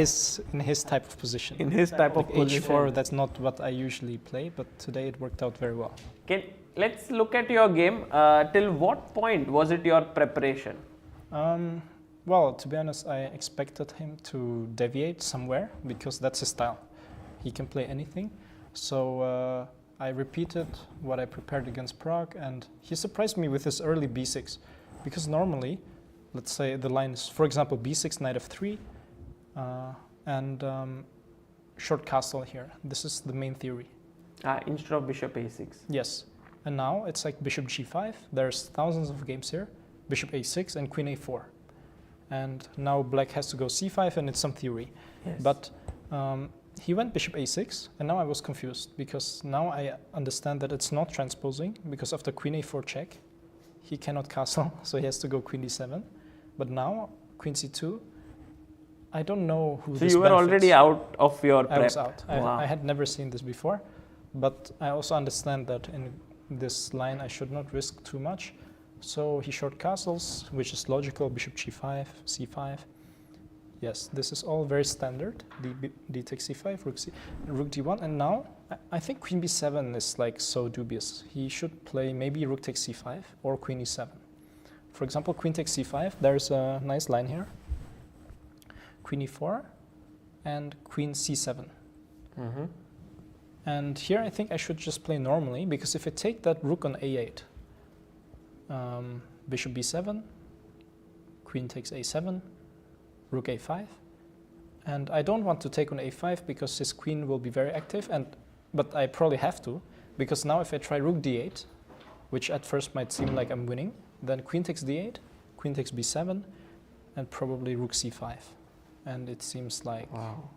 in his type of position. In his type of position. H4, that's not what I usually play, but today it worked out very well. Let's look at your game. Till what point was it your preparation? Well, to be honest, I expected him to deviate somewhere, because that's his style. he can play anything. So I repeated what I prepared against Prague, and he surprised me with his early b6, because normally, let's say the line is, for example, b6, knight f3, and short castle here. This is the main theory. Instead of bishop a6. Yes. And now it's like bishop g5. There's thousands of games here. Bishop a6 and queen a4. And now black has to go c5, and it's some theory. Yes. But he went bishop a6, and now I was confused, because now I understand that it's not transposing, because after queen a4 check, he cannot castle, so he has to go queen d7. But now, queen c2, I don't know who So this you were benefits. already out of your prep. I was out. Wow. I had never seen this before, but I also understand that in this line I should not risk too much. So he short castles, which is logical, bishop g5, c5. Yes, this is all very standard. D takes c5, rook d1, and now I think queen b7 is like so dubious. He should play maybe rook takes c5 or queen e7. For example, queen takes c5, there's a nice line here. Queen e4 and queen c7. Mhm. And here I think I should just play normally, because if I take that rook on a8, bishop b7, queen takes a7, rook a5, and I don't want to take on a5 because his queen will be very active, but I probably have to, because now if I try rook d8, which at first might seem like I'm winning, then queen takes d8, queen takes b7, and probably rook c5, and it seems like, Wow.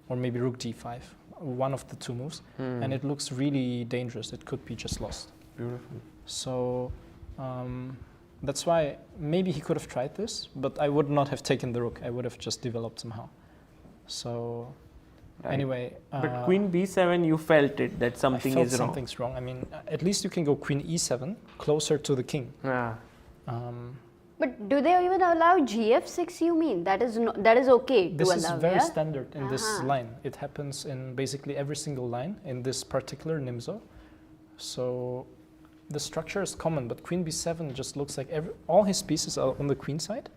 or maybe rook d5, one of the two moves, and it looks really dangerous. It could be just lost. Beautiful. So that's why maybe he could have tried this, but I would not have taken the rook. I would have just developed somehow. So Right. anyway, But queen b7, you felt it, that something I felt is wrong. something's wrong. I mean, at least you can go queen e7 closer to the king. Yeah. But do they even allow gf6, you mean? That is okay to This allow, is very yeah? standard in this Uh-huh. line. It happens in basically every single line in this particular Nimzo. So the structure is common, but queen b7 just looks like all his pieces are on the queen side.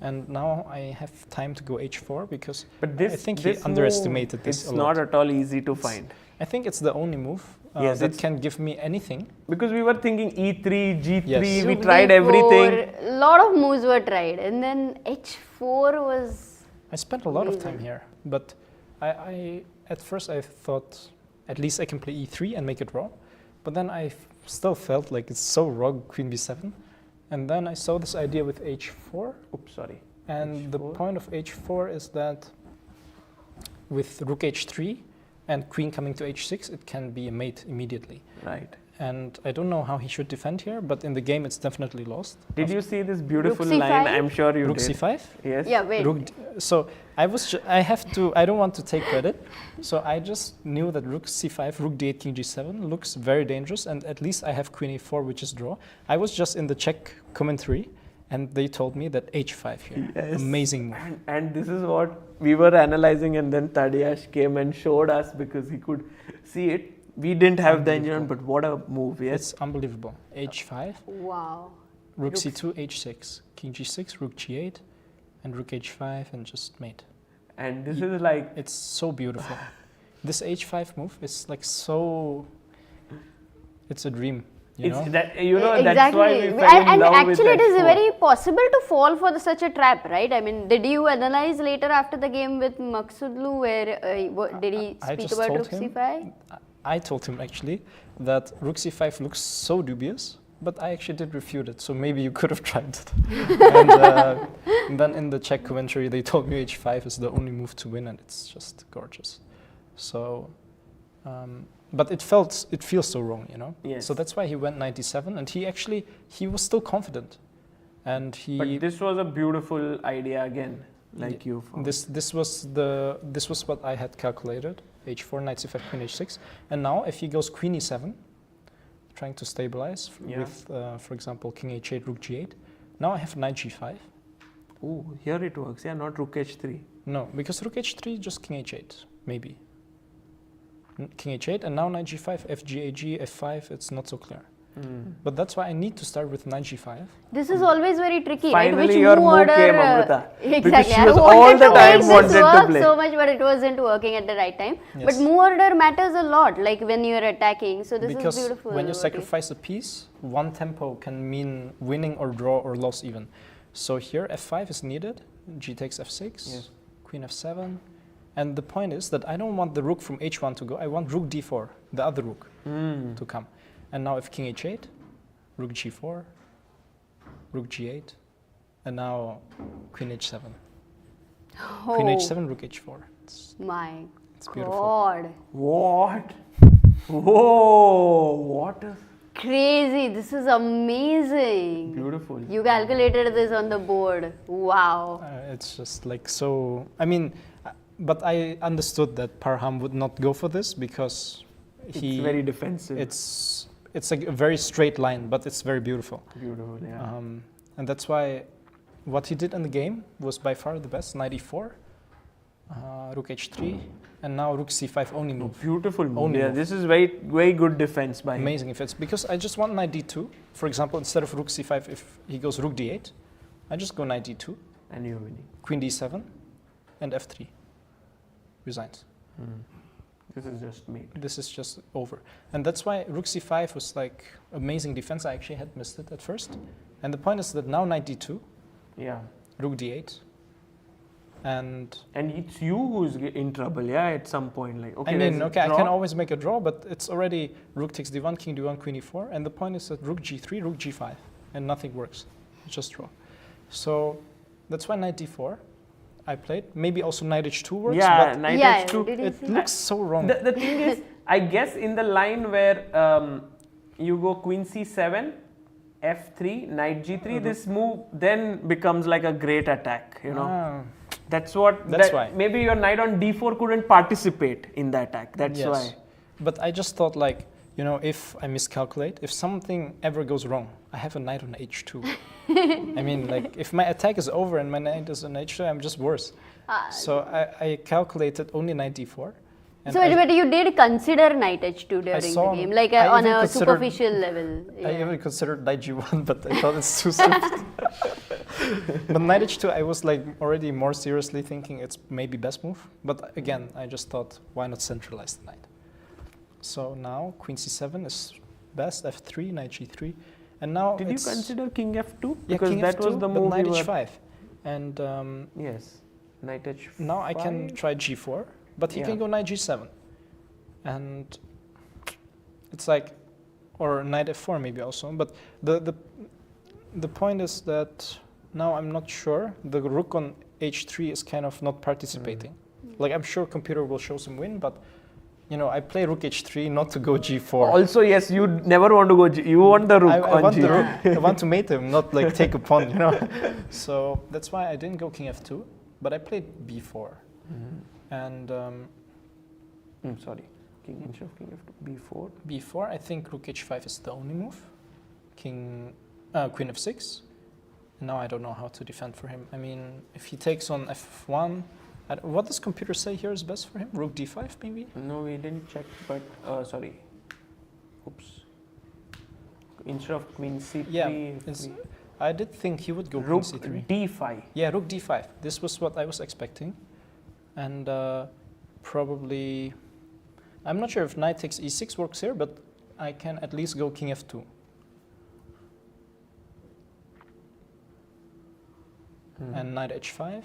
And now I have time to go h4, because But this, I think this he underestimated move, this it's a lot. not at all easy to find. I think it's the only move Yes, that it's- can give me anything. Because we were thinking e3, g3, Yes. we Rook tried d4, everything. A lot of moves were tried, and then h4 was. I spent a lot of time Amazing. here, but I at first I thought at least I can play e3 and make it raw, but then I still felt like it's so raw, queen b7, and then I saw this idea with h4, Oops, sorry. and the H4. point of h4 is that with rook h3 and queen coming to h6, it can be a mate immediately. Right. And I don't know how he should defend here, but in the game it's definitely lost. Did you see this beautiful Rook line? c5? I'm sure you Rook did. c5? Yes. Yeah, wait. So I don't want to take credit. So I just knew that rook c5, rook d8, king g7 looks very dangerous, and at least I have queen a4, which is draw. I was just in the Czech commentary, and they told me that h5 here, Yes. amazing move. And this is what we were analyzing, and then Tadeusz came and showed us because he could see it. We didn't have the engine, but what a move, yes. It's unbelievable. h5, Wow. rook Rook c2, h6, king g6, rook g8, and rook h5, and just mate. And this is like, It's so beautiful. This h5 move is like so. It's a dream. You know? it's that, you know, Exactly. that's why we fell in and love actually, with it is H4. very possible to fall for such a trap, right? I mean, did you analyze later after the game with Maghsoodloo, where did he I speak just about told rook him- c5? I told him actually that rook c5 looks so dubious, but I actually did refute it. So maybe you could have tried it. And then in the Czech commentary, they told me h5 is the only move to win, and it's just gorgeous. So, but it feels so wrong, you know. Yes. So that's why he went 97, and he was still confident, and he. But this was a beautiful idea again, like you found. This was what I had calculated. h4, knight c5, queen h6, and now if he goes queen e7, trying to stabilize Yeah. with, for example, king h8, rook g8. Now I have knight g5. Oh, here it works, yeah, not rook h3. No, because rook h3 just king h8, maybe. King h8, and now knight g5, f g, a g, f5. It's not so clear. But that's why I need to start with knight g5. This is always very tricky, Finally right? Which your move move order? came, Amruta. Because Exactly. she I was wanted all the to time make wanted this to work play. so much, but it wasn't working at the right time. Yes. But move order matters a lot, like when you're attacking. So this Because is beautiful. when you what sacrifice a piece, one tempo can mean winning or draw or loss even. So here f5 is needed, g takes f6, Yes. queen f7. And the point is that I don't want the rook from h1 to go, I want rook d4, the other rook, to come. And now if king h8, rook g4, rook g8, and now queen h7. Oh, Queen h7, rook h4. my It's beautiful. God. What? Whoa! What a Crazy. This is amazing. beautiful. You calculated this on the board. Wow. It's just like so. I mean, but I understood that Parham would not go for this because It's he. very defensive. It's a very straight line, but it's very beautiful. beautiful, yeah. And that's why what he did in the game was by far the best. Knight e4, rook h3, and now rook c5 only move. Beautiful move. Only Yeah, move. this is very good defense by him. Amazing if it's because I just want knight d2. For example, instead of rook c5, if he goes rook d8, I just go knight d2, And you're winning. queen d7, and f3. Resigns. This is just made. This is just over. And that's why rook c5 was like amazing defense. I actually had missed it at first. And the point is that now knight d2, Yeah. rook d8, and And it's you who's in trouble, yeah, at some point. Like, okay, I mean, there's a okay, I draw. can always make a draw, but it's already rook takes d1, king d1, queen e4, and the point is that rook g3, rook g5, and nothing works. It's just draw. So that's why knight d4 I played. Maybe also knight h2 works, Yeah, but knight Yeah, h2. did you it see? looks so wrong. The thing is, I guess in the line where you go queen c7, f3, knight g3, this move then becomes like a great attack, you know. Ah, That's what. That's why. Maybe your knight on d4 couldn't participate in the attack. That's yes. why. But I just thought like, you know, if I miscalculate, if something ever goes wrong, I have a knight on h2. I mean, like, if my attack is over and my knight is on h2, I'm just worse. So I calculated only knight d4. And So, I, but you did consider knight h2 during the saw- game, like I on even a considered- superficial level. I Yeah. even considered knight g1, but I thought it's too soft. But knight h2, I was like already more seriously thinking it's maybe best move. But again, I just thought, why not centralize the knight? So now queen c7 is best, f3, knight g3, and now Did you it's consider king f2? yeah, Because king that f2, was the but move knight you were. h5, and Yes. Knight h5. now I can try g4, but he Yeah. can go knight g7, and it's like, or knight f4 maybe also. But the point is that now I'm not sure. The rook on h3 is kind of not participating. Like I'm sure computer will show some win, but you know I play rook h3 not to go g4. Also, yes, you never want to go. You want the rook I on want g. the rook. I want to mate him, not like take a pawn, you know. So that's why I didn't go king f2, but I played b4, and Sorry, king instead of king f2, b4. b4. I think rook h5 is the only move. Queen f6. Now I don't know how to defend for him. I mean, if he takes on f1, what does computer say here is best for him? Rook d5 maybe. No, we didn't check, but sorry. Oops. Instead of queen c3, Yeah, I did think he would go queen rook c3. d5. Yeah, rook d5. This was what I was expecting, and probably I'm not sure if knight takes e6 works here, but I can at least go king f2. And knight h5,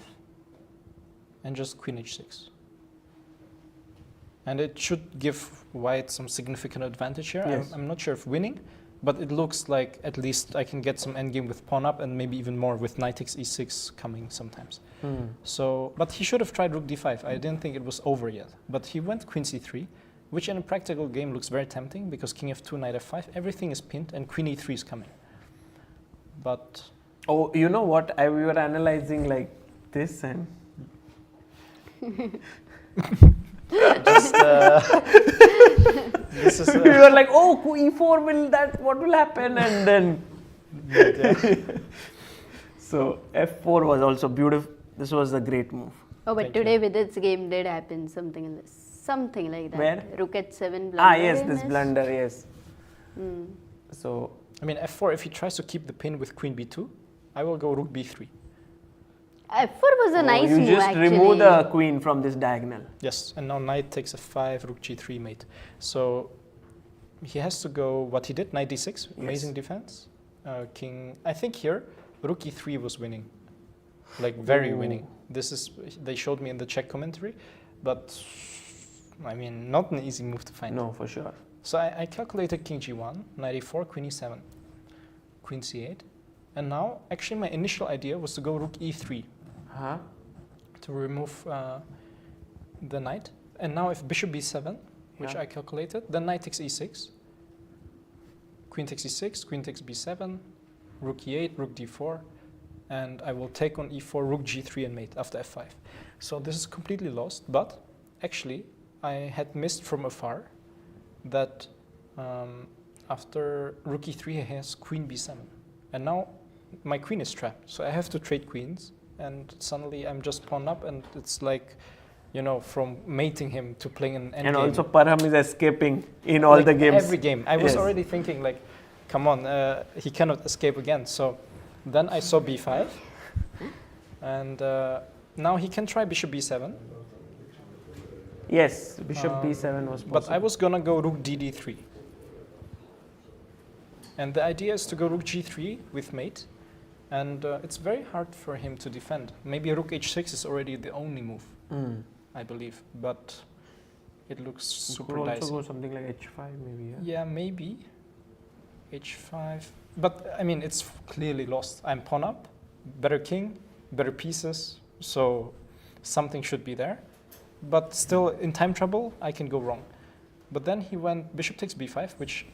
and just queen h6. And it should give white some significant advantage here. Yes. I'm not sure if winning, but it looks like at least I can get some endgame with pawn up and maybe even more with knight takes e6 coming sometimes. So, but he should have tried rook d5. I didn't think it was over yet. But he went queen c3, which in a practical game looks very tempting because king f2, knight f5, everything is pinned and queen e3 is coming. But Oh, you know what? We were analyzing like this and just, this is we were like, oh, e4 will that? What will happen? And then so f4 was also beautiful. This was a great move. Oh, but Thank today with its game did happen something like that. Where? Rook h7 blunder. Ah, yes, in this blunder. Yes. So I mean, f4, if he tries to keep the pin with queen b2, I will go rook b3. F4 was a nice you move just actually. remove the queen from this diagonal. Yes, and now knight takes f5, rook g3 mate. So he has to go what he did, knight d6, amazing defense. King, I think here, rook e3 was winning, like very winning. This is, they showed me in the Czech commentary, but I mean, not an easy move to find. No, for sure. So I calculated king g1, knight e4, queen e7, queen c8. And now, actually my initial idea was to go rook e3 Huh? to remove the knight. And now if bishop b7, which Yeah. I calculated, then knight takes e6, queen takes e6, queen takes b7, rook e8, rook d4, and I will take on e4, rook g3 and mate after f5. So this is completely lost, but actually I had missed from afar that after rook e3 he has queen b7. And now my queen is trapped, so I have to trade queens, and suddenly I'm just pawn up, and it's like, you know, from mating him to playing an endgame. And also Parham is escaping in all Like the games. every game. I was Yes. already thinking like, come on, he cannot escape again. So then I saw b5, and now he can try bishop b7. Yes, bishop b7 was possible. But I was gonna go rook dd3. And the idea is to go rook g3 with mate, and it's very hard for him to defend. Maybe rook h6 is already the only move, I believe, but it looks super could dicey. also go something like h5 maybe. Yeah, maybe h5, but I mean it's clearly lost. I'm pawn up, better king, better pieces, so something should be there. But still, in time trouble, I can go wrong. But then he went bishop takes b5, which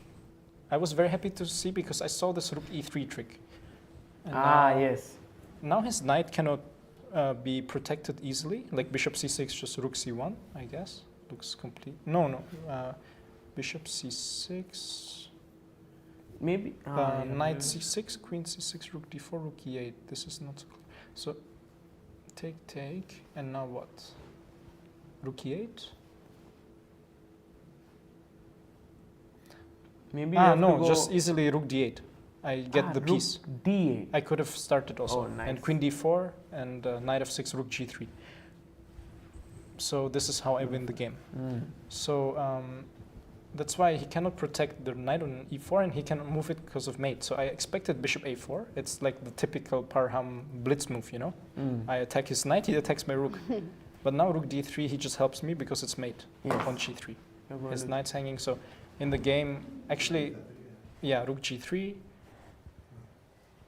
I was very happy to see because I saw this rook e3 trick. And Yes. now his knight cannot be protected easily, like bishop c6, just rook c1, I guess. Looks complete. No. Bishop c6. Maybe. Knight c6, queen c6, rook d4, rook e8. This is not so clear. So take, and now what? Rook e8. Maybe you have to No, go just easily rook d8. I get the rook piece. d8. I could have started also. Oh, nice. And queen d4 and knight f6, rook g3. So this is how I win the game. So that's why he cannot protect the knight on e4, and he cannot move it because of mate. So I expected bishop a4. It's like the typical Parham blitz move, you know? I attack his knight, he attacks my rook. But now rook d3, he just helps me because it's mate on g3. His knight's hanging. So in the game, actually, yeah, rook g3.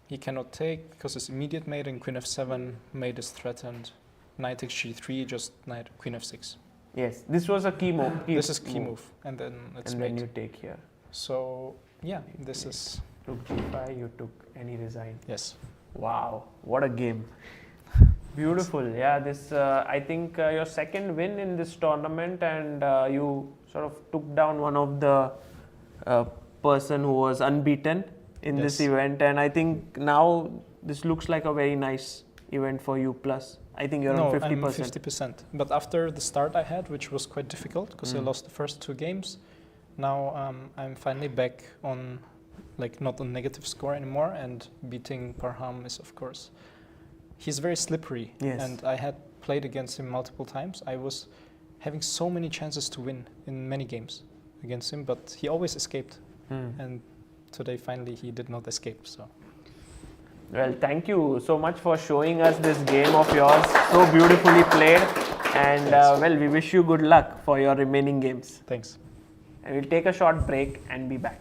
He cannot take because it's immediate mate, and queen f7, mate is threatened. Knight takes g3, just knight, queen f6. Yes, this was a key move. This is key move, and then it's And mate. then you take here. So yeah, this is Rook g5, you took and he resigned. yes. Wow, what a game. Beautiful. Yeah, this I think your second win in this tournament, and you sort of took down one of the person who was unbeaten in this Yes. event, and I think now this looks like a very nice event for you. Plus, I think you're No, on I'm 50%. 50%. But after the start I had, which was quite difficult because I lost the first two games, now I'm finally back on, like, not on negative score anymore, and beating Parham is, of course, he's very slippery. Yes. And I had played against him multiple times. I was having so many chances to win in many games against him, but he always escaped. And today finally he did not escape. So Well, thank you so much for showing us this game of yours, so beautifully played, and well, we wish you good luck for your remaining games. thanks. And we'll take a short break and be back.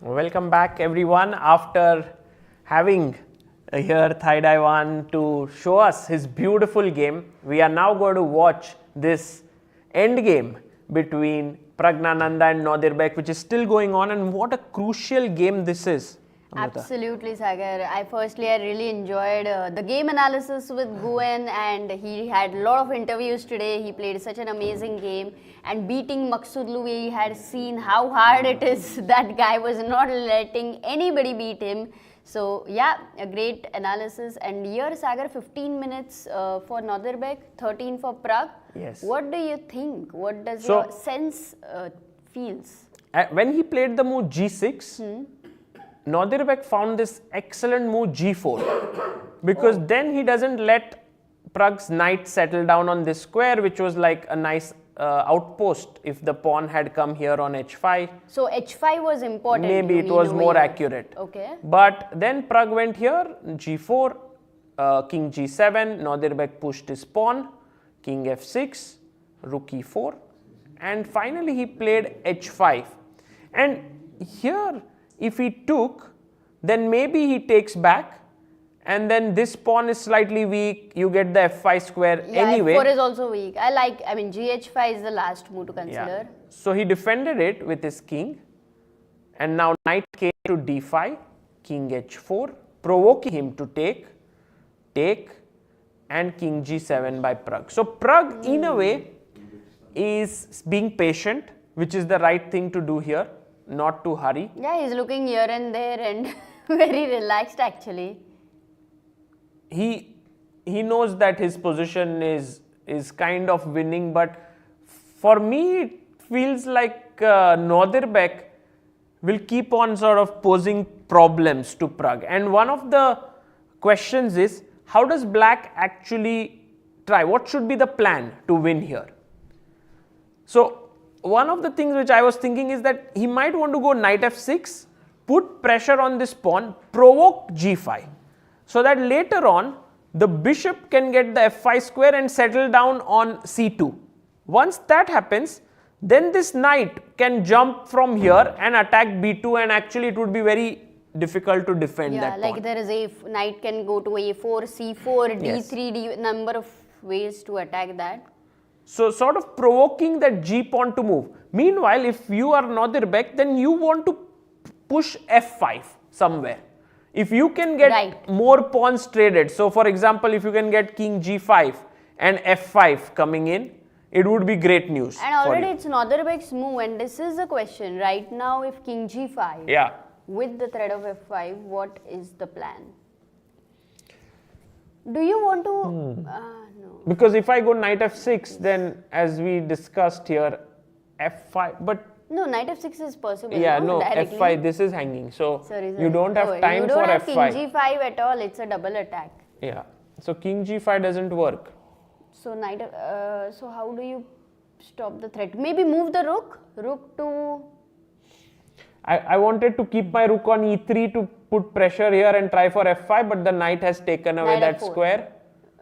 Welcome back everyone. After having here Thaidaiwan to show us his beautiful game, we are now going to watch this end game between Praggnanandhaa and Nodirbek, which is still going on, and what a crucial game this is. Amruta. Absolutely, Sagar. I really enjoyed the game analysis with Nguyen, and he had a lot of interviews today. He played such an amazing game, and beating Maghsoodloo, we had seen how hard it is. That guy was not letting anybody beat him. So yeah, a great analysis. And here, Sagar, 15 minutes for Nodirbek, 13 for Pragg. Yes. What do you think? What does your sense feels? When he played the move G6, Nodirbek found this excellent move G4 because then he doesn't let Pragg's knight settle down on this square, which was like a nice outpost if the pawn had come here on H5. So H5 was important. Maybe it was more accurate. Okay. But then Pragg went here, G4, King G7, Nodirbek pushed his pawn, King F6, Rook E4, and finally he played H5. And here, if he took, then maybe he takes back, and then this pawn is slightly weak, you get the F5 square anyway. F4 is also weak. I mean, GH5 is the last move to consider. Yeah. So he defended it with his king, and now knight came to D5, King H4, provoking him to take, and King G7 by Pragg. So Pragg, in a way, is being patient, which is the right thing to do here. Not to hurry. Yeah, he's looking here and there and very relaxed actually. He knows that his position is kind of winning, but for me it feels like Nodirbek will keep on sort of posing problems to Pragg. And one of the questions is, how does Black actually try? What should be the plan to win here? So one of the things which I was thinking is that he might want to go knight f6, put pressure on this pawn, provoke g5, so that later on the bishop can get the f5 square and settle down on c2. Once that happens, then this knight can jump from here and attack b2, and actually it would be very difficult to defend that pawn. Like there is knight can go to a4, c4, Yes. d3, number of ways to attack that. So sort of provoking that g pawn to move. Meanwhile, if you are Nodirbek, then you want to push f5 somewhere. If you can get more pawns traded, so for example, if you can get king g5 and f5 coming in, it would be great news. And already it's Nodirbek's move, and this is the question right now. If king g5 with the threat of f5, what is the plan? Do you want to no. Because if I go knight f6, then as we discussed here, f5, but no, knight f6 is possible. yeah, no, directly. f5, this is hanging, so Sorry. you don't have time you don't for have f5. King g5 at all, it's a double attack. Yeah, so king g5 doesn't work. So so how do you stop the threat? Maybe move the rook to... I wanted to keep my rook on e3 to put pressure here and try for f5, but the knight has taken away that f4. square.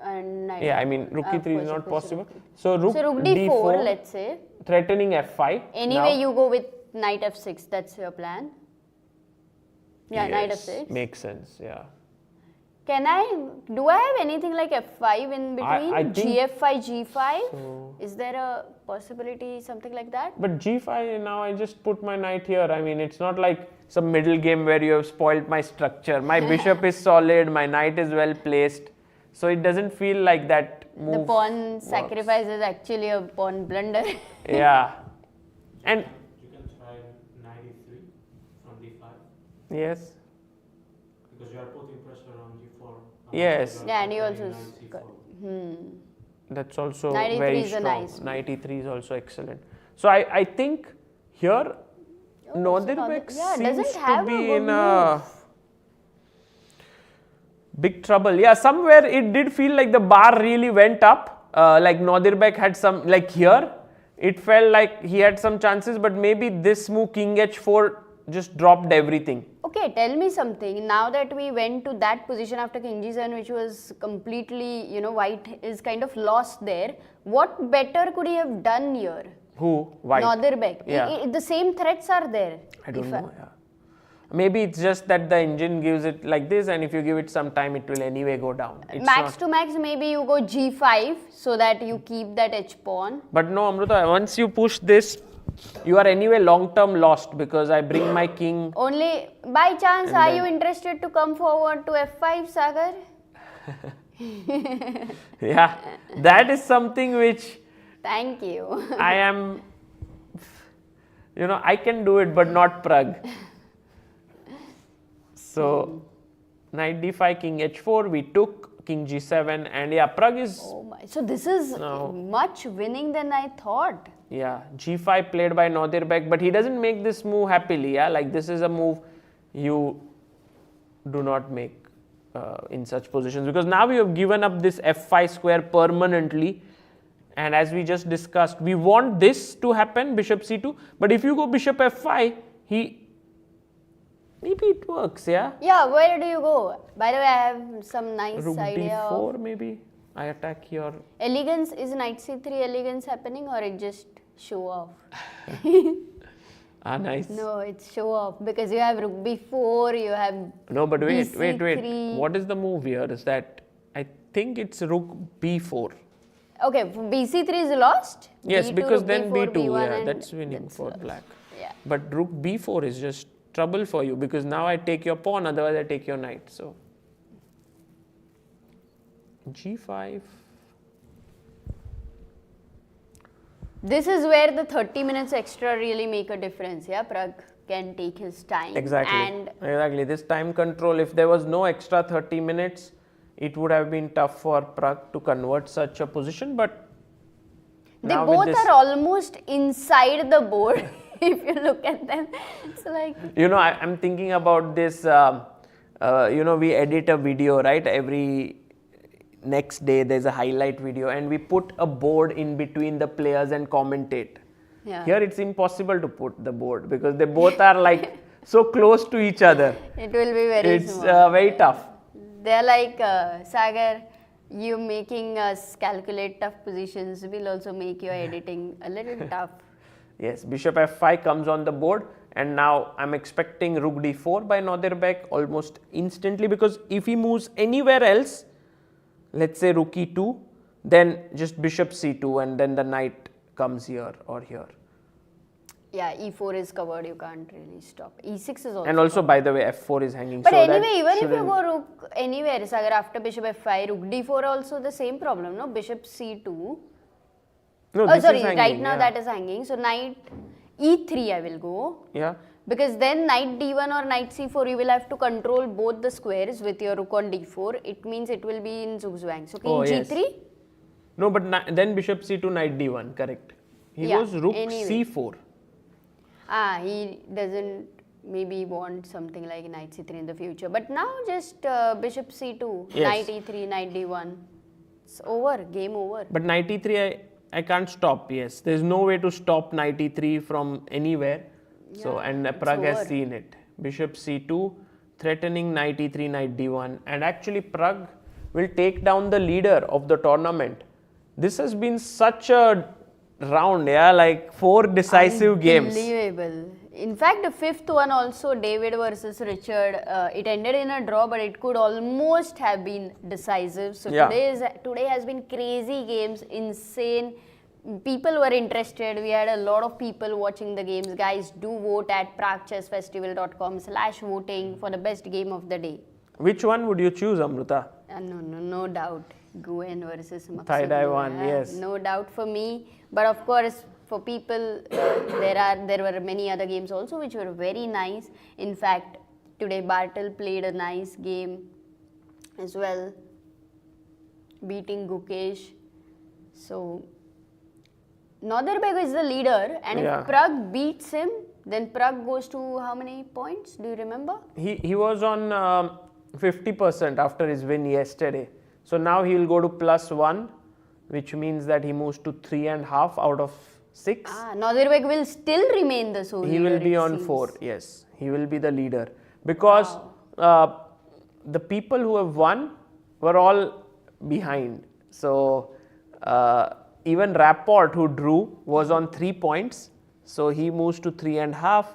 And knight Yeah, I mean rook e3 is not possible. Okay. So rook d4, let's say. Threatening f5. Anyway, now. you go with knight f6, that's your plan. Yeah, knight Yes, f6. makes sense, yeah. Do I have anything like f5 in between? I think gf5, g5? so. Is there a possibility, something like that? But g5, now I just put my knight here. I mean, it's not like some middle game where you have spoiled my structure. My bishop is solid, my knight is well placed. So it doesn't feel like that move. The pawn works. sacrifice is actually a pawn blunder. Yeah. And you can try knight e3 from d5. yes. Because you are putting pressure on d4. Yes. Yeah, and you also... That's also Knight e3 very is a strong. nice Knight e3 is also excellent. So I think here Nodirbek seems to be in a big trouble. Yeah, somewhere it did feel like the bar really went up. Like Nodirbek had some, like here, it felt like he had some chances, but maybe this move king h4 just dropped everything. Okay, tell me something. Now that we went to that position after king g7, which was completely, white is kind of lost there. What better could he have done here? Who? White? Nodirbek. Yeah. The same threats are there. I don't know. Yeah. Maybe it's just that the engine gives it like this, and if you give it some time, it will anyway go down. It's Max not- to max, maybe you go g5 so that you keep that h pawn. But no, Amruta, once you push this, you are anyway long-term lost because I bring my king. Only by chance, are you interested to come forward to f5, Sagar? Yeah, that is something which Thank you. I am, I can do it, but not Pragg. So, knight d5, king h4, we took king g7, and yeah, Pragg is, Oh my! So this is much winning than I thought. yeah, g5 played by Nodirbek, but he doesn't make this move happily, yeah, like this is a move you do not make in such positions, because now you have given up this f5 square permanently, and as we just discussed, we want this to happen, bishop c2, but if you go bishop f5, maybe it works, yeah? Yeah, where do you go? By the way, I have some nice Rook idea of d4 maybe, I attack here. elegance. Is knight c3 elegance happening, or it just show off? Ah, nice. No, it's show off because you have rook b4, you have No, but wait. bc3. What is the move here? Is that I think it's rook b4. Okay, bc3 is lost. Yes, b2, because rook then b4, b2, b1, yeah, and that's winning that's for lost. black. Yeah. But rook b4 is just trouble for you because now I take your pawn, otherwise I take your knight. So g5. This is where the 30 minutes extra really make a difference. Yeah, Pragg can take his time. Exactly. And Exactly. This time control, if there was no extra 30 minutes, it would have been tough for Pragg to convert such a position. But they now with both this, are almost inside the board. If you look at them, it's like I'm thinking about this. We edit a video, right? Every next day there's a highlight video, and we put a board in between the players and commentate. yeah. Here it's impossible to put the board because they both are like so close to each other. It will be very It's small. very tough. They're like, Sagar, you making us calculate tough positions will also make your editing a little tough. Yes, bishop f5 comes on the board, and now I'm expecting rook d4 by Nodirbek almost instantly, because if he moves anywhere else, let's say rook e2, then just bishop c2, and then the knight comes here or here. Yeah, e4 is covered, you can't really stop. e6 is also And also, covered. by the way, f4 is hanging. But so that anyway, even if you shouldn't- go rook anywhere, Sagar, after bishop f5, rook d4 also the same problem, no? Bishop c2. No, Oh, this sorry, is hanging, right now yeah. that is hanging. So knight e3 I will go. Yeah. Because then knight d1 or knight c4, you will have to control both the squares with your rook on d4. It means it will be in zugzwang. So king Oh, yes. g3. No, but then bishop c2, knight d1, correct. He Yeah, goes rook anyway. c4. He doesn't maybe want something like knight c3 in the future. But now just bishop c2, Yes. knight e3, knight d1. It's over, game over. But knight e3, I can't stop, yes. There's no way to stop knight e3 from anywhere. So, and Pragg has over. seen it. Bishop c2, threatening knight e3, knight d1. And actually, Pragg will take down the leader of the tournament. This has been such a round, yeah, like 4 decisive games. Unbelievable. In fact, the fifth one also, David versus Richard, it ended in a draw, but it could almost have been decisive. So Yeah. today has been crazy games, insane. People were interested. We had a lot of people watching the games. Guys, do vote at pragchessfestival.com/voting for the best game of the day. Which one would you choose, Amruta? No doubt. Nguyen versus Maghsoodloo. Tie-dye one, yes. No doubt for me. But of course, for people, there were many other games also which were very nice. In fact, today Bartel played a nice game as well, beating Gukesh. So, Nodirbek is the leader, and Yeah. if Pragg beats him, then Pragg goes to how many points? Do you remember? He was on 50% after his win yesterday. So now he will go to +1, which means that he moves to 3.5 out of 6. Nodirbek will still remain the sole He will leader, be it on seems. 4, yes. He will be the leader. Because the people who have won were all behind. So even Rapport, who drew, was on 3 points. So he moves to 3.5.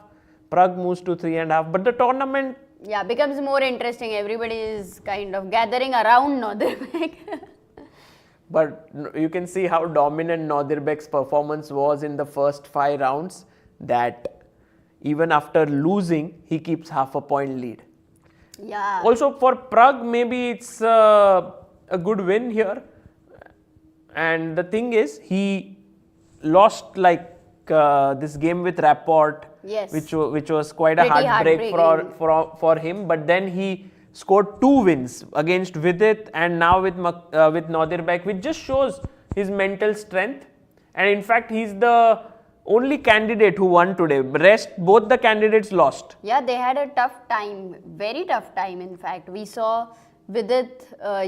Pragg moves to 3.5. But the tournament, Yeah, becomes more interesting. Everybody is kind of gathering around Nodirbek. but you can see how dominant Nodirbek's performance was in the first 5 rounds, that even after losing, he keeps half a point lead. Yeah. Also for Pragg, maybe it's a good win here. And the thing is, he lost like this game with Rapport, Yes. which was quite a Pretty heartbreak heartbreaking. for him. But then he scored 2 wins against Vidit and now with Nodirbek, which just shows his mental strength. And in fact, he's the only candidate who won today. Both the candidates lost. Yeah, they had a tough time, very tough time in fact. We saw Vidit,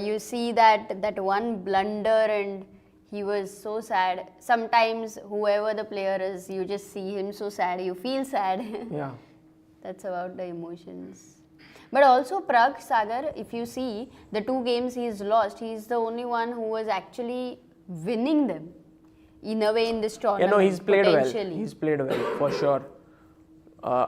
you see that one blunder and he was so sad. Sometimes whoever the player is, you just see him so sad, you feel sad. Yeah. That's about the emotions. But also Pragg, Sagar, if you see the 2 games he's lost, he's the only one who was actually winning them in a way in this tournament. You know, he's played well. potentially. He's played well for sure.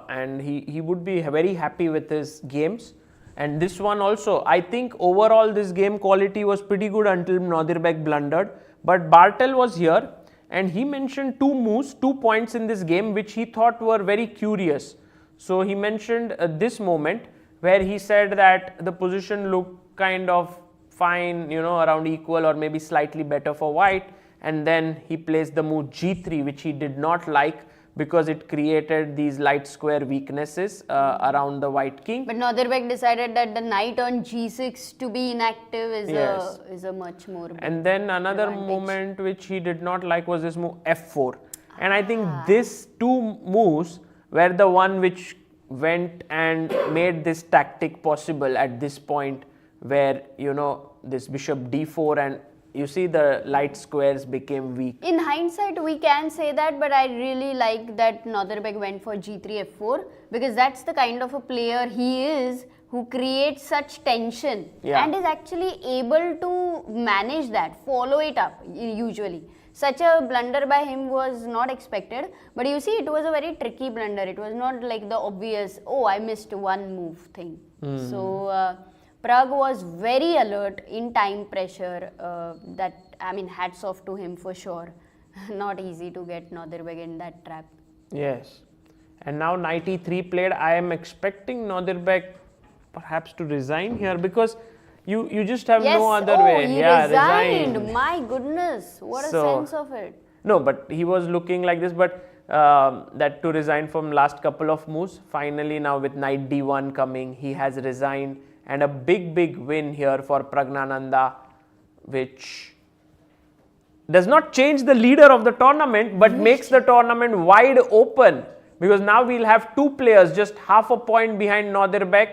And he would be very happy with his games. And this one also, I think overall this game quality was pretty good until Nodirbek blundered. But Bartel was here and he mentioned 2 moves, 2 points in this game which he thought were very curious. So he mentioned this moment where he said that the position looked kind of fine, you know, around equal or maybe slightly better for white. And then he plays the move G3, which he did not like because it created these light square weaknesses around the white king. But Nodirbek decided that the knight on G6 to be inactive is a much more And then another advantage. moment which he did not like was this move F4. And I think these 2 moves were the one which went and made this tactic possible at this point, where, you know, this bishop D4 and you see the light squares became weak. In hindsight, we can say that, but I really like that Nodirbek went for G3 F4 because that's the kind of a player he is, who creates such tension and is actually able to manage that, follow it up usually. Such a blunder by him was not expected, but you see it was a very tricky blunder. It was not like the obvious, oh, I missed 1 move thing. So Pragg was very alert in time pressure. Hats off to him for sure. Not easy to get Nodirbek in that trap. Yes. And now knight e3 played. I am expecting Nodirbek perhaps to resign here because you just have no other way. He resigned. My goodness, what a sense of it. No, but he was looking like this, but that to resign from last couple of moves. Finally now with knight d1 coming, he has resigned. And a big win here for Praggnanandhaa, which does not change the leader of the tournament, but makes the tournament wide open, because now we'll have 2 players just half a point behind Nodirbek,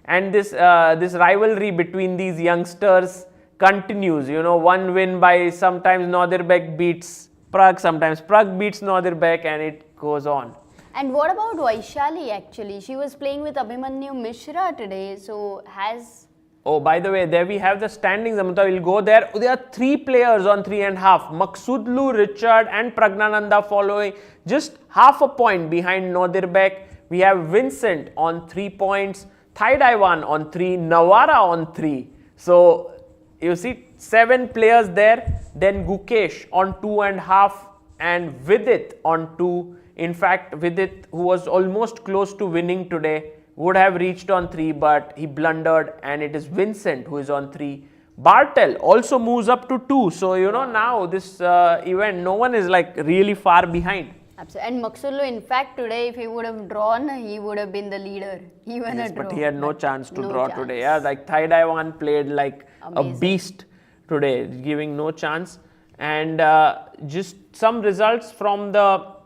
and this rivalry between these youngsters continues. You know, 1 win by sometimes Nodirbek beats Pragg, sometimes Pragg beats Nodirbek, and it goes on. And what about Vaishali actually? She was playing with Abhimanyu Mishra today, so has... Oh, by the way, there we have the standings, Amruta. We'll go there. There are 3 players on 3.5. Maghsoodloo, Richard and Praggnanandhaa following just half a point behind Nodirbek. We have Vincent on 3 points, Thaidaiwan on 3, Navara on 3. So, you see 7 players there. Then Gukesh on 2.5 and Vidit on 2. In fact, Vidit, who was almost close to winning today, would have reached on 3, but he blundered, and it is Vincent who is on 3. Bartel also moves up to 2. So, you know, now this event, no one is like really far behind. Absolutely. And Maghsoodloo, in fact, today, if he would have drawn, he would have been the leader. Even a draw. But he had no chance to draw today. Yeah, like Thaidaiwan played like a beast today, giving no chance. And just some results from the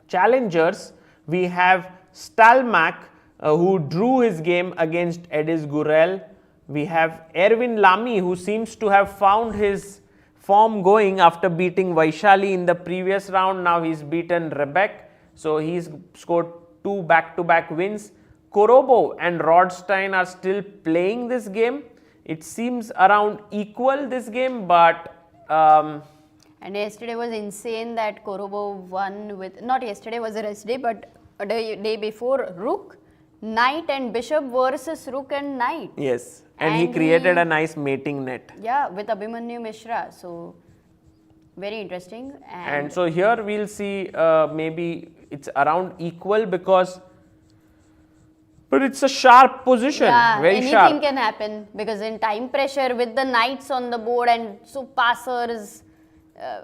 challengers. We have Stalmack, who drew his game against Edis Gurel. We have Erwin Lamy, who seems to have found his form going after beating Vaishali in the previous round. Now he's beaten Rebek. So he's scored 2 back-to-back wins. Korobo and Rodstein are still playing this game. It seems around equal, this game, but... and yesterday was insane that Korobo won with... Not yesterday was a rest day, but a day before, rook, knight and bishop versus rook and knight. Yes, and he And created he- a nice mating net. Yeah, with Abhimanyu Mishra. So very interesting. And so here we'll see maybe it's around equal because, but it's a sharp position, yeah, very anything sharp. can happen because in time pressure with the knights on the board and so passers,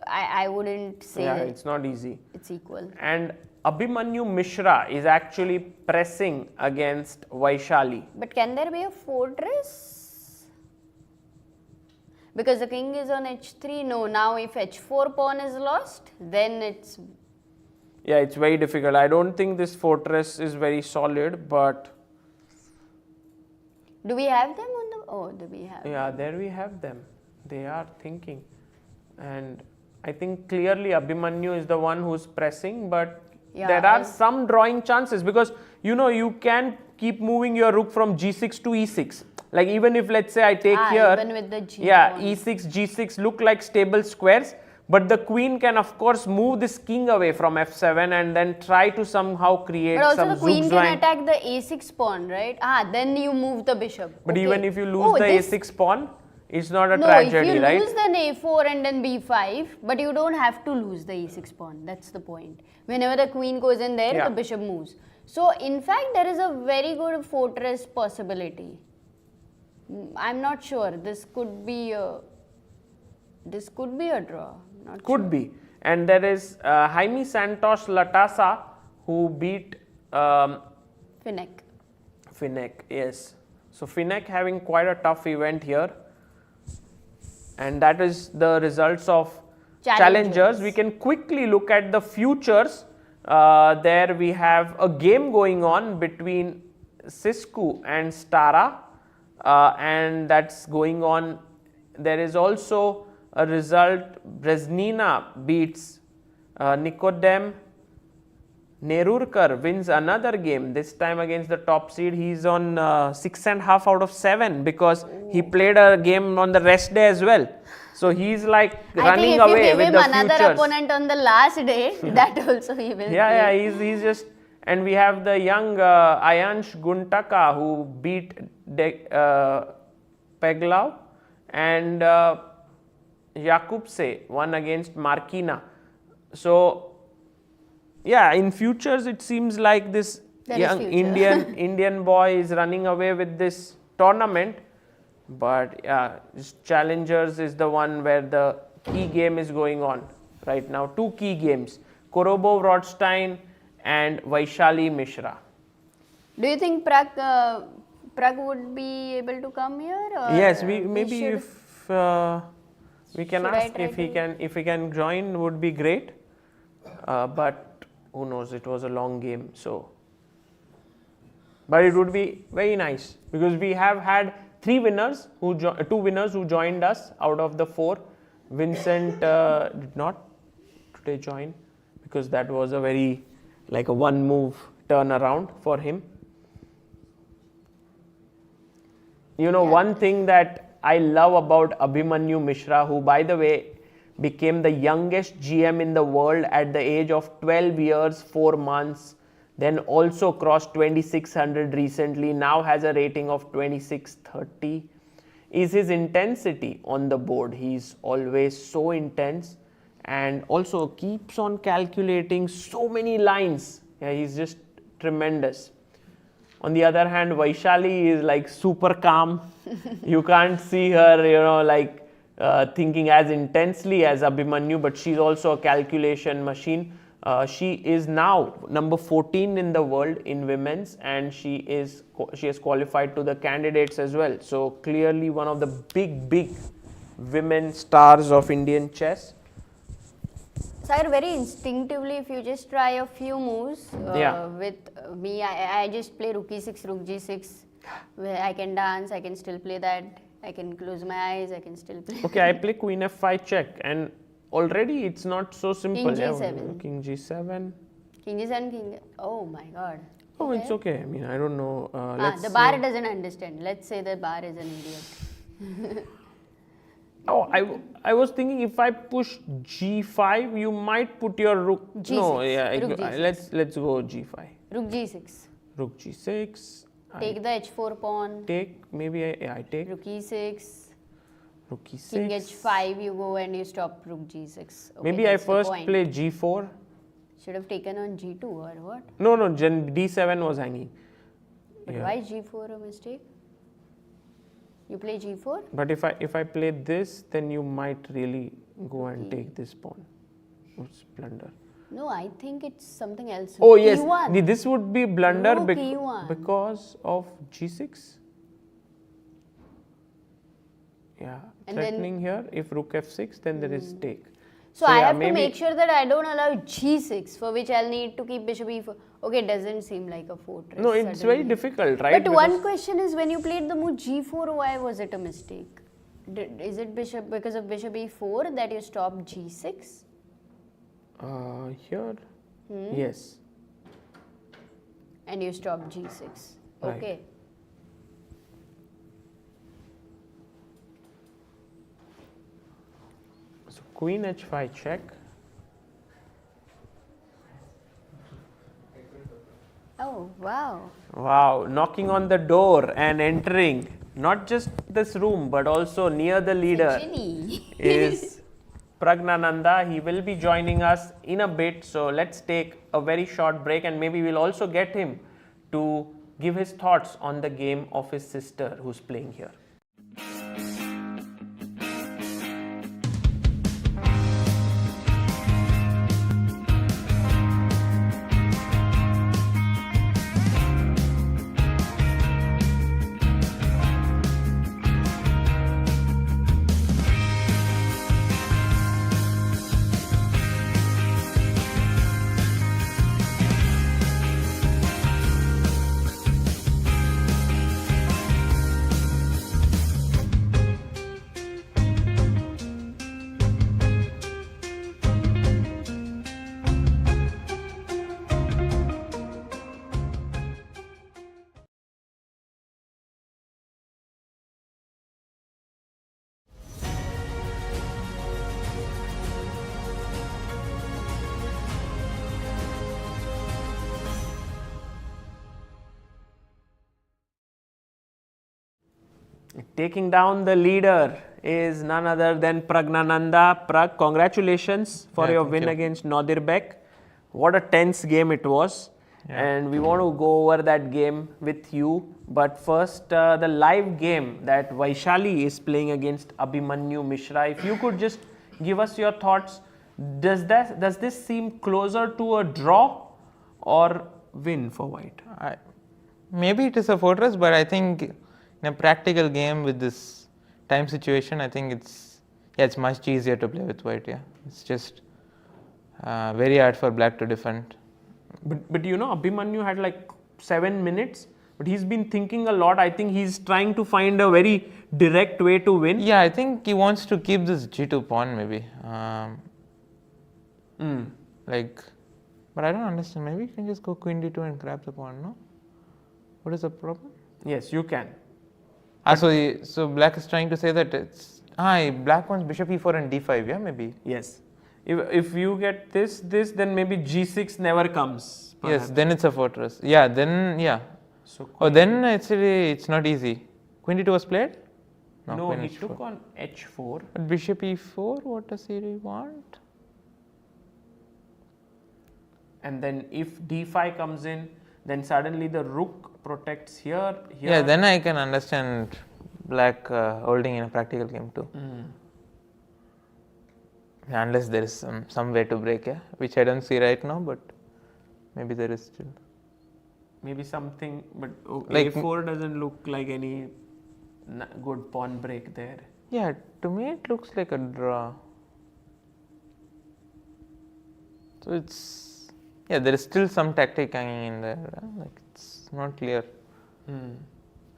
I wouldn't say Yeah, that it's not easy. it's equal. And Abhimanyu Mishra is actually pressing against Vaishali. But can there be a fortress? Because the king is on h3. No, now if h4 pawn is lost, then it's. Yeah, it's very difficult. I don't think this fortress is very solid, but Do we have them on the. Oh, do we have. yeah, there we have them. They are thinking. And I think clearly Abhimanyu is the one who's pressing, but Yeah, there are some drawing chances because you can keep moving your rook from g6 to e6. Like even if let's say I take here, even with the g yeah, pawn. e6, g6 look like stable squares, but the queen can of course move this king away from f7 and then try to somehow create But also some the queen can Zugzwang. attack the a6 pawn, right? Then you move the bishop. But Okay. even if you lose Oh, the this- a6 pawn, it's not a No, tragedy, if you right? lose then a4 and then b5, but you don't have to lose the e6 pawn. That's the point. Whenever the queen goes in there, Yeah. the bishop moves. So in fact, there is a very good fortress possibility. I'm not sure. This could be a draw. Not Could be. And there is Jaime Santos Latasa who beat Finneck. Finneck, yes. So Finneck having quite a tough event here. And that is the results of challengers. We can quickly look at the futures. There we have a game going on between Sisku and Stara. And that's going on. There is also a result. Breznina beats Nikodem. Nerurkar wins another game, this time against the top seed. He's on 6.5 out of 7 because he played a game on the rest day as well. So he's like running I think if away you give with him the another futures. opponent on the last day, that also he will Yeah, play. he's just, and we have the young Ayansh Guntaka who beat Peglau, and Jakubse won against Markina. So yeah, in futures it seems like this There is young future. Indian boy is running away with this tournament. But yeah, challengers is the one where the key game is going on right now. Two key games, Korobov Rothstein and Vaishali Mishra. Do you think Pragg would be able to come here? Or Yes, we we maybe should- if we can Should I ask try if he can join would be great. But who knows? It was a long game, so. But it would be very nice because we have had two winners who joined us out of the 4. Vincent did not today join because that was a very like a one move turnaround for him. One thing that I love about Abhimanyu Mishra, who by the way became the youngest GM in the world at the age of 12 years, 4 months, then also crossed 2600 recently, now has a rating of 2630, is his intensity on the board. He's always so intense and also keeps on calculating so many lines. Yeah, he's just tremendous. On the other hand, Vaishali is like super calm. You can't see her, thinking as intensely as Abhimanyu, but she's also a calculation machine. She is now number 14 in the world in women's, and she has qualified to the candidates as well. So clearly one of the big women stars of Indian chess. Sagar, very instinctively, if you just try a few moves with me, I just play rook e6, rook g6. Where I can dance, I can still play that. I can close my eyes, I can still play. Okay, I play queen f5 check, and already it's not so simple. King g7. King g7. King g7, king. Oh my god. Oh, it's okay. I mean, I don't know. The bar doesn't understand. Let's say the bar is an idiot. Oh, I was thinking if I push g5, you might put your rook. G6, No, yeah. rook G6. Let's go g5. Rook g6. Rook g6. Take the h4 pawn. Maybe I take. Rook e6. Rook e6. King h5, you go and you stop rook g6. Okay, Maybe I that's the first point. play g4. Should have taken on g2 or what? No, d7 was hanging. But Yeah. why g4 a mistake? You play g4? But if I play this, then you might really go and take this pawn. It's blunder. No, I think it's something else. Oh Rook yes, e1. this would be blunder Rook e1. because of g6. Yeah, And then- threatening here. If rook f6, then there is take. So I yeah, have to maybe- make sure that I don't allow g6, for which I'll need to keep bishop e4. Okay, doesn't seem like a fortress. No, it's very suddenly. difficult, right? But one question is, when you played the move g4, why was it a mistake? Is it because of bishop e4 that you stopped g6? Here, yes. And you stopped g6. Right. Okay. So queen h5 check. Oh, wow. Wow, knocking on the door and entering not just this room but also near the leader Ginny. is Praggnanandhaa. He will be joining us in a bit, so let's take a very short break and maybe we'll also get him to give his thoughts on the game of his sister who's playing here. Taking down the leader is none other than Praggnanandhaa. Pragg, congratulations for Yeah, your thank win you. against Nodirbek. What a tense game it was. Yeah. And we want to go over that game with you. But first, the live game that Vaishali is playing against Abhimanyu Mishra. If you could just give us your thoughts. Does this seem closer to a draw or win for White? Maybe it is a fortress, but I think in a practical game with this time situation, I think it's much easier to play with White. Yeah, it's just very hard for Black to defend. But you know, Abhimanyu had like 7 minutes, but he's been thinking a lot. I think he's trying to find a very direct way to win. Yeah, I think he wants to keep this g2 pawn maybe. But I don't understand. Maybe you can just go queen d2 and grab the pawn. No, what is the problem? Yes, you can. So Black is trying to say that it's Black wants bishop e4 and d5. Yeah, maybe. Yes. If you get this, then maybe g6 never comes. Yes, then it's a fortress. Yeah, then yeah. So Then actually it's not easy. Queen d2 was played? no, queen he h4. took on h4. But bishop e4, what does he want? And then if d5 comes in, then suddenly the rook protects here. Yeah, then I can understand Black holding in a practical game too. Unless there is some way to break, yeah, which I don't see right now, but maybe there is still. Maybe something, but Like- a4 doesn't look like any good pawn break there. Yeah, to me it looks like a draw. So there is still some tactic hanging in there. Like it's not clear.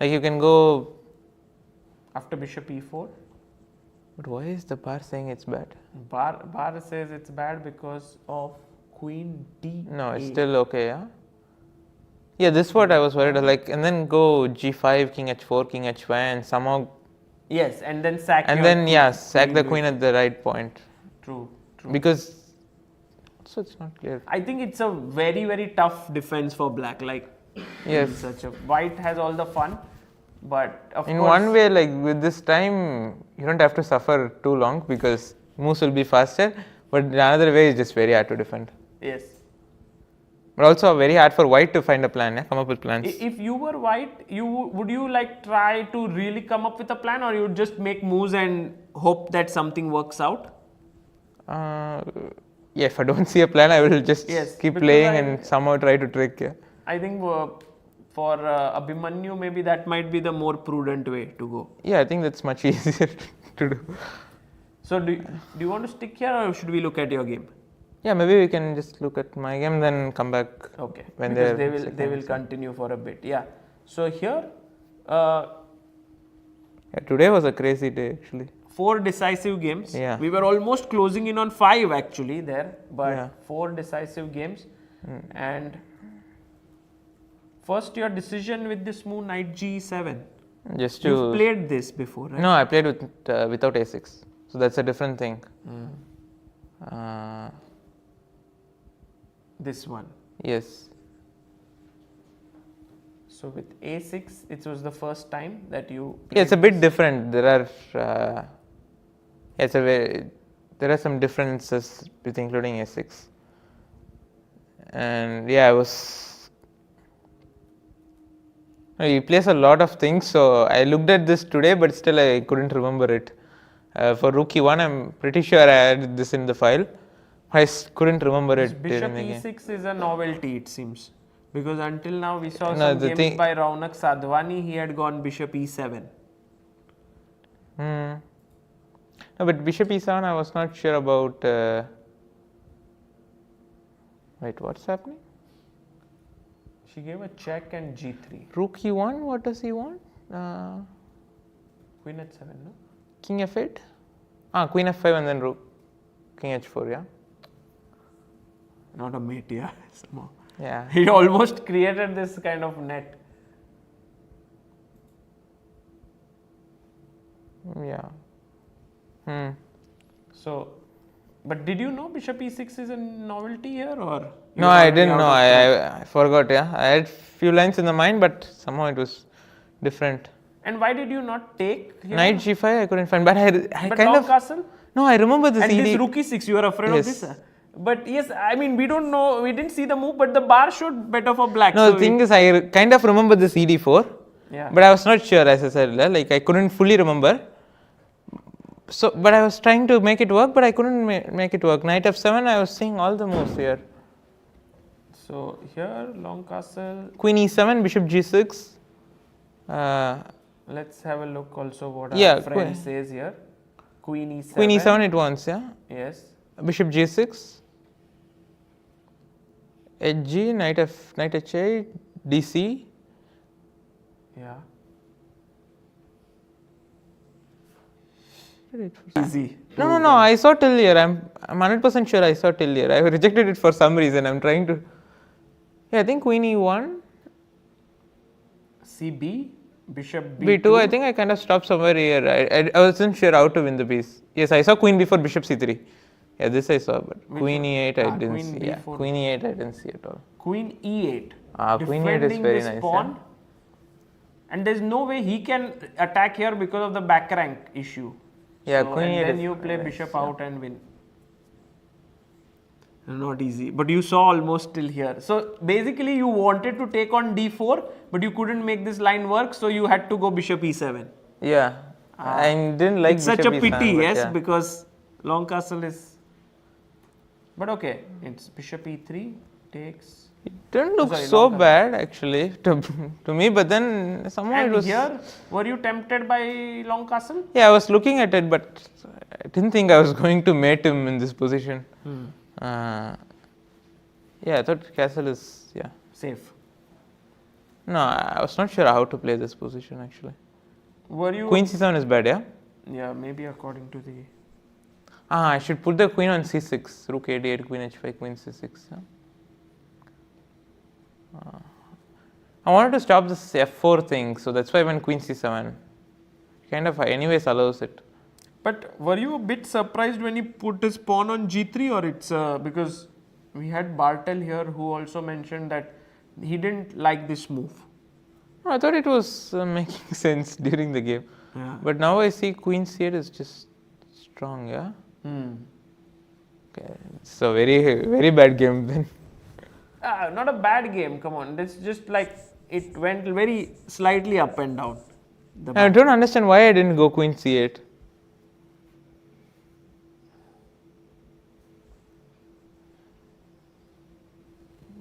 Like you can go. After bishop e4, But why is the bar saying it's bad? Bar says it's bad because of queen d. No, it's still okay, yeah? Yeah, this is what I was worried, like, and then go g5, king h4, king h5, and somehow, Yes, and then sack. and your then, queen- yeah, sack the with- queen at the right point. True. Because Also, it's not clear. I think it's a very, very tough defense for black. Like, Yes. such a white has all the fun, but of In course, one way, like with this time, you don't have to suffer too long because moves will be faster. But in another way, it's just very hard to defend. yes. But also very hard for white to find a plan, come up with plans. If you were white, would you like try to really come up with a plan, or you would just make moves and hope that something works out? Yeah, if I don't see a plan, I will just Yes, keep because playing and somehow try to trick. Yeah. I think for Abhimanyu, maybe that might be the more prudent way to go. Yeah, I think that's much easier to do. So do you want to stick here, or should we look at your game? Yeah, maybe we can just look at my game, then come back. Okay. When Because they will continue for a bit. Yeah. So here, Yeah, today was a crazy day actually. 4 decisive games. Yeah. We were almost closing in on 5 actually there, but Yeah. 4 decisive games. And first, your decision with this move knight g7. Just You've to played this before, right? no, I played with without a6, so that's a different thing. This one. Yes. So with a6, it was the first time that you. Yeah, it's a played bit different. There are there are some differences with including a6. And yeah, he plays a lot of things, so I looked at this today, but still I couldn't remember it. For rook e1, I'm pretty sure I had this in the file. I couldn't remember this it bishop during the game. e6 is a novelty, it seems, because until now we saw No, some the games thing- by Raunak Sadhwani. He had gone bishop e7. No, but bishop e7, I was not sure about. Wait, what's happening? She gave a check and g3. Rook e1, what does he want? Queen h7, no? King f8? Queen f5 and then rook. King h4, yeah? Not a mate, yeah. Somehow. Yeah. He almost created this kind of net. Yeah. So, but did you know bishop e6 is a novelty here, or? you No, were I already didn't out know. of it? I forgot, yeah. I had few lines in the mind, but somehow it was different. And why did you not take here? Knight g5, I couldn't find, but I but kind long of. castle? No, I remember this And ED. this rook e6, you are afraid of Yes. this? But yes, I mean, we don't know, we didn't see the move, but the bar showed better for black. No, so the thing is, I kind of remember this ED4, Yeah. but I was not sure, as I said, like I couldn't fully remember. So, but I was trying to make it work, but I couldn't make it work. Knight f7, I was seeing all the moves here. So here, long castle. Queen e7, bishop g6. Let's have a look also what Yeah, our friend says here. Queen e7. Queen e7 it wants, yeah. Yes. Bishop g6. Hg, knight h8, dc. Yeah. Easy. No, I saw till here. I'm 100% sure I saw till here. I rejected it for some reason. I'm trying to. Yeah, I think queen e1. cb, bishop b2. b2, I think I kind of stopped somewhere here. I wasn't sure how to win the piece. Yes, I saw queen before bishop c3. Yeah, this I saw, but queen e8 I didn't queen see. Yeah, b4. queen e8 I didn't see at all. Queen e8. Queen e8 is Defending very this nice. pawn. Yeah. And there's no way he can attack here because of the back rank issue. Yeah, so, queen and e8 then is you play very bishop nice, out and win. Not easy, but you saw almost till here. So basically you wanted to take on d4, but you couldn't make this line work, so you had to go bishop e7. Yeah, I didn't like It's bishop such a e7, pity, but yes, yeah. because long castle is. But okay, it's bishop e3 takes. It didn't look Sorry, so long castle. bad actually to me, but then somehow And it was. here, were you tempted by long castle? Yeah, I was looking at it, but I didn't think I was going to mate him in this position. Yeah, I thought castle is Safe. No, I was not sure how to play this position actually. Were you? Queen c7 is bad, yeah. Yeah, maybe according to the. I should put the queen on c6, rook a8, queen h5, queen c6. Yeah. I wanted to stop this f4 thing, so that's why I went queen c7. Kind of anyways allows it. But were you a bit surprised when he put his pawn on g3, or it's because We had Bartel here who also mentioned that he didn't like this move. I thought it was making sense during the game. Yeah. But now I see queen c8 is just strong, yeah? Okay, it's a very, very bad game then. Not a bad game, come on. It's just like it went very slightly up and down. I don't understand why I didn't go queen c8.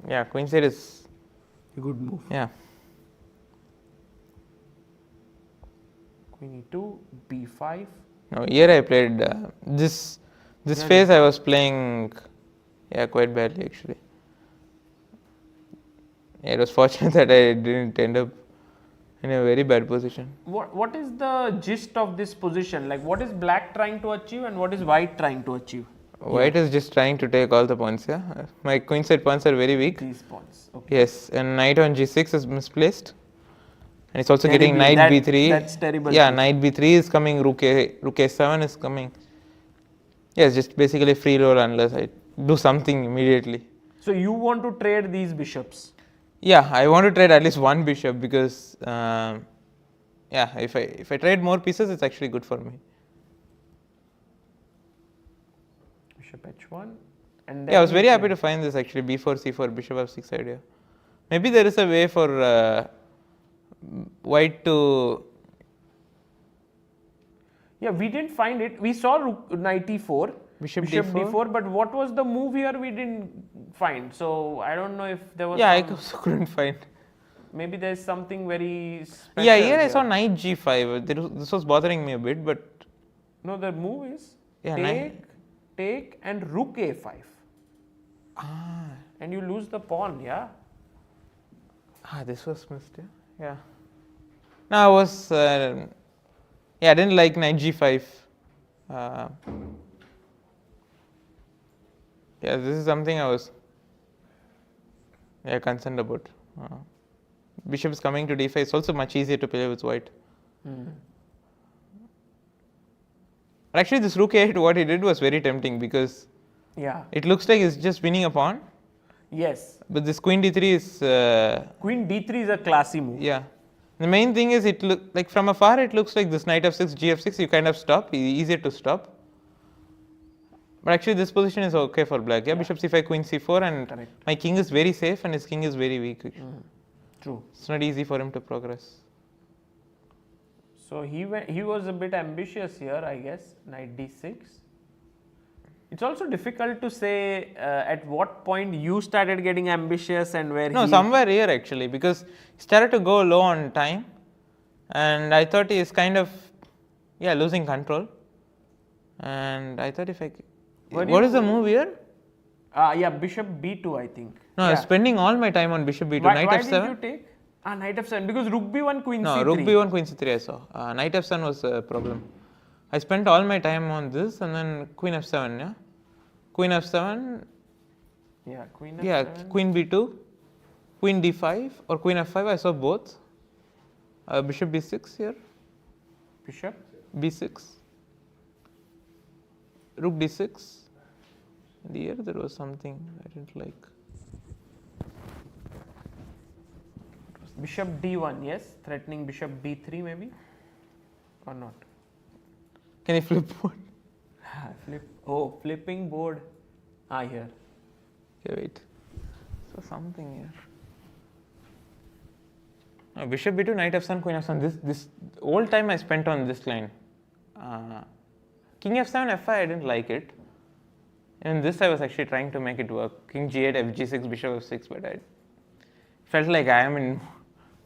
Yeah, queen c8 is a good move. Yeah. Queen e2, b5. No, here I played this phase I was playing quite badly actually. Yeah, it was fortunate that I didn't end up in a very bad position. What is the gist of this position? Like what is black trying to achieve and what is white trying to achieve? White is just trying to take all the pawns, yeah. My queen side pawns are very weak. These pawns, okay. Yes, and knight on g6 is misplaced. And it's also getting knight b3. That's terrible. Yeah, knight b3 is coming, rook a7 is coming. Yes, just basically free roll unless I do something immediately. So you want to trade these bishops? Yeah, I want to trade at least one bishop because if I trade more pieces, it's actually good for me. Bishop h1. And then I was very happy to find this actually, b4, c4, bishop f6 idea. Maybe there is a way for white to... Yeah, we didn't find it. We saw knight e4, bishop d4, but what was the move here we didn't find. So I don't know if there was... Yeah, I also couldn't find. Maybe there's something very special. Yeah, here I saw knight g5. This was bothering me a bit, but... No, the move is take and rook a5. And you lose the pawn, yeah? This was missed, yeah. Now I was... I didn't like knight g5. This is something I was concerned about. Bishop is coming to d5. It's also much easier to play with white. But actually, this rook a8, what he did was very tempting because it looks like he's just winning a pawn. Yes. But this queen d3 is... Queen d3 is a classy move. Yeah. The main thing is it look like from afar it looks like this knight f6, gf6, you kind of stop, easier to stop. But actually this position is okay for black. Yeah, bishop c5, queen c4, and my king is very safe and his king is very weak. True. It's not easy for him to progress. So he was a bit ambitious here, I guess. Knight d6. It's also difficult to say at what point you started getting ambitious and where No, somewhere here actually, because he started to go low on time and I thought he is kind of losing control. And I thought if I... What is the move here? Bishop b2 I think. No, I was spending all my time on bishop b2. Knight f7. Why did you take? Knight f7 because rook b1 queen c3. No, rook b1 queen c3 I saw. Knight f7 was a problem. I spent all my time on this and then queen f7, yeah? Queen f7. Yeah, queen f7. Yeah, queen b2, queen d5 or queen f5, I saw both. Bishop b6 here. Bishop? b6. Rook d6. And here there was something I didn't like. Bishop d1, yes, threatening bishop b3 maybe, or not? Can you flip board? Flipping board. Here. Okay, wait. So something here. No, bishop b2, knight f7, queen f7. This whole time I spent on this line. King f7, f5, I didn't like it. And this I was actually trying to make it work. King g8, fg6, bishop f6, but I felt like I am in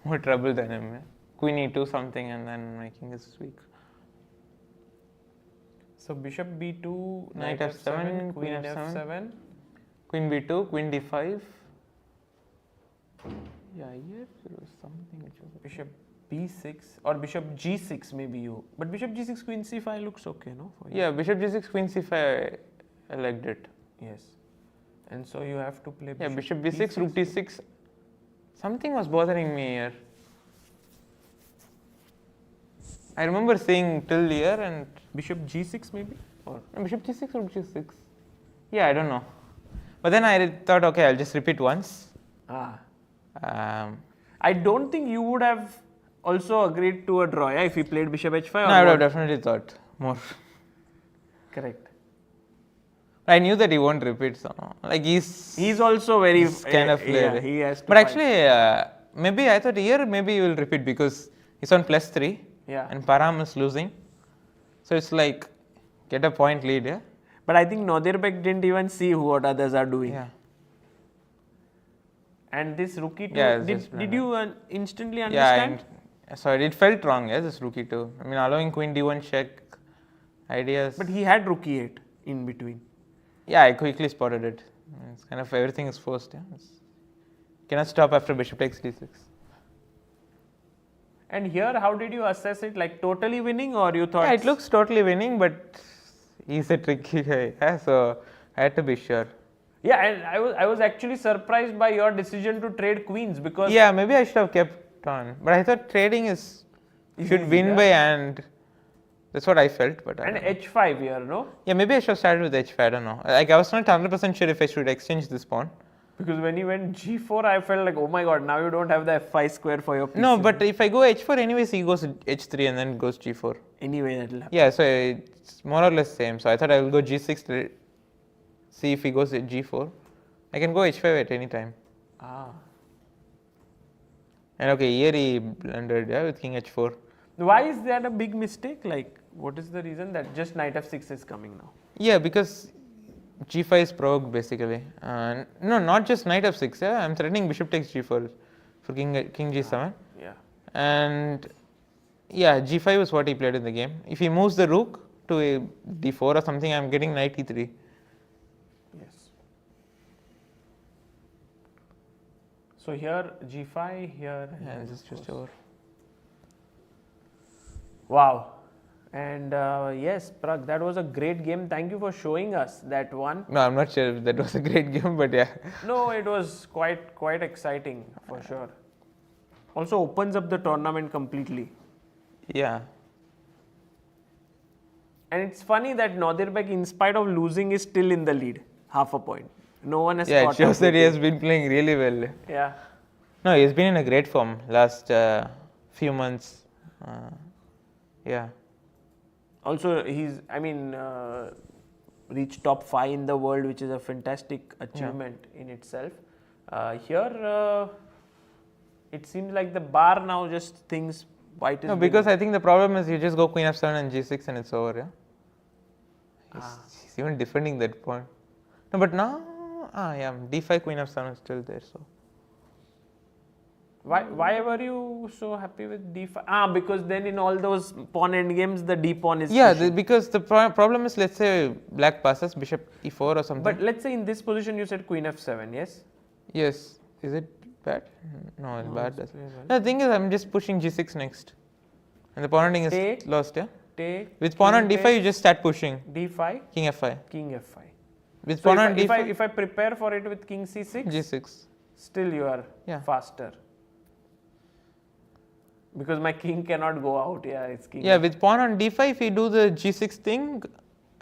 more trouble than him. Queen e2 something and then my king is weak. So bishop b2, knight f7, queen f7, queen b2, queen d5. Yeah, here there was something which was bishop b6 or bishop g6 maybe you. But bishop g6, queen c5 looks okay, no? For you? Yeah, bishop g6, queen c5, I liked it. Yes. And so you have to play bishop b6, rook d6. Something was bothering me here. I remember seeing till here and... Bishop g6 maybe? Or bishop g6 or g6? Yeah, I don't know. But then I thought, okay, I'll just repeat once. Ah. Um, I don't think you would have also agreed to a draw, yeah, if he played bishop h5. no, or I would what? have definitely thought more. Correct. I knew that he won't repeat somehow. Like He's also very he's kind of player. yeah, he has to But fight. actually, maybe I thought here maybe he will repeat because he's on +3 Yeah. and Param is losing. So it's like get a point lead, yeah. But I think Nodirbek didn't even see what others are doing. Yeah. And this rookie too, Yeah, it's did, just did you instantly Yeah, understand? sorry, it felt wrong, yeah, this rookie too. I mean, allowing queen d1 check ideas. But he had rookie 8 in between. Yeah, I quickly spotted it. It's kind of everything is forced, yeah. Cannot stop after bishop takes d6. And here, how did you assess it? Like totally winning, or you thought? Yeah, it looks totally winning, but he's a tricky guy, yeah, so I had to be sure. Yeah, and I was actually surprised by your decision to trade queens because Yeah, maybe I should have kept on, but I thought trading is you should win yeah. by hand. That's what I felt, but I and don't know. h5 here, no? Yeah, maybe I should have started with h5. I don't know. Like I was not 100% sure if I should exchange this pawn. Because when you went g4, I felt like, oh my god, now you don't have the f5 square for your piece. No, but if I go h4, anyways, he goes h3 and then goes g4. Anyway, that'll happen. Yeah, so it's more or less same. So I thought I will go g6, see if he goes at g4. I can go h5 at any time. Ah. And okay, here he blundered, yeah, with king h4. Why is that a big mistake? Like, what is the reason that just knight f6 is coming now? Yeah, because g5 is provoked basically. No, not just knight f6. Yeah, I'm threatening bishop takes g4 for king g7. Yeah. And yeah, g5 is what he played in the game. If he moves the rook to a d4 or something, I'm getting knight e3. Yes. So here g5, here. And this is just over. Wow. And yes, Pragg, that was a great game. Thank you for showing us that one. No, I'm not sure if that was a great game, but yeah. No, it was quite exciting for sure. Also opens up the tournament completely. Yeah. And it's funny that Nodirbek, in spite of losing, is still in the lead, half a point. No one has Yeah, caught it shows up that with he has him. been playing really well. Yeah. No, he's been in a great form last few months. Yeah. Also, he's, reached top 5 in the world, which is a fantastic achievement in itself. Here, it seems like the bar now just thinks white is No, because I think the problem is you just go queen f7 and g6 and it's over, yeah. He's even defending that point. No, but now, yeah, d5 queen f7 is still there, so. Why were you so happy with d5? Because then in all those pawn endgames, the d pawn is Yeah, pushing. because the problem is, let's say black passes bishop e4 or something. But let's say in this position you said queen f7, yes? Yes, is it bad? No, it's bad. it's very well. No, the thing is, I'm just pushing g6 next, and the pawn ending is Take. lost. Yeah. Take. With pawn on king d5, takes, you just start pushing. d5, King f5. king f5. With So pawn on if d5, I prepare for it with king c6, g6. still you are Yeah. faster. Because my king cannot go out. Yeah, it's king. Yeah, with pawn on d5, if you do the g6 thing,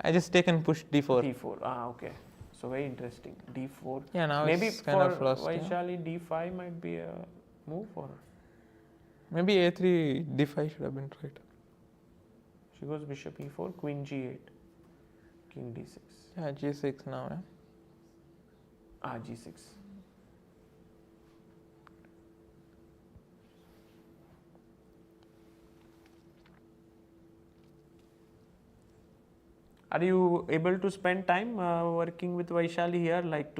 I just take and push d4. d4. Okay. So very interesting. d4. Yeah, now Maybe it's kind for of lost. Yeah. Vaishali, d5 might be a move, or Maybe a3, d5 should have been right. she goes bishop e4, queen g8, king d6. Yeah, g6 now. Yeah. G6. Are you able to spend time working with Vaishali here, like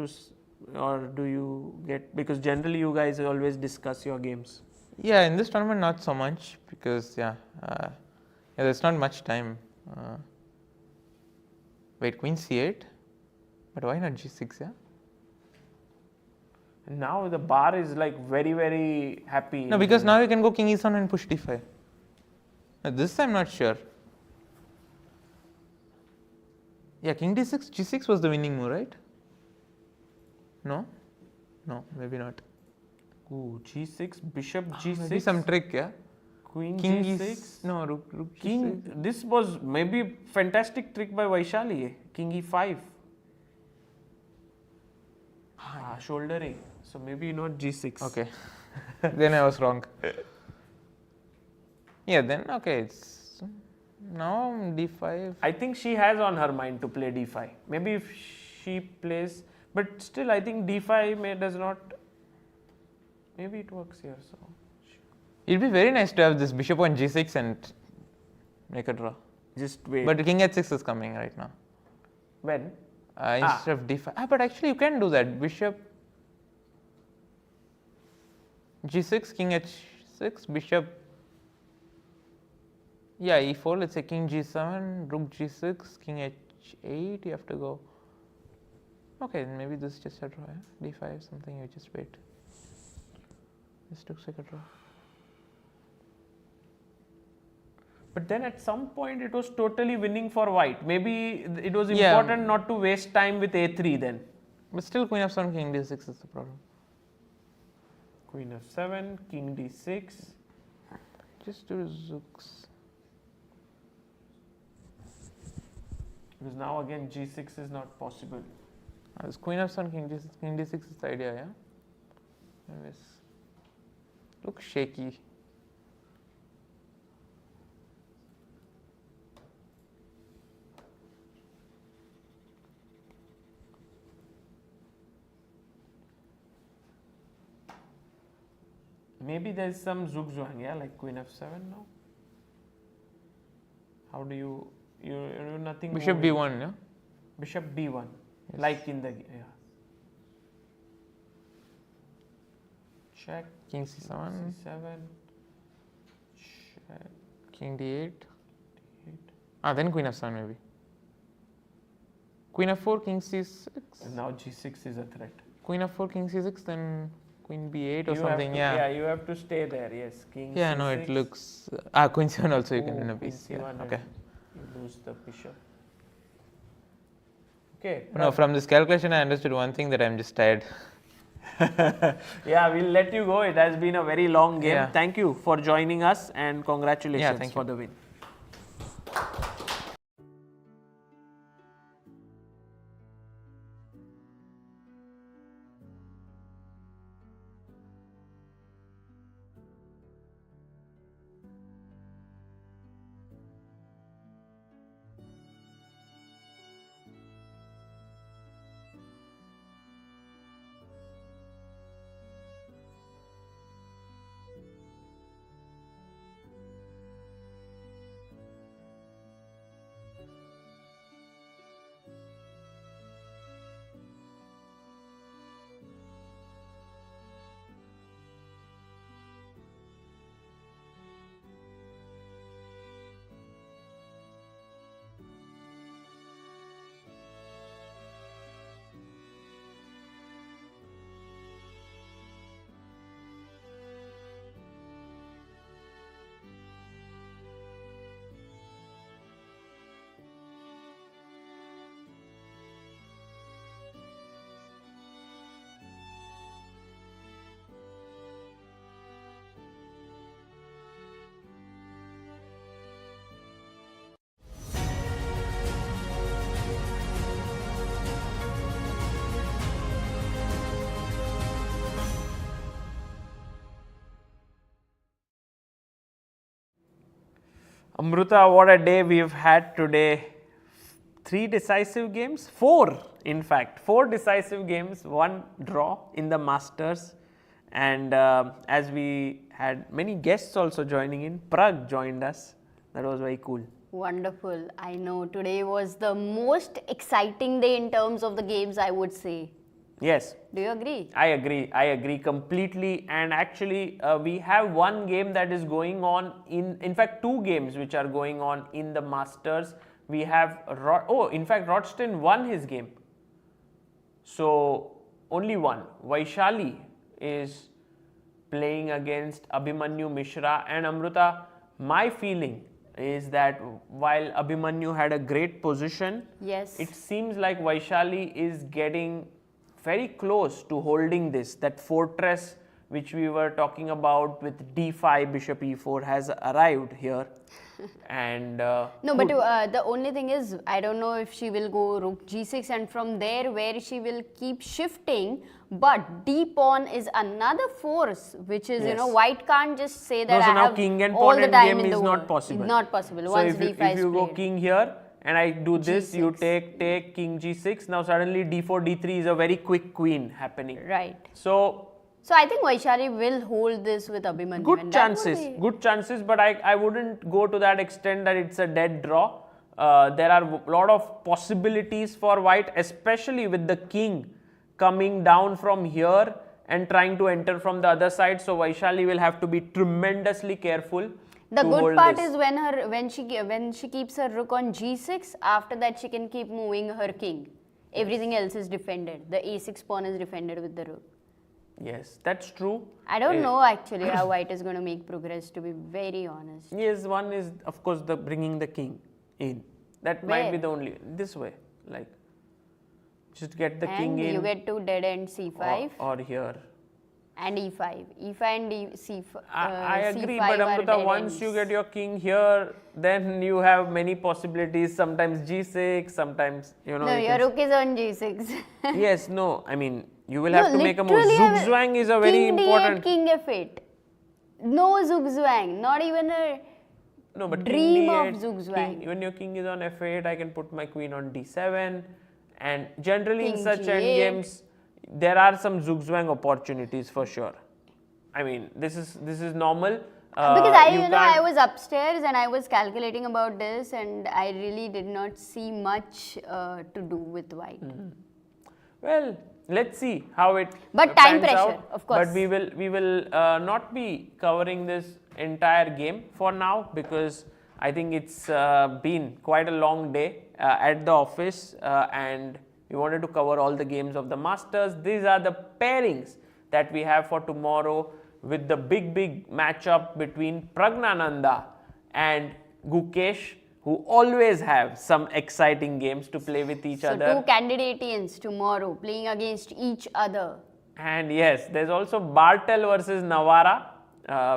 or do you get, because generally you guys always discuss your games? Yeah, in this tournament not so much because there's not much time. Wait, queen c8, but why not g6? Yeah. And now the bar is like very happy. No, because now you can go king e7 and push d5. Now this I'm not sure. Yeah, king d6, g6 was the winning move, right? No? No, maybe not. Ooh, g6, bishop g6. Maybe some trick, yeah? Queen King g6. No, rook King, g6. this was maybe fantastic trick by Vaishali. King e5. Shouldering. So maybe not g6. Okay. Then I was wrong. Yeah, then okay, it's now d5. I think she has on her mind to play d5. Maybe if she plays, but still I think d5 does not. Maybe it works here. So It'd be very nice to have this bishop on g6 and make a draw. just wait. But king h6 is coming right now. when? Instead of d5. But actually you can do that. Bishop g6, king h6, bishop. Yeah, e4. Let's say king g7, rook g6, king h8. You have to go. Okay, maybe this is just a draw. Yeah? d5 something. You just wait. This looks like a draw. But then at some point it was totally winning for white. Maybe it was Yeah. important not to waste time with a3 then. But still, queen f7, king d6 is the problem. Queen f7, king d6. Just do zooks. Because now again g6 is not possible. This queen f7, king d6 is the idea, yeah? Anyways, looks shaky. Maybe there's some zugzwang, yeah, like queen f7 now. How do you nothing? Bishop moving. b1, yeah? Bishop b1, Yes. like in the yeah. Check. King c7, c7. Check. king d8. d8. Then queen f7 maybe. Queen f4, king c6. And now g6 is a threat. Queen f4, king c6, then queen b8 or You have something, to- yeah. you have to stay there. Yes, king. Yeah, c6. no, it looks. Queen c7 also you can win a Queen piece. Yeah, c1 okay. and You lose the bishop. Okay. No, from this calculation, I understood one thing, that I'm just tired. Yeah, we'll let you go. It has been a very long game. Yeah. Thank you for joining us and congratulations thank for you. the win. Amruta, what a day we've had today. 3 decisive games, 4 in fact, 4 decisive games, 1 draw in the Masters. And as we had many guests also joining in, Pragg joined us. That was very cool. Wonderful. I know today was the most exciting day in terms of the games, I would say. Yes. Do you agree? I agree completely. And actually, we have one game that is going on in fact, 2 games which are going on in the Masters. We have, in fact, Rodston won his game. So, only one. Vaishali is playing against Abhimanyu Mishra. And Amruta, my feeling is that while Abhimanyu had a great position, Yes. it seems like Vaishali is getting very close to holding this, that fortress which we were talking about with d5, bishop e4 has arrived here. And No, but the only thing is, I don't know if she will go rook g6 and from there where she will keep shifting, but d pawn is another force, which is, you know, Yes. white can't just say that no, so I now have king and all pawn the end time game in is the not world. possible. Not possible. So Once if d5 you is go played. king here and I do this, you G6. take king g6, now suddenly d4, d3 is a very quick queen happening. Right. So So I think Vaishali will hold this with Abhimanyu. and that would be- good chances, but I wouldn't go to that extent that it's a dead draw. There are a lot of possibilities for white, especially with the king coming down from here and trying to enter from the other side. So Vaishali will have to be tremendously careful. The to good hold part this. is when she keeps her rook on g6, after that she can keep moving her king. Everything else is defended. The a6 pawn is defended with the rook. Yes, that's true. I don't know actually how white is going to make progress, to be very honest. Yes, one is of course the bringing the king in. That might be Where? the only this way, like just get the And king in you get to dead end c5 or here. and e5. e5 and c5. I agree, c5 but are Amruta, dead once ends. you get your king here, then you have many possibilities. Sometimes g6, sometimes you know. No, you your can rook is on g6. yes, no. I mean, you will No, have to make a move. literally have Zugzwang is a very king important. d8, king f8. No zugzwang, not even a No, but dream king of d8, zugzwang. when your king is on f8, I can put my queen on d7, and generally in King such g8. endgames, there are some zugzwang opportunities for sure. I mean, this is normal. Because I can't- was upstairs and I was calculating about this, and I really did not see much to do with white. Well, let's see how it. But time pans pressure, out. of course. But we will not be covering this entire game for now because I think it's been quite a long day at the office, and we wanted to cover all the games of the Masters. These are the pairings that we have for tomorrow, with the big matchup between Praggnanandhaa and Gukesh, who always have some exciting games to play with each So other. two Candidateans tomorrow playing against each other. And yes, there's also Bartel versus Navara,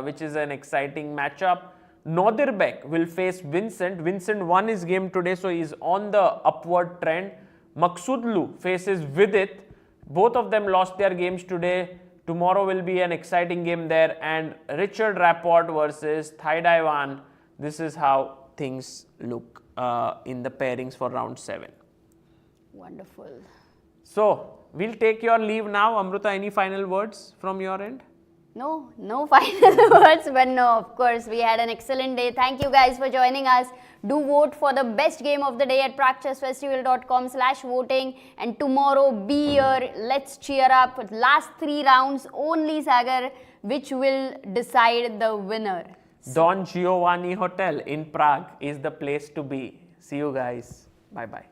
which is an exciting matchup. Nodirbek will face Vincent. Vincent won his game today, so he's on the upward trend. Maghsoodloo faces Vidit. Both of them lost their games today. Tomorrow will be an exciting game there. And Richard Rapport versus Thaidaiwan. This is how things look in the pairings for round 7. Wonderful. So, we'll take your leave now. Amruta, any final words from your end? No final words, but no, of course, we had an excellent day. Thank you guys for joining us. Do vote for the best game of the day at praguechessfestival.com/voting. And tomorrow, be here. Let's cheer up. Last 3 rounds, only Sagar, which will decide the winner. Don Giovanni Hotel in Prague is the place to be. See you guys. Bye bye.